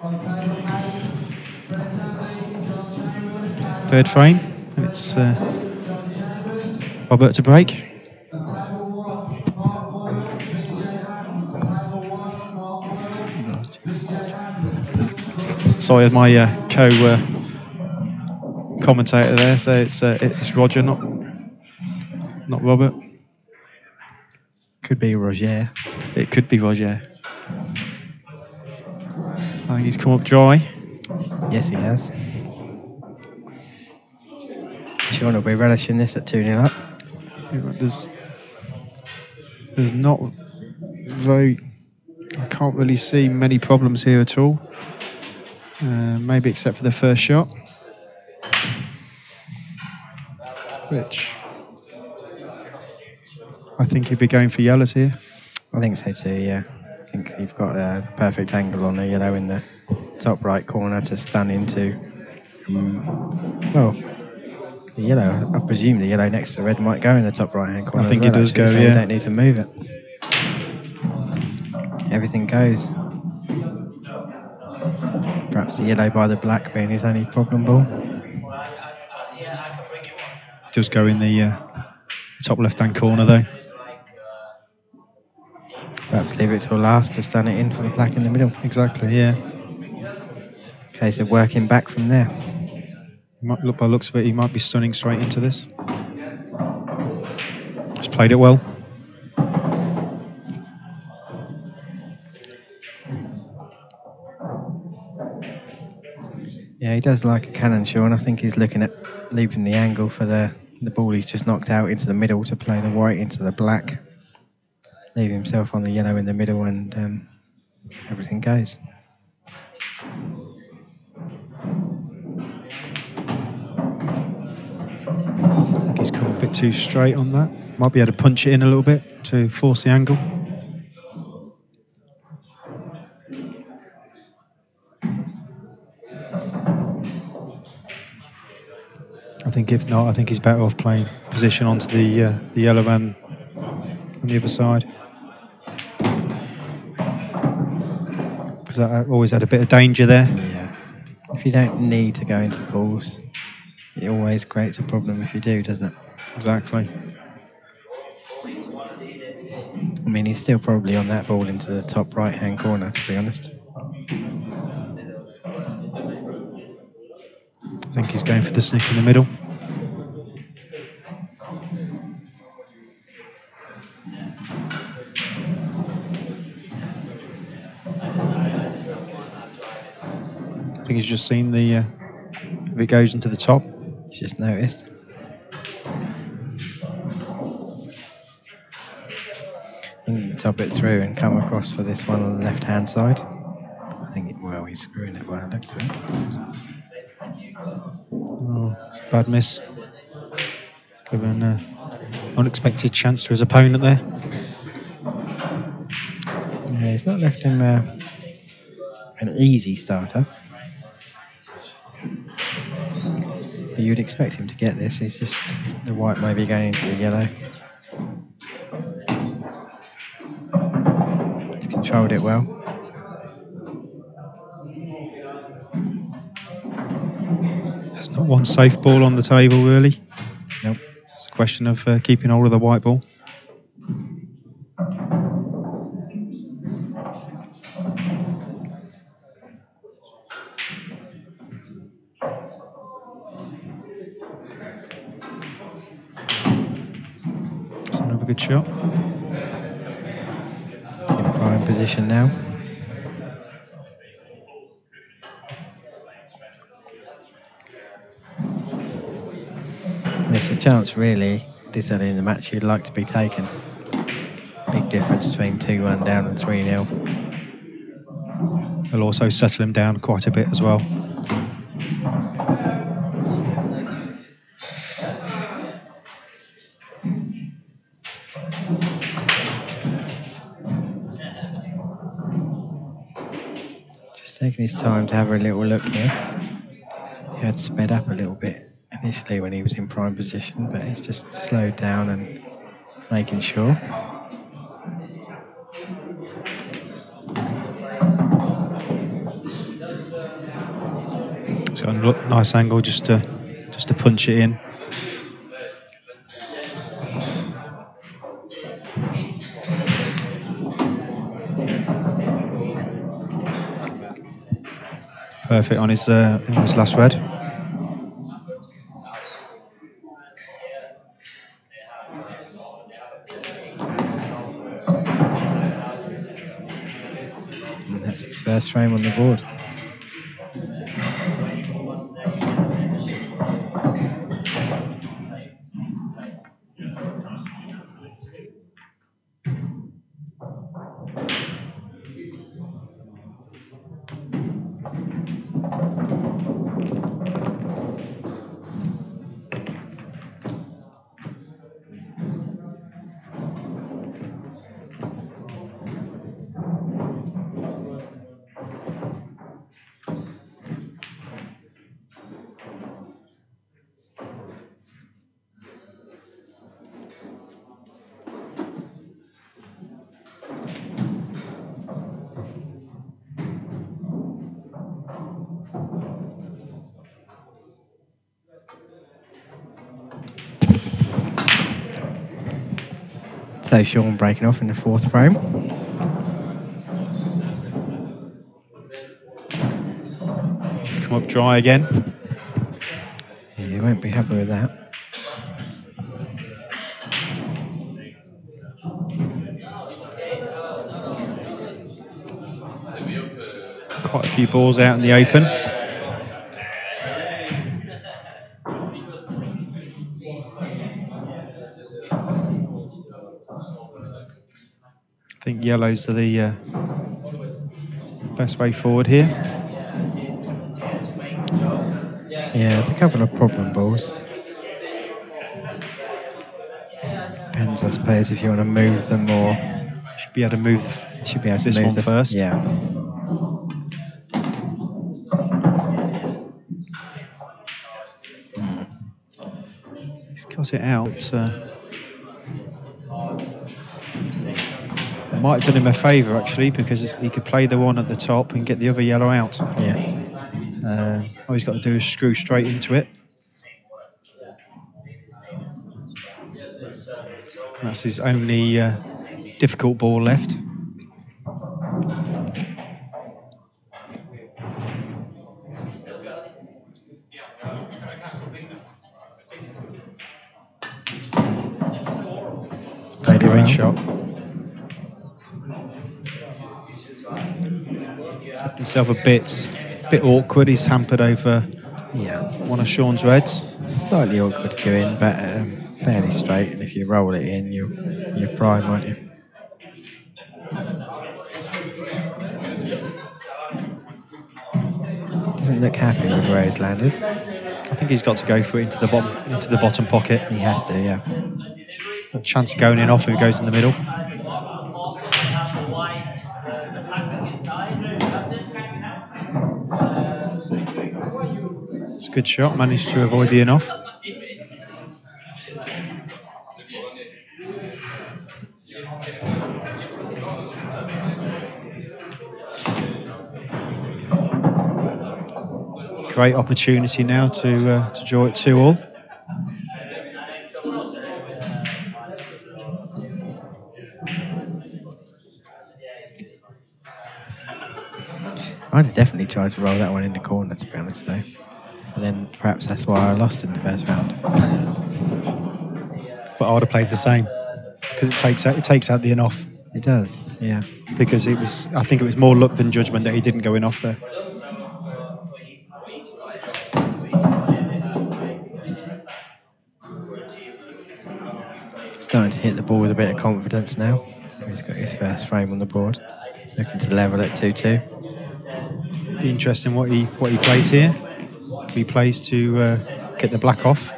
On table 8, Fred Tanley, John Chambers. Third frame, and it's John Chambers. Robert to break. And table 1, Mark Boyle, VJ Adams. Table 1, Mark Boyle, VJ Adams. Sorry, my co-commentator there, so it's Roger, not Robert. Could be Roger. It could be Roger. I think he's come up dry. Yes, he has. Sean will be relishing this at 2-0 up. There's not very. I can't really see many problems here at all. Maybe except for the first shot, which I think he'd be going for yellows here. I think so too, yeah. I think you've got the perfect angle on the yellow in the top right corner to stun into. Well, the yellow, I presume the yellow next to red might go in the top right hand corner. I think as well, it does actually, go, so yeah. You don't need to move it. Everything goes. Perhaps the yellow by the black being his only problem ball. It does go in the top left hand corner though. Perhaps leave it till last to stun it in for the black in the middle. Exactly, yeah. Case of working back from there. By the looks of it, he might be stunning straight into this. Just played it well. Yeah, he does like a cannon, Sean. I think he's looking at leaving the angle for the ball he's just knocked out into the middle to play the white into the black. Leave himself on the yellow in the middle and everything goes. I think he's come a bit too straight on that. Might be able to punch it in a little bit to force the angle. I think if not, I think he's better off playing position onto the yellow man on the other side. Because that always had a bit of danger there. Yeah. If you don't need to go into balls, it always creates a problem if you do, doesn't it? Exactly. I mean, he's still probably on that ball into the top right-hand corner, to be honest. I think he's going for the snick in the middle. I think he's just seen if it goes into the top. He's just noticed. I think he can top it through and come across for this one on the left-hand side. I think, he's screwing it by the looks of it. Oh, it's a bad miss. He's given an unexpected chance to his opponent there. Yeah, he's not left him an easy starter. But you'd expect him to get this. It's just the white may be going into the yellow. He's controlled it well. There's not one safe ball on the table, really. Nope. It's a question of keeping hold of the white ball. That's another good shot. In prime position now. It's a chance, really, this early in the match you'd like to be taken. Big difference between 2-1 down and 3-0. They'll also settle him down quite a bit as well. Just taking his time to have a little look here. He had sped up a little bit initially when he was in prime position, but he's just slowed down and making sure. Got a nice angle just to punch it in. Perfect on his last red. And that's his first frame on the board. So Sean breaking off in the fourth frame. He's come up dry again. Yeah, he won't be happy with that. Quite a few balls out in the open. I think yellows are the best way forward here. Yeah, it's a couple of problem balls. Depends, I suppose, if you want to move them or... Should be able to move Should be able to this move one first. Yeah. He's got it out. It might have done him a favour actually, because he could play the one at the top and get the other yellow out. Yes. All he's got to do is screw straight into it. That's his only difficult ball left. Great shot. Himself a bit awkward. He's hampered over one of Sean's reds. Slightly awkward queuing, but fairly straight. And if you roll it in, you're prime, aren't you? Doesn't look happy with where he's landed. I think he's got to go for it into the bottom pocket. He has to, yeah. A chance of going in off if it goes in the middle. It's a good shot, managed to avoid the in-off. Great opportunity now to draw it 2-all. I'd have definitely tried to roll that one in the corner, to be honest, though. And then perhaps that's why I lost in the first round. But I would have played the same, because it takes out the in-off. It does, yeah. Because I think it was more luck than judgment that he didn't go in off there. Starting to hit the ball with a bit of confidence now. He's got his first frame on the board. Looking to level at 2-2. Be interesting what he plays here. If he plays to get the black off,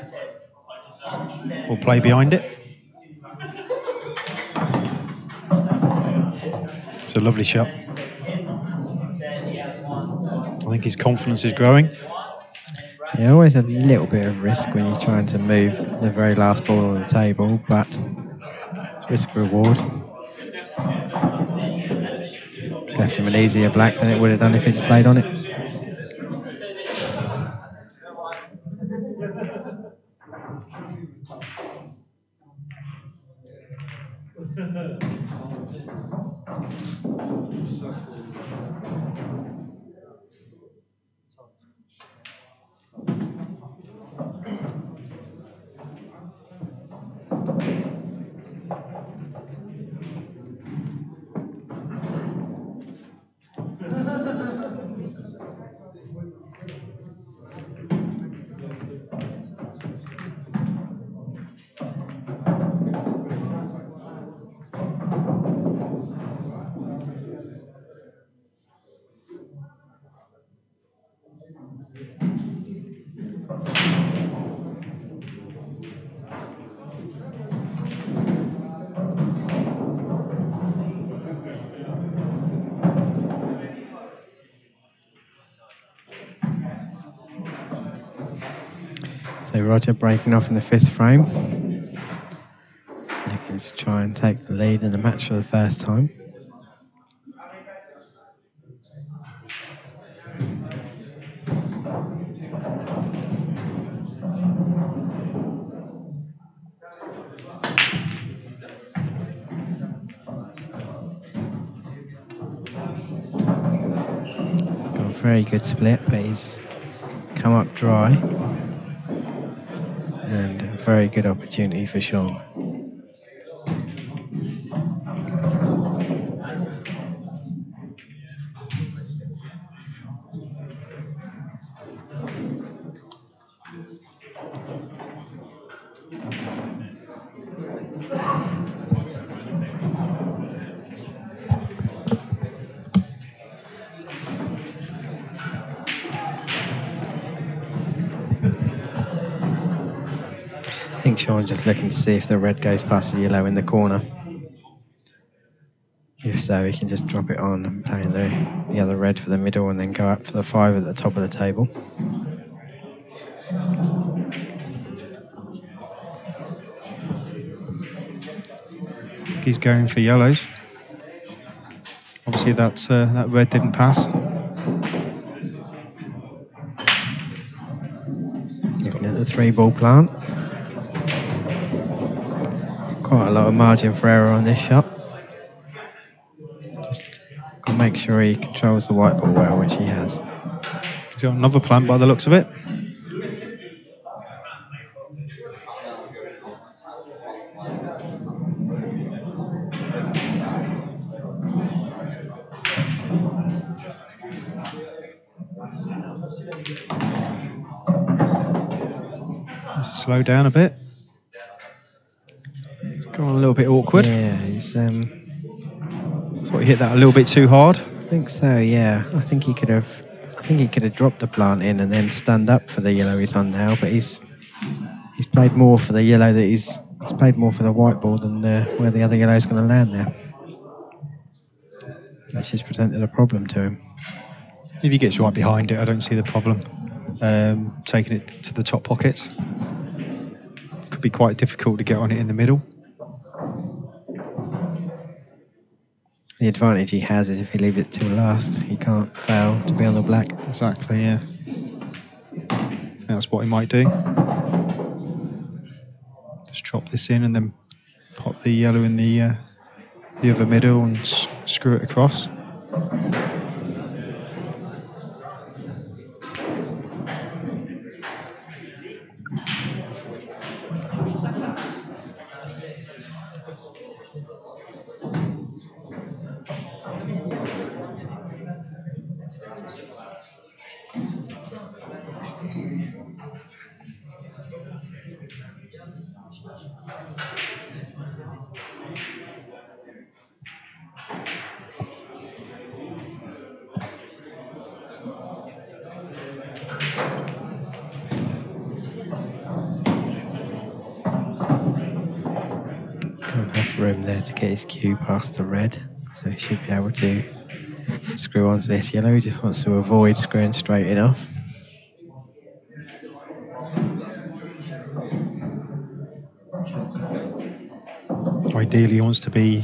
or play behind it. It's a lovely shot. I think his confidence is growing. Yeah, always a little bit of risk when you're trying to move the very last ball on the table, but it's risk reward. It's left him an easier black than it would have done if he just played on it. So Roger breaking off in the 5th frame. Looking to try and take the lead in the match for the first time. Got a very good split, but he's come up dry. And a very good opportunity for Sean. I think Sean's just looking to see if the red goes past the yellow in the corner. If so, he can just drop it on and play the other red for the middle and then go up for the 5 at the top of the table. He's going for yellows. Obviously that red didn't pass. Looking at the 3-ball plant. Quite a lot of margin for error on this shot. Just got to make sure he controls the white ball well, which he has. He's got another plant by the looks of it. Slow down a bit. It's gone a little bit awkward. Yeah, he's thought he hit that a little bit too hard. I think so, yeah. I think he could have dropped the plant in and then stand up for the yellow he's on now, but he's played more for the yellow that he's played more for the white ball than where the other yellow is going to land there. Which has presented a problem to him. If he gets right behind it, I don't see the problem. Taking it to the top pocket could be quite difficult to get on it in the middle. The advantage he has is if he leaves it till last, he can't fail to be on the black. Exactly, yeah. That's what he might do. Just drop this in and then pop the yellow in the other middle and screw it across. Enough room there to get his cue past the red, so he should be able to screw onto this yellow. He just wants to avoid screwing straight enough. Ideally he wants to be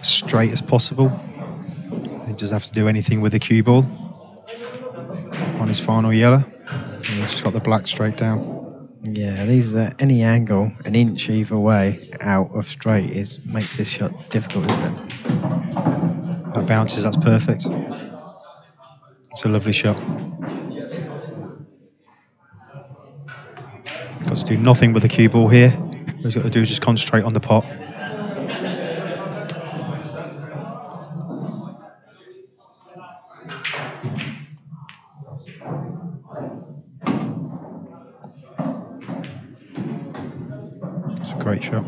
as straight as possible. He doesn't have to do anything with the cue ball on his final yellow. And he's just got the black straight down. Yeah, these any angle, an inch either way out of straight makes this shot difficult, isn't it? That bounces, that's perfect. It's a lovely shot. Got to do nothing with the cue ball here. What he's got to do is just concentrate on the pot. It's a great shot.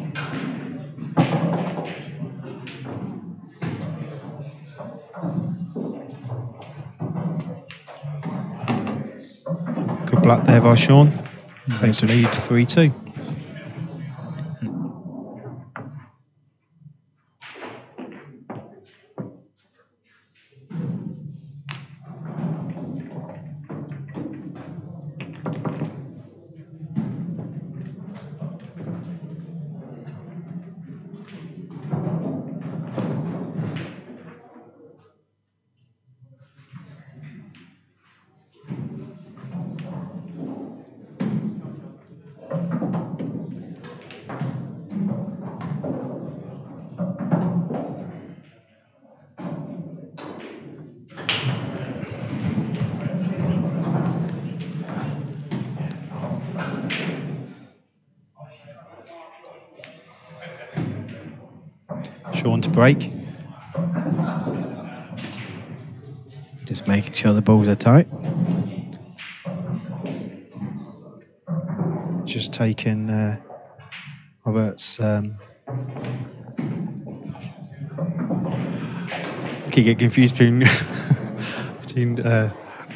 Good black there by Sean. Takes the lead 3-2. Sean to break. Just making sure the balls are tight. Just taking Robert's. I keep getting confused between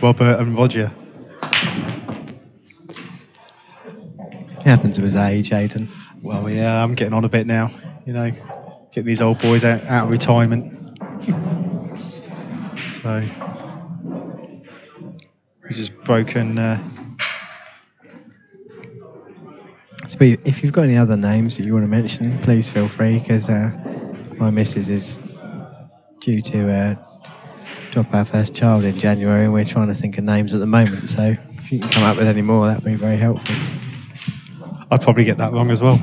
Robert and Roger. It happens with his age, Aidan. Well, yeah, I'm getting on a bit now. You know, getting these old boys out of retirement. So he's just broken. So if you've got any other names that you want to mention, please feel free, because my missus is due to drop our first child in January, and we're trying to think of names at the moment. So if you can come up with any more, that'd be very helpful. I'd probably get that wrong as well.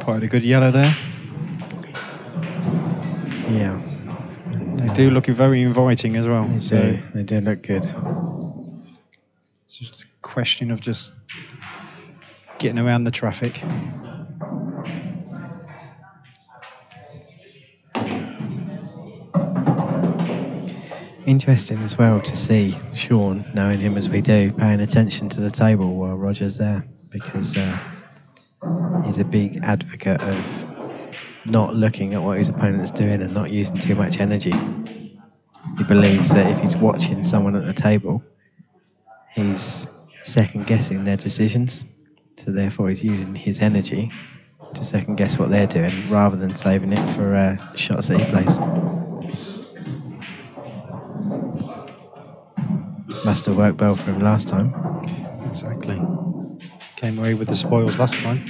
Quite a good yellow there. Yeah. They do look very inviting as well. They do look good. It's just a question of just getting around the traffic. Interesting as well to see Sean, knowing him as we do, paying attention to the table while Roger's there, because he's a big advocate of not looking at what his opponent's doing and not using too much energy. He believes that if he's watching someone at the table, he's second guessing their decisions, so therefore he's using his energy to second guess what they're doing rather than saving it for shots that he plays. Must have worked well for him last time. Exactly. Came away with the spoils last time.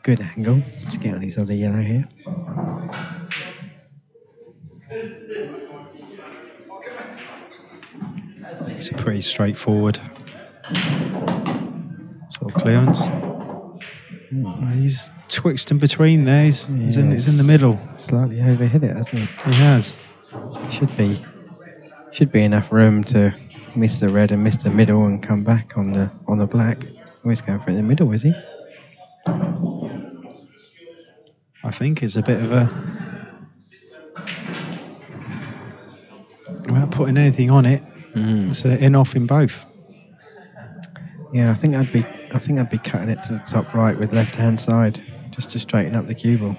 Good angle to get on his other yellow here. It's a pretty straightforward sort of clearance. He's twixt in between there. He's in the middle. Slightly overhit it, hasn't he? He has. Should be enough room to miss the red and miss the middle and come back on the black. Oh, he's going for it in the middle, is he? I think it's a bit of a, without putting anything on it, it's an in-off in both. Yeah, I think I'd be cutting it to the top right with left hand side, just to straighten up the cue ball.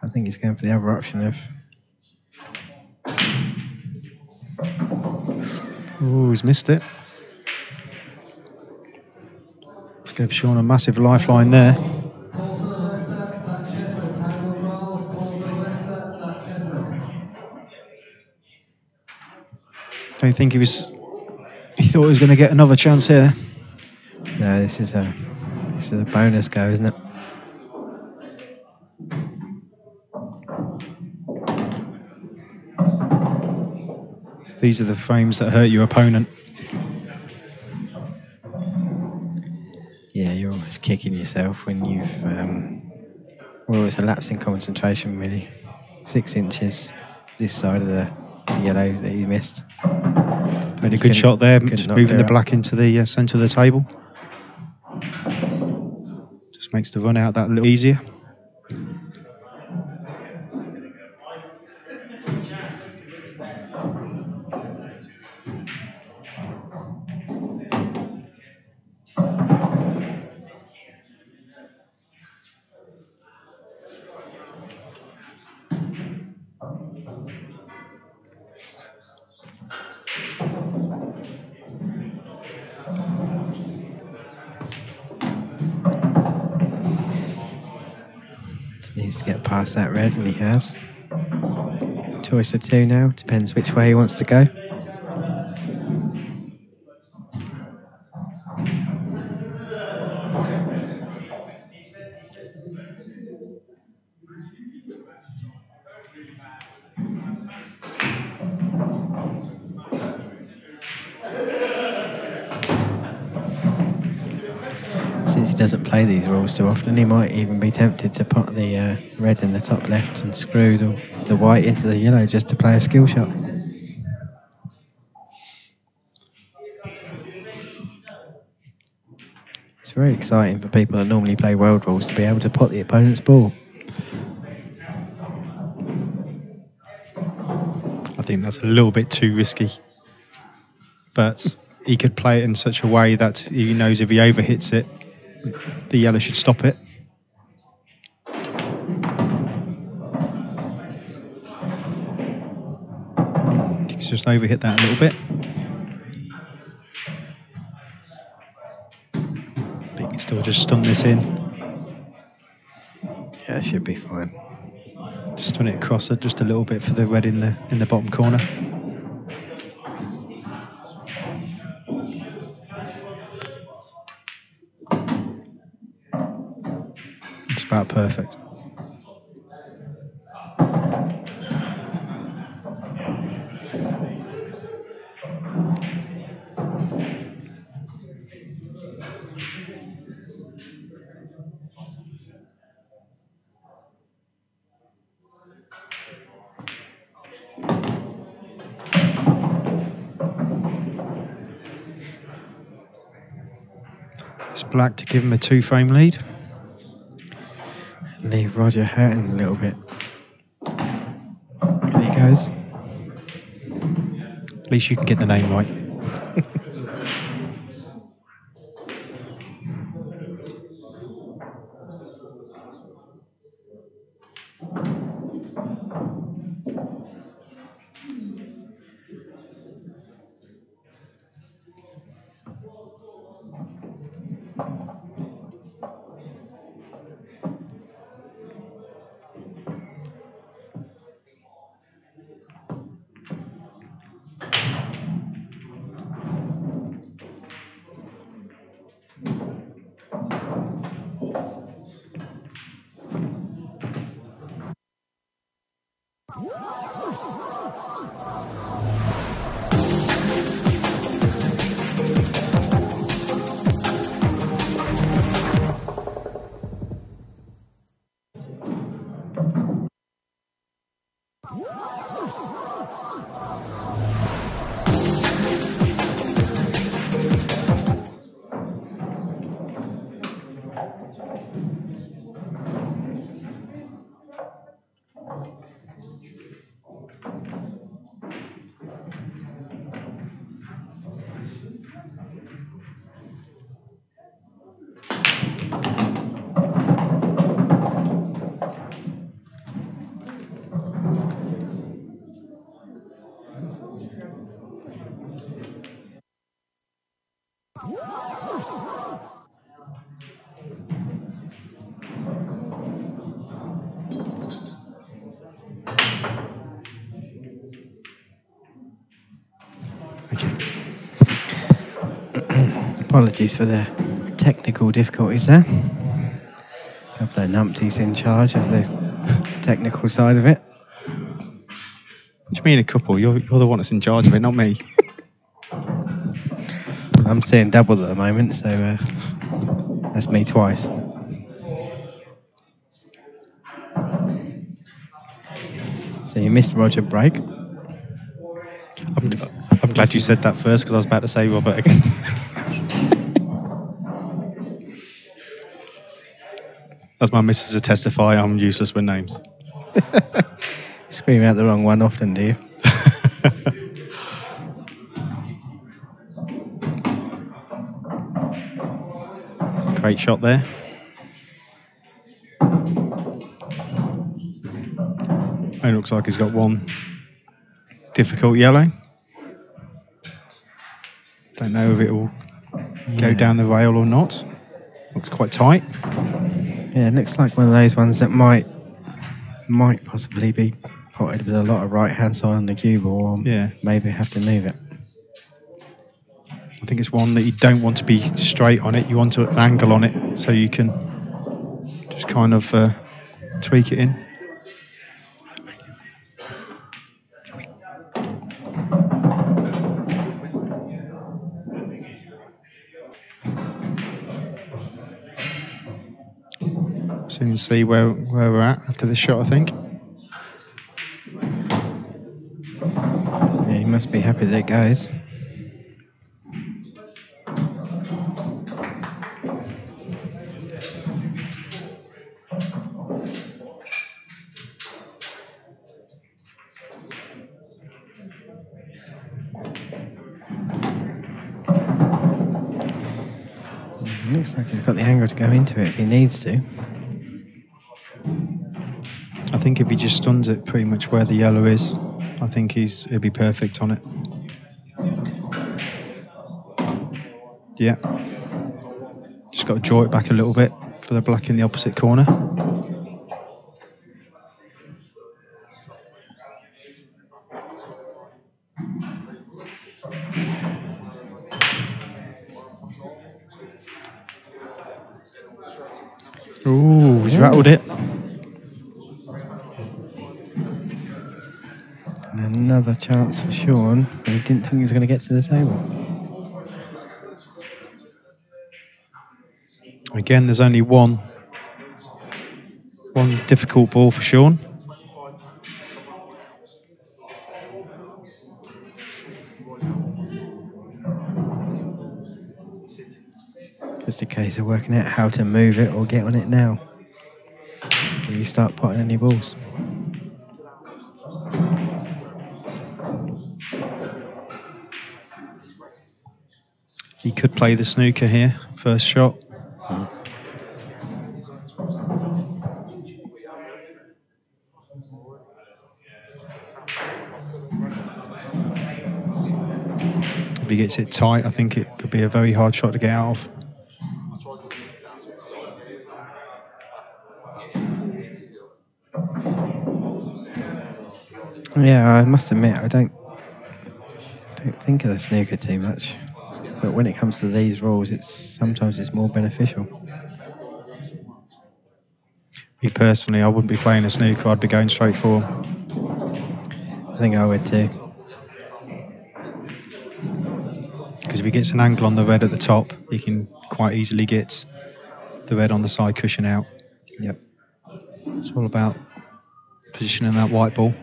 I think he's going for the other option of. Oh, he's missed it. Let's give Sean a massive lifeline there. I think he thought he was going to get another chance here. No, this is a bonus go, isn't it? These are the frames that hurt your opponent. Yeah, you're always kicking yourself when you've always a lapse in concentration, really. 6 inches this side of the yellow that you missed. Played a good shot there, just moving the black into the centre of the table. Just makes the run out that little easier. Needs to get past that red, and he has. choice of two now. Depends which way he wants to go. Since he doesn't play these rules too often, he might even be tempted to put the red in the top left and screw the white into the yellow just to play a skill shot. It's very exciting for people that normally play world rules to be able to pot the opponent's ball. I think that's a little bit too risky. But he could play it in such a way that he knows if he overhits it, the yellow should stop it. He's just overhit that a little bit. But he can still just stun this in. Yeah, it should be fine. Just stun it across it just a little bit for the red in the bottom corner. It's about perfect. It's black to give him a 2-frame lead. Leave Roger hurting a little bit. There he goes. At least you can get the name right. Apologies for the technical difficulties there. A couple of numpties in charge of the technical side of it. What do you mean a couple? You're the one that's in charge of it, not me. I'm seeing double at the moment, so that's me twice. So you missed Roger break. I'm glad you said that first because I was about to say Robert again. As my missus to testify, I'm useless with names. Scream out the wrong one often, do you? Great shot there. It looks like he's got one difficult yellow. Don't know if it will go down the rail or not. Looks quite tight. Yeah, it looks like one of those ones that might possibly be potted with a lot of right hand side on the cue ball, or Yeah. maybe have to move it. I think it's one that you don't want to be straight on it. You want an angle on it so you can just kind of tweak it in. Soon see where we're at after this shot, I think. Yeah, he must be happy that it goes. Looks like he's got the angle to go into it if he needs to. I think if he just stuns it pretty much where the yellow is, I think he'll be perfect on it. Yeah. Just got to draw it back a little bit for the black in the opposite corner. Ooh, he's rattled it. And another chance for Sean, but he didn't think he was going to get to the table. Again, there's only one difficult ball for Sean. Just a case of working out how to move it or get on it now before you start potting any balls. He could play the snooker here, first shot. If he gets it tight, I think it could be a very hard shot to get out of. Yeah, I must admit, I don't think of the snooker too much, but when it comes to these rules, sometimes it's more beneficial. Me personally, I wouldn't be playing a snooker, I'd be going straight for him. I think I would too. Because if he gets an angle on the red at the top, he can quite easily get the red on the side cushion out. Yep. It's all about positioning that white ball.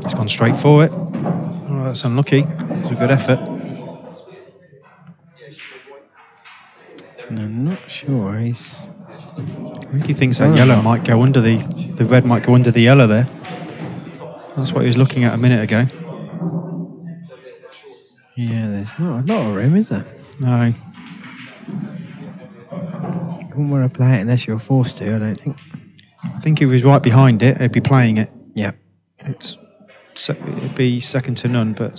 He's gone straight for it. Oh, that's unlucky. It's a good effort. And I'm not sure I think he thinks that yellow might go under the red might go under the yellow there. That's what he was looking at a minute ago. Yeah, there's not a lot of room, is there? No. You wouldn't want to play it unless you're forced to, I don't think. I think if he was right behind it, he'd be playing it. Yeah. It'd be second to none, but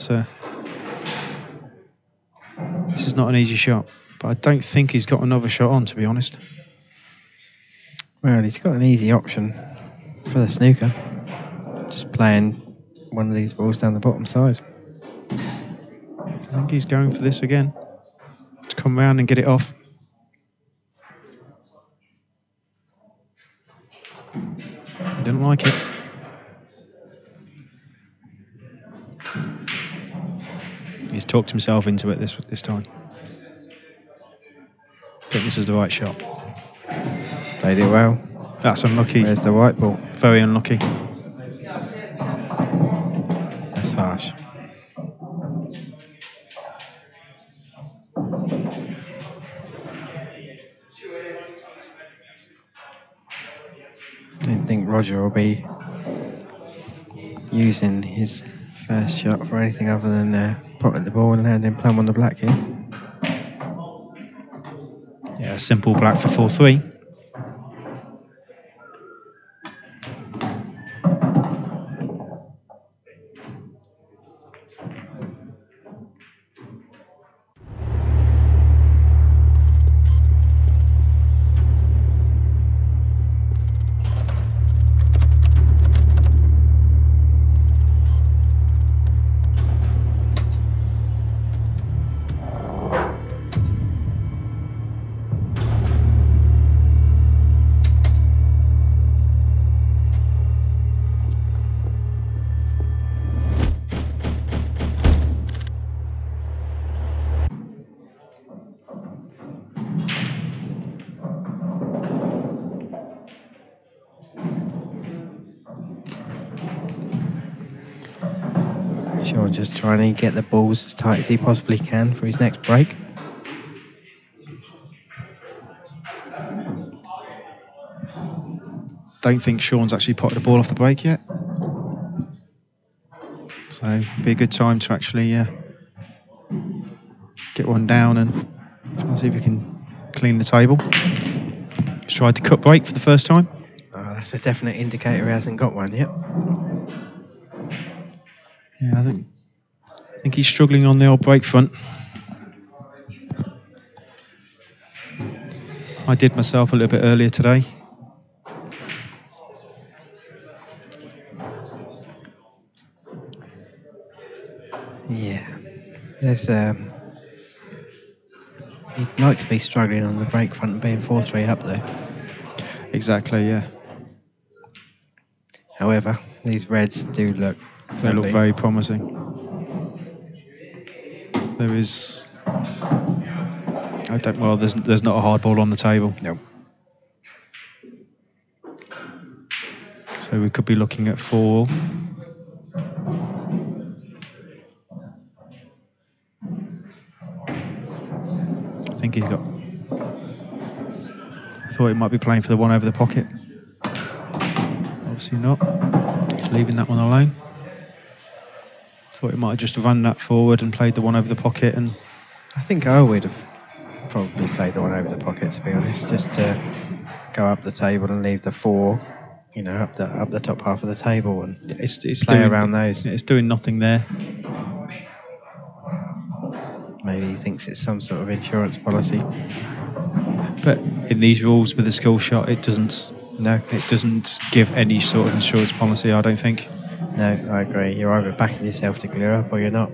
this is not an easy shot. But I don't think he's got another shot on, to be honest. Well, he's got an easy option for the snooker. Just playing one of these balls down the bottom side. I think he's going for this again. To come round and get it off. He didn't like it. He's talked himself into it this time. I think this is the right shot. Played it well. That's unlucky. Where's the white ball? Very unlucky. That's harsh. I don't think Roger will be using his first shot for anything other than potting the ball and landing plumb on the black here. Yeah, simple black for 4-3. Sean just trying to get the balls as tight as he possibly can for his next break. Don't think Sean's actually potted the ball off the break yet. So it'd be a good time to actually get one down and try and see if we can clean the table. He's tried to cut break for the first time. Oh, that's a definite indicator he hasn't got one yet. Yeah, I think he's struggling on the old break front. I did myself a little bit earlier today. Yeah, there's he'd like to be struggling on the break front and being 4-3 up there. Exactly, yeah. However, these reds do look. They look very promising. There is. There's not a hard ball on the table. No. So we could be looking at 4. I think he's got. I thought he might be playing for the one over the pocket. Obviously not. He's leaving that one alone. Thought he might have just run that forward and played the one over the pocket. And I think I would have probably played the one over the pocket, to be honest, just to go up the table and leave the 4, up the top half of the table and it's play doing, around those. It's doing nothing there. Maybe he thinks it's some sort of insurance policy. But in these rules with the skill shot, it doesn't. No, it doesn't give any sort of insurance policy, I don't think. No, I agree. You're either backing yourself to clear up or you're not.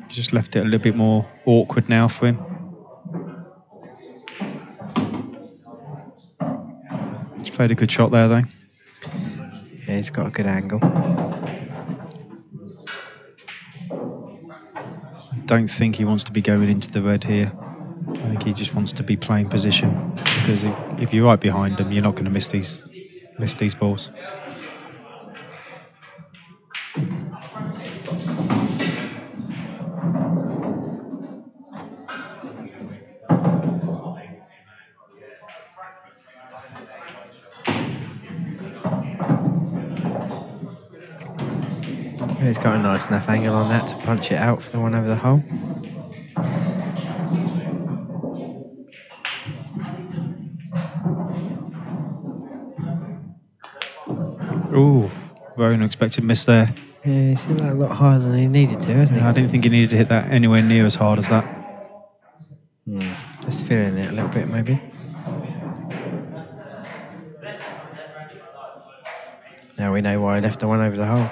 Just left it a little bit more awkward now for him. He's played a good shot there, though. Yeah, he's got a good angle. I don't think he wants to be going into the red here. I think he just wants to be playing position, because if you're right behind him, you're not going to miss these balls. He's got a nice enough angle on that to punch it out for the one over the hole. Ooh, very unexpected miss there. Yeah, he's hit that a lot harder than he needed to, hasn't he? I didn't think he needed to hit that anywhere near as hard as that. Just feeling it a little bit, maybe. Now we know why he left the one over the hole.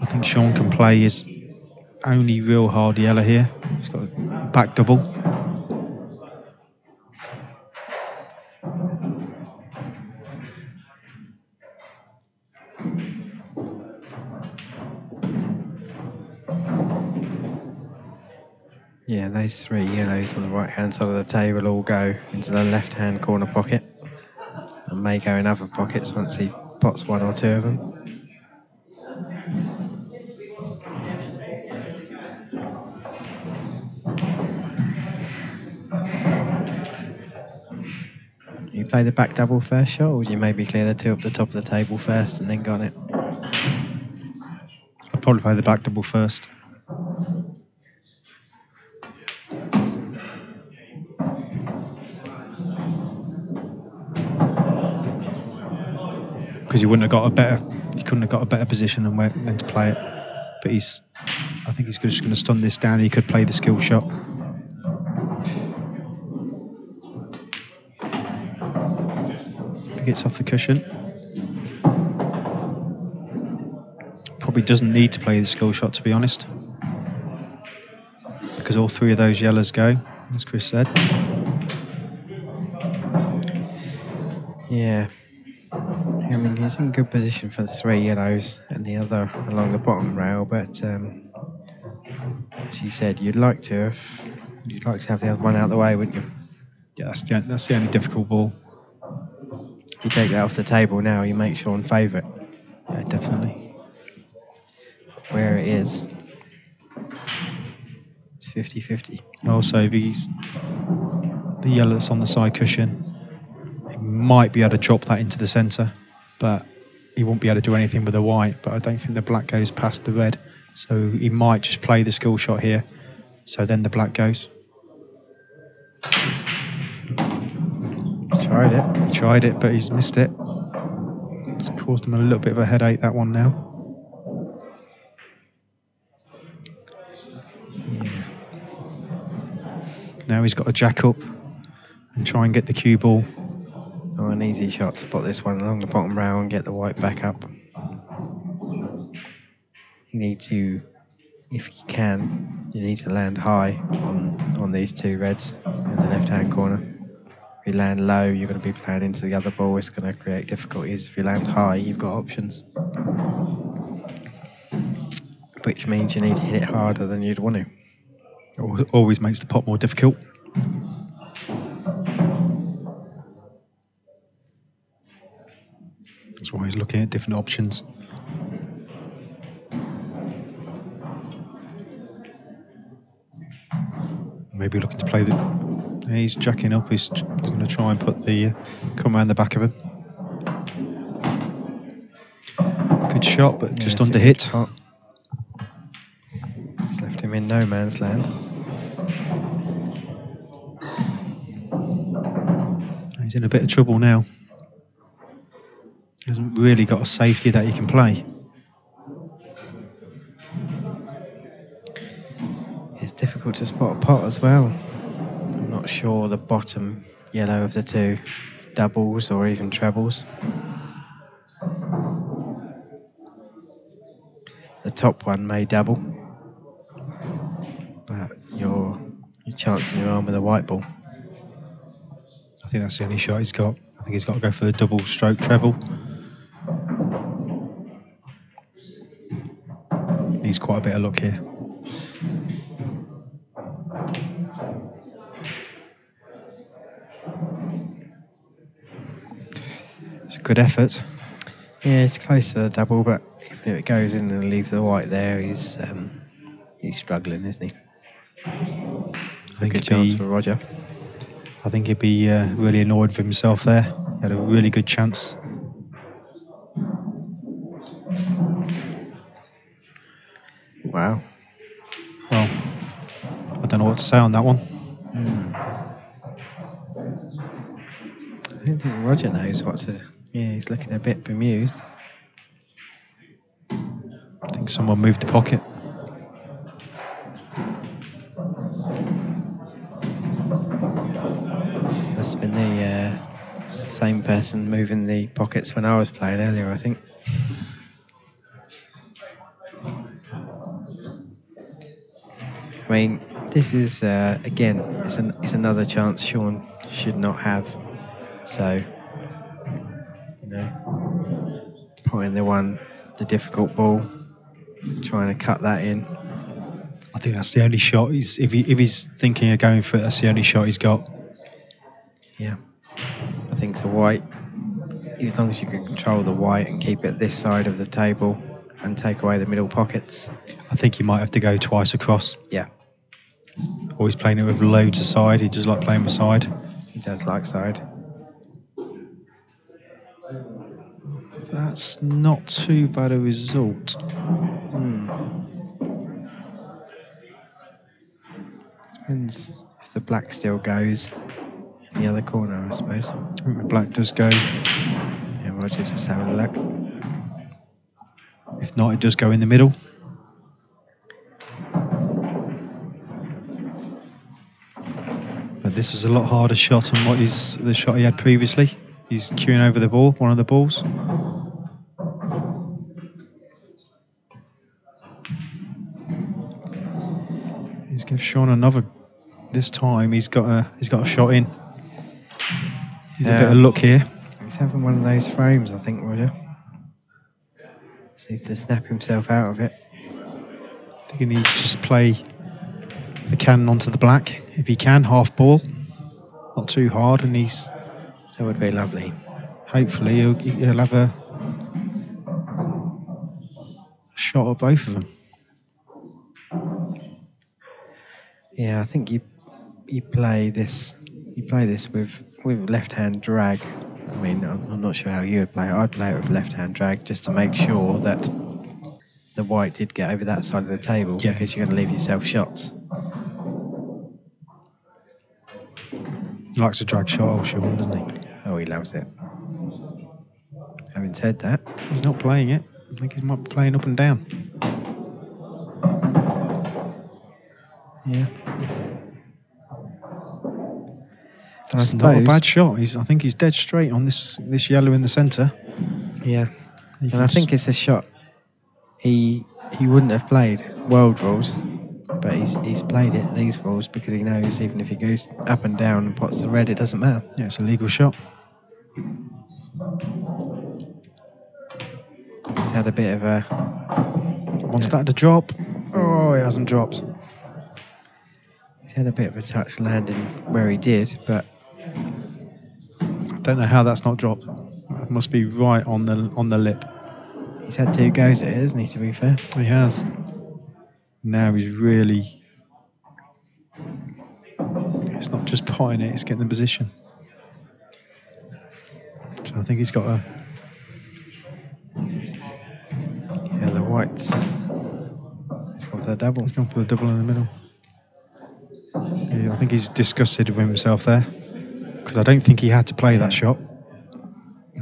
I think Sean can play his only real hard yellow here. He's got a back double. Yeah, those 3 yellows on the right hand side of the table all go into the left hand corner pocket and may go in other pockets once he pots 1 or 2 of them. You play the back double first shot, or would you maybe clear the 2 up the top of the table first and then gun it? I'd probably play the back double first. Because you couldn't have got a better position than to play it. But I think he's just going to stun this down. He could play the skill shot. If he gets off the cushion. Probably doesn't need to play the skill shot, to be honest. Because all 3 of those yellows go, as Chris said. Yeah. I mean, he's in good position for the 3 yellows and the other along the bottom rail, but as you said, you'd like to have the other one out of the way, wouldn't you? Yeah, that's the only difficult ball. If you take that off the table now, you make Sean favourite. Yeah, definitely. Where it is, it's 50-50. Also, if he's the yellow that's on the side cushion, he might be able to drop that into the centre, but he won't be able to do anything with the white. But I don't think the black goes past the red, so he might just play the skill shot here. So then the black goes. He's tried it. He tried it, but he's missed it. It's caused him a little bit of a headache, that one now. Yeah. Now he's got to jack up and try and get the cue ball. Oh, an easy shot to put this one along the bottom rail and get the white back up. You need to, if you can, you need to land high on these two reds in the left-hand corner. If you land low, you're going to be playing into the other ball. It's going to create difficulties. If you land high, you've got options. Which means you need to hit it harder than you'd want to. Always makes the pot more difficult. That's why he's looking at different options. Maybe looking to play the... He's jacking up. He's going to try and put the... come around the back of him. Good shot, but just under hit. It's left him in no man's land. He's in a bit of trouble now. He hasn't really got a safety that he can play. It's difficult to spot a pot as well. I'm not sure the bottom yellow of the two doubles or even trebles. The top one may double, but your chance in your arm with a white ball. I think that's the only shot he's got. I think he's got to go for the double stroke treble. Needs quite a bit of luck here. It's a good effort. Yeah, it's close to the double, but even if it goes in and leaves the white there, he's struggling, isn't he? It's a good chance for Roger. I think he'd be really annoyed with himself there. He had a really good chance. Wow. Well, I don't know what to say on that one. I don't think Roger knows what to do. Yeah, he's looking a bit bemused. I think someone moved the pocket. Must have been the same person moving the pockets when I was playing earlier, I think. I mean, this is, again, it's another chance Sean should not have. So, you know, putting the difficult ball, trying to cut that in. I think that's the only shot. If he's thinking of going for it, that's the only shot he's got. Yeah. I think the white, as long as you can control the white and keep it this side of the table and take away the middle pockets. I think he might have to go twice across. Yeah. Or he's playing it with loads of side. He does like playing with side. He does like side. That's not too bad a result. Depends if the black still goes in the other corner, I suppose. I think the black does go. Yeah, Roger just having a look. If not, it does go in the middle. But this is a lot harder shot than what is the shot he had previously. He's queuing over the ball, one of the balls. He's given Sean another. This time he's got a shot in. He's a bit of luck here. He's having one of those frames, I think, Roger. Just needs to snap himself out of it. I think he needs to just play the cannon onto the black if he can, half ball, not too hard, and that would be lovely. hopefully he'll have a shot at both of them. Yeah, I think you play this with left-hand drag. I mean, I'm not sure how you would play it. I'd play it with left-hand drag just to make sure that the white did get over that side of the table, because you're going to leave yourself shots. He likes a drag shot, old Sean, doesn't he? Oh, he loves it. Having said that, he's not playing it. I think he might be playing up and down. Yeah. That's not a bad shot. I think he's dead straight on this yellow in the centre. Yeah. And I think it's a shot he wouldn't have played world rules, but he's played it these rules because he knows even if he goes up and down and pots the red, it doesn't matter. Yeah, it's a legal shot. He's had a bit of a... Wants that to drop. Oh, it hasn't dropped. He's had a bit of a touch landing where he did, but... I don't know how that's not dropped. That must be right on the lip. He's had 2 goes at it, hasn't he, to be fair? He has. Now he's really... It's not just potting it, it's getting the position. So I think he's got a... Yeah, the whites... He's gone for the double. He's gone for the double in the middle. Yeah, I think he's disgusted with himself there, because I don't think he had to play that shot.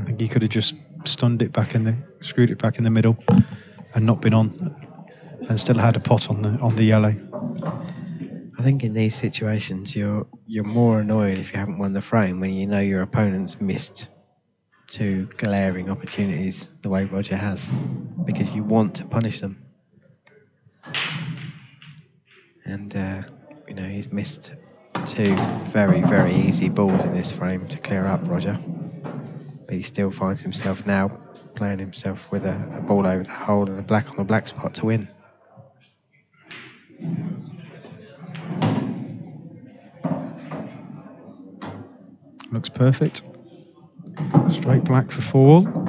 I think he could have just screwed it back in the middle and not been on, and still had a pot on the yellow. I think in these situations you're more annoyed if you haven't won the frame when you know your opponent's missed 2 glaring opportunities the way Roger has, because you want to punish them. And he's missed 2 very, very easy balls in this frame to clear up Roger, but he still finds himself now playing himself with a ball over the hole and a black on the black spot to win. Looks perfect. Straight black for 4 all.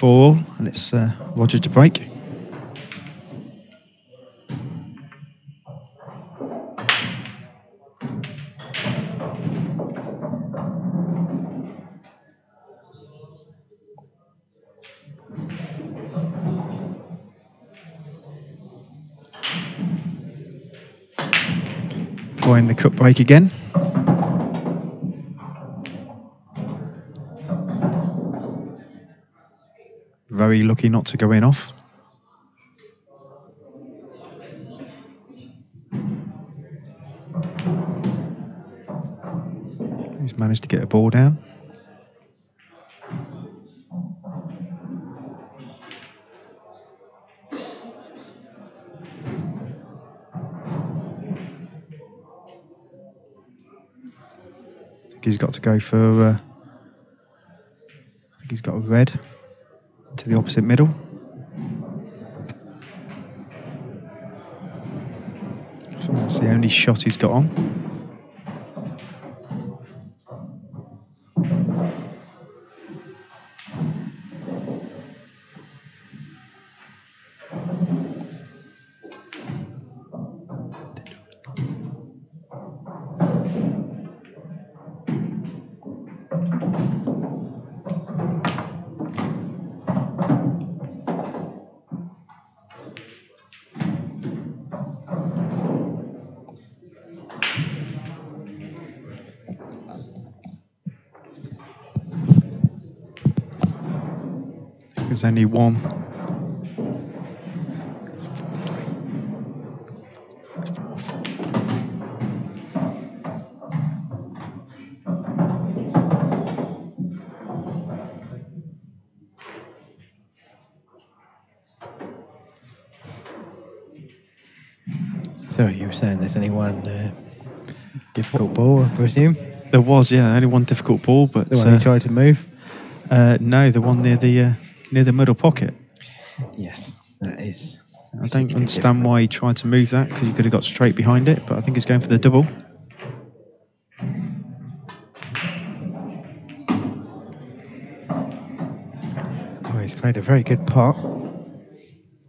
All, and it's Roger to break. Employing the cut break again. Very lucky not to go in off. He's managed to get a ball down. I think he's got to go for... I think he's got a red to the opposite middle. So that's the only shot he's got on. There's only one. Sorry, you were saying there's only one difficult ball, I presume? There was, yeah, only one difficult ball, but The one you tried to move? no, the one near the middle pocket. Yes, that is. I don't understand why he tried to move that, because he could have got straight behind it, but I think he's going for the double. Oh, he's played a very good pot.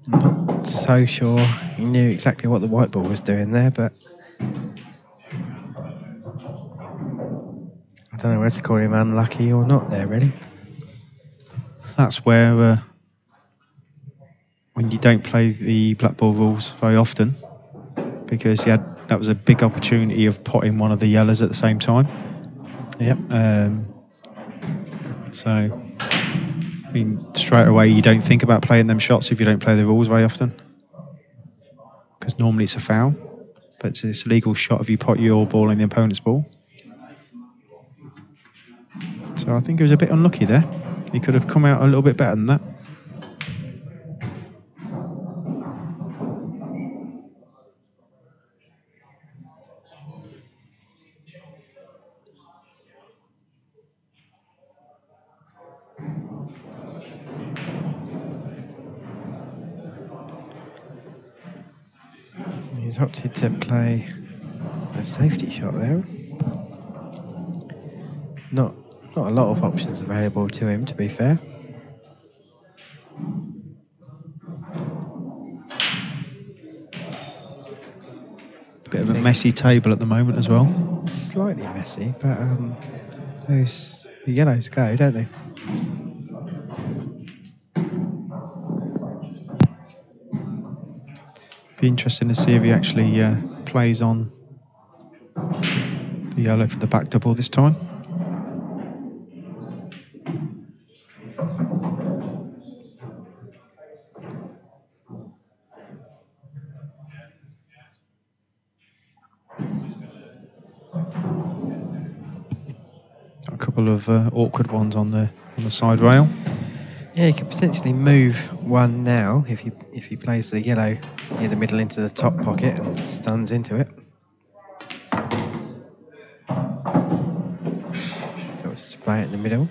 Not so sure he knew exactly what the white ball was doing there, but I don't know whether to call him unlucky or not there, really. That's where, when you don't play the black ball rules very often, because that was a big opportunity of potting one of the yellows at the same time. Yep. So, I mean, straight away you don't think about playing them shots if you don't play the rules very often, because normally it's a foul, but it's a legal shot if you pot your ball in the opponent's ball. So I think he was a bit unlucky there. He could have come out a little bit better than that. He's opted to play a safety shot there. Not a lot of options available to him, to be fair. Bit of a messy table at the moment as well. Slightly messy, but the yellows go, don't they? Be interesting to see if he actually plays on the yellow for the back double this time. A couple of awkward ones on the side rail. Yeah, he could potentially move one now if he plays the yellow near the middle into the top pocket and stuns into it. So it's to play it in the middle.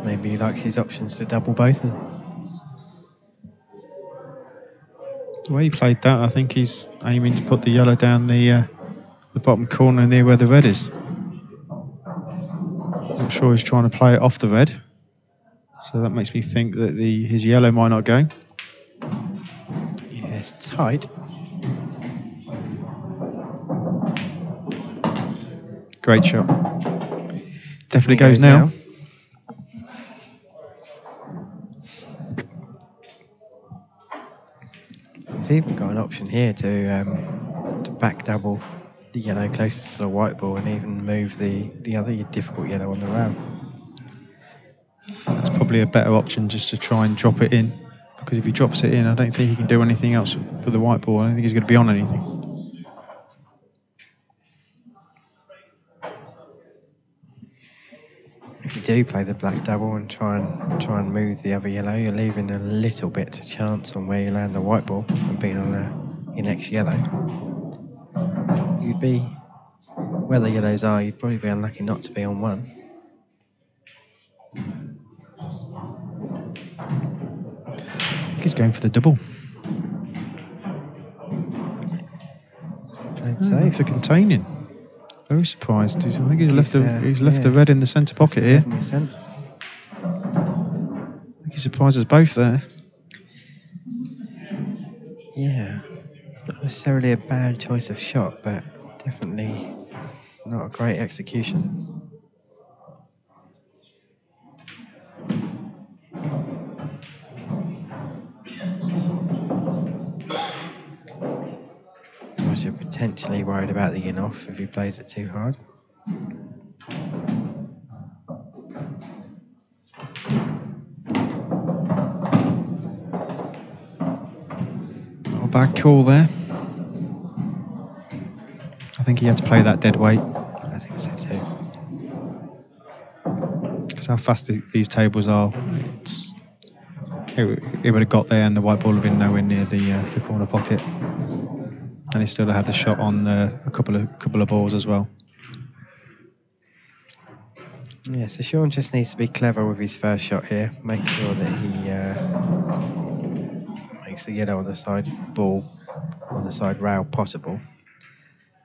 Maybe he likes his options to double both of them. The way he played that, I think he's aiming to put the yellow down the bottom corner near where the red is. Not sure he's trying to play it off the red, so that makes me think that his yellow might not go. Yeah, it's tight. Great shot. Definitely goes now. He's even got an option here to back double the yellow closest to the white ball and even move the other difficult yellow on the rail. That's probably a better option, just to try and drop it in, because if he drops it in, I don't think he can do anything else for the white ball. I don't think he's going to be on anything. If you do play the black double and try and move the other yellow, you're leaving a little bit to chance on where you land the white ball and being on your next yellow. You'd be where the yellows are. You'd probably be unlucky not to be on one. I think he's going for the double. Played safe. For containing. Very surprised. I think he's left the red in the centre pocket here. In the centre. I think he surprised us both there. Yeah, not necessarily a bad choice of shot, but definitely not a great execution. Because you're potentially worried about the in-off if he plays it too hard. Not a bad call there. I think he had to play that dead weight. I think so too. Because how fast these tables are, it would have got there and the white ball would have been nowhere near the corner pocket. And he still had the shot on a couple of balls as well. Yeah, so Sean just needs to be clever with his first shot here. Make sure that he makes the yellow on the side ball, on the side rail potable.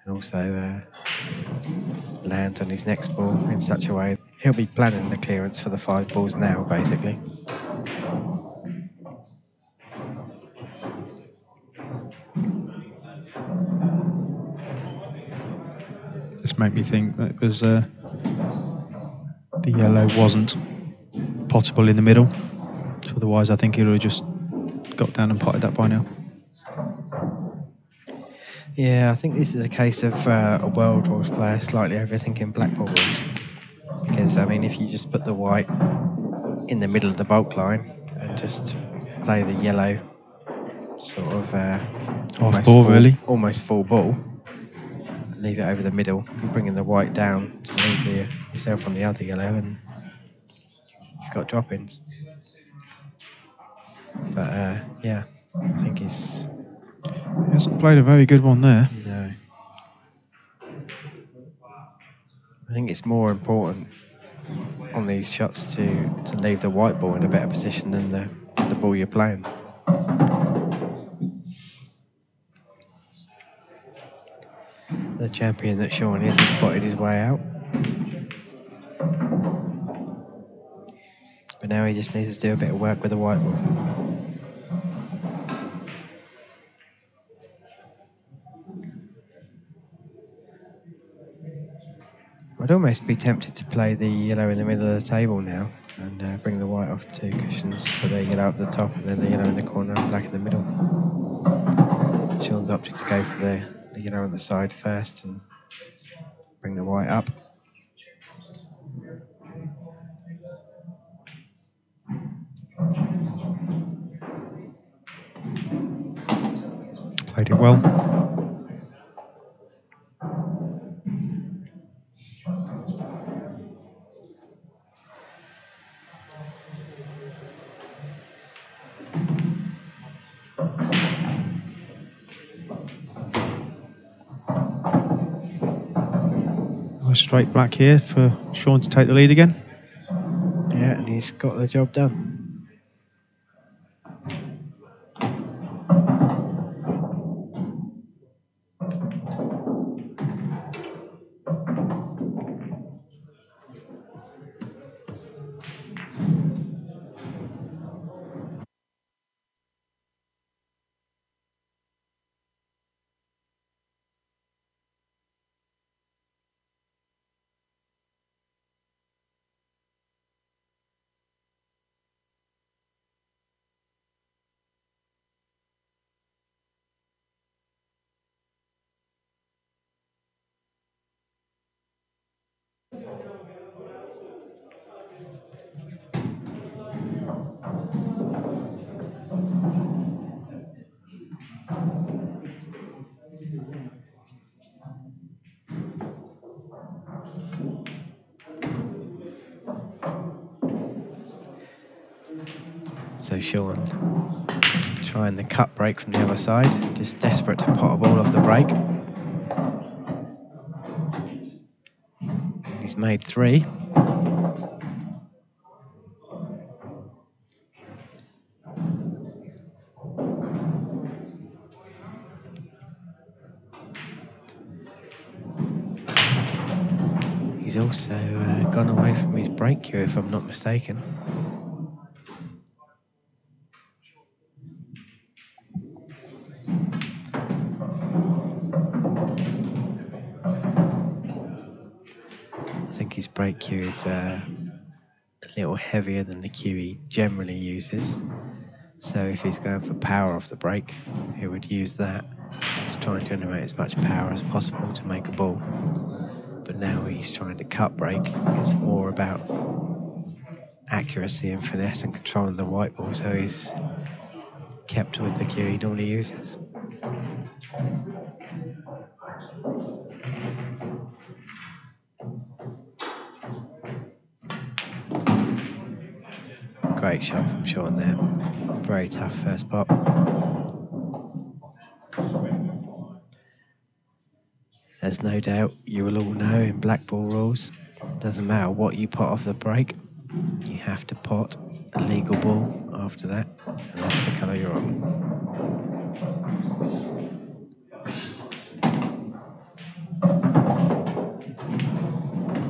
And also land on his next ball in such a way he'll be planning the clearance for the 5 balls now, basically. This made me think that it was the yellow wasn't potable in the middle. So otherwise, I think he would have just got down and potted that by now. Yeah, I think this is a case of a World Rules player slightly overthinking black ball rules. Because, I mean, if you just put the white in the middle of the bulk line and just play the yellow sort of almost full ball, and leave it over the middle, you're bringing the white down to leave yourself on the other yellow, and you've got drop-ins. But, yeah, I think he hasn't played a very good one there. No. I think it's more important on these shots to leave the white ball in a better position than the ball you're playing. The champion that Sean is has spotted his way out. But now he just needs to do a bit of work with the white ball. I'd almost be tempted to play the yellow in the middle of the table now and bring the white off 2 cushions for the yellow at the top and then the yellow in the corner and black in the middle. Sean's opted to go for the yellow on the side first and bring the white up. Played it well. Straight black here for Sean to take the lead again. Yeah, and he's got the job done. So Sean trying the cut break from the other side, just desperate to pot a ball off the break. He's made 3. He's also gone away from his break cue, if I'm not mistaken. I think his break cue is a little heavier than the cue he generally uses. So if he's going for power off the break, he would use that. He's trying to generate as much power as possible to make a ball. But now he's trying to cut break. It's more about accuracy and finesse and controlling the white ball, so he's kept with the cue he normally uses. Great shot from Sean there. Very tough first pop. There's no doubt, you will all know in black ball rules, doesn't matter what you pot off the break, you have to pot a legal ball after that, and that's the colour you're on.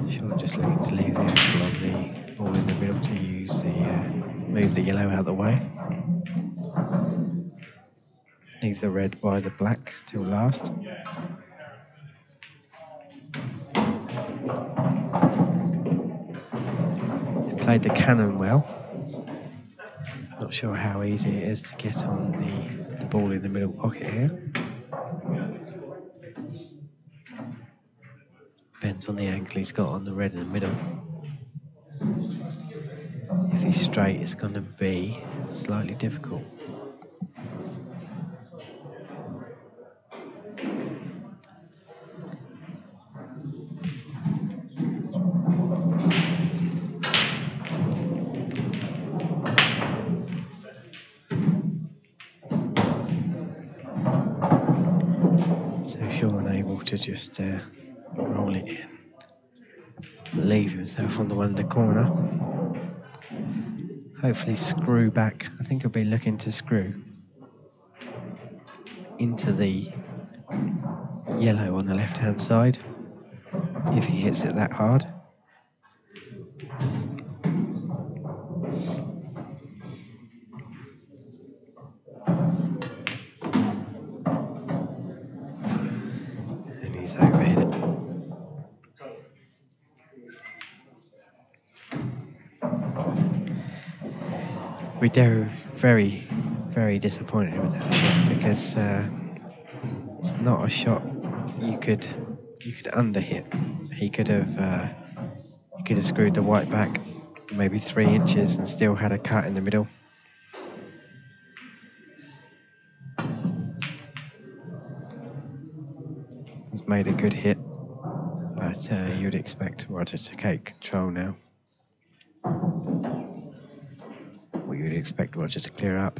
Sean just looking to leave the angle on the ball in the middle to use the move the yellow out of the way. Leave the red by the black till last. Played the cannon well. Not sure how easy it is to get on the ball in the middle pocket here. Depends on the angle he's got on the red in the middle. If he's straight, it's going to be slightly difficult. So Sean able to just roll it in, leave himself on the one in the corner. Hopefully screw back. I think he'll be looking to screw into the yellow on the left hand side if he hits it that hard. And he's overhit it. We're very, very disappointed with that shot because it's not a shot you could underhit. He could have screwed the white back maybe 3 inches and still had a cut in the middle. He's made a good hit, but you'd expect Roger to take control now. We would expect Roger to clear up.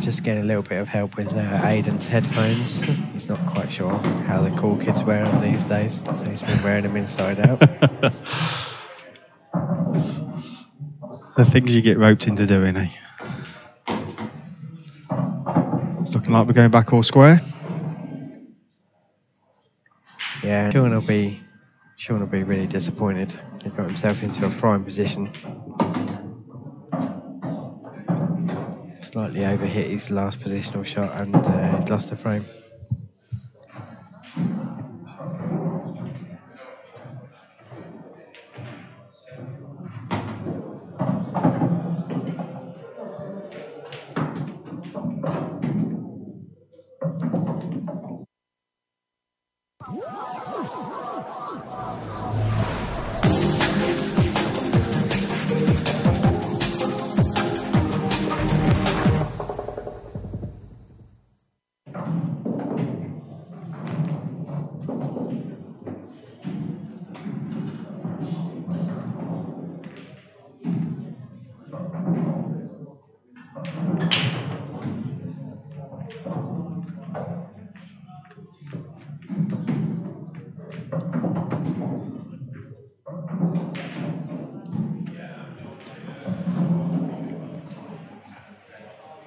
Just getting a little bit of help with Aiden's headphones. He's not quite sure how the cool kids wear them these days, so he's been wearing them inside out. The things you get roped into doing, eh? Looking like we're going back all square. Yeah, Sean will be really disappointed. He got himself into a prime position. Slightly overhit his last positional shot and he's lost the frame.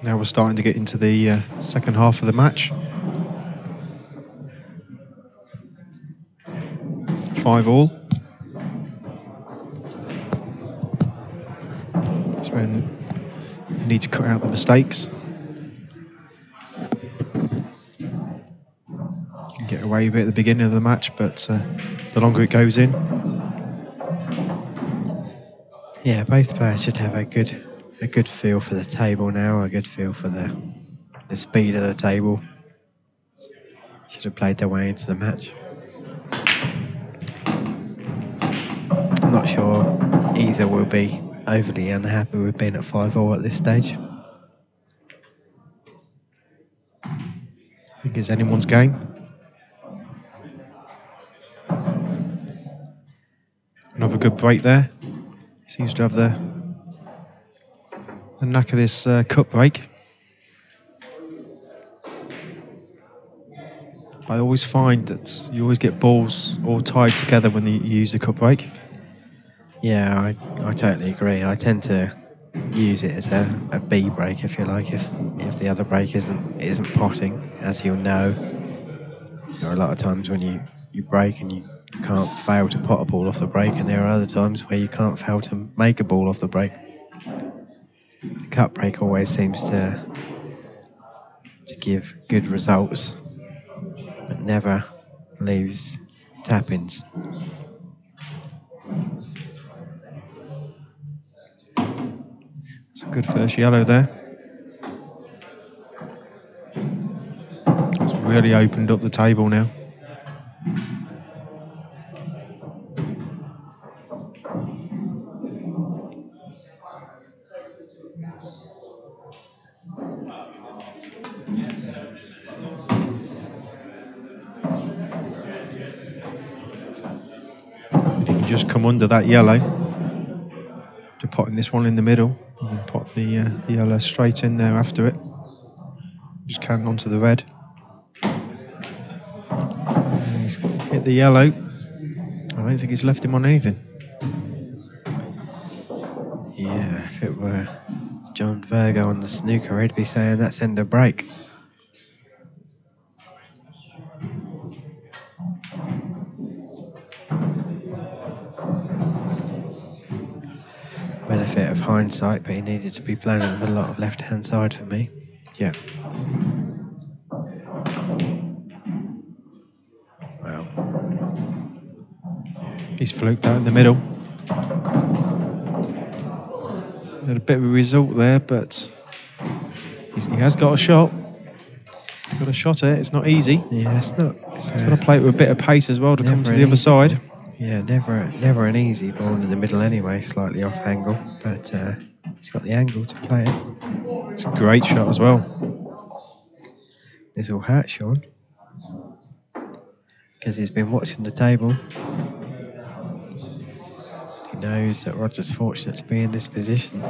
Now we're starting to get into the second half of the match. 5-all. That's when you need to cut out the mistakes. You can get away with it at the beginning of the match, but the longer it goes in. Yeah, both players should have a good feel for the table now, a good feel for the speed of the table. Should have played their way into the match. I'm not sure either will be overly unhappy with being at 5-all at this stage. I think it's anyone's game. Another good break there. Seems to have the knack of this cut break. I always find that you always get balls all tied together when you use the cut break. Yeah, I totally agree. I tend to use it as a B break, if you like, if the other break isn't potting. As you'll know, there are a lot of times when you break and you can't fail to pot a ball off the break, and there are other times where you can't fail to make a ball off the break. The cut break always seems to give good results, but never leaves tap-ins. It's a good first yellow there. It's really opened up the table now. If you can just come under that yellow to potting this one in the middle, you can pot the yellow straight in there after it. Just cannon onto the red. And he's hit the yellow. I don't think he's left him on anything. Yeah, if it were John Virgo on the snooker, he'd be saying that's end of break. Benefit of hindsight, but he needed to be playing with a lot of left-hand side for me. Yeah. Wow. He's fluked out in the middle. He's had a bit of a result there, but he has got a shot. He's got a shot at it. It's not easy. Yeah, it's not. He's got to play it with a bit of pace as well to come to the other side. Yeah, never an easy ball in the middle anyway, slightly off angle, but he's got the angle to play it. It's a great shot as well. This will hurt Sean, because he's been watching the table. He knows that Roger's fortunate to be in this position.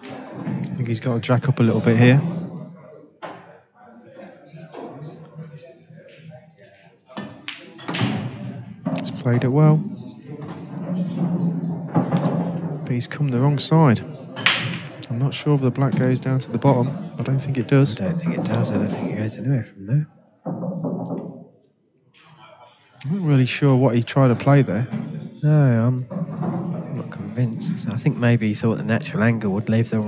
I think he's got to jack up a little bit here. He's played it well. But he's come the wrong side. I'm not sure if the black goes down to the bottom. I don't think it does. I don't think it does. I don't think it goes anywhere from there. I'm not really sure what he tried to play there. No, I'm not convinced. I think maybe he thought the natural angle would leave the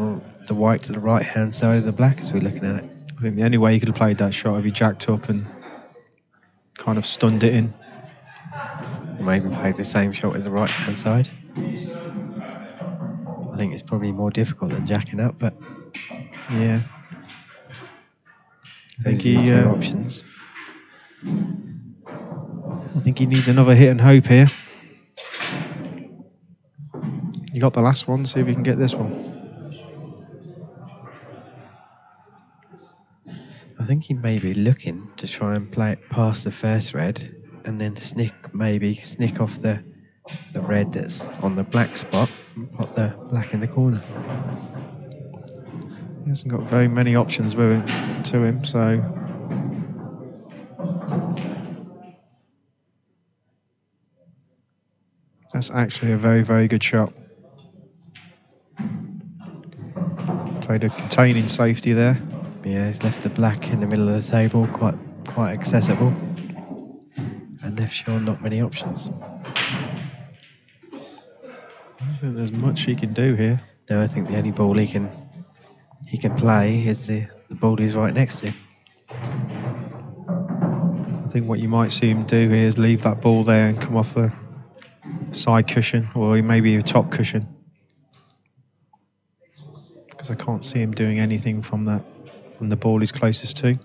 white to the right-hand side of the black as we're looking at it. I think the only way he could have played that shot if he jacked up and kind of stunned it in. Or maybe played the same shot with the right-hand side. I think it's probably more difficult than jacking up, but yeah. I think he two options. I think he needs another hit and hope here. He got the last one, see if he can get this one. I think he may be looking to try and play it past the first red and then snick off the red that's on the black spot and put the black in the corner. He hasn't got very many options to him, so that's actually a very, very good shot. Played a containing safety there. Yeah, he's left the black in the middle of the table, quite accessible, and left Sean not many options. I don't think there's much he can do here. No, I think the only ball he can play is the ball he's right next to. I think what you might see him do here is leave that ball there and come off a side cushion, or maybe a top cushion, because I can't see him doing anything from the ball he's closest to.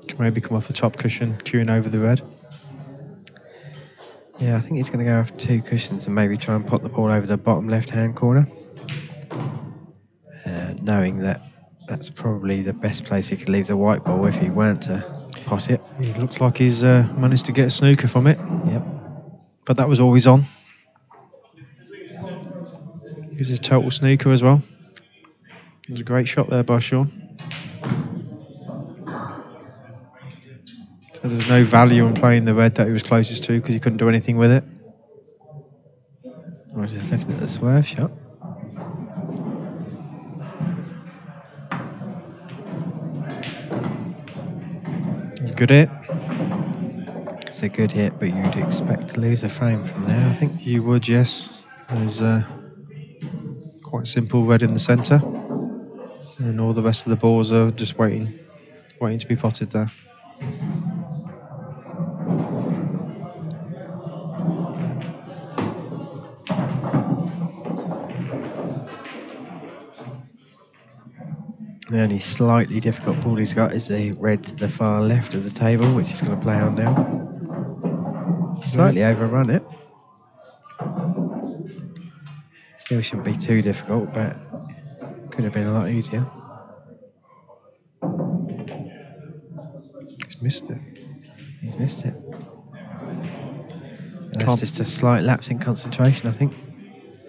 Can maybe come off the top cushion, queuing over the red. Yeah, I think he's going to go off 2 cushions and maybe try and pop the ball over the bottom left-hand corner, knowing that that's probably the best place he could leave the white ball if he weren't to pot it. It looks like he's managed to get a snooker from it. Yep. But that was always on. It was a total snooker as well. It was a great shot there by Sean. So there was no value in playing the red that he was closest to because he couldn't do anything with it. I was just looking at the swerve shot. Good hit. It's a good hit, but you'd expect to lose a frame from there, I think. You would, yes. There's quite simple red in the centre. And all the rest of the balls are just waiting to be potted there. The only slightly difficult ball he's got is the red to the far left of the table, which he's going to play on now. Slightly overrun it. Still shouldn't be too difficult, but could have been a lot easier. He's missed it. He's missed it. And that's just a slight lapse in concentration, I think.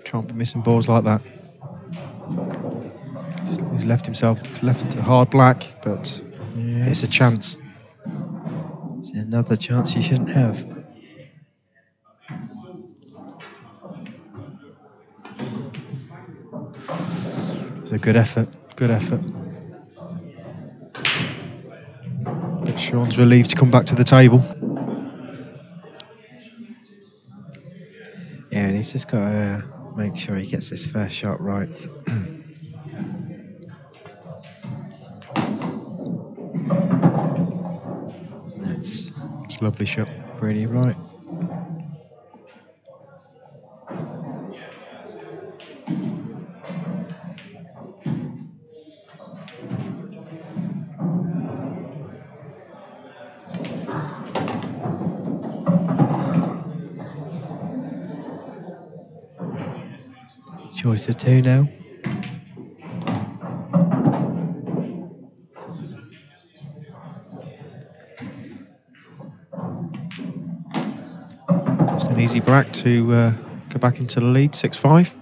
Can't be missing balls like that. He's left himself. It's left a hard black, but it's a chance. It's another chance you shouldn't have. It's a good effort. Good effort. But Sean's relieved to come back to the table. Yeah, and he's just got to make sure he gets this first shot right. It's a lovely shot. Pretty right. Choice of 2 now. Just an easy brack to go back into the lead, 6-5.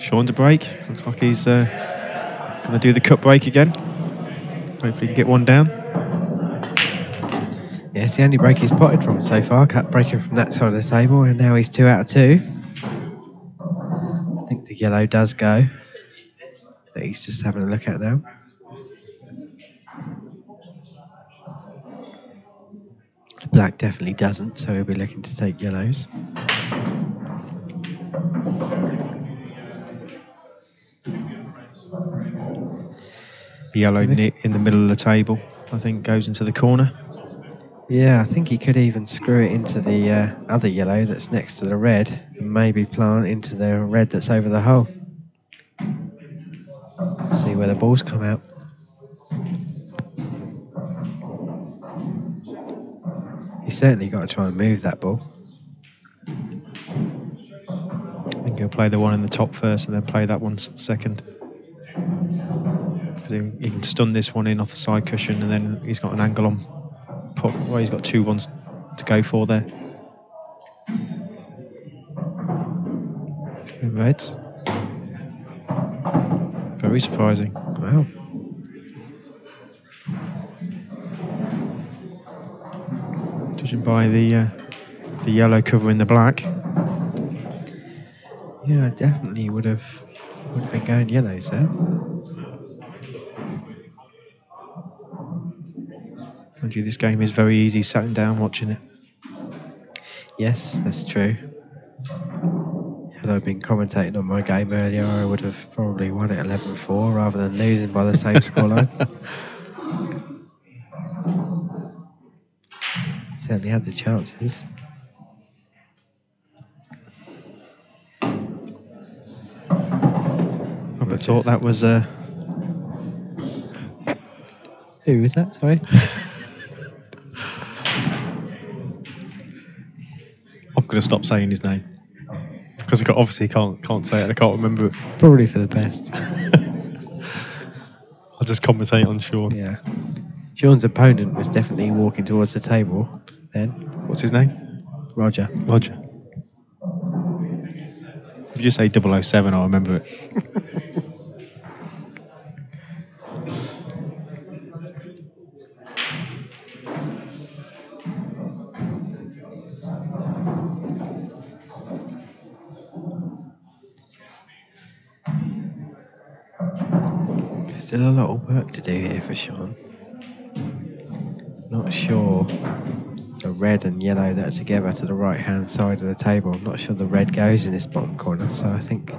Sean to break. Looks like he's going to do the cut break again. Hopefully he can get one down. Yeah, it's the only break he's potted from so far. Cut breaking from that side of the table, and now he's 2 out of 2. I think the yellow does go. That he's just having a look at now. The black definitely doesn't, so he'll be looking to take yellows. The yellow in the middle of the table, I think, goes into the corner. Yeah, I think he could even screw it into the other yellow that's next to the red, and maybe plant into the red that's over the hole. See where the balls come out. He's certainly got to try and move that ball. I think he'll play the one in the top first and then play that one second. Because he can stun this one in off the side cushion, and then he's got an angle on pot. Well, he's got 2 ones to go for there. Reds. Very surprising. Wow. Judging by the yellow covering the black. Yeah, I definitely would have been going yellows there. Mind you, this game is very easy sitting down watching it. Yes, that's true. Had I been commentating on my game earlier, I would have probably won it 11-4 rather than losing by the same scoreline. Certainly had the chances. I but thought that was Who was that? Sorry. I'm going to stop saying his name because I obviously can't say it. I can't remember it. Probably for the best. I'll just commentate on Sean. Yeah. Sean's opponent was definitely walking towards the table then. What's his name? Roger. If you just say 007, I'll remember it. There's still a lot of work to do here for Sean. Not sure the red and yellow that are together to the right hand side of the table. I'm not sure the red goes in this bottom corner, so I think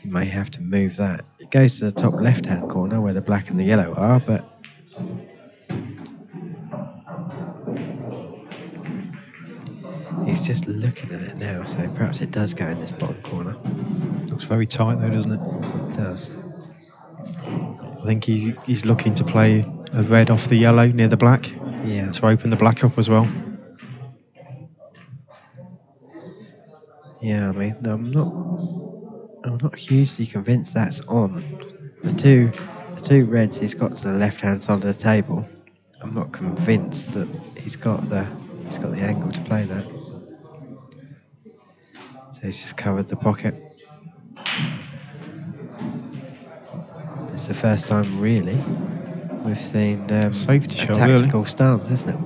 he may have to move that. It goes to the top left hand corner where the black and the yellow are, but he's just looking at it now, so perhaps it does go in this bottom corner. Looks very tight though, doesn't it? It does. I think he's looking to play a red off the yellow near the black. Yeah. To open the black up as well. Yeah, I mean, I'm not hugely convinced that's on. The two reds he's got to the left hand side of the table. I'm not convinced that he's got the angle to play that. So he's just covered the pocket. It's the first time really we've seen safety a shot, tactical really. stance, isn't it?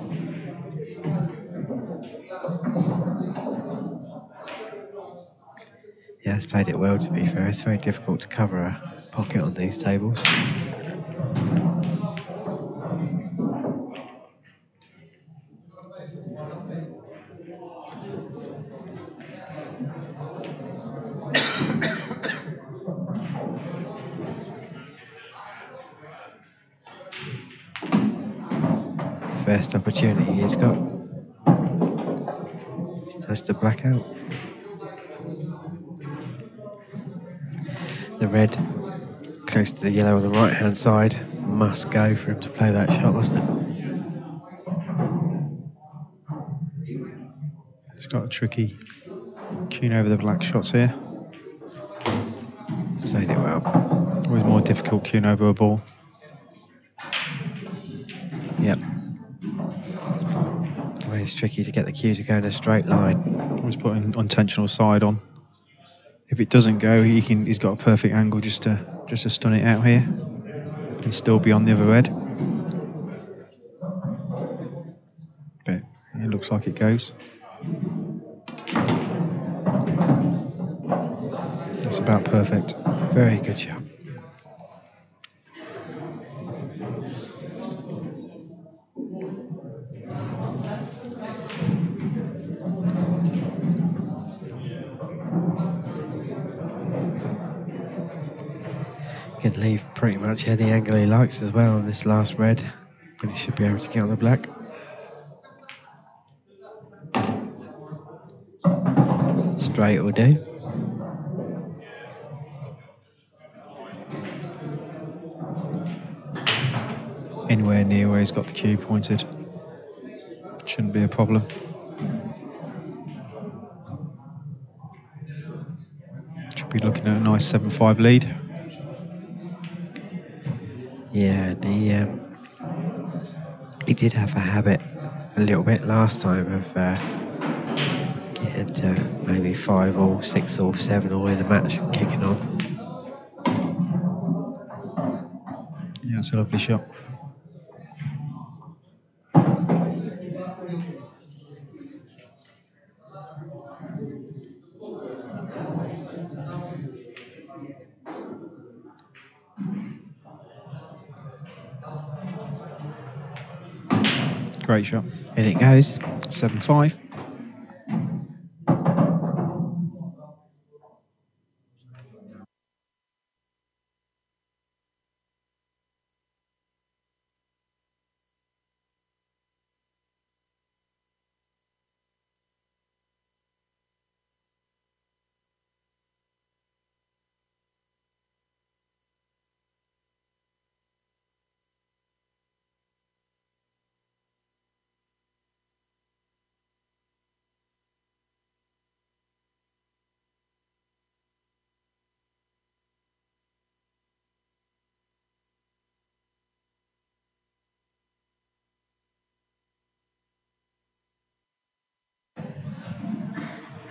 Yeah, he's played it well, to be fair. It's very difficult to cover a pocket on these tables. First opportunity he's got. He's touched the black out. The red close to the yellow on the right hand side must go for him to play that shot, mustn't it? He's got a tricky queuing over the black shots here. He's played it well. Always more difficult queuing over a ball. Yep. It's tricky to get the cue to go in a straight line. Always putting intentional side on. If it doesn't go, he's got a perfect angle just to stun it out here and still be on the other red. But it looks like it goes. That's about perfect. Very good shot. Can leave pretty much any angle he likes as well on this last red, but he should be able to get on the black. Straight will do. Anywhere near where he's got the cue pointed. Shouldn't be a problem. Should be looking at a nice 7-5 lead. Yeah, and he did have a habit a little bit last time of getting to maybe 5-all, 6-all, 7-all in the match and kicking on. Yeah, it's a lovely shot. Great shot. In it goes. 7-5.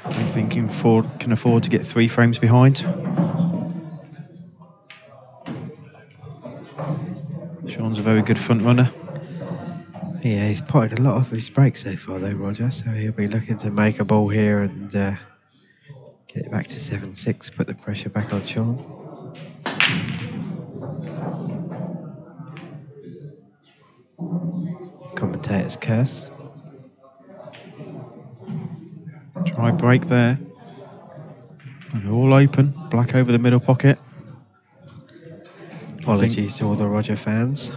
I'm thinking Ford can afford to get 3 frames behind. Sean's a very good front runner. Yeah, he's potted a lot off his breaks so far though, Roger, so he'll be looking to make a ball here and get it back to 7-6, put the pressure back on Sean. Commentator's curse. Try break there. And they're all open. Black over the middle pocket. Apologies to all the Roger fans.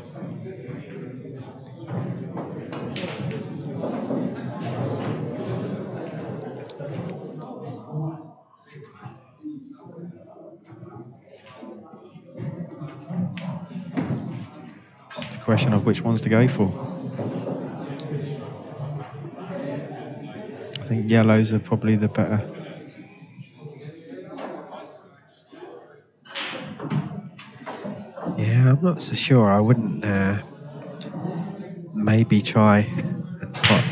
It's a question of which ones to go for. I think yellows are probably the better. Yeah, I'm not so sure. I wouldn't maybe try and pot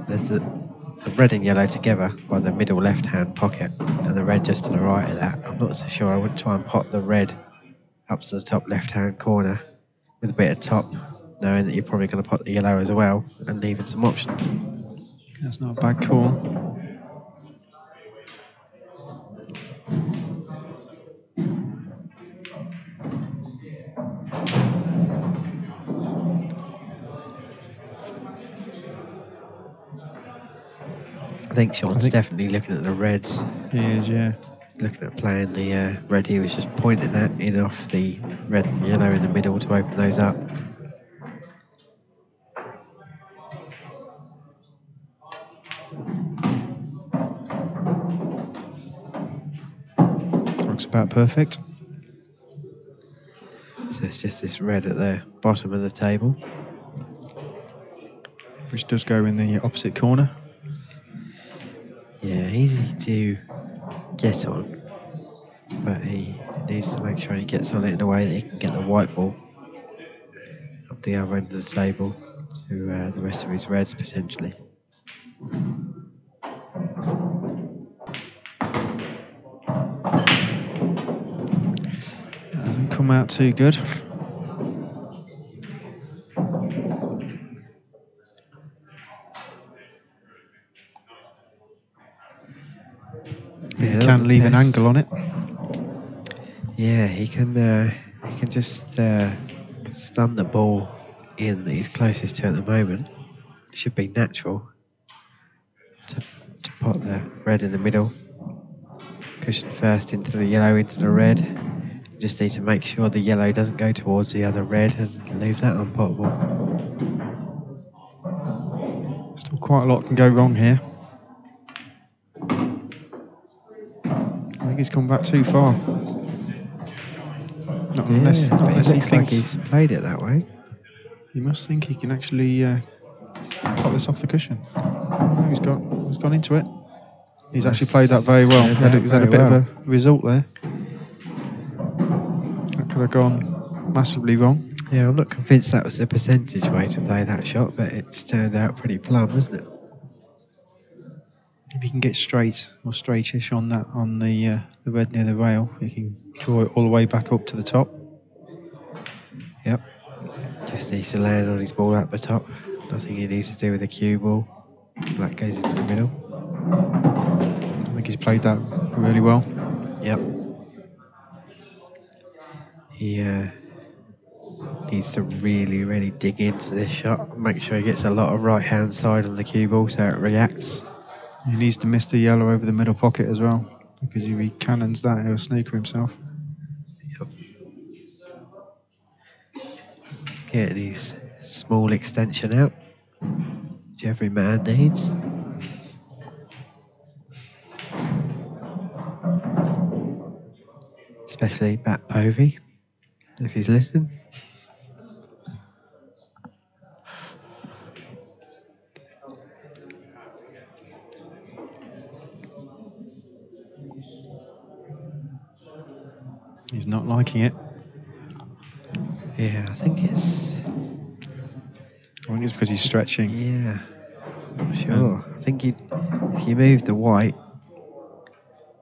there's the red and yellow together by the middle left hand pocket and the red just to the right of that. I'm not so sure. I wouldn't try and pot the red up to the top left hand corner with a bit of top, knowing that you're probably going to pot the yellow as well and leaving some options. That's not a bad call. I think Sean's definitely looking at the reds. He is, yeah. He's looking at playing the red he was just pointing that in off the red and yellow in the middle to open those up. Looks about perfect. So it's just this red at the bottom of the table. Which does go in the opposite corner. Yeah, easy to get on, but he needs to make sure he gets on it in a way that he can get the white ball up the other end of the table to the rest of his reds potentially. That hasn't come out too good. He can leave an angle on it. Yeah, he can just stun the ball in that he's closest to at the moment. It should be natural to pot the red in the middle, cushion first into the yellow, into the red, Just need to make sure the yellow doesn't go towards the other red and leave that unpotable. Still quite a lot can go wrong here. I think he's gone back too far. Not unless he looks thinks like he's played it that way. He must think he can actually pop this off the cushion. Oh, he's gone into it. He's actually played that very well. He's had a bit of a result there. That could have gone massively wrong. Yeah, I'm not convinced that was the percentage way to play that shot, but it's turned out pretty plumb, isn't it? If he can get straight or straightish on the red near the rail, he can draw it all the way back up to the top. Yep. Just needs to land on his ball at the top. Nothing he needs to do with the cue ball. Black goes into the middle. I think he's played that really well. Yep. He needs to really dig into this shot. Make sure he gets a lot of right hand side on the cue ball so it reacts. He needs to miss the yellow over the middle pocket as well, because if he cannons that, he'll snooker himself. Yep. Get his small extension out, which every man needs. Especially Bat Povey, if he's listening. He's not liking it. Yeah, I think it's because he's stretching. Yeah, not sure. I think if you move the white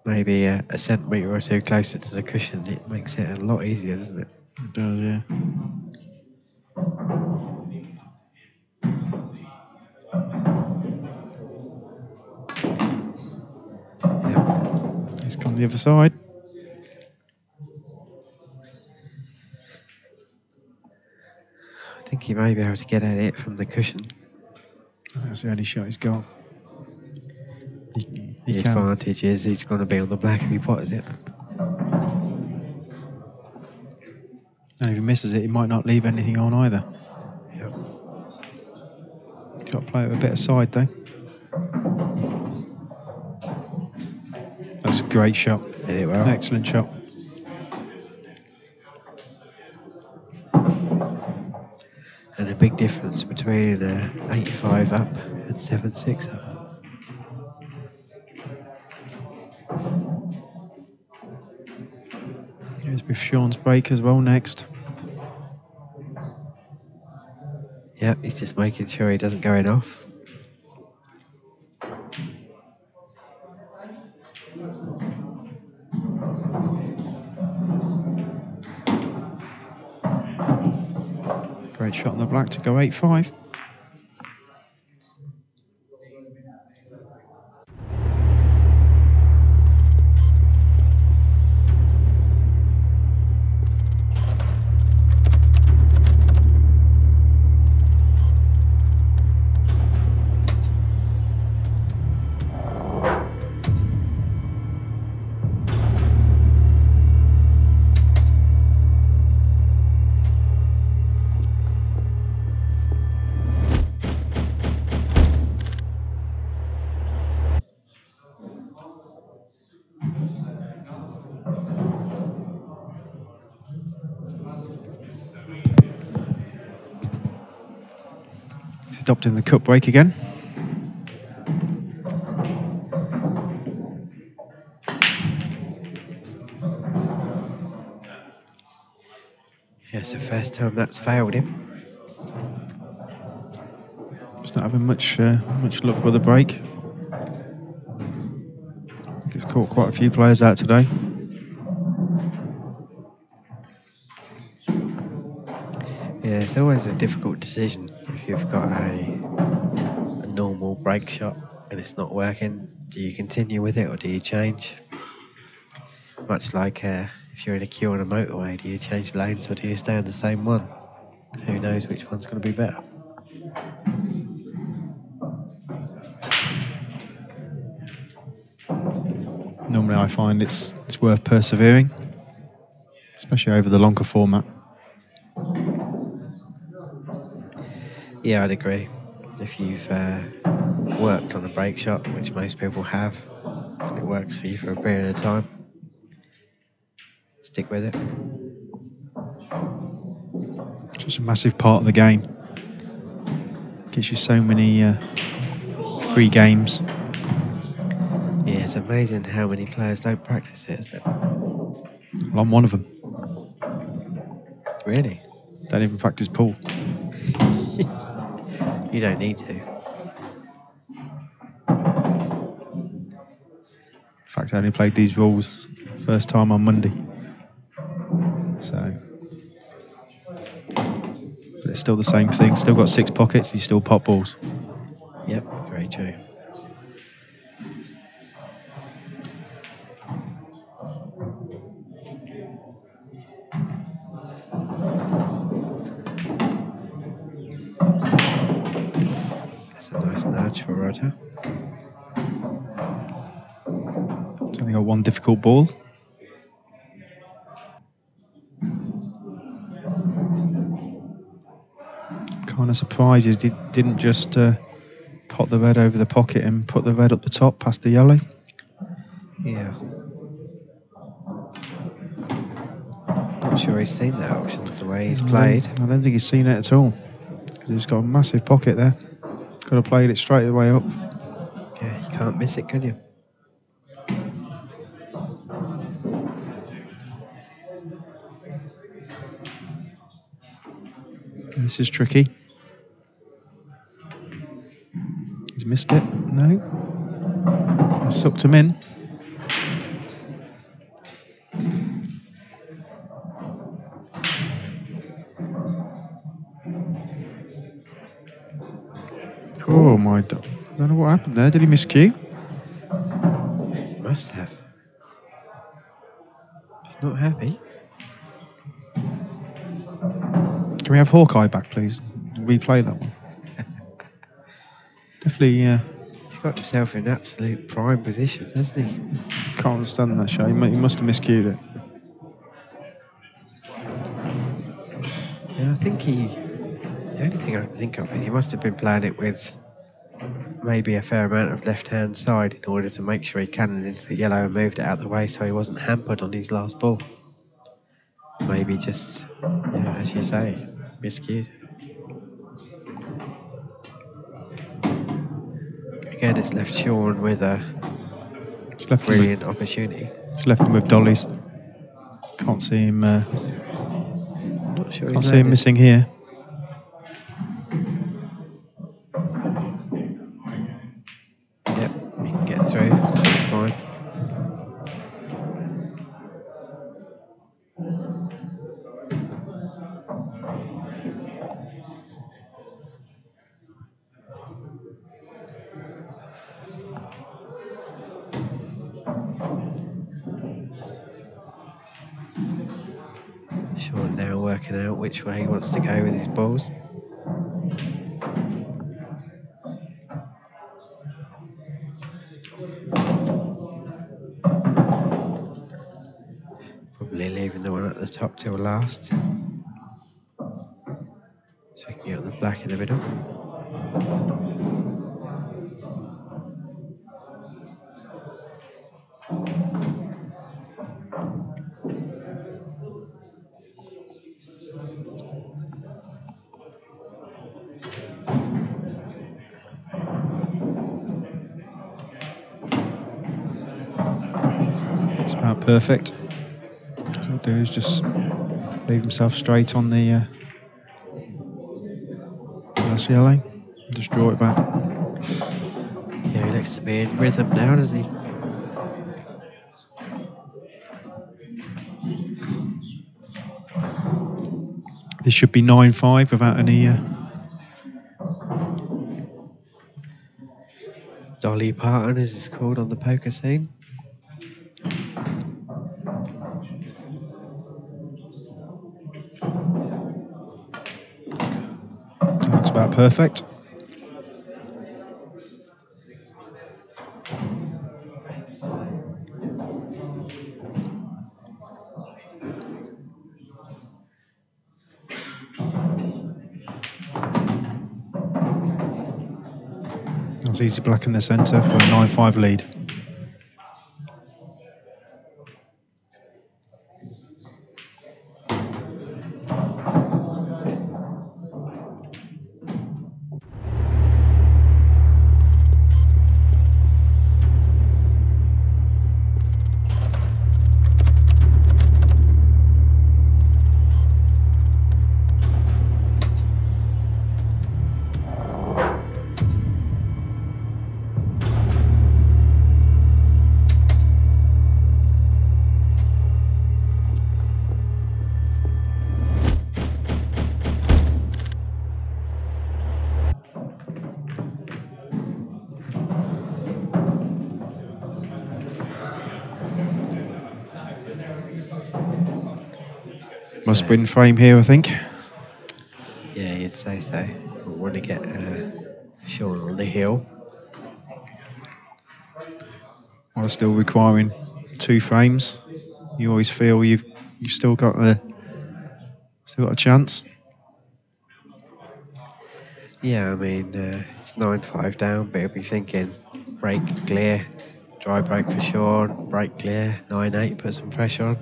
maybe a centimetre or two closer to the cushion, it makes it a lot easier, doesn't it? It does, yeah. Yep. He's gone the other side. I think he may be able to get at it from the cushion. That's the only shot he's got. The advantage is he's going to be on the black if he potters it. And if he misses it, he might not leave anything on either. Yep. Got to play with a bit of side though. That's a great shot. Did it well. Excellent shot. And a big difference between 8-5 up and 7-6 up. Goes with Sean's break as well next. Yeah, he's just making sure he doesn't go in off. Great shot on the black to go 8-5. Adopting the cut break again. Yeah, it's the first time that's failed him. He's not having much luck with the break. He's caught quite a few players out today. Yeah, it's always a difficult decision if you've got a normal break shot and it's not working. Do you continue with it or do you change? Much like if you're in a queue on a motorway, do you change lanes or do you stay on the same one? Who knows which one's going to be better? Normally I find it's worth persevering. especially over the longer format. Yeah, I'd agree. If you've worked on a break shot, which most people have, and it works for you for a period of time, stick with it. It's just a massive part of the game. Gives you so many free games. Yeah, it's amazing how many players don't practice it, isn't it? Well, I'm one of them. Really? Don't even practice pool. You don't need to. In fact, I only played these rules first time on Monday. So, but it's still the same thing. Still got 6 pockets. You still pop balls. Yep, very true. That's a nice nudge for Roger. It's only got one difficult ball. Kind of surprised he didn't just pop the red over the pocket and put the red up the top past the yellow. Yeah. Not sure he's seen that option the way he's played. I don't think he's seen it at all. Because he's got a massive pocket there. Could have played it straight away up. Yeah, you can't miss it, can you? This is tricky. He's missed it. No. I sucked him in. Oh my! I don't know what happened there. Did he miscue? He must have. He's not happy. Can we have Hawkeye back, please? Replay that one. Definitely. He's got himself in absolute prime position, hasn't he? Can't understand that shot. He must have miscued it. Yeah, I think the only thing I can think of is he must have been playing it with maybe a fair amount of left-hand side in order to make sure he cannoned into the yellow and moved it out of the way so he wasn't hampered on his last ball. Maybe just, yeah, as you say, miscued. Again, it's left Sean with a brilliant opportunity. Just left him with dollies. Can't see him. Not sure Can't see him missing here. Yep, he can get through, so it's fine. Sean now working out which way he wants to go with his balls. Probably leaving the one at the top till last. So we can get on the black in the middle. It's about perfect. What I'll do is just leave himself straight on the last yellow. Just draw it back. Yeah, he looks to be in rhythm now, doesn't he? This should be 9-5 without any. Dolly Parton, as it's called on the poker scene. That looks about perfect. That's easy black in the centre for a 9-5 lead. Must win frame here, I think. Yeah, you'd say so. We want to get Sean on the hill. While still requiring 2 frames, you always feel you've still got a chance. Yeah, I mean, it's 9-5 down, but he'll be thinking break clear, dry break for Sean, break clear, 9-8, put some pressure on.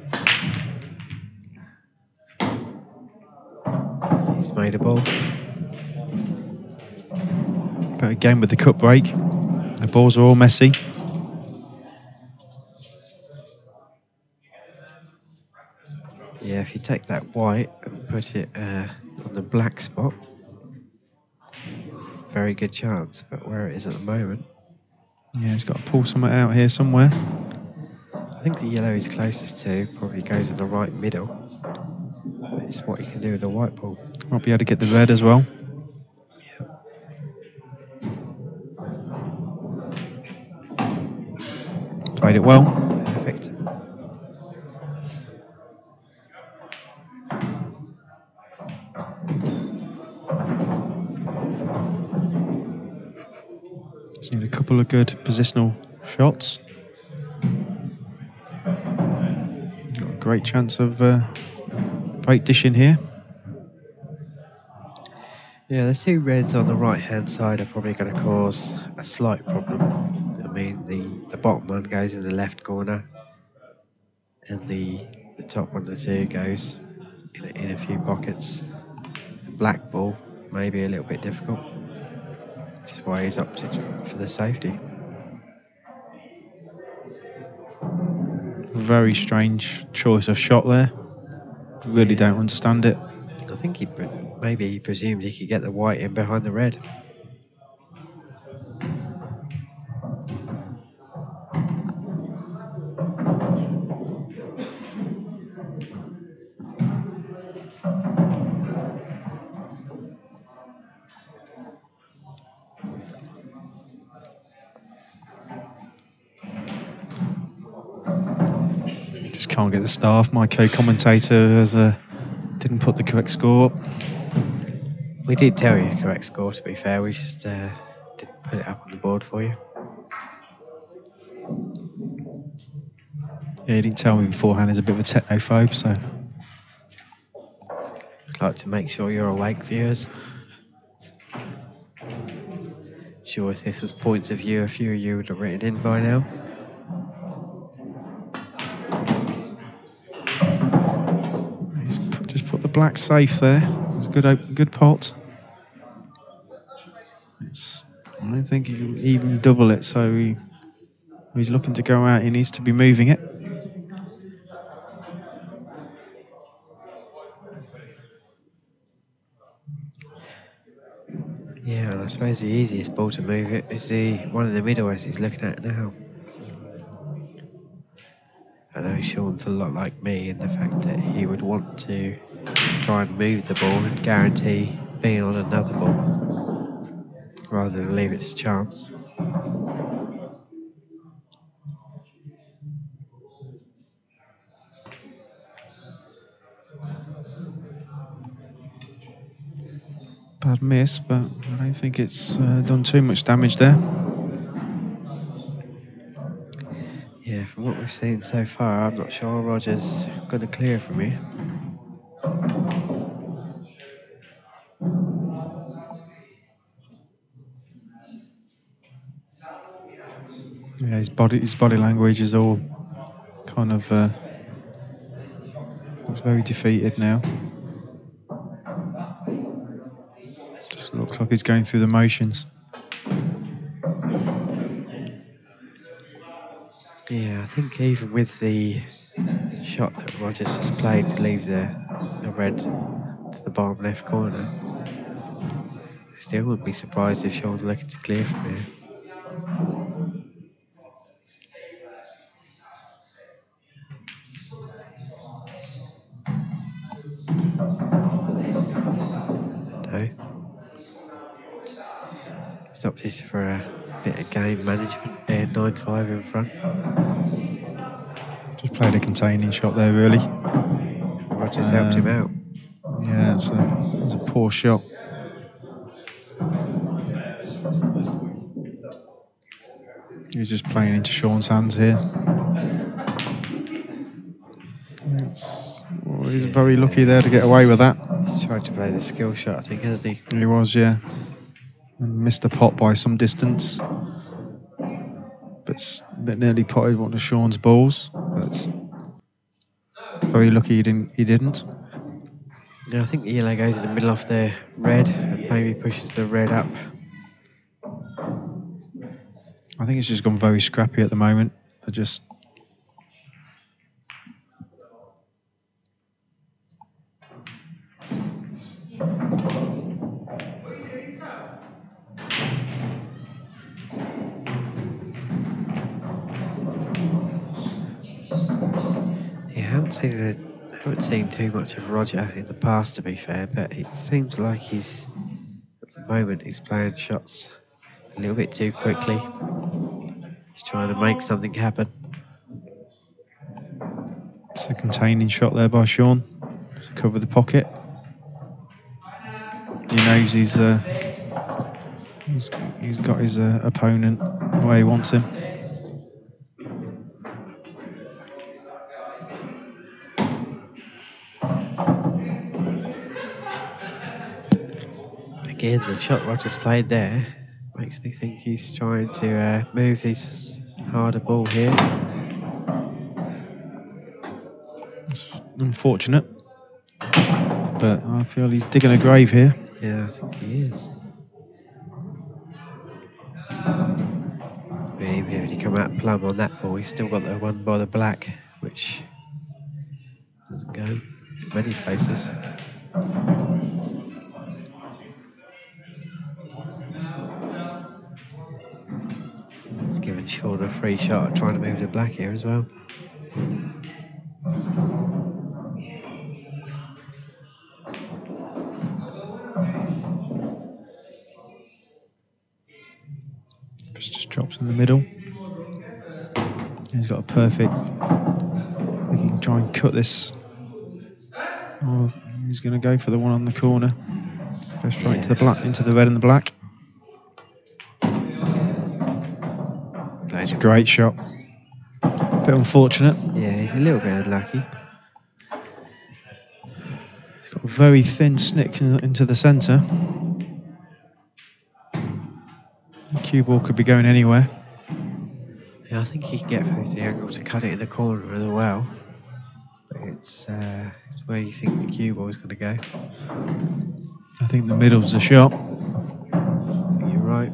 He's made a ball. But again, with the cut break, the balls are all messy. Yeah, if you take that white and put it on the black spot, very good chance, but where it is at the moment. Yeah, he's got to pull something out here somewhere. I think the yellow he's closest to probably goes in the right middle. But it's what you can do with the white ball. Might be able to get the red as well. Yeah. Played it well. Perfect. Just need a couple of good positional shots. Got a great chance of break dishing here. Yeah, the 2 reds on the right hand side are probably going to cause a slight problem. I mean, the bottom one goes in the left corner, and the top one, the 2, goes in a few pockets. The black ball may be a little bit difficult, which is why he's opted for the safety. Very strange choice of shot there. Really don't understand it. I think maybe he presumed he could get the white in behind the red. Just can't get the staff. My co-commentator has didn't put the correct score up. We did tell you the correct score, to be fair. We just didn't put it up on the board for you. Yeah, he didn't tell me beforehand. He's a bit of a technophobe, so I'd like to make sure you're awake, viewers. Sure, if this was points of view, a few of you would have written in by now. He's just put the black safe there. It's a good pot. I don't think he can even double it, so he's looking to go out. He needs to be moving it. Yeah, and I suppose the easiest ball to move it is the one in the middle as he's looking at now. I know Sean's a lot like me in the fact that he would want to try and move the ball and guarantee being on another ball rather than leave it to chance. Bad miss, but I don't think it's done too much damage there. Yeah, from what we've seen so far, I'm not sure Roger's going to clear from here. his body language is all kind of looks very defeated now. Just looks like he's going through the motions. Yeah, I think even with the shot that Rogers just played to leave the red to the bottom left corner, I still wouldn't be surprised if Sean's looking to clear from here. No. Stopped just for a bit of game management, being 9-5 in front. Just played a containing shot there, really. Rogers helped him out. Yeah, it's a poor shot. He's just playing into Sean's hands here. He's very lucky there to get away with that. He's tried to play the skill shot, I think, hasn't he? He was, yeah. Missed the pot by some distance. But nearly potted one of Sean's balls. But very lucky he didn't. Yeah, I think the yellow goes in the middle off the red and maybe pushes the red up. I think it's just gone very scrappy at the moment. I haven't seen too much of Roger in the past, to be fair, but it seems like at the moment he's playing shots a little bit too quickly. He's trying to make something happen. It's a containing shot there by Sean to cover the pocket. He knows he's got his opponent where he wants him. Again, the shot Rogers played there makes me think he's trying to move his harder ball here. It's unfortunate, but I feel he's digging a grave here. Yeah, I think he is. Even if he come out plumb on that ball, he's still got the one by the black, which doesn't go many places. He's giving Sean a free shot at trying to move the black here as well. Just drops in the middle. He's got a perfect. He can try and cut this. Oh, he's going to go for the one on the corner. Go straight into the black, into the red and the black. It's a great shot. A bit unfortunate. Yeah, he's a little bit unlucky. He's got a very thin snick into the centre. The cue ball could be going anywhere. Yeah, I think he can get through the angle to cut it in the corner as well. But it's where you think the cue ball is going to go. I think the middle's the shot. I think you're right.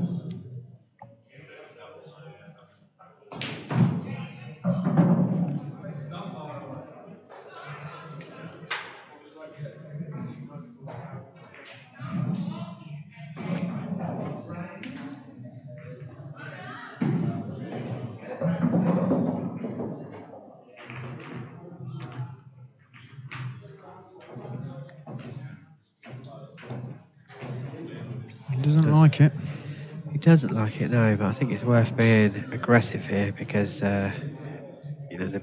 He doesn't like it. He doesn't like it, no, but I think it's worth being aggressive here because, the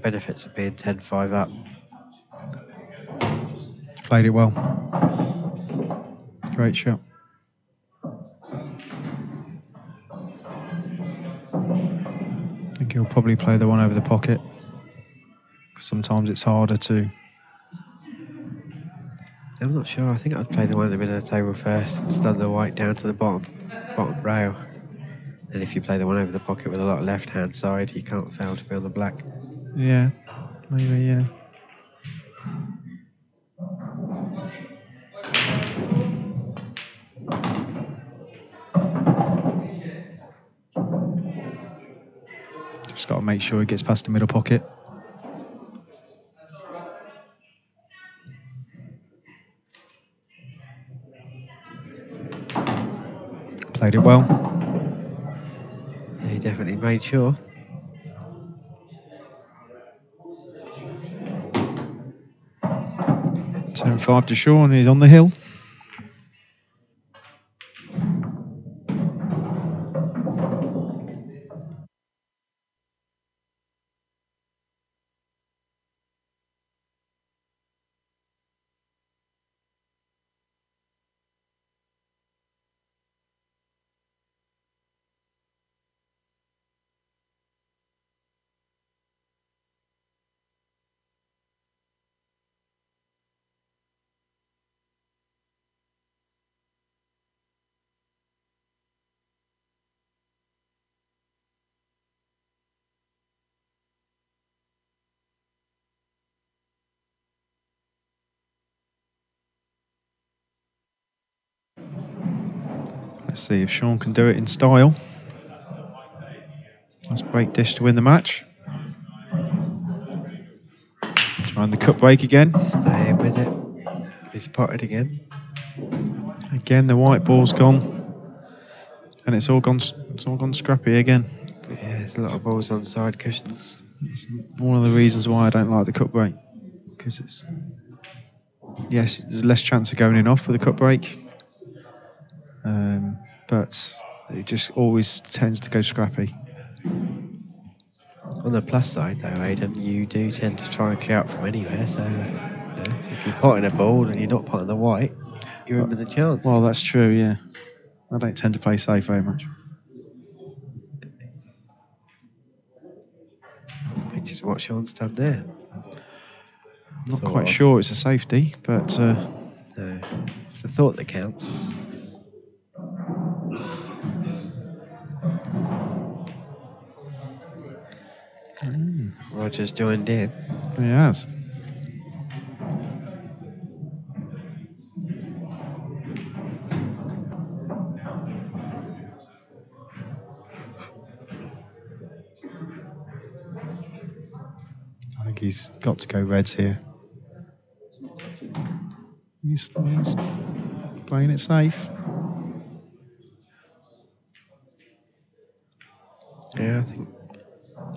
benefits of being 10-5 up. Played it well. Great shot. I think he'll probably play the one over the pocket. Sometimes it's harder to. I'm not sure. I think I'd play the one in the middle of the table first and stun the white down to the bottom rail. And if you play the one over the pocket with a lot of left-hand side, you can't fail to be on the black. Yeah, maybe, yeah. Just got to make sure he gets past the middle pocket. Played it well. Yeah, he definitely made sure. Turn 5 to Sean, he's on the hill. Let's see if Sean can do it in style. That's a great dish to win the match. Trying the cut break again. Staying with it. He's potted again. Again, the white ball's gone, and it's all gone scrappy again. Yeah, there's a lot of balls on side cushions. It's one of the reasons why I don't like the cut break, because it's, yes, there's less chance of going in off with a cut break, but it just always tends to go scrappy. On the plus side, though, Aidan, you do tend to try and clear up from anywhere. So, if you're potting a ball and you're not potting the white, you're in with a chance. Well, that's true. Yeah, I don't tend to play safe very much. Which is what Sean's done there. I'm not quite sure it's a safety, but no, it's the thought that counts. Roger's joined in. He has. I think he's got to go reds here. He's playing it safe. Yeah, I think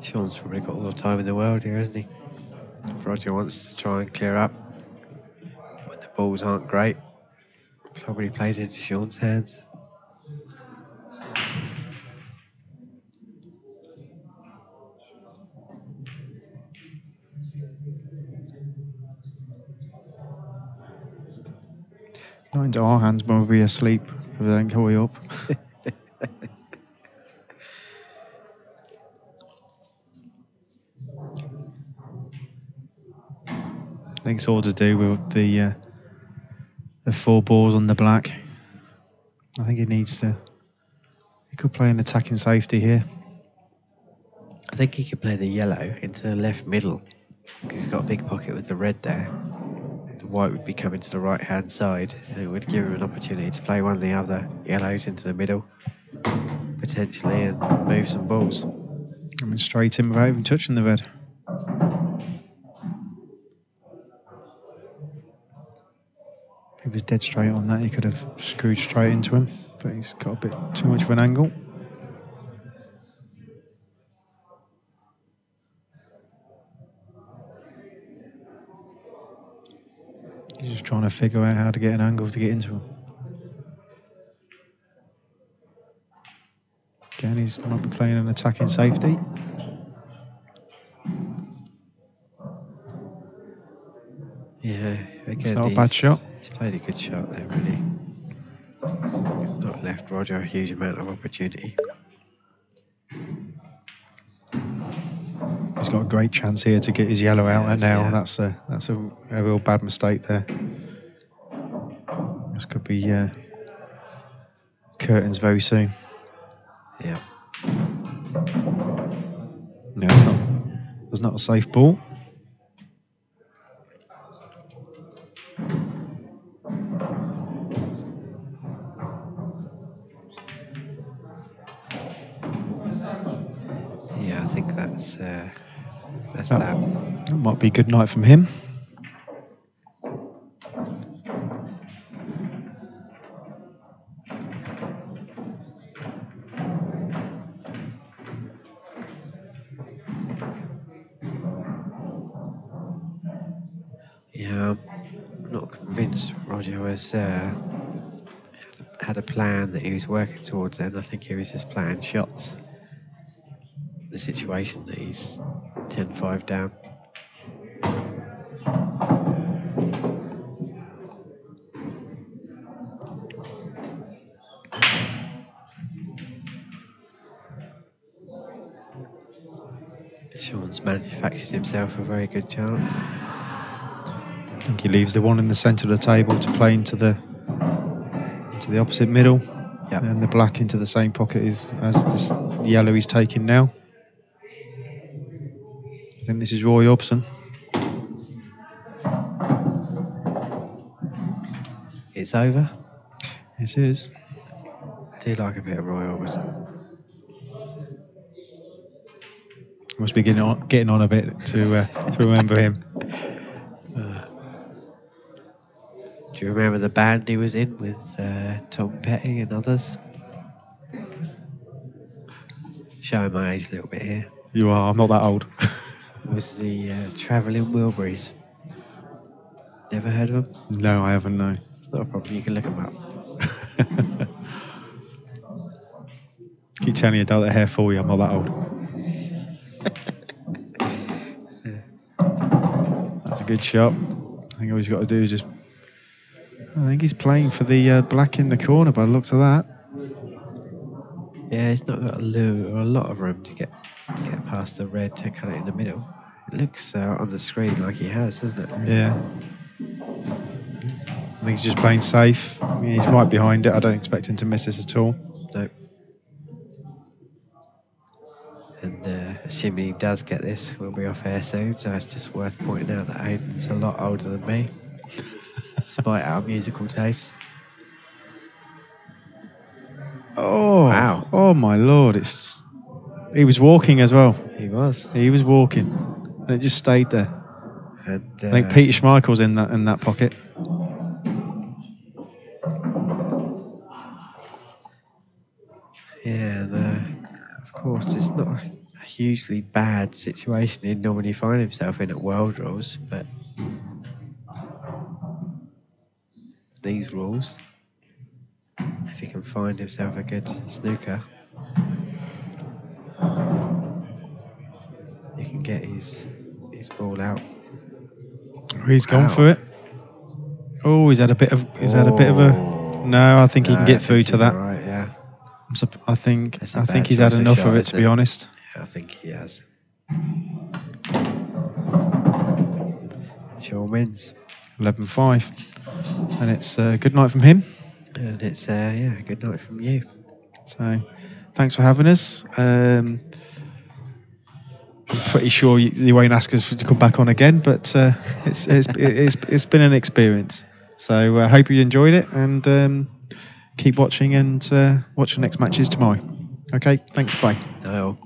Sean's probably got all the time in the world here, hasn't he? If Roger wants to try and clear up when the balls aren't great, probably plays into Sean's hands. Not into our hands, but we'll be asleep if they don't call you up. I think it's all to do with the 4 balls on the black. I think he could play an attacking safety here. I think he could play the yellow into the left middle because he's got a big pocket with the red there. The white would be coming to the right hand side and it would give him an opportunity to play one of the other yellows into the middle potentially and move some balls. Coming straight in without even touching the red. If he was dead straight on that, he could have screwed straight into him, but he's got a bit too much of an angle. He's just trying to figure out how to get an angle to get into him. Again, he's might be playing an attacking safety. Yeah, again, it's not a bad shot. He's played a good shot there, really. He's not left Roger a huge amount of opportunity. He's got a great chance here to get his yellow out now. Yeah. That's a real bad mistake there. This could be curtains very soon. Yeah. was not a safe ball. Yeah, I think that's that. That might be a good night from him. Yeah, I'm not convinced Roger was had a plan that he was working towards then. I think he was just playing shots. The situation that he's 10-5 down. Sean's manufactured himself a very good chance. I think he leaves the one in the centre of the table to play into the opposite middle, and the black into the same pocket as this yellow he's taking now. I think this is Roy Orbison. It's over. This is. I do like a bit of Roy Orbison. Must be getting on a bit to remember him. Do you remember the band he was in with Tom Petty and others? Showing my age a little bit here. You are. I'm not that old. Was the Travelling Wilburys. Never heard of them? No, I haven't. No. It's not a problem. You can look them up. Keep telling your adult hair for you. I'm not that old. That's a good shot. I think all he's got to do is just. I think he's playing for the black in the corner by the looks of that. Yeah, he's not got a lot of room to get past the red to cut it in the middle. It looks on the screen like he has, doesn't it? Yeah. I think he's just playing safe. I mean, he's right behind it. I don't expect him to miss this at all. No. And assuming he does get this, we'll be off air soon, so it's just worth pointing out that Aidan's a lot older than me, despite our musical tastes. Oh, wow. Oh, my Lord. He was walking as well. He was. He was walking. And it just stayed there. And, I think Peter Schmeichel's in that pocket. Yeah, of course, it's not a hugely bad situation he'd normally find himself in at World Rules, but these rules, if he can find himself a good snooker, he can get his ball out. He's gone for it. Oh, he's had a bit of a. No, I think he can get through to that. Right, yeah. I think he's had enough of it, to be honest. Yeah, I think he has. Sean wins. 11-5, and it's a good night from him. And it's a good night from you. So, thanks for having us. I'm pretty sure you won't ask us to come back on again, but it's been an experience. So I hope you enjoyed it, and keep watching, and watch the next matches tomorrow. Okay, thanks, bye. No.